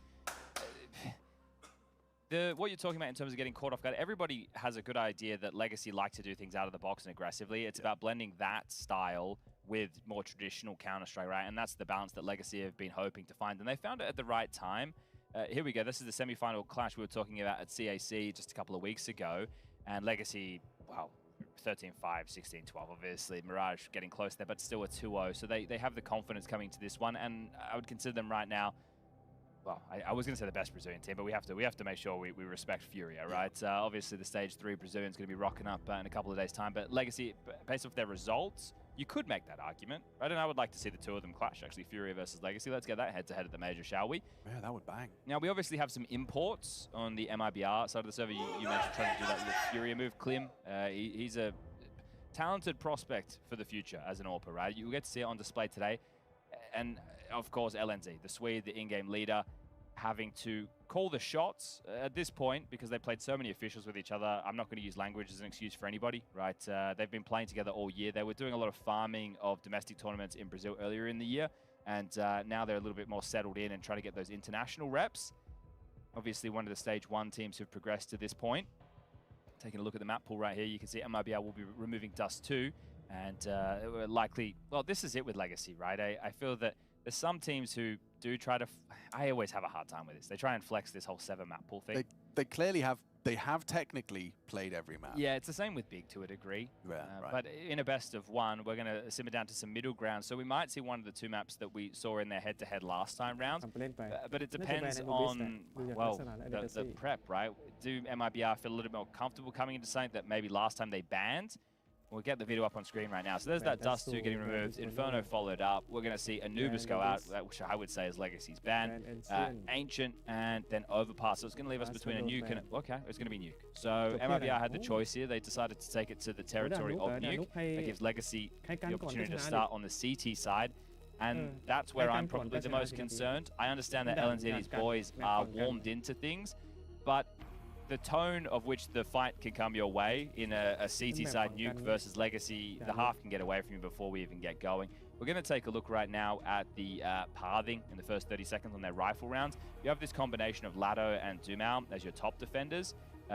What you're talking about in terms of getting caught off guard, everybody has a good idea that Legacy like to do things out of the box and aggressively. It's about blending that style with more traditional Counter-Strike, right? And that's the balance that Legacy have been hoping to find. And they found it at the right time. Here we go. This is the semi-final clash we were talking about at CAC just a couple of weeks ago. And Legacy, wow, 13-5, 16-12, obviously. Mirage getting close there, but still a 2-0. So they have the confidence coming to this one. And I would consider them right now, well, I was going to say the best Brazilian team, but we have to make sure we respect Furia, right? Obviously, the stage 3 Brazilian's going to be rocking up in a couple of days' time. But Legacy, based off their results, you could make that argument, right? And I would like to see the 2 of them clash, actually, Furia versus Legacy. Let's get that head-to-head at the major, shall we? Yeah, that would bang. Now, we obviously have some imports on the MIBR side of the server. You mentioned trying to do that with Furia move. Klim, he's a talented prospect for the future as an AWPer, right? You get to see it on display today. And, of course, LNZ, the Swede, the in-game leader, having to call the shots at this point because they played so many officials with each other. I'm not going to use language as an excuse for anybody, right? They've been playing together all year. They were doing a lot of farming of domestic tournaments in Brazil earlier in the year, and now they're a little bit more settled in and trying to get those international reps. Obviously, one of the stage 1 teams who've progressed to this point. Taking a look at the map pool right here, you can see MIBR will be removing Dust 2, and likely, well, this is it with Legacy, right? I feel that there's some teams who do try to. I always have a hard time with this. They try and flex this whole 7-map pool thing. They clearly have. They have technically played every map. Yeah, it's the same with Big to a degree. Right. But in a best of one, we're going to simmer down to some middle ground. So we might see one of the 2 maps that we saw in their head-to-head last time round. But it depends on, well, the prep, right? Do MIBR feel a little bit more comfortable coming into something that maybe last time they banned? We'll get the video up on screen right now. So there's that Dust 2 getting removed. Inferno followed up. We're going to see Anubis go out, which I would say is Legacy's ban. Ancient and then Overpass. So it's going to leave us between a Nuke and... Okay, it's going to be Nuke. So MIBR had the choice here. They decided to take it to the territory of Nuke. That gives Legacy the opportunity to start on the CT side. And that's where I'm probably the most concerned. I understand that LNZ and his boys are warmed into things, but the tone of which the fight can come your way in a CT side Nuke versus Legacy, the half can get away from you before we even get going. We're going to take a look right now at the pathing in the first 30 seconds on their rifle rounds. You have this combination of Lado and Dumao as your top defenders.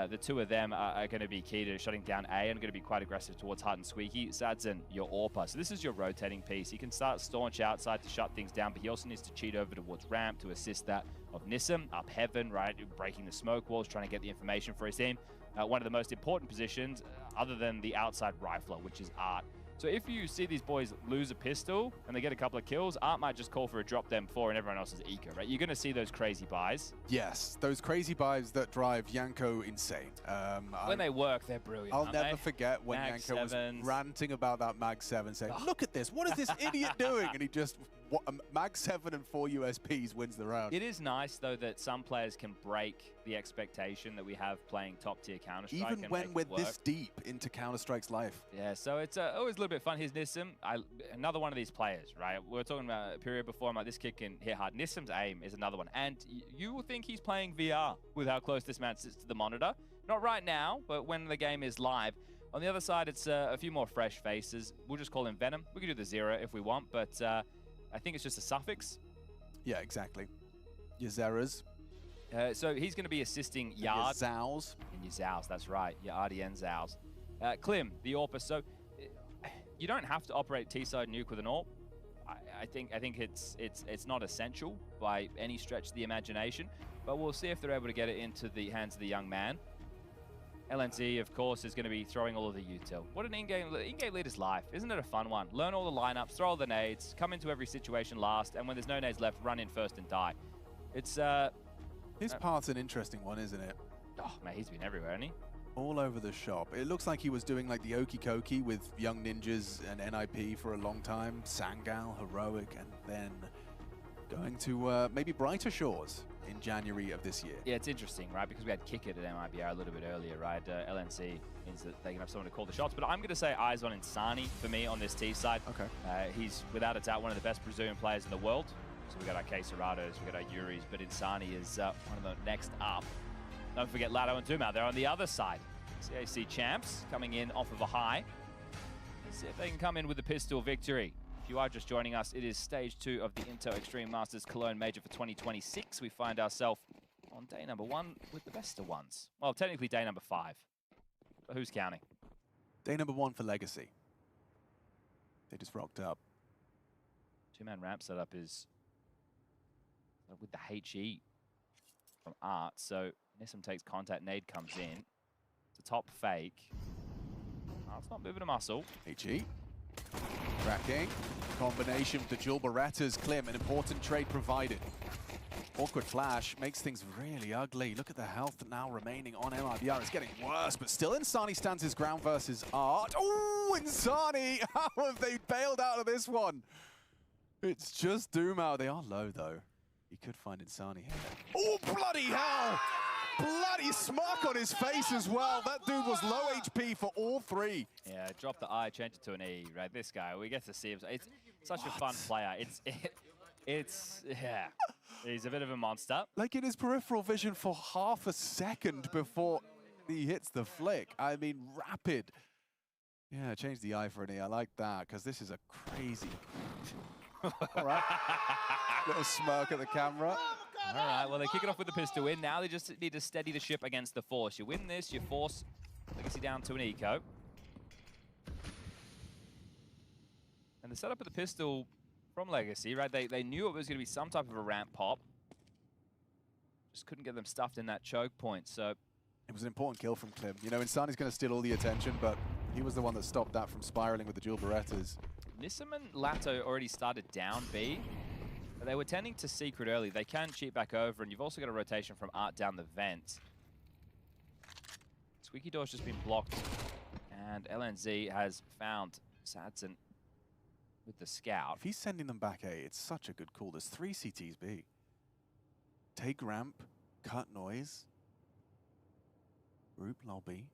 The 2 of them are going to be key to shutting down A and going to be quite aggressive towards Hart and Squeaky. Sadzin, your AWPer. So this is your rotating piece. He can start staunch outside to shut things down, but he also needs to cheat over towards ramp to assist that of Nissim, up heaven, right? Breaking the smoke walls, trying to get the information for his team. One of the most important positions, other than the outside rifler, which is Art. So if you see these boys lose a pistol and they get a couple of kills, Art might just call for a drop them 4 and everyone else is eco, right? You're going to see those crazy buys. Yes, those crazy buys that drive Yanko insane. When they work, they're brilliant. I'll never forget when Mag Yanko was 7s. ranting about that Mag 7, saying, look at this, what is this idiot doing? And he just, Mag 7 and 4 USPs wins the round. It is nice, though, that some players can break the expectation that we have playing top-tier Counter-Strike. Even when we're this deep into Counter-Strike's life. Yeah, so it's always a little bit fun. Here's Nissim, another one of these players, right? We were talking about a period before, I'm like, this kid can hit hard. Nissim's aim is another one. And you will think he's playing VR with how close this man sits to the monitor. Not right now, but when the game is live. On the other side, it's a few more fresh faces. We'll just call him Venom. We could do the 0 if we want, but I think it's just a suffix. Yeah, exactly. Your Zeras. So he's going to be assisting Yard. Your Zows. And your Zows, that's right. Your RDN Zows. Klim, the AWPer. So you don't have to operate T-side Nuke with an AWP. I think it's not essential by any stretch of the imagination, but we'll see if they're able to get it into the hands of the young man. LNZ, of course, is going to be throwing all of the util. What an in-game leader's life. Isn't it a fun one? Learn all the lineups, throw all the nades, come into every situation last, and when there's no nades left, run in first and die. It's His part's an interesting one, isn't it? Oh, man, he's been everywhere, hasn't he? All over the shop. It looks like he was doing like the Okie Kokie with Young Ninjas and NIP for a long time. Sangal, Heroic, and then going to maybe Brighter Shores in January of this year. Yeah, it's interesting, right? Because we had Kick It at MIBR a little bit earlier, right? LNC means that they can have someone to call the shots. But I'm going to say eyes on Insani for me on this T side. Okay. He's, without a doubt, one of the best Brazilian players in the world. So we got our Queserados, we got our Yuris, but Insani is one of the next up. Don't forget Lado and Dumao. They're on the other side. CAC champs coming in off of a high. Let's see if they can come in with the pistol victory. If you are just joining us, it is stage 2 of the Intel Extreme Masters Cologne Major for 2026. We find ourselves on day number 1 with the best of ones. Well, technically day number 5. But who's counting? Day number 1 for Legacy. They just rocked up. 2-man ramp setup is with the HE from Art. So Nissim takes contact, nade comes in. It's a top fake. Art's not moving a muscle. HE. Tracking. Combination with the dual Berettas. Klim, an important trade provided. Awkward flash makes things really ugly. Look at the health now remaining on MIBR. It's getting worse, but still Insani stands his ground versus Art. Oh, Insani! How have they bailed out of this one? It's just Dumao. They are low, though. He could find Insani here. Oh, bloody hell! Bloody smirk on his face as well. That dude was low HP for all 3. Yeah, drop the I, change it to an E, right? This guy, we get to see him. It's such a fun player. Yeah. He's a bit of a monster. Like in his peripheral vision for half a second before he hits the flick. I mean, rapid. Yeah, change the I for an E. I like that, because this is a crazy... All right. Little smirk at the camera. All right, well, they kick it off with the pistol in. Now they just need to steady the ship against the force. You win this, you force Legacy down to an eco. And the setup of the pistol from Legacy, right? They knew it was going to be some type of a ramp pop. Just couldn't get them stuffed in that choke point, so... It was an important kill from Klim. You know, Insani's going to steal all the attention, but he was the one that stopped that from spiraling with the dual Berettas. Nissim and Lato already started down B, but they were tending to secret early. They can cheat back over, and you've also got a rotation from Art down the vent. Squeaky Door's just been blocked, and LNZ has found Sadson with the scout. If he's sending them back A, it's such a good call. There's 3 CTs B. Take ramp, cut noise. Group lobby.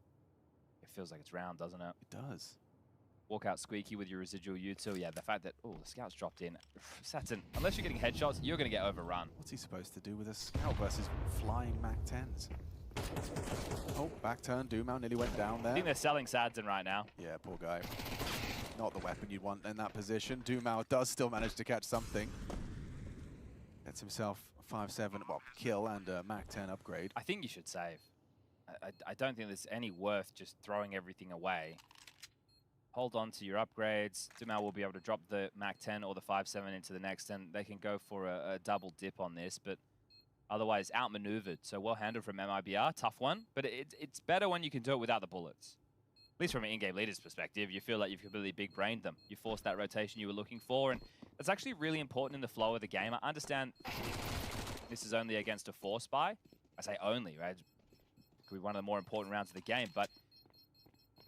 It feels like it's round, doesn't it? It does. Walk out Squeaky with your residual util. Yeah, the fact that, oh, the scout's dropped in. Saturn, unless you're getting headshots, you're going to get overrun. What's he supposed to do with a scout versus flying Mac-10s? Oh, back turn. Dumao nearly went down there. I think they're selling Sadson right now. Yeah, poor guy. Not the weapon you'd want in that position. Dumao does still manage to catch something. Gets himself a 5-7, well, kill and a Mac-10 upgrade. I think you should save. I don't think there's any worth just throwing everything away. Hold on to your upgrades. Dumao will be able to drop the Mac-10 or the 5-7 into the next, and they can go for a double dip on this, but otherwise outmaneuvered. So well handled from MIBR, tough one, but it's better when you can do it without the bullets. At least from an in-game leader's perspective, you feel like you've completely big-brained them. You forced that rotation you were looking for, and that's actually really important in the flow of the game. I understand this is only against a 4-spy. I say only, right? Could be one of the more important rounds of the game, but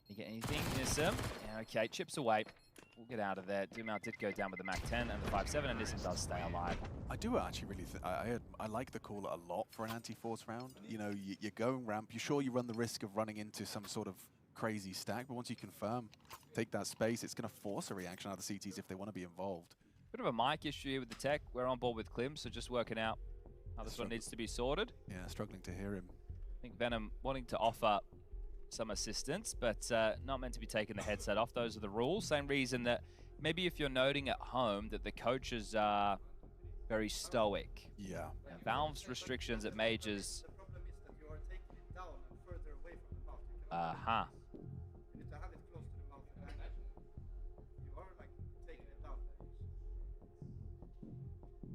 you get anything? Nissim. Yeah, okay, chips away. We'll get out of there. Dumao did go down with the Mac-10 and the 5-7, and Nissim does stay alive. I do actually really think, I like the call a lot for an anti-force round. You know, you're going ramp, you're sure you run the risk of running into some sort of crazy stack, but once you confirm, take that space, it's going to force a reaction out of the CTs if they want to be involved. Bit of a mic issue here with the tech. We're on board with Klim, so just working out how this one needs to be sorted. Yeah, struggling to hear him. I think Venom wanting to offer some assistance, but not meant to be taking the headset off. Those are the rules. Same reason that maybe if you're noting at home that the coaches are very stoic. Yeah. And Valve's restrictions at majors. Uh-huh.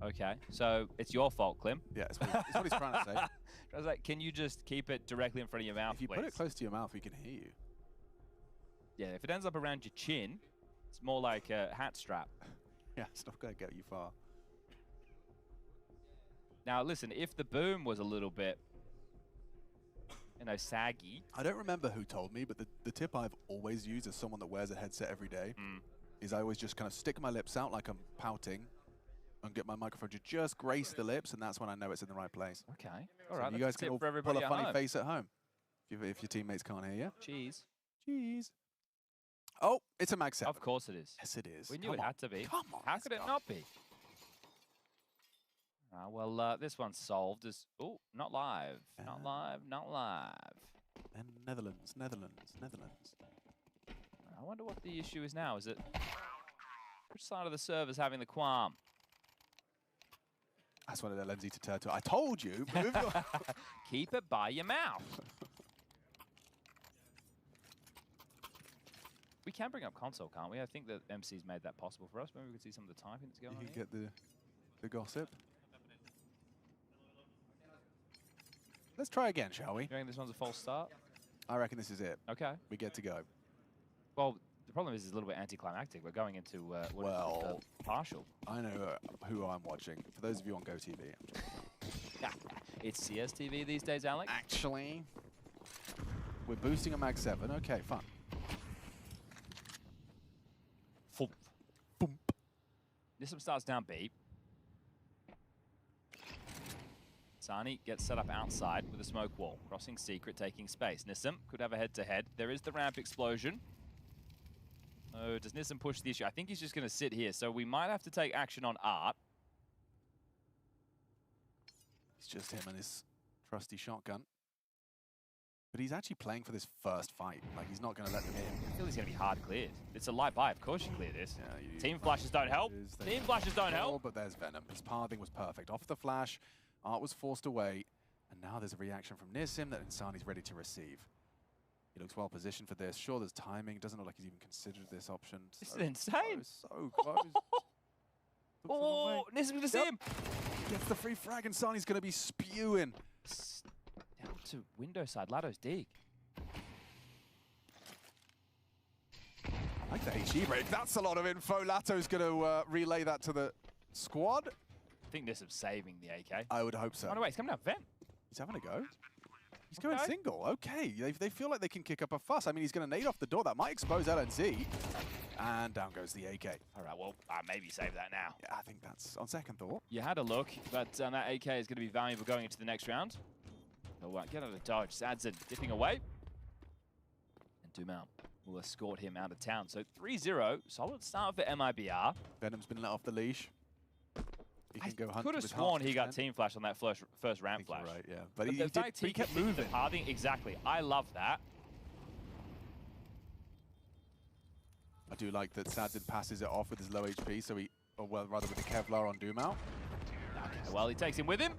Okay, so it's your fault, Klim. Yeah, it's what he's trying to say. I was like, can you just keep it directly in front of your mouth, If you please? put it close to your mouth, we can hear you. Yeah, if it ends up around your chin, it's more like a hat strap. Yeah, it's not going to get you far. Now, listen, if the boom was a little bit, you know, saggy. I don't remember who told me, but the tip I've always used as someone that wears a headset every day is I always just kind of stick my lips out like I'm pouting and get my microphone to just grace the lips, and that's when I know it's in the right place. Okay. All right. You guys can all pull a funny home. face at home if your teammates can't hear you. Cheese. Cheese. Oh, it's a Mag-7. Of course it is. Yes, it is. We knew it had to be. Come on. How could it not be? Well, this one's solved. Oh, not live. Not live. Not live. And Netherlands. I wonder what the issue is now. Is it which side of the server's having the qualm? That's one of their Lenzy to turtle. I told you. Move your Keep it by your mouth. We can bring up console, can't we? I think that MC's made that possible for us. Maybe we could see some of the typing that's going on. You can get the gossip. Let's try again, shall we? You reckon this one's a false start? I reckon this is it. Okay. We get to go. Well, the problem is it's a little bit anticlimactic. We're going into well, partial. I know who I'm watching. For those of you on GoTV. It's CSTV these days, Alex. Actually, we're boosting a Mag-7. Okay, fun. Boom. Nissim starts down B. Sani gets set up outside with a smoke wall. Crossing secret, taking space. Nissim could have a head-to-head. There is the ramp explosion. Oh, does Nissim push the issue? I think he's just going to sit here, so we might have to take action on Art. It's just him and his trusty shotgun. But he's actually playing for this first fight. Like, he's not going to let them in. I feel he's going to be hard cleared. It's a light buy. Of course you clear this. Yeah, Team flashes don't help. Team flashes don't help. But there's Venom. His pathing was perfect. Off the flash, Art was forced away. And now there's a reaction from Nissim that Insani's ready to receive. He looks well positioned for this. Sure, there's timing. Doesn't look like he's even considered this option. This is insane. So close. Oh, Nissim's gonna see him. Gets the free frag, and Sani's gonna be spewing. Down to window side, Lado's dig. I like the HE break. That's a lot of info. Lato's gonna relay that to the squad. I think Nissim's saving the AK. I would hope so. Oh, no, wait, he's coming out vent. He's having a go. He's going single. Okay, they feel like they can kick up a fuss. I mean, he's going to nade off the door. That might expose LNZ. And down goes the AK. All right, well, maybe save that now. Yeah, I think that's on second thought. You had a look, but that AK is going to be valuable going into the next round. So get out of dodge. Sadson dipping away. And Dumount will escort him out of town. So 3-0, solid start for MIBR. Venom's been let off the leash. He can go hunt. Could have sworn he got team flash on that first ramp flash. Right, yeah. But he kept moving. Exactly. I love that. I do like that Sadson passes it off with his low HP, so rather with the Kevlar on Dumount. Okay, well, he takes him with him.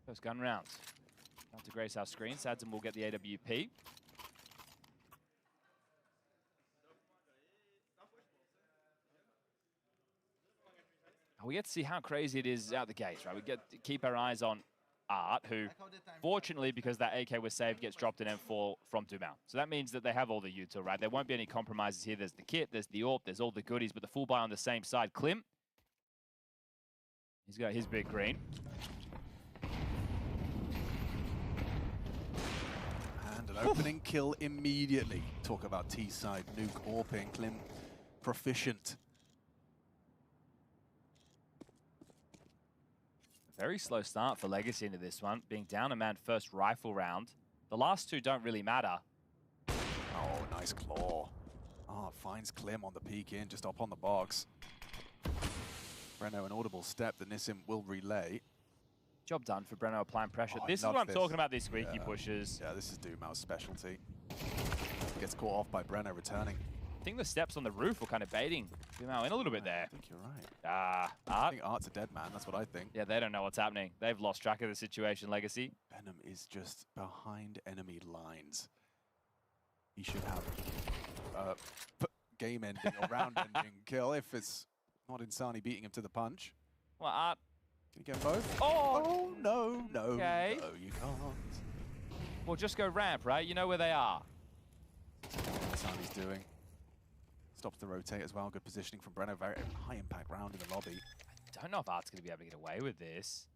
First gun rounds. Down to Grace House screen. Sadson will get the AWP. We get to see how crazy it is out the gates, right? We get to keep our eyes on Art, who, fortunately, because that AK was saved, gets dropped in M4 from Dumount. So that means that they have all the util, right? There won't be any compromises here. There's the kit, there's the AWP, there's all the goodies, but the full buy on the same side. Klim, he's got his big green. And an opening kill immediately. Talk about T-side, nuke, AWPing, Klim proficient. Very slow start for Legacy into this one, being down a man first rifle round. The last two don't really matter. Oh, nice claw. Oh, finds Klim on the peek in, just up on the box. Breno, an audible step that Nissim will relay. Job done for Breno applying pressure. Oh, this is what I'm talking about, these squeaky pushes. Yeah, this is Dumount's specialty. Gets caught off by Breno returning. I think the steps on the roof were kind of baiting Dumount in a little bit there. I think you're right. Art. I think Art's a dead man, that's what I think. Yeah, they don't know what's happening. They've lost track of the situation, Legacy. Venom is just behind enemy lines. He should have game ending or round ending kill if it's not Insani beating him to the punch. Well, Art. Can you get both? Oh, no, okay. No, you can't. Well, just go ramp, right? You know where they are. Insani's doing. Stops the rotate as well. Good positioning from Breno. Very high impact round in the lobby. I don't know if Art's going to be able to get away with this.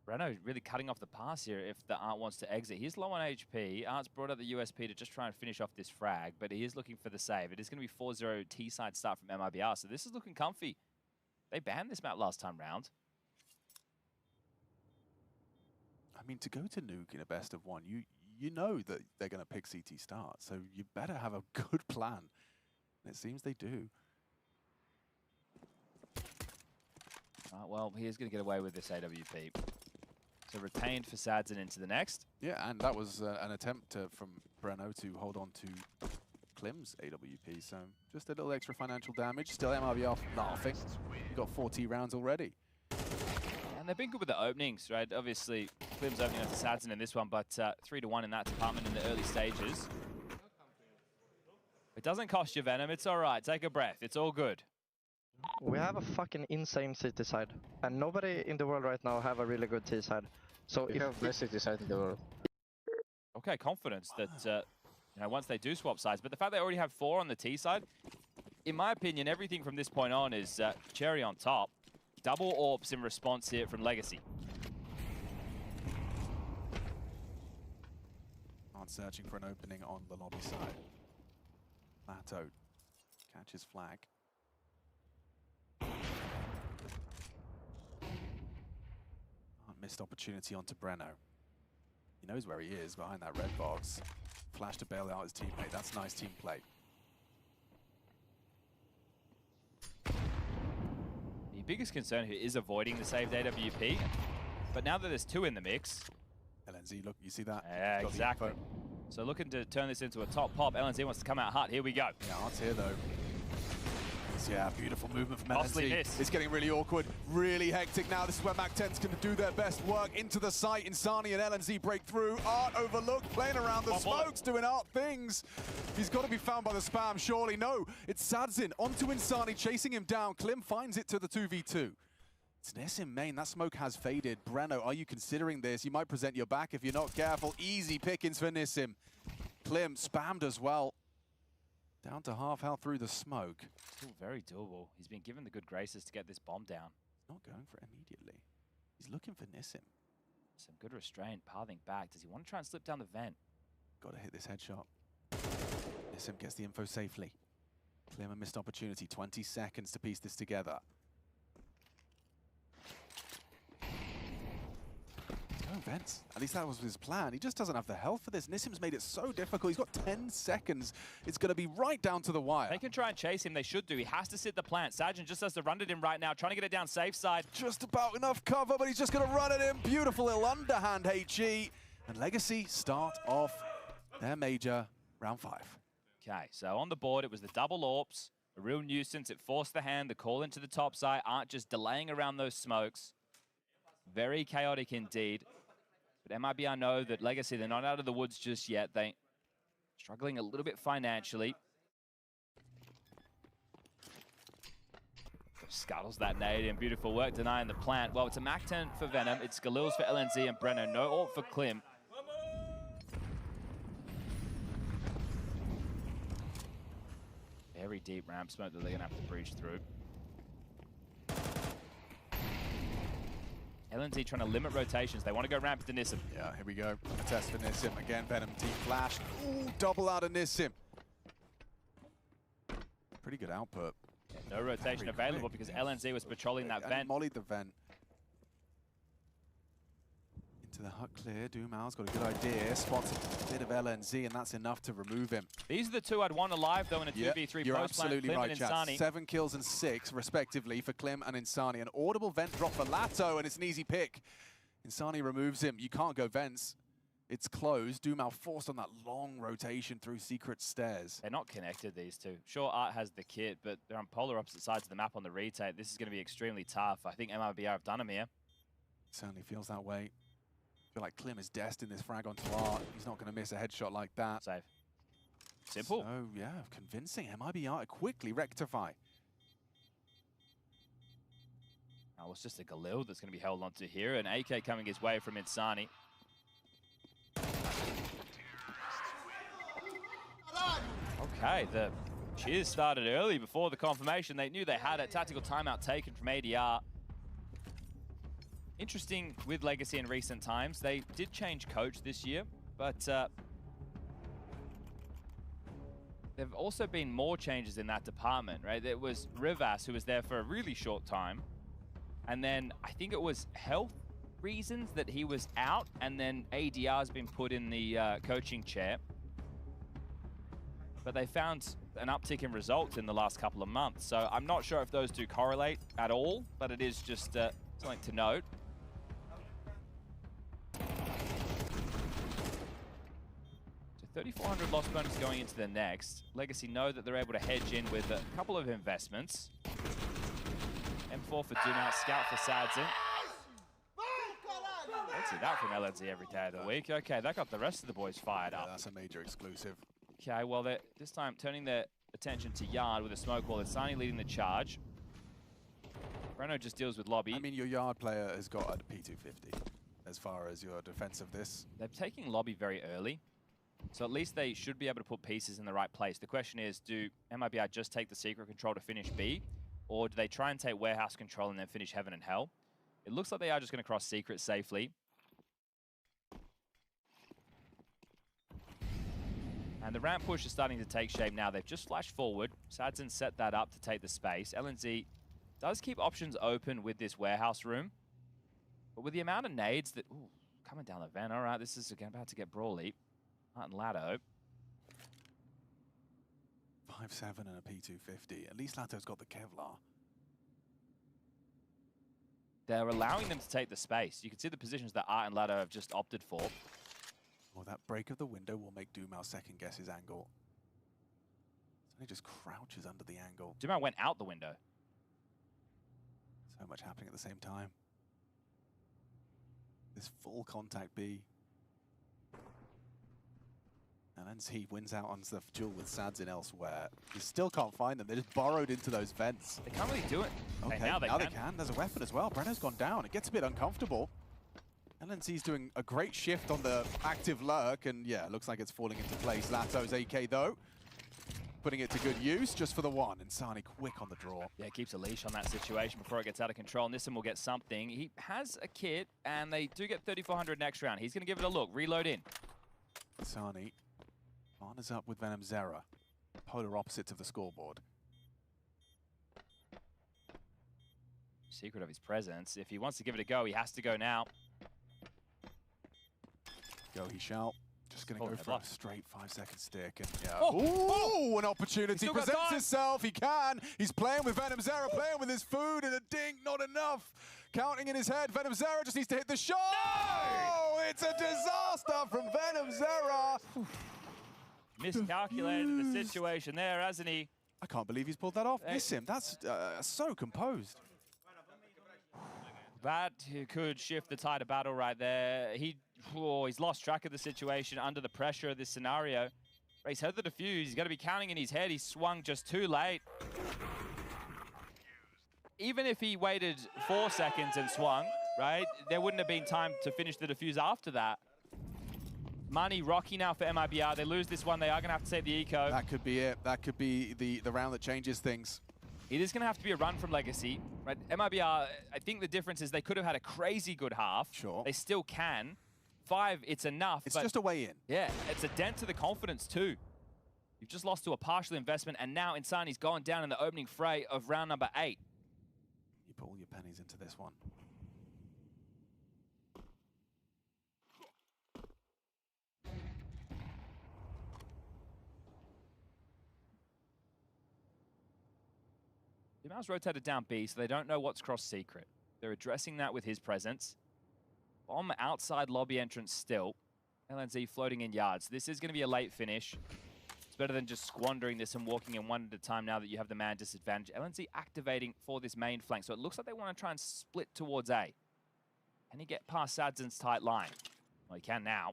Breno really cutting off the pass here if the Art wants to exit. He's low on HP. Art's brought out the USP to just try and finish off this frag, but he is looking for the save. It is going to be 4-0 T-side start from MIBR, so this is looking comfy. They banned this map last time round. I mean, to go to nuke in a best of one, you know that they're going to pick CT start, so you better have a good plan. And it seems they do. Well, he is going to get away with this AWP. So retained for Sadson into the next. Yeah, and that was an attempt from Breno to hold on to Klim's AWP, so just a little extra financial damage. Still MIBR laughing. We've got 40 rounds already. And they've been good with the openings, right? Obviously, Klim's opening up to Sadson in this one, but 3-1 in that department in the early stages. It doesn't cost you Venom, it's all right. Take a breath, it's all good. We have a fucking insane city side, and nobody in the world right now have a really good T side. So we have best city side in the world. Okay, confidence that you know, once they do swap sides, but the fact they already have 4 on the T side, in my opinion, everything from this point on is cherry on top. Double AWPs in response here from Legacy. Aren't searching for an opening on the lobby side. Lato catches flag. Missed opportunity onto Breno. He knows where he is behind that red box. Flash to bail out his teammate. That's nice team play. The biggest concern here is avoiding the saved AWP. But now that there's 2 in the mix... LNZ, look, you see that? Yeah, exactly. So looking to turn this into a top pop. LNZ wants to come out hot. Here we go. Yeah, Art's here though. Yeah, beautiful movement from Costly LNZ. miss. It's getting really awkward, really hectic now. This is where Mac-10's going to do their best work. Into the site, Insani and LNZ break through. Art overlooked, playing around the smokes, doing Art things. He's got to be found by the spam, surely. No, it's Sadzin onto Insani, chasing him down. Klim finds it to the 2v2. It's Nissim main. That smoke has faded. Breno, are you considering this? You might present your back if you're not careful. Easy pickings for Nissim. Klim spammed as well. Down to half health through the smoke. Still very doable. He's been given the good graces to get this bomb down. Not going for it immediately. He's looking for Nissim. Some good restraint, pathing back. Does he want to try and slip down the vent? Got to hit this headshot. Nissim gets the info safely. Klim a missed opportunity. 20 seconds to piece this together. Going vents. At least that was his plan. He just doesn't have the health for this. Nissim's made it so difficult. He's got 10 seconds. It's going to be right down to the wire. They can try and chase him. They should do. He has to sit the plant. Sajin just has to run at him right now, trying to get it down safe side. Just about enough cover, but he's just going to run at him. Beautiful little underhand HE. And Legacy start off their major round 5. Okay, so on the board, it was the double AWPs. A real nuisance. It forced the hand. The call into the top side. Aren't just delaying around those smokes. Very chaotic indeed. But MIBR know that Legacy, they're not out of the woods just yet. They're struggling a little bit financially. Scuttles that nade in beautiful work, denying the plant. Well, it's a Mac 10 for Venom. It's Galil's for LNZ and Breno. No AWP for Klim. Very deep ramp smoke that they're going to have to breach through. LNZ trying to limit rotations. They want to go ramp to Nissim. Yeah, here we go. A test for Nissim. Again, Venom T flash. Ooh, double out of Nissim. Pretty good output. Yeah, no rotation available because LNZ was patrolling that vent. Mollied the vent. Into the hut clear. Dumal's got a good idea. Spots a bit of LNZ, and that's enough to remove him. These are the two I'd want alive, though, in a 2v3 You're post-plant. absolutely Klim right, and Chad. Insani. 7 kills and 6, respectively, for Klim and Insani. An audible vent drop for Lato, and it's an easy pick. Insani removes him. You can't go vents. It's closed. Dumal forced on that long rotation through secret stairs. They're not connected, these two. Sure, Art has the kit, but they're on polar opposite sides of the map on the retake. This is going to be extremely tough. I think MIBR have done him here. Certainly feels that way. I feel like Klim is destined this frag onto Art. He's not going to miss a headshot like that. Save. Simple. So, yeah, convincing. MIBR to quickly rectify. Oh, it's just a Galil that's going to be held onto here. An AK coming his way from Insani. Okay, the cheers started early before the confirmation. They knew they had a tactical timeout taken from ADR. Interesting with Legacy in recent times. They did change coach this year, but there have also been more changes in that department, right? There was Rivas, who was there for a really short time. And then I think it was health reasons that he was out, and then ADR has been put in the coaching chair. But they found an uptick in results in the last couple of months. So I'm not sure if those two correlate at all, but it is just something to note. So 3,400 loss bonus going into the next. Legacy know that they're able to hedge in with a couple of investments. M4 for Dumal, Scout for Sadzin. Let's see that from LNZ every day of the week. Okay, that got the rest of the boys fired up. That's a major exclusive. Okay, well, they're this time turning their attention to Yard with a smoke wall. Insani leading the charge. Breno just deals with lobby. I mean, your Yard player has got a P250 as far as your defense of this. They're taking lobby very early, so at least they should be able to put pieces in the right place. The question is, do MIBR just take the secret control to finish B, or do they try and take warehouse control and then finish heaven and hell? It looks like they are just going to cross secret safely. And the ramp push is starting to take shape now. They've just flashed forward. Sadzin set that up to take the space. LNZ does keep options open with this warehouse room. But with the amount of nades that... Ooh, coming down the vent. All right, this is about to get brawly. Martin Latto. 5.7 and a P250. At least Lato's got the Kevlar. They're allowing them to take the space. You can see the positions that Art and Latto have just opted for. Well, that break of the window will make Dumal second guess his angle. So he just crouches under the angle. Dumal went out the window. So much happening at the same time. This full contact B. And NC wins out on the duel with Sads in elsewhere. He still can't find them. They just burrowed into those vents. They can't really do it. Okay, now they can. There's a weapon as well. Brenno's gone down. It gets a bit uncomfortable. LNC's doing a great shift on the active lurk, and yeah, it looks like it's falling into place. Lato's AK though, putting it to good use just for the one. And Sani quick on the draw. Yeah, keeps a leash on that situation before it gets out of control. Nissan will get something. He has a kit, and they do get 3,400 next round. He's going to give it a look. Reload in. Sani partners up with Venom Zera, polar opposites of the scoreboard. Secret of his presence. If he wants to give it a go, he has to go now. Go he shall. Just going to go for a straight 5-second stick. And yeah. Oh! Ooh, an opportunity presents itself. He can. He's playing with Venom Zera, playing with his food, and a dink, not enough. Counting in his head. Venom Zera just needs to hit the shot. Oh, it's a disaster from Venom Zera. Miscalculated the situation there, hasn't he? I can't believe he's pulled that off. Miss him. That's so composed. That could shift the tide of battle right there. He's lost track of the situation under the pressure of this scenario. He's had the defuse. He's got to be counting in his head. He swung just too late. Even if he waited 4 seconds and swung, right, there wouldn't have been time to finish the defuse after that. Money rocky now for MIBR. They lose this one. They are going to have to take the eco. That could be it. That could be the round that changes things. It is going to have to be a run from Legacy. Right? MIBR, I think the difference is they could have had a crazy good half. Sure. They still can. 5, it's enough. It's just a way in. Yeah, it's a dent to the confidence too. You've just lost to a partial investment, and now Insani's gone down in the opening fray of round number 8. You put all your pennies into this one. The mouse rotated down B, so they don't know what's cross secret. They're addressing that with his presence. Bomb outside lobby entrance still. LNZ floating in yards. This is going to be a late finish. It's better than just squandering this and walking in one at a time now that you have the man disadvantage. LNZ activating for this main flank, so it looks like they want to try and split towards A. Can he get past Sadzen's tight line? Well, he can now.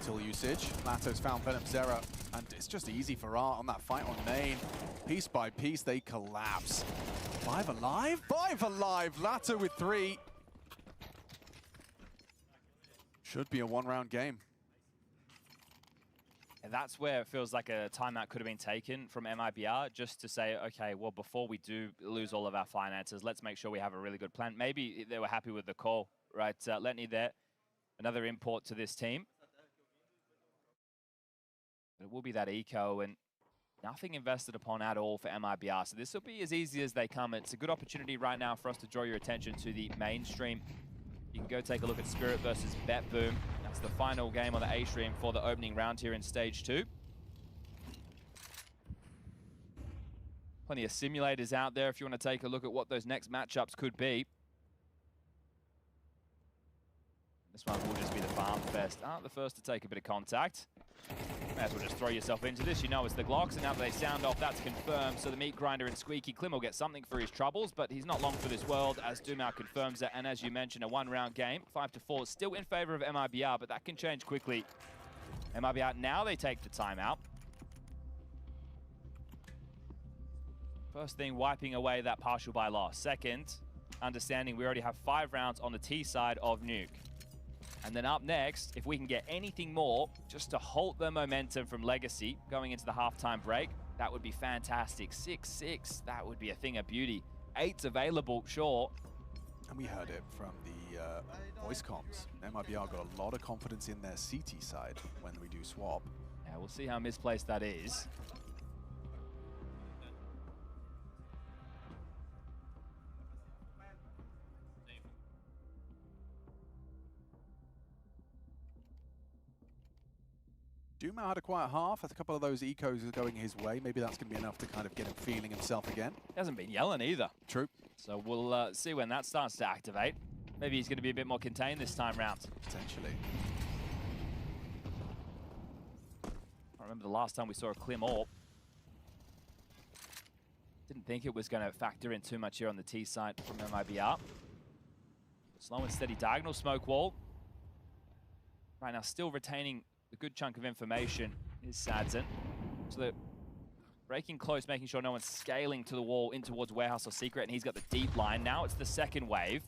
Util usage. Lato's found Venom Zera, and it's just easy for Art on that fight on main. Piece by piece, they collapse. 5 alive? 5 alive! Lato with 3. Should be a one-round game. And that's where it feels like a timeout could have been taken from MIBR, just to say, okay, well, before we do lose all of our finances, let's make sure we have a really good plan. Maybe they were happy with the call, right? Letney there, another import to this team. But it will be that eco, and nothing invested upon at all for MIBR. So this will be as easy as they come. It's a good opportunity right now for us to draw your attention to the mainstream. You can go take a look at Spirit versus Bet Boom. That's the final game on the A stream for the opening round here in stage 2. Plenty of simulators out there if you want to take a look at what those next matchups could be. This one will just be the Farm Fest. Aren't the first to take a bit of contact. May as well just throw yourself into this. You know it's the Glocks, and now that they sound off, that's confirmed. So the Meat Grinder and Squeaky Klim will get something for his troubles, but he's not long for this world, as Dumau confirms it. And as you mentioned, a one-round game, 5-4, still in favor of MIBR, but that can change quickly. MIBR, now they take the timeout. First thing, wiping away that partial buy loss. Second, understanding we already have 5 rounds on the T side of Nuke. And then up next, if we can get anything more, just to halt the momentum from Legacy going into the halftime break, that would be fantastic. 6-6, that would be a thing of beauty. 8's available, sure. And we heard it from the voice comms. MIBR got a lot of confidence in their CT side when we do swap. Yeah, we'll see how misplaced that is. Dumau had a quiet half. A couple of those ecos are going his way. Maybe that's going to be enough to kind of get him feeling himself again. He hasn't been yelling either. True. So we'll see when that starts to activate. Maybe he's going to be a bit more contained this time round. Potentially. I remember the last time we saw a Klim AWP. Didn't think it was going to factor in too much here on the T side from MIBR. Slow and steady diagonal smoke wall. right now still retaining a good chunk of information is Sadzen. So they're breaking close, making sure no one's scaling to the wall in towards Warehouse or Secret, and he's got the deep line. Now it's the second wave.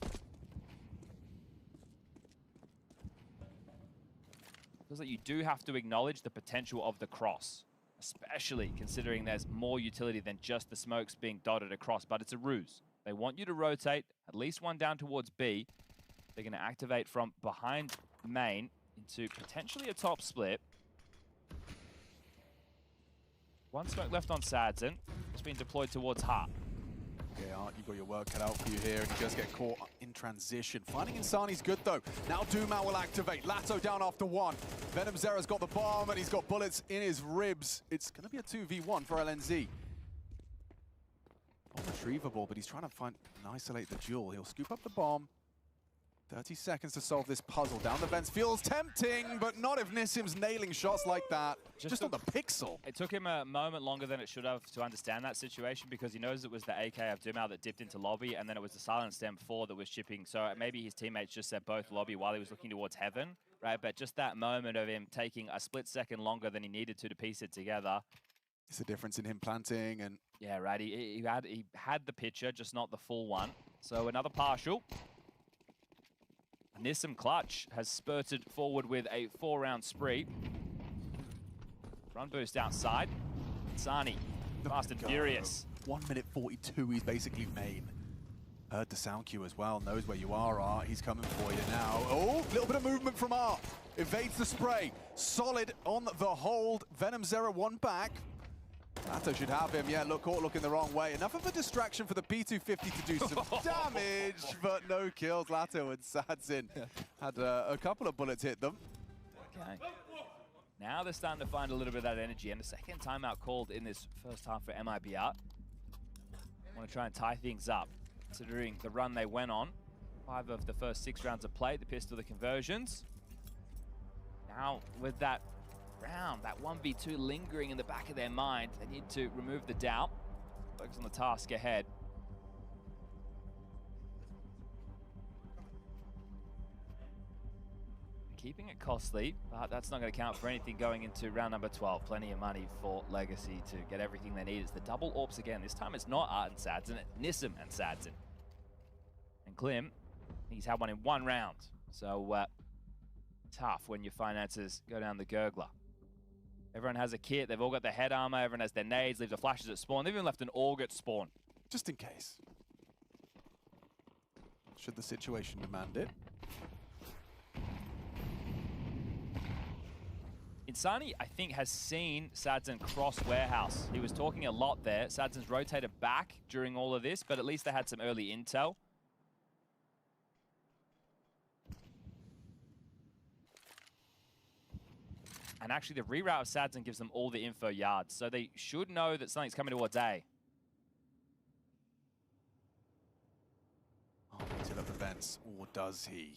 Feels like you do have to acknowledge the potential of the cross, especially considering there's more utility than just the smokes being dotted across, but it's a ruse. They want you to rotate, at least one down towards B. They're going to activate from behind main into potentially a top split. One smoke left on Sadzen. It's been deployed towards Heart. Okay, Art, you've got your work cut out for you here, and he does get caught in transition. Finding Insani's good, though. Now Duma will activate. Lato down after one. Venom Zera's got the bomb, and he's got bullets in his ribs. It's going to be a 2v1 for LNZ. Unretrievable, but he's trying to find and isolate the duel. He'll scoop up the bomb. 30 seconds to solve this puzzle. Down the vents feels tempting, but not if Nissim's nailing shots like that. Just on the pixel. It took him a moment longer than it should have to understand that situation, because he knows it was the AK of Dumao that dipped into lobby, and then it was the Silent Stem 4 that was chipping. So maybe his teammates just said both lobby while he was looking towards heaven, right? But just that moment of him taking a split second longer than he needed to piece it together. It's the difference in him planting and... Yeah, right. He had the picture, just not the full one. So another partial. Nissim Clutch has spurted forward with a 4-round spree. Run boost outside. Sani, fast and furious. 1 minute 42, he's basically main. Heard the sound cue as well, knows where you are, Art. He's coming for you now. Oh, little bit of movement from Art. Evades the spray. Solid on the hold. Venom Zera one back. Lato should have him. Yeah, caught looking the wrong way. Enough of a distraction for the P250 to do some damage, but no kills. Lato and Sadzen had a couple of bullets hit them. Okay. Now they're starting to find a little bit of that energy, and a second timeout called in this first half for MIBR. Want to try and tie things up, considering the run they went on. 5 of the first 6 rounds of play, the pistol, the conversions. Now with that round, that 1v2 lingering in the back of their mind, they need to remove the doubt, focus on the task ahead. Keeping it costly, but that's not going to count for anything going into round number 12. Plenty of money for Legacy to get everything they need. It's the double AWPs again. This time it's not Art and Sadzen, it's Nissim and Sadzen. And Klim, he's had one in 1 round. So tough when your finances go down the gurgler. Everyone has a kit, they've all got their head armor, everyone has their nades, leave the flashes at spawn. They've even left an AUG at spawn. Just in case. Should the situation demand it. Insani, I think, has seen Sadzen cross warehouse. He was talking a lot there. Sadzen's rotated back during all of this, but at least they had some early intel. And actually, the reroute of Sadzen gives them all the info yards, so they should know that something's coming towards A. Till up the vents, or does he?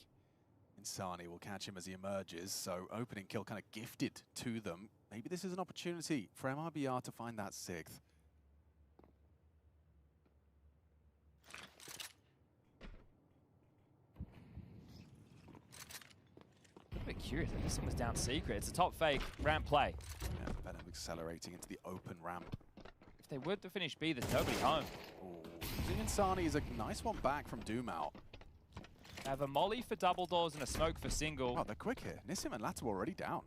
Insani will catch him as he emerges, so opening kill kind of gifted to them. Maybe this is an opportunity for MIBR to find that 6th. A bit curious that this one was down secret. It's a top fake ramp play. Yeah, Venom accelerating into the open ramp. If they were to finish B, there's nobody home. Losing Insani is a nice one back from Dumao. They have a molly for double doors and a smoke for single. Oh, they're quick here. Nissim and Lato already down.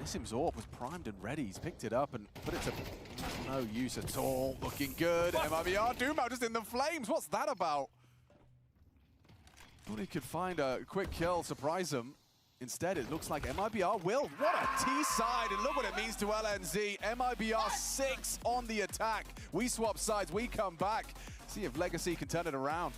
Nissim's AWP was primed and ready. He's picked it up and put it to no use at all. Looking good. MIBR, Dumao just in the flames. What's that about? Thought he could find a quick kill, surprise him. Instead, it looks like MIBR will. What a T-side, and look what it means to LNZ. MIBR 6 on the attack. We swap sides, we come back. See if Legacy can turn it around.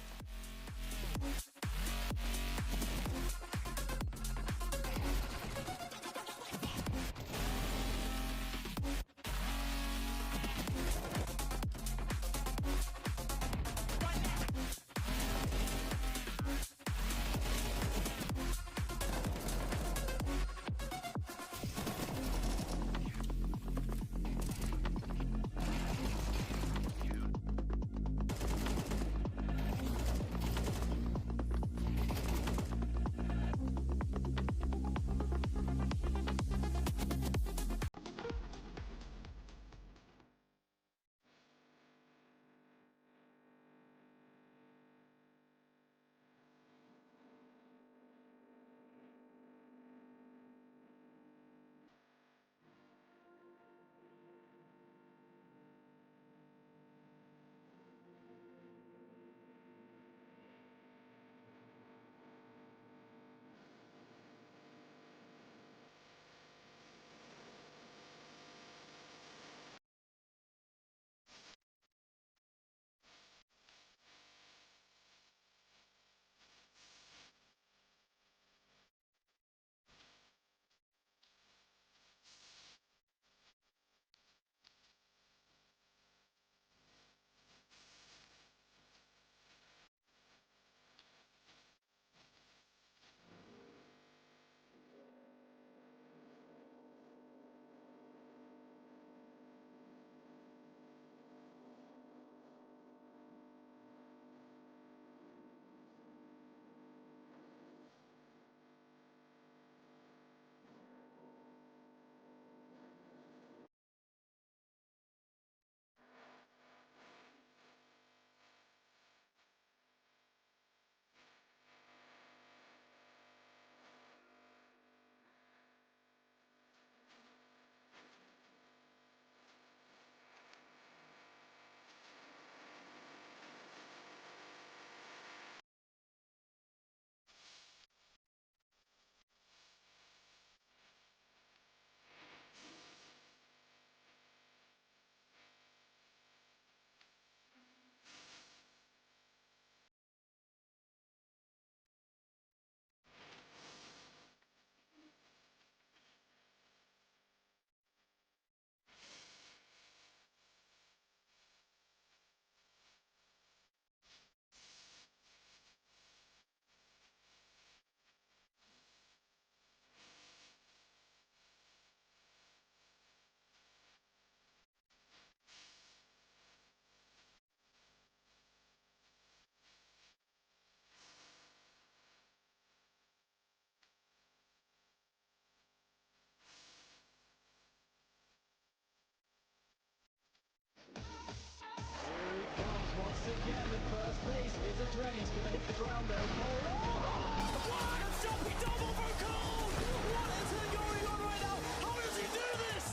Jumping double for Cole! What is going on right now? How does he do this?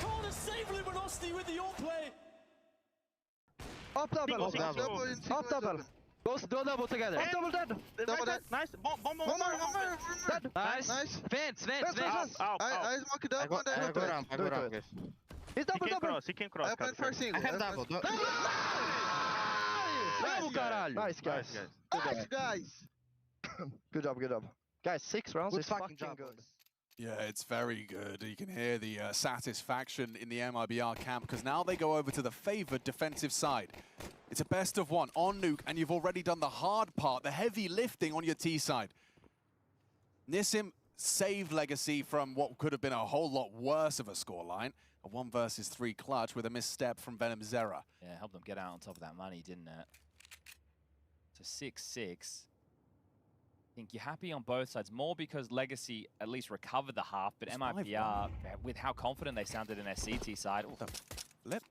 Cole is saving Velocity with the on-play. Up double. Up double. Go double together. Up double dead. Double dead. Nice. Bomb. One more. Dead. Nice. Vents. I smoke it up. I go ramp, guys. He's double. He can cross. I played first single. I have double. Nice guys. Nice guys. Good job. Guys, 6 rounds is fucking good. Yeah, it's very good. You can hear the satisfaction in the MIBR camp because now they go over to the favored defensive side. It's a best of 1 on Nuke, and you've already done the hard part, the heavy lifting on your T side. Nissim saved Legacy from what could have been a whole lot worse of a scoreline. A 1 versus 3 clutch with a misstep from Venom Zera. Yeah, helped them get out on top of that money, didn't it? So 6-6. I think you're happy on both sides, more because Legacy at least recovered the half, but MIBR, with how confident they sounded in their CT side. Flip.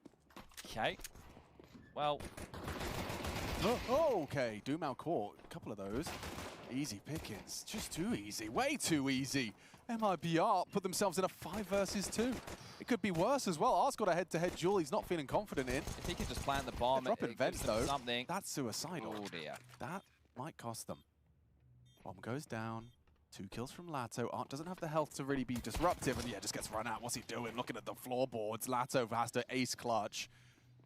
Okay. Well. Okay, Dumao caught a couple of those. Easy pickings, just too easy, way too easy. MIBR put themselves in a 5 versus 2. It could be worse as well. Ars got a head-to-head duel he's not feeling confident in. If he could just plant the bomb, dropping vents though, something. That's suicidal. Oh dear. That might cost them. Bomb goes down. 2 kills from Lato. Art doesn't have the health to really be disruptive, and yeah, just gets run out. What's he doing? Looking at the floorboards. Lato has to ace clutch.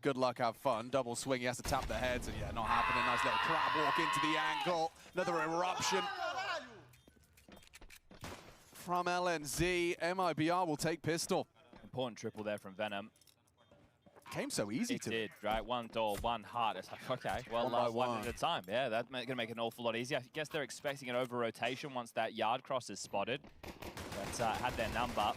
Good luck, have fun. Double swing, he has to tap the heads, and yeah, not happening. Nice little crab walk into the ankle. Another eruption from LNZ. MIBR will take pistol. Important triple there from Venom. Came so easy to did, right? 1 door, 1 heart. It's like, okay, well, one at a time. Yeah, that's going to make it an awful lot easier. I guess they're expecting an over-rotation once that yard cross is spotted. But had their number.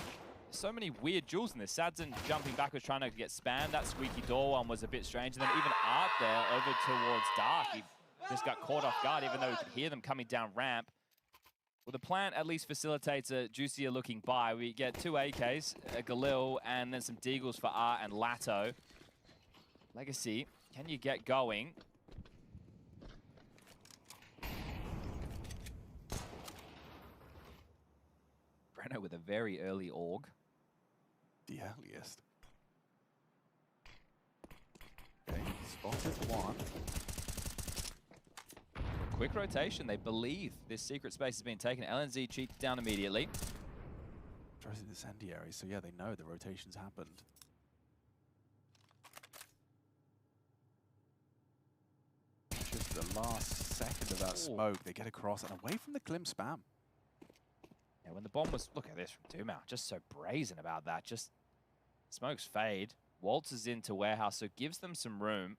So many weird duels in this. Sadzen jumping backwards, trying to get spammed. That squeaky door one was a bit strange. And then even Art there over towards Dark. He just got caught off guard, even though he could hear them coming down ramp. Well, the plant at least facilitates a juicier looking buy. We get 2 AKs, a Galil, and then some Deagles for Art and Lato. Legacy, can you get going? Breno with a very early AUG. The earliest. Okay, spotted 1. Quick rotation, they believe this secret space has been taken. LNZ cheats down immediately. Throws in incendiary, so yeah, they know the rotations happened. Just the last second of that smoke, they get across and away from the Klim spam. Yeah, when the bomb was, look at this from Dumao, just so brazen about that. Just smokes fade. Walters into warehouse, so gives them some room.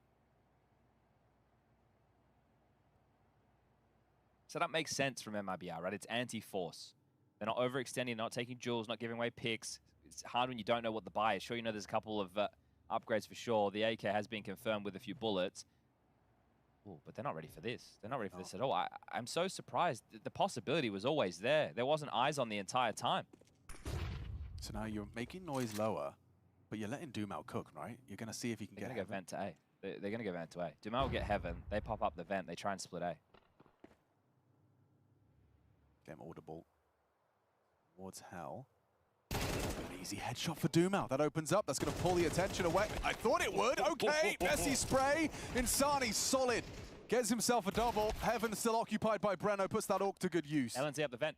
So that makes sense from MIBR, right? It's anti-force. They're not overextending, not taking duels, not giving away picks. It's hard when you don't know what the buy is. Sure, you know there's a couple of upgrades for sure. The AK has been confirmed with a few bullets. Ooh, but they're not ready for this. They're not ready for this at all. I'm so surprised. The possibility was always there. There wasn't eyes on the entire time. So now you're making noise lower, but you're letting Dumao cook, right? You're going to see if he can get They're going to go vent to A. They're going to go vent to A. Dumao will get heaven. They pop up the vent. They try and split A. Game audible. Towards hell. An easy headshot for Dumao. That opens up. That's going to pull the attention away. I thought it would. Okay, messy spray. Insani solid. Gets himself a double. Heaven still occupied by Breno. Puts that AUG to good use. LNZ up the vent.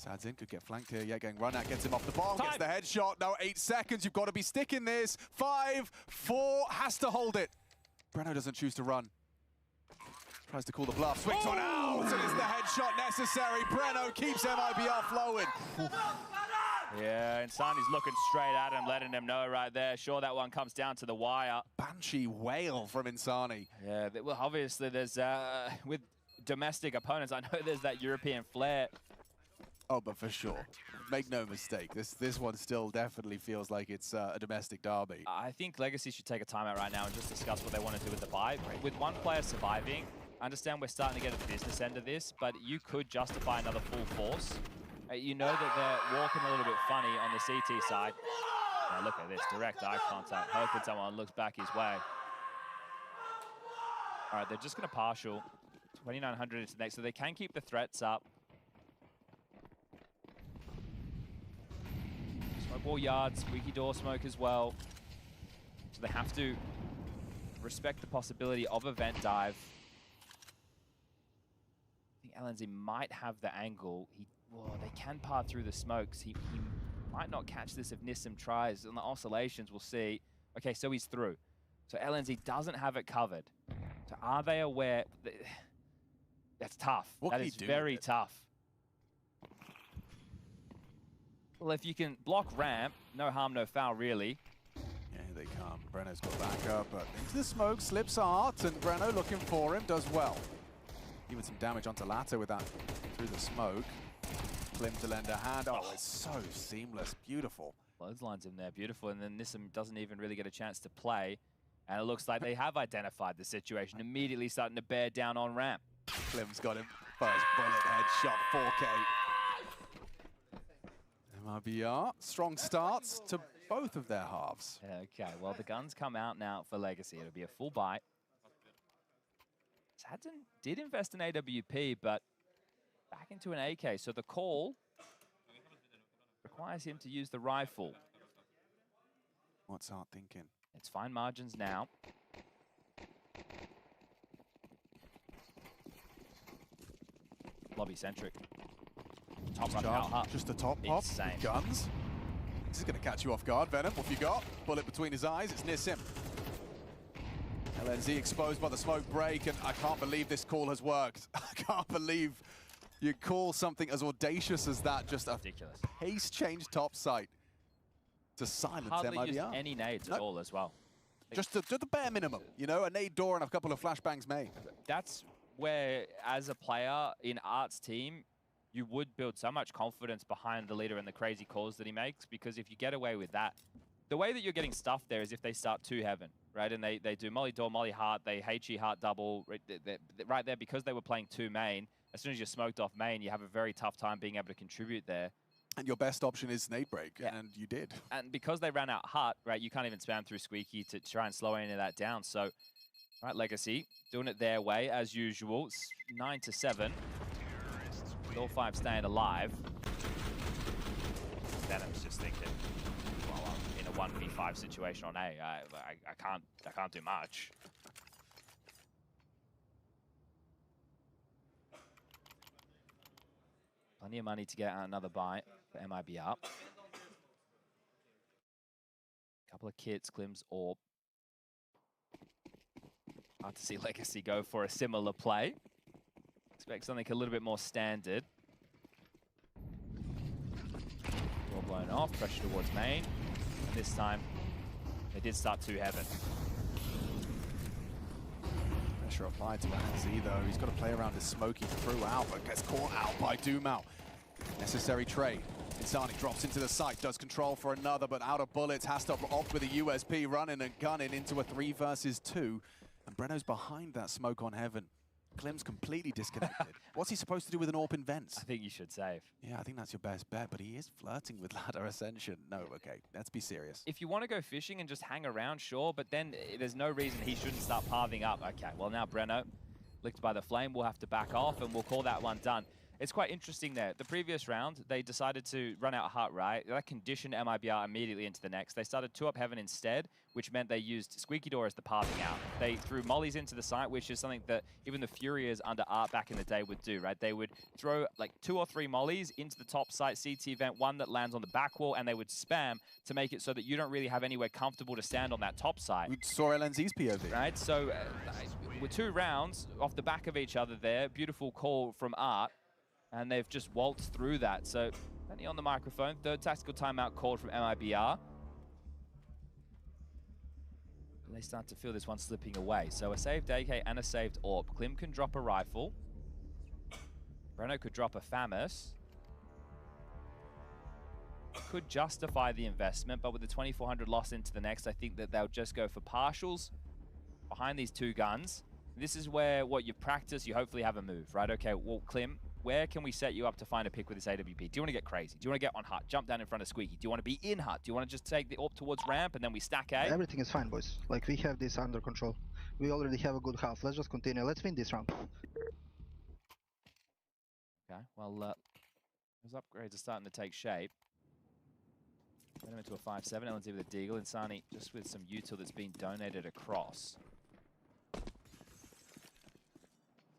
Sadzin could get flanked here. Yeah, getting run out. Gets him off the bomb. Gets the headshot. Now 8 seconds. You've got to be sticking this. 5, 4. Has to hold it. Breno doesn't choose to run. Tries to call the bluff, swings one out, and it's the headshot necessary. Breno keeps MIBR flowing. Yeah, Insani's looking straight at him, letting him know right there. Sure, that one comes down to the wire. Banshee wail from Insani. Yeah, well, obviously there's, with domestic opponents, I know there's that European flair. Oh, but for sure. Make no mistake, this one still definitely feels like it's a domestic derby. I think Legacy should take a timeout right now and just discuss what they want to do with the buy. With one player surviving, I understand we're starting to get a business end of this, but you could justify another full force. You know that they're walking a little bit funny on the CT side. Now look at this, direct eye contact, hoping someone looks back his way. All right, they're just going to partial. 2,900 into the next, so they can keep the threats up. Smoke wall yard, squeaky door smoke as well. So they have to respect the possibility of a vent dive. I think LNZ might have the angle. They can part through the smokes. He might not catch this if Nissim tries. On the oscillations, we'll see. Okay, so he's through. So LNZ doesn't have it covered. So are they aware? That's tough. That is very tough. Well, if you can block ramp, no harm, no foul, really. Yeah, here they come. Breno's got back up, but into the smoke, slips Art, and Breno looking for him, does well. Even some damage onto Lato with that through the smoke. Klim to lend a hand. Oh, it's so seamless. Beautiful. Clotheslines in there, beautiful. And then Nissim doesn't even really get a chance to play. And it looks like they have identified the situation, immediately starting to bear down on ramp. Klim's got him. First bullet headshot, 4K. MIBR, strong starts to both of their halves. Okay, well, the guns come out now for Legacy. It'll be a full buy. Sadden did invest in AWP, but back into an AK. So the call requires him to use the rifle. What's Art thinking? It's fine margins now. Lobby-centric. Top run out up. Just a top pop. Insane. Guns. This is going to catch you off guard, Venom. What have you got? Bullet between his eyes. It's Nissim. LNZ exposed by the smoke break, and I can't believe this call has worked. I can't believe you call something as audacious as that, just a ridiculous pace change top site to silence Hardly MIBR. used any nades at all as well. Just the bare minimum, you know, a nade door and a couple of flashbangs made. That's where, as a player in Art's team, you would build so much confidence behind the leader and the crazy calls that he makes, because if you get away with that, the way that you're getting stuffed there is if they start 2 heaven, right? And they do molly door, molly heart, they HE heart double, right there, because they were playing 2 main. As soon as you're smoked off main, you have a very tough time being able to contribute there. And your best option is nade break, and you did. And because they ran out heart, right, you can't even spam through Squeaky to try and slow any of that down. So, right, Legacy doing it their way as usual. It's 9-7. With all 5 staying alive. Venom's just thinking, well, I'm in a 1v5 situation on A. I can't do much. Plenty of money to get another buy for MIBR. Couple of kits, Klim's orb. Hard to see Legacy go for a similar play. Expect something a little bit more standard. All blown off, pressure towards main. And this time, they did start 2 heaven. Pressure applied to LNZ though. He's got to play around his smoky throughout, but gets caught out by Doomau. Necessary trade. Insani drops into the site, does control for another, but out of bullets, has to opt with a USP, running and gunning into a 3 versus 2. And Breno's behind that smoke on heaven. Klim's completely disconnected. What's he supposed to do with an AWP in vents? I think you should save. Yeah, I think that's your best bet, but he is flirting with ladder ascension. No, okay, let's be serious. If you want to go fishing and just hang around, sure, but then there's no reason he shouldn't start pathing up. Okay, well now Breno, licked by the flame, will have to back off, and we'll call that one done. It's quite interesting there. The previous round, they decided to run out heart right. That conditioned MIBR immediately into the next. They started 2 up heaven instead, which meant they used Squeaky Door as the pathing out. They threw mollies into the site, which is something that even the Furious under Art back in the day would do, right? They would throw like 2 or 3 mollies into the top site CT vent, one that lands on the back wall, and they would spam to make it so that you don't really have anywhere comfortable to stand on that top site. We saw LNZ's POV. Right, so with 2 rounds off the back of each other there, beautiful call from Art. And they've just waltzed through that. So, Penny on the microphone. 3rd tactical timeout called from MIBR. And they start to feel this one slipping away. So a saved AK and a saved AWP. Klim can drop a rifle. Breno could drop a FAMAS. Could justify the investment, but with the 2,400 loss into the next, I think that they'll just go for partials behind these 2 guns. This is where what you practice, you hopefully have a move, right? Okay, well, Klim, where can we set you up to find a pick with this AWP? Do you want to get crazy? Do you want to get on hut, jump down in front of Squeaky? Do you want to be in hut? Do you want to just take the AWP towards ramp and then we stack A? Everything is fine, boys. Like, we have this under control. We already have a good half. Let's just continue. Let's win this round. Okay, well, those upgrades are starting to take shape. Get him into a 5-7. LNZ with a Deagle. Insani just with some util that's been donated across.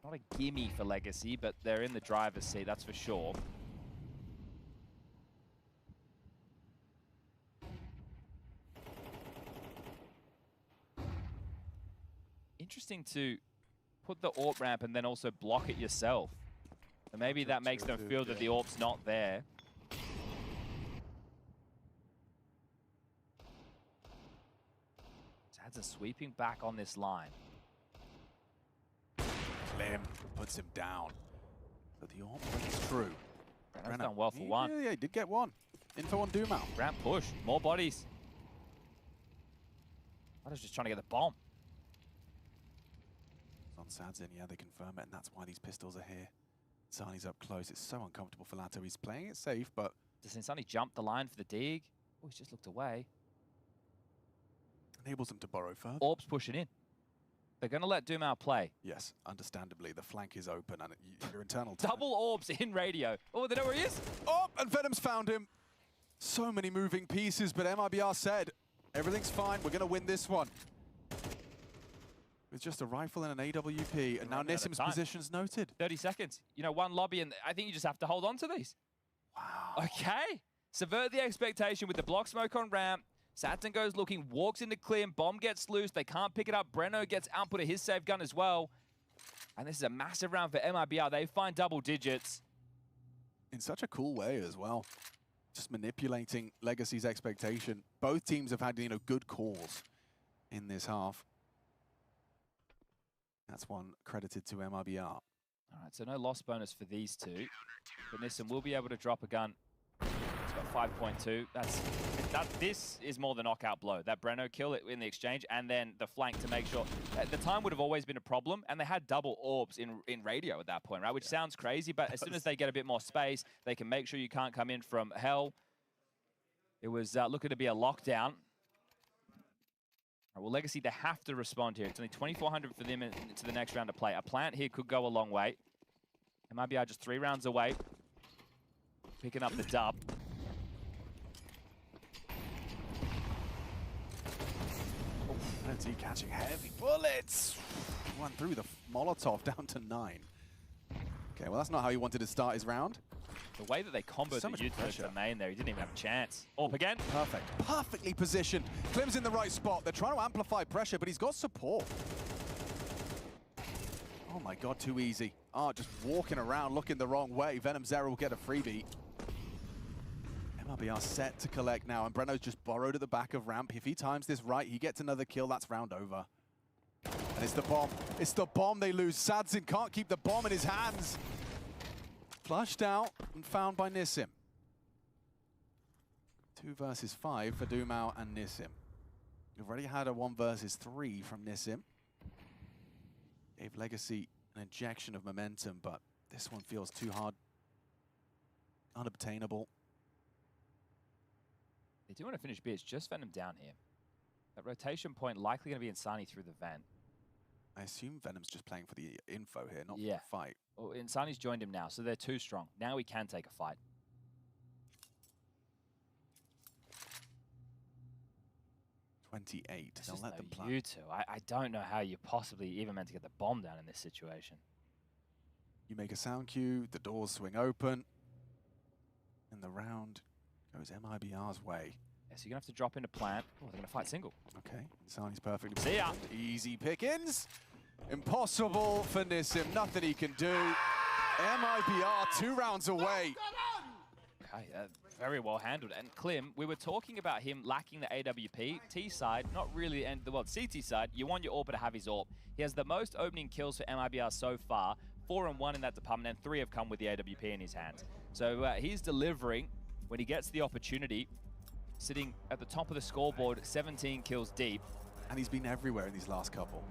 Not a gimme for Legacy, but they're in the driver's seat, that's for sure. Interesting to put the AWP ramp and then also block it yourself. So maybe that makes them feel that the AWP's not there. Zad's sweeping back on this line. Clem puts him down. But the AWP is true. Breno's done well for one. Yeah, he did get one. Info on Doomau. Ramp push, more bodies. I was just trying to get the bomb. On Sadzin, yeah, they confirm it, and that's why these pistols are here. Insani's up close. It's so uncomfortable for Lato. He's playing it safe, but... Does Insani jump the line for the dig? Oh, he's just looked away. Enables him to borrow further. Orb's pushing in. They're going to let Doomau play. Yes, understandably. The flank is open, and your internal... Double Orbs in radio. Oh, they know where he is. Oh, and Venom's found him. So many moving pieces, but MIBR said, everything's fine. We're going to win this one. With just a rifle and an AWP, and now Nissim's position's noted. 30 seconds. You know, one lobby, and I think you just have to hold on to these. Wow. Okay. Subvert the expectation with the block smoke on ramp. Saturn goes looking, walks into Clean, bomb gets loose. They can't pick it up. Breno gets output of his save gun as well. And this is a massive round for MIBR. They find double digits. In such a cool way as well. Just manipulating Legacy's expectation. Both teams have had, you know, good calls in this half. That's one credited to MIBR. All right, so no loss bonus for these two. But Nissim will be able to drop a gun. It's got 5.2. This is more the knockout blow. That Breno kill in the exchange, and then the flank to make sure. The time would have always been a problem, and they had double orbs in radio at that point, right? Which sounds crazy, but as soon as they get a bit more space, they can make sure you can't come in from hell. It was looking to be a lockdown. Well, Legacy, they have to respond here. It's only 2,400 for them into the next round to play. A plant here could go a long way. MIBR just 3 rounds away. Picking up the dub. Penalty catching heavy bullets. One through the Molotov down to 9. Okay, well, that's not how he wanted to start his round. The way that they comboed the util to the main there, he didn't even have a chance. Up again. Perfect. Perfectly positioned. Klim's in the right spot. They're trying to amplify pressure, but he's got support. Oh my god, too easy. Ah, just walking around looking the wrong way. Venom Zera will get a freebie. MIBR set to collect now, and Breno's just borrowed at the back of ramp. If he times this right, he gets another kill. That's round over. And it's the bomb. It's the bomb they lose. Sadzin can't keep the bomb in his hands. Flushed out and found by Nissim. 2 versus 5 for Doomau and Nissim. We've already had a 1 versus 3 from Nissim. Gave Legacy an injection of momentum, but this one feels too hard. Unobtainable. They do want to finish B. It's just Venom down here. That rotation point likely going to be Insani through the vent. I assume Venom's just playing for the info here, not for the fight. Well, Insani's joined him now, so they're too strong. Now he can take a fight. 28. There's They'll just let no them play. you two. I don't know how you possibly even meant to get the bomb down in this situation. You make a sound cue, the doors swing open, and the round goes MIBR's way. Yeah, so you're going to have to drop into plant. Oh, they're going to fight single. Okay, Insani's perfectly See ya. Easy pickings. Impossible for Nissim. Nothing he can do. MIBR 2 rounds away. Okay, very well handled. And Klim, we were talking about him lacking the AWP. T side, not really the end of the world. CT side, you want your AWP to have his AWP. He has the most opening kills for MIBR so far. 4 and 1 in that department, and 3 have come with the AWP in his hands. So he's delivering when he gets the opportunity. Sitting at the top of the scoreboard, 17 kills deep. And he's been everywhere in these last couple.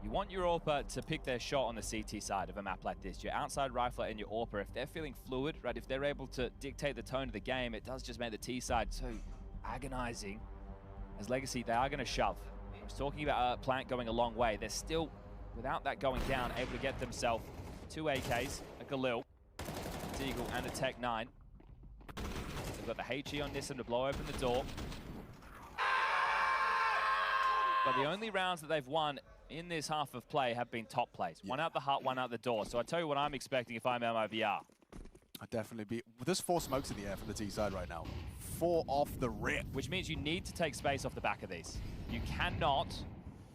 You want your AWPer to pick their shot on the CT side of a map like this. Your outside rifler and your AWPer, if they're feeling fluid, right, if they're able to dictate the tone of the game, it does just make the T side so agonizing. As Legacy, they are going to shove. I was talking about Plant going a long way. They're still, without that going down, able to get themselves 2 AKs, a Galil. Deagle and a Tech 9. They've got the HE on Nissan to blow open the door. But the only rounds that they've won in this half of play have been top plays. One out the hut, one out the door. So I tell you what I'm expecting if I'm MIBR. I'd definitely be... There's 4 smokes in the air from the T side right now. 4 off the rip. Which means you need to take space off the back of these. You cannot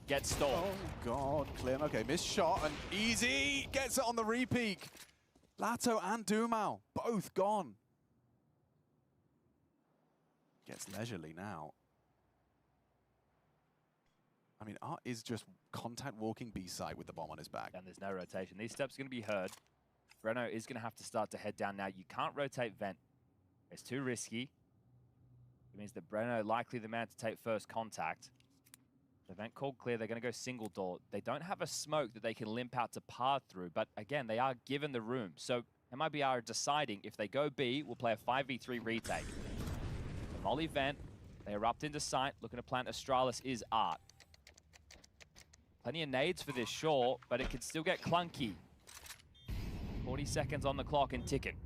get stalled. Oh, God. Klim, okay, missed shot and easy. Gets it on the repeak. Lato and Dumao, both gone. Gets leisurely now. I mean, Art is just contact walking B-side with the bomb on his back. And there's no rotation. These steps are going to be heard. Breno is going to have to start to head down now. You can't rotate vent. It's too risky. It means that Breno likely the man to take first contact. The vent called clear. They're going to go single door. They don't have a smoke that they can limp out to par through, but again, they are given the room. So MIBR are deciding if they go B, we'll play a 5v3 retake. The molly vent, they erupt into sight. Looking to plant Astralis is Art. Plenty of nades for this short, but it could still get clunky. 40 seconds on the clock and ticking.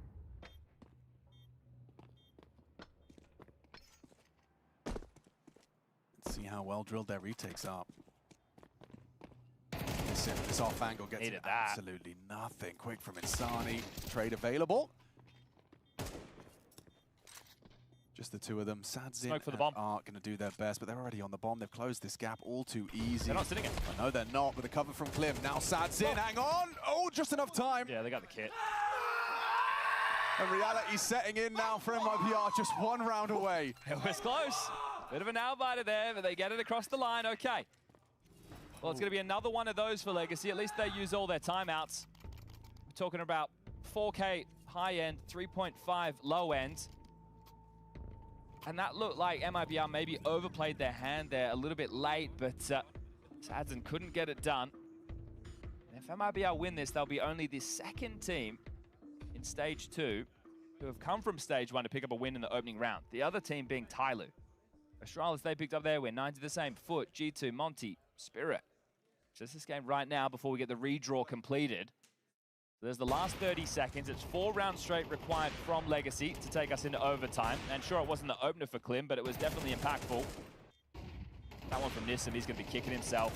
Let's see how well drilled their retakes are. This off angle gets absolutely nothing. Quick from Insani. Trade available. Just the two of them. Sadzin Smoke for the bomb. Art going to do their best, but they're already on the bomb. They've closed this gap all too easy. They're not sitting it. I know they're not, with the cover from Klim. Now Sadzin, hang on! Oh, just enough time. Yeah, they got the kit. And reality setting in now for MIBR, just 1 round away. It was close. Bit of a nail biter there, but they get it across the line. Okay. Well, it's going to be another one of those for Legacy. At least they use all their timeouts. We're talking about 4K high end, 3.5 low end. And that looked like MIBR maybe overplayed their hand there a little bit late, but Sadzin couldn't get it done. And if MIBR win this, they'll be only the second team in Stage 2 who have come from Stage 1 to pick up a win in the opening round. The other team being Tyloo. Astralis, they picked up their win. 9 to the same. Foot, G2, Monty, Spirit. Just this game right now before we get the redraw completed. So there's the last 30 seconds. It's 4 rounds straight required from Legacy to take us into overtime. And sure, it wasn't the opener for Klim, but it was definitely impactful. That one from Nissim, he's going to be kicking himself.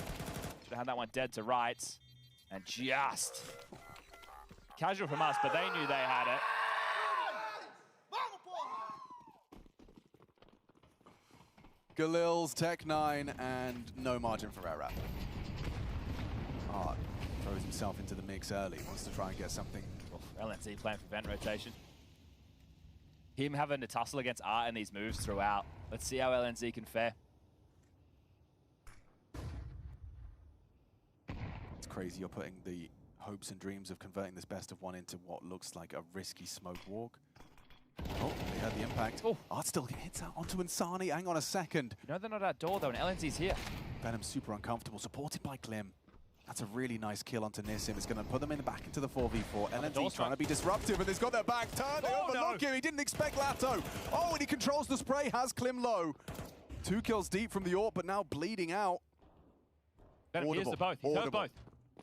Should have had that one dead to rights. And just casual from us, but they knew they had it. Galil's Tech 9 and no margin for Air Rap. Art throws himself into the mix early, wants to try and get something. LNZ playing for vent rotation. Him having to tussle against Art in these moves throughout. Let's see how LNZ can fare. It's crazy you're putting the hopes and dreams of converting this best of one into what looks like a risky smoke walk. Oh, they had the impact. Oh. Art still hits out onto Insani. Hang on a second. You know they're not at door though, and LNZ's here. Venom's super uncomfortable, supported by Klim. That's a really nice kill onto Nissim. It's going to put them in the back into the 4v4. LNZ trying to be disruptive, and he's got their back turned. They overlook him. He didn't expect Lato. Oh, and he controls the spray, has Klim low. 2 kills deep from the AWP, but now bleeding out. Venom, he is to both. He's hurt both.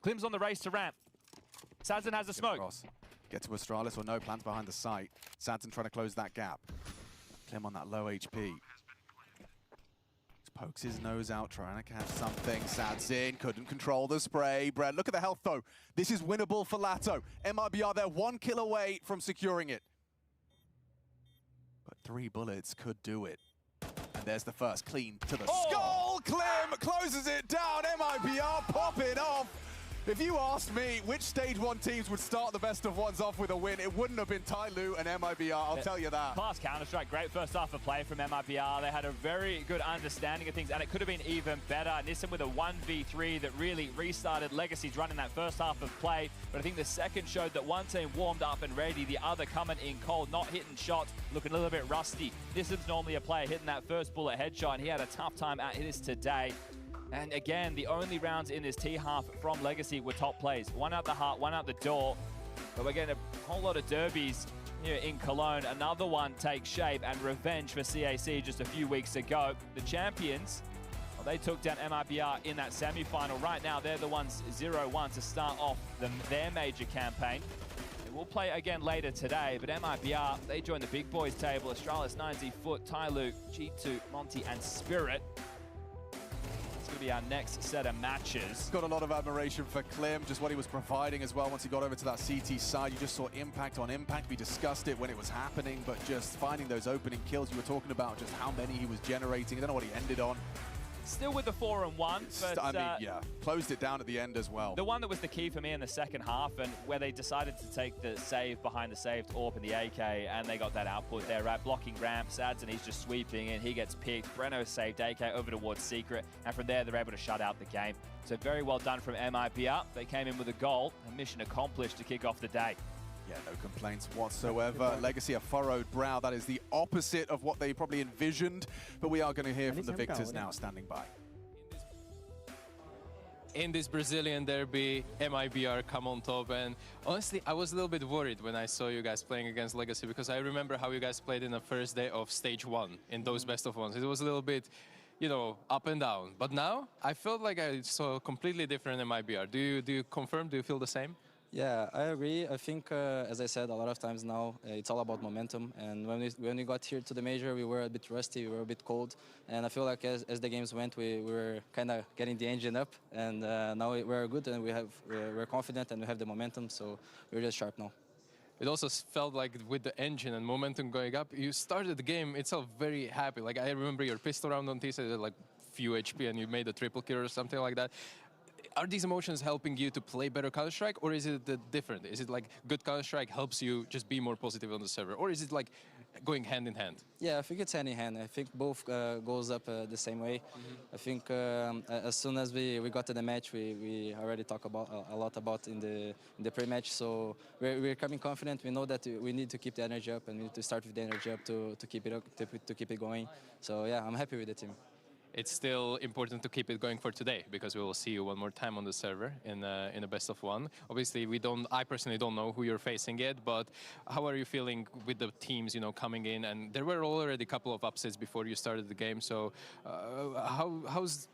Klim's on the race to ramp. Sadzin has a smoke. Get to Astralis or no, plans behind the site. Sadzin trying to close that gap. Klim on that low HP. Pokes his nose out, trying to catch something. Sadzin couldn't control the spray. Brad, look at the health though. This is winnable for Lato. MIBR, they're 1 kill away from securing it. But 3 bullets could do it. And there's the first clean to the skull. Klim closes it down. MIBR popping off. If you asked me which Stage 1 teams would start the best of ones off with a win, it wouldn't have been Tyloo and MIBR, I'll tell you that. Class Counter-Strike, great first half of play from MIBR. They had a very good understanding of things, and it could have been even better. Nissim with a 1v3 that really restarted Legacy's run in that first half of play. But I think the second showed that one team warmed up and ready, the other coming in cold, not hitting shots, looking a little bit rusty. Nissim's normally a player hitting that first bullet headshot, and he had a tough time at this today. And again, the only rounds in this T half from Legacy were top plays. 1 out the heart, 1 out the door. But we're getting a whole lot of derbies here in Cologne. Another one takes shape, and revenge for CAC just a few weeks ago. The champions, well, they took down MIBR in that semi-final. Right now, they're the ones 0-1 to start off their major campaign. They We'll play again later today, but MIBR, they join the big boys table. Astralis, 9Z, Foot, Tyloo, G2, Monty, and Spirit. It's going to be our next set of matches. Got a lot of admiration for Klim, just what he was providing as well once he got over to that CT side. You just saw impact on impact. We discussed it when it was happening, but just finding those opening kills you were talking about, just how many he was generating. I don't know what he ended on. Still with the 4-1, but I mean, yeah, closed it down at the end as well. The one that was the key for me in the second half, and where they decided to take the save behind the saved AWP and the AK, and they got that output there, right? Blocking ramp, Sads, and he's just sweeping, and he gets picked. Breno saved AK over towards Secret, and from there, they're able to shut out the game. So very well done from MIBR. They came in with a goal, a mission accomplished to kick off the day. Yeah, no complaints whatsoever. Legacy, a furrowed brow. That is the opposite of what they probably envisioned. But we are going to hear from the victors now standing by. In this Brazilian derby, MIBR come on top, and honestly, I was a little bit worried when I saw you guys playing against Legacy, because I remember how you guys played in the first day of stage 1 in those best of ones. It was a little bit, you know, up and down. But now, I felt like I saw completely different MIBR. Do you confirm? Do you feel the same? Yeah, I agree. I think, as I said a lot of times now, it's all about momentum. And when we got here to the major, we were a bit rusty, we were a bit cold. And I feel like as the games went, we were kind of getting the engine up. And now we're good, and we're confident, and we have the momentum. So we're just sharp now. It also felt like with the engine and momentum going up, you started the game itself very happy. Like, I remember your pistol round on T-side, like few HP, and you made a triple kill or something like that. Are these emotions helping you to play better Counter-Strike, or is it different? Is it like good Counter-Strike helps you just be more positive on the server, or is it like going hand in hand? Yeah, I think it's hand in hand. I think both goes up the same way. I think as soon as we got to the match, we already talked about a lot about in the pre-match. So we're coming confident. We know that we need to keep the energy up, and we need to start with the energy up to keep it up, to keep it going. So yeah, I'm happy with the team. It's still important to keep it going for today, because we will see you one more time on the server in a best of one. Obviously, I personally don't know who you're facing yet, but how are you feeling with the teams, you know, coming in? And there were already a couple of upsets before you started the game. So how's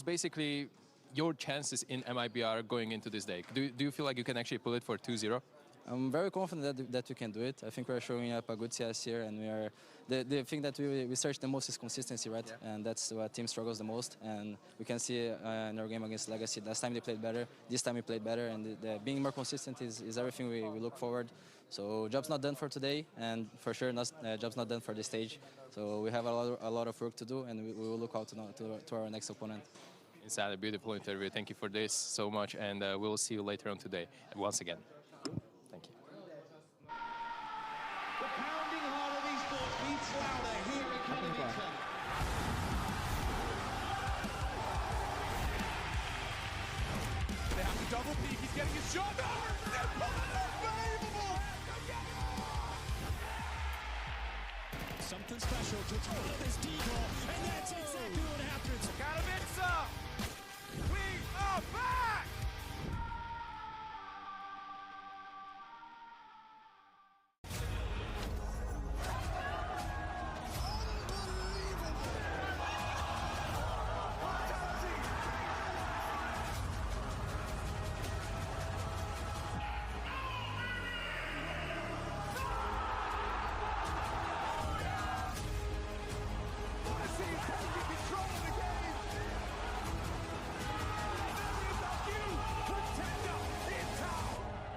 basically your chances in MIBR going into this day? Do you feel like you can actually pull it for 2-0? I'm very confident that we can do it. I think we're showing up a good CS here, and we are. The thing that we search the most is consistency, right? Yeah. And that's what team struggles the most. And we can see in our game against Legacy, last time they played better, this time we played better, and being more consistent is everything we look forward. So job's not done for today, and for sure job's not done for this stage. So we have a lot of work to do, and we will look out to our next opponent. It's a beautiful interview. Thank you for this so much, and we'll see you later on today once again. They have to double peek, he's getting his shot. Unbelievable! Something special to throw this decoy, and that's exactly what happens. Got him,